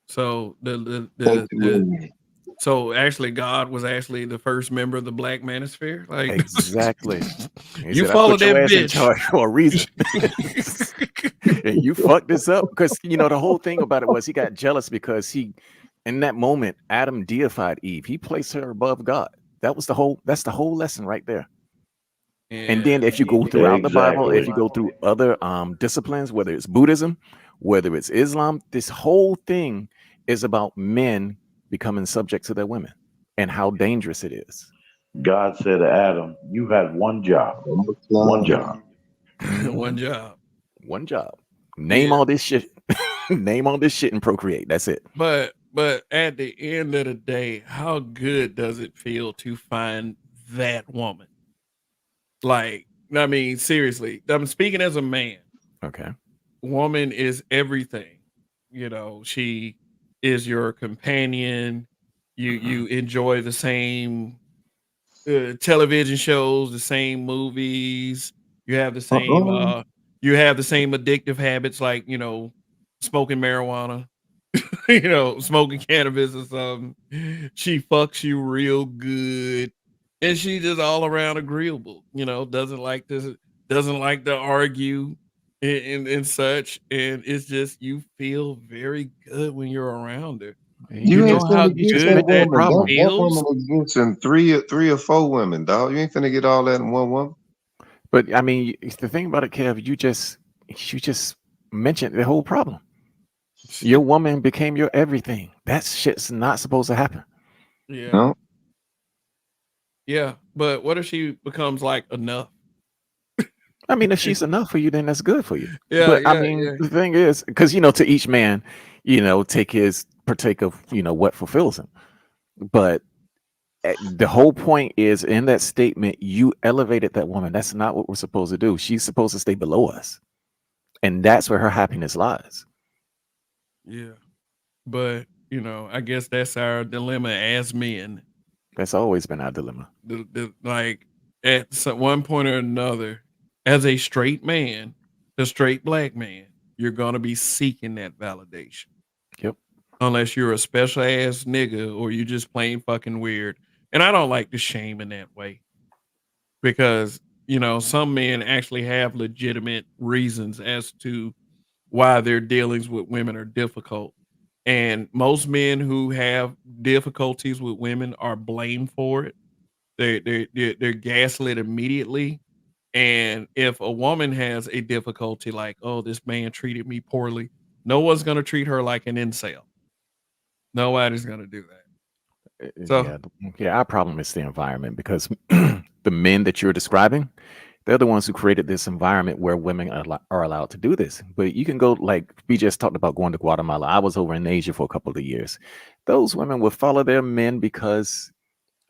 So so actually, God was actually the first member of the Black Manosphere. Like exactly. You followed that bitch for a reason. And you fucked this up because the whole thing about it was he got jealous because in that moment, Adam deified Eve. He placed her above God. That's the whole lesson right there. And then if you go throughout the Bible, if you go through other disciplines, whether it's Buddhism, whether it's Islam, this whole thing is about men becoming subject to their women and how dangerous it is. God said to Adam, "You had one job. One job. One job. One job. Name all this shit. Name all this shit and procreate. That's it. But at the end of the day, how good does it feel to find that woman? Like, I mean, seriously, I'm speaking as a man. Okay. Woman is everything. She is your companion. You enjoy the same television shows, the same movies. You have the same addictive habits like, smoking marijuana, smoking cannabis or something. She fucks you real good. And she just all around agreeable, doesn't like to argue and such. And it's just you feel very good when you're around her. You ain't finna get just that met that woman. problem. That woman exists in three or four women, dog. You ain't finna get all that in one woman. But I mean, the thing about it, Kev, you just mentioned the whole problem. Your woman became your everything. That shit's not supposed to happen. Yeah. No. Yeah. But what if she becomes like enough? I mean, if she's enough for you, then that's good for you. Yeah, But I yeah, mean, yeah. the thing is, because to each man, partake of what fulfills him. But the whole point is in that statement, you elevated that woman. That's not what we're supposed to do. She's supposed to stay below us, and that's where her happiness lies. Yeah. But, I guess that's our dilemma as men. That's always been our dilemma. Like at one point or another, as a straight man, a straight black man, you're gonna be seeking that validation. Yep. Unless you're a special ass nigga or you just plain fucking weird. And I don't like to shame in that way because some men actually have legitimate reasons as to why their dealings with women are difficult. And most men who have difficulties with women are blamed for it. They're gaslit immediately. And if a woman has a difficulty like, oh, this man treated me poorly, no one's gonna treat her like an incel. Nobody's gonna do that. So Our problem is the environment because the men that you're describing, they're the ones who created this environment where women are allowed to do this. But you can go, like we just talked about going to Guatemala. I was over in Asia for a couple of years. Those women will follow their men because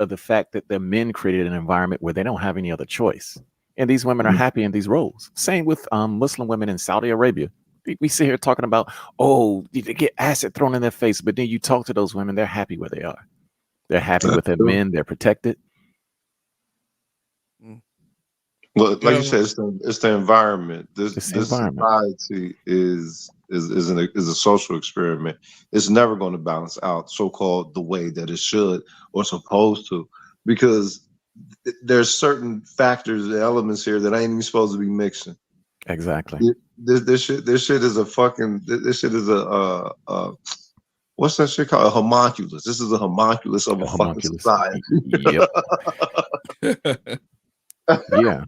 of the fact that their men created an environment where they don't have any other choice. And these women are happy in these roles. Same with Muslim women in Saudi Arabia. We sit here talking about, oh, they get acid thrown in their face. But then you talk to those women, they're happy where they are. They're happy with their men. They're protected. Well, like you said, it's the environment. This environment. Society is a social experiment. It's never going to balance out, so-called, the way that it should or supposed to, because there's certain factors, elements here that ain't even supposed to be mixing. Exactly. This shit is a fucking. This shit is a what's that shit called? A homunculus. This is a homunculus of a fucking society. Yep. Yeah.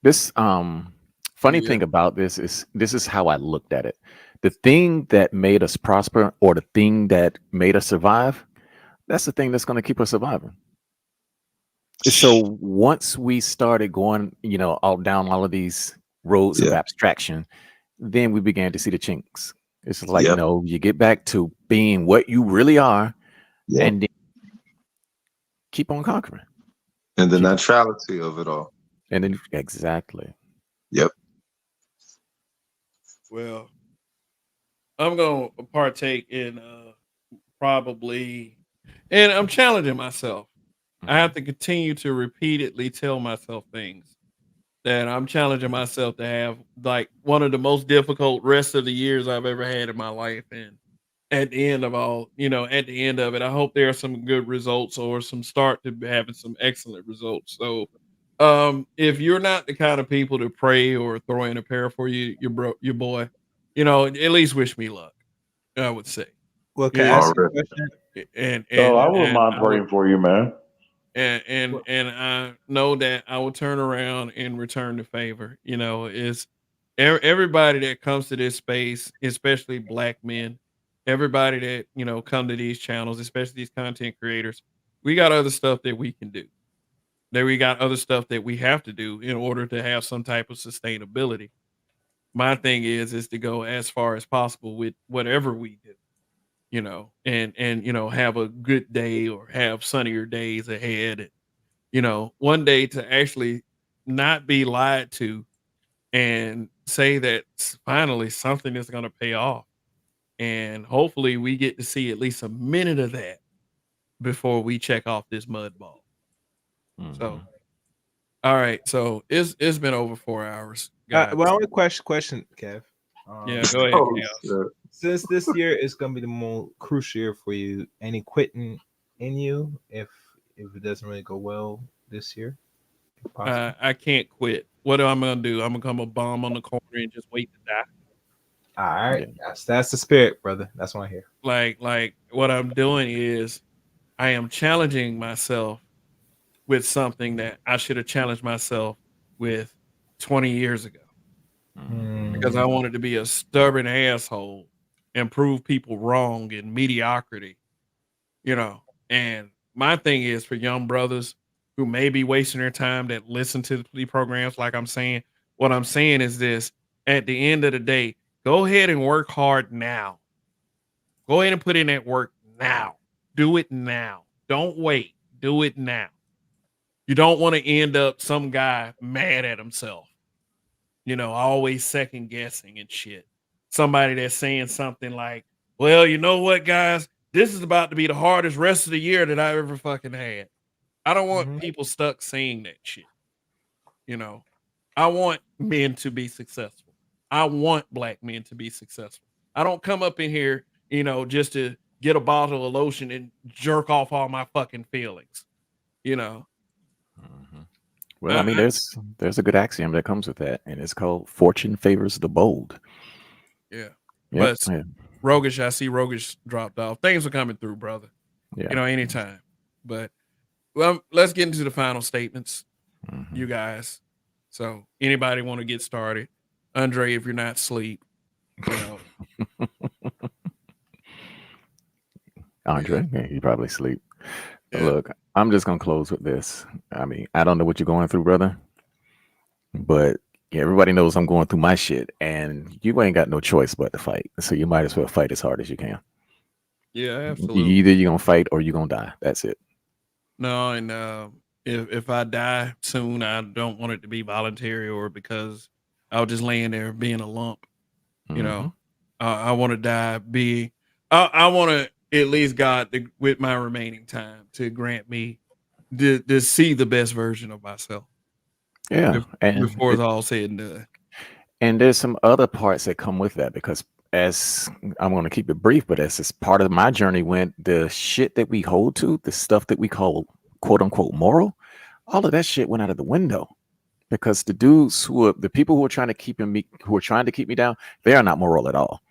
This funny thing about this is how I looked at it. The thing that made us prosper or the thing that made us survive, that's the thing that's going to keep us surviving. So once we started going, all down all of these roads of abstraction, then we began to see the chinks. It's like, no, you get back to being what you really are and then keep on conquering. And the neutrality of it all. And then exactly. Yep. Well, I'm gonna partake in probably, and I'm challenging myself. I have to continue to repeatedly tell myself things that I'm challenging myself to have like one of the most difficult rest of the years I've ever had in my life. And at the end of at the end of it, I hope there are some good results or some start to having some excellent results. So if you're not the kind of people to pray or throw in a prayer for your boy, at least wish me luck. I would say. Well, can I Yeah. ask you a question? Oh, I wouldn't And mind praying for you, man. and I know that I will turn around and return the favor. Is everybody that comes to this space, especially black men, everybody that come to these channels, especially these content creators, we got other stuff that we can do. That we got other stuff that we have to do in order to have some type of sustainability. My thing is to go as far as possible with whatever we do, and have a good day or have sunnier days ahead. And, one day to actually not be lied to and say that finally something is going to pay off. And hopefully we get to see at least a minute of that before we check off this mud ball. So, all right. So it's been over 4 hours, guys. Well, I have a question, Kev. Yeah, go ahead, Chaos. Since this year is gonna be the more crucial year for you, any quitting in you if it doesn't really go well this year? If possible. I can't quit. What am I gonna do? I'm gonna come a bomb on the corner and just wait to die. All right, that's the spirit, brother. That's what I hear. Like what I'm doing is I am challenging myself with something that I should have challenged myself with 20 years ago. Because I wanted to be a stubborn asshole and prove people wrong in mediocrity, And my thing is for young brothers who may be wasting their time that listen to the programs, like I'm saying, what I'm saying is this: at the end of the day, go ahead and work hard now. Go ahead and put in that work now. Do it now. Don't wait. Do it now. You don't want to end up some guy mad at himself. Always second guessing and shit. Somebody that's saying something like, well, you know what, guys? This is about to be the hardest rest of the year that I ever fucking had. I don't want people stuck saying that shit. I want men to be successful. I want black men to be successful. I don't come up in here, just to get a bottle of lotion and jerk off all my fucking feelings. Well, I mean, there's a good axiom that comes with that, and it's called "Fortune favors the bold." Yeah. Yep. But Rogish, I see Rogish dropped off. Things are coming through, brother. Yeah. Anytime. But let's get into the final statements, you guys. So anybody want to get started? Andre, if you're not asleep, Andre, yeah, you probably sleep. Yeah. Look, I'm just gonna close with this. I mean, I don't know what you're going through, brother, but everybody knows I'm going through my shit, and you ain't got no choice but to fight. So you might as well fight as hard as you can. Yeah, absolutely. Either you're gonna fight or you're gonna die. That's it. No, and if I die soon, I don't want it to be voluntary or because I was just laying there being a lump. I want to die. I want to at least God with my remaining time to grant me to see the best version of myself. Yeah, before it's all said and done. And there's some other parts that come with that because as I'm going to keep it brief, but as part of my journey went, the shit that we hold to, the stuff that we call quote unquote moral, all of that shit went out of the window because the dudes the people who are trying to keep me down, they are not moral at all.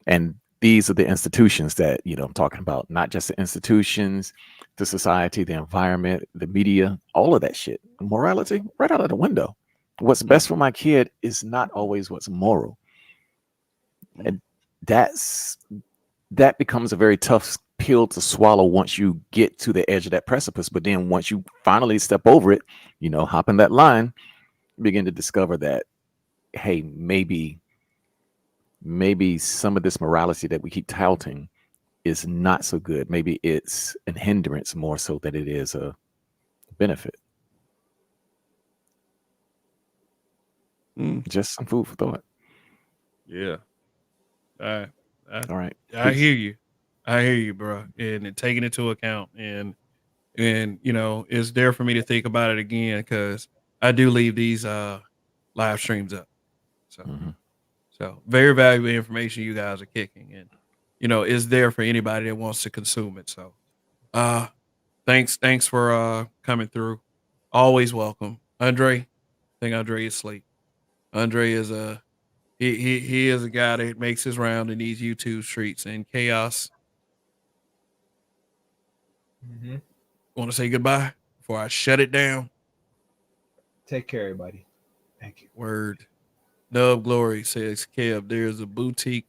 And these are the institutions that, I'm talking about, not just the institutions, the society, the environment, the media, all of that shit. Morality, right out of the window. What's best for my kid is not always what's moral. And that becomes a very tough pill to swallow once you get to the edge of that precipice. But then once you finally step over it, hop in that line, begin to discover that, hey, maybe some of this morality that we keep touting is not so good. Maybe it's a hindrance more so than it is a benefit. Just some food for thought. Yeah. All right. I hear you. I hear you, bro. And taking into account and it's there for me to think about it again because I do leave these live streams up. So very valuable information you guys are kicking and is there for anybody that wants to consume it. So thanks for coming through. Always welcome. Andre, I think Andre is asleep. Andre is He is a guy that makes his round in these YouTube streets. And Chaos, Mm-hmm. want to say goodbye before I shut it down? Take care, everybody. Thank you. Word. Dub Glory says, Kev, there's a boutique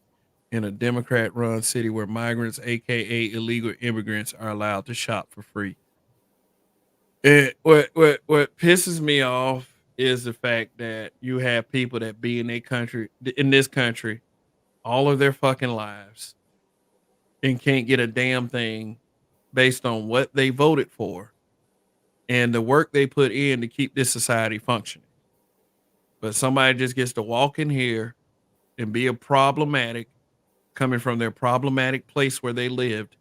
in a Democrat-run city where migrants, aka illegal immigrants, are allowed to shop for free. What pisses me off is the fact that you have people that be in this country, all of their fucking lives, and can't get a damn thing based on what they voted for and the work they put in to keep this society functioning. But somebody just gets to walk in here and be a problematic, coming from their problematic place where they lived,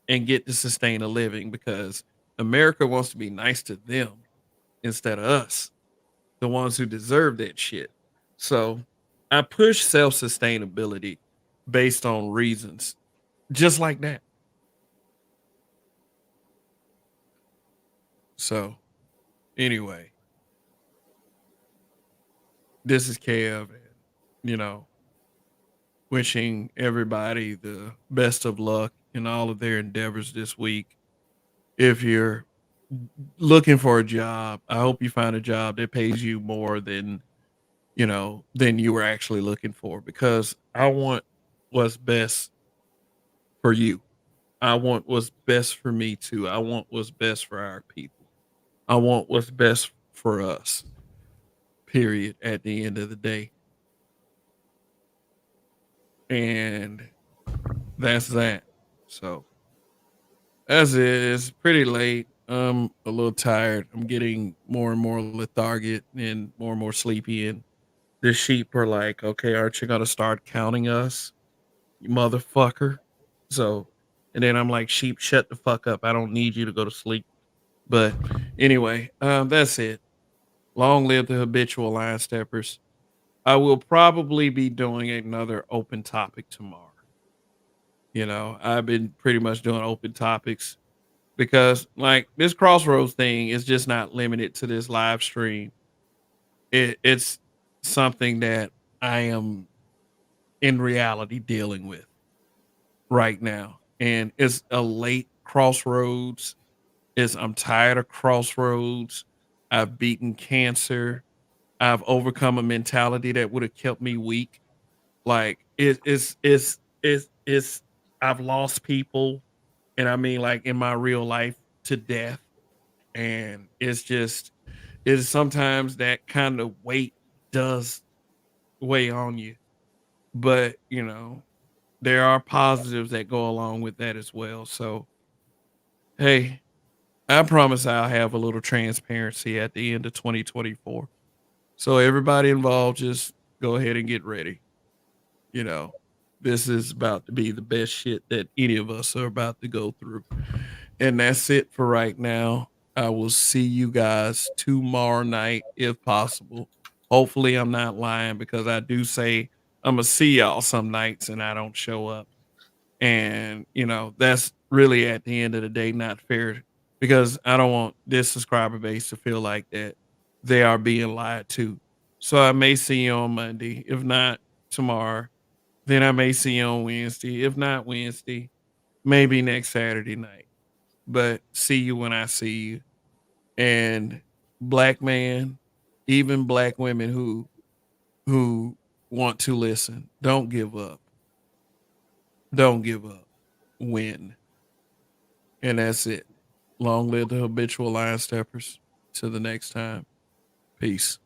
and get to sustain a living because America wants to be nice to them instead of us, the ones who deserve that shit. So I push self sustainability based on reasons just like that. So anyway, this is Kev, and you know, wishing everybody the best of luck in all of their endeavors this week. If you're looking for a job, I hope you find a job that pays you more than than you were actually looking for, because I want what's best for you. I want what's best for me too. I want what's best for our people. I want what's best for us. Period. At the end of the day. And that's that. So as it is pretty late. I'm a little tired. I'm getting more and more lethargic and more sleepy. And the sheep are like, okay, aren't you gonna start counting us, you motherfucker? So, and then I'm like, sheep, shut the fuck up. I don't need you to go to sleep. But anyway, that's it. Long live the habitual line steppers. I will probably be doing another open topic tomorrow. I've been pretty much doing open topics because like this Crossroads thing is just not limited to this live stream. It's something that I am in reality dealing with right now. And it's a late crossroads. I'm tired of crossroads. I've beaten cancer. I've overcome a mentality that would have kept me weak. Like it's I've lost people, and I mean like in my real life, to death. And it's sometimes that kind of weight does weigh on you. But there are positives that go along with that as well. So hey, I promise I'll have a little transparency at the end of 2024. So everybody involved, just go ahead and get ready. You know, this is about to be the best shit that any of us are about to go through. And that's it for right now. I will see you guys tomorrow night if possible. Hopefully, I'm not lying, because I do say I'm going to see y'all some nights and I don't show up. And, that's really at the end of the day not fair, because I don't want this subscriber base to feel like that they are being lied to. So I may see you on Monday. If not tomorrow, then I may see you on Wednesday. If not Wednesday, maybe next Saturday night. But see you when I see you. And black man, even black women who want to listen, don't give up. Don't give up. Win. And that's it. Long live the habitual line steppers. Till the next time. Peace.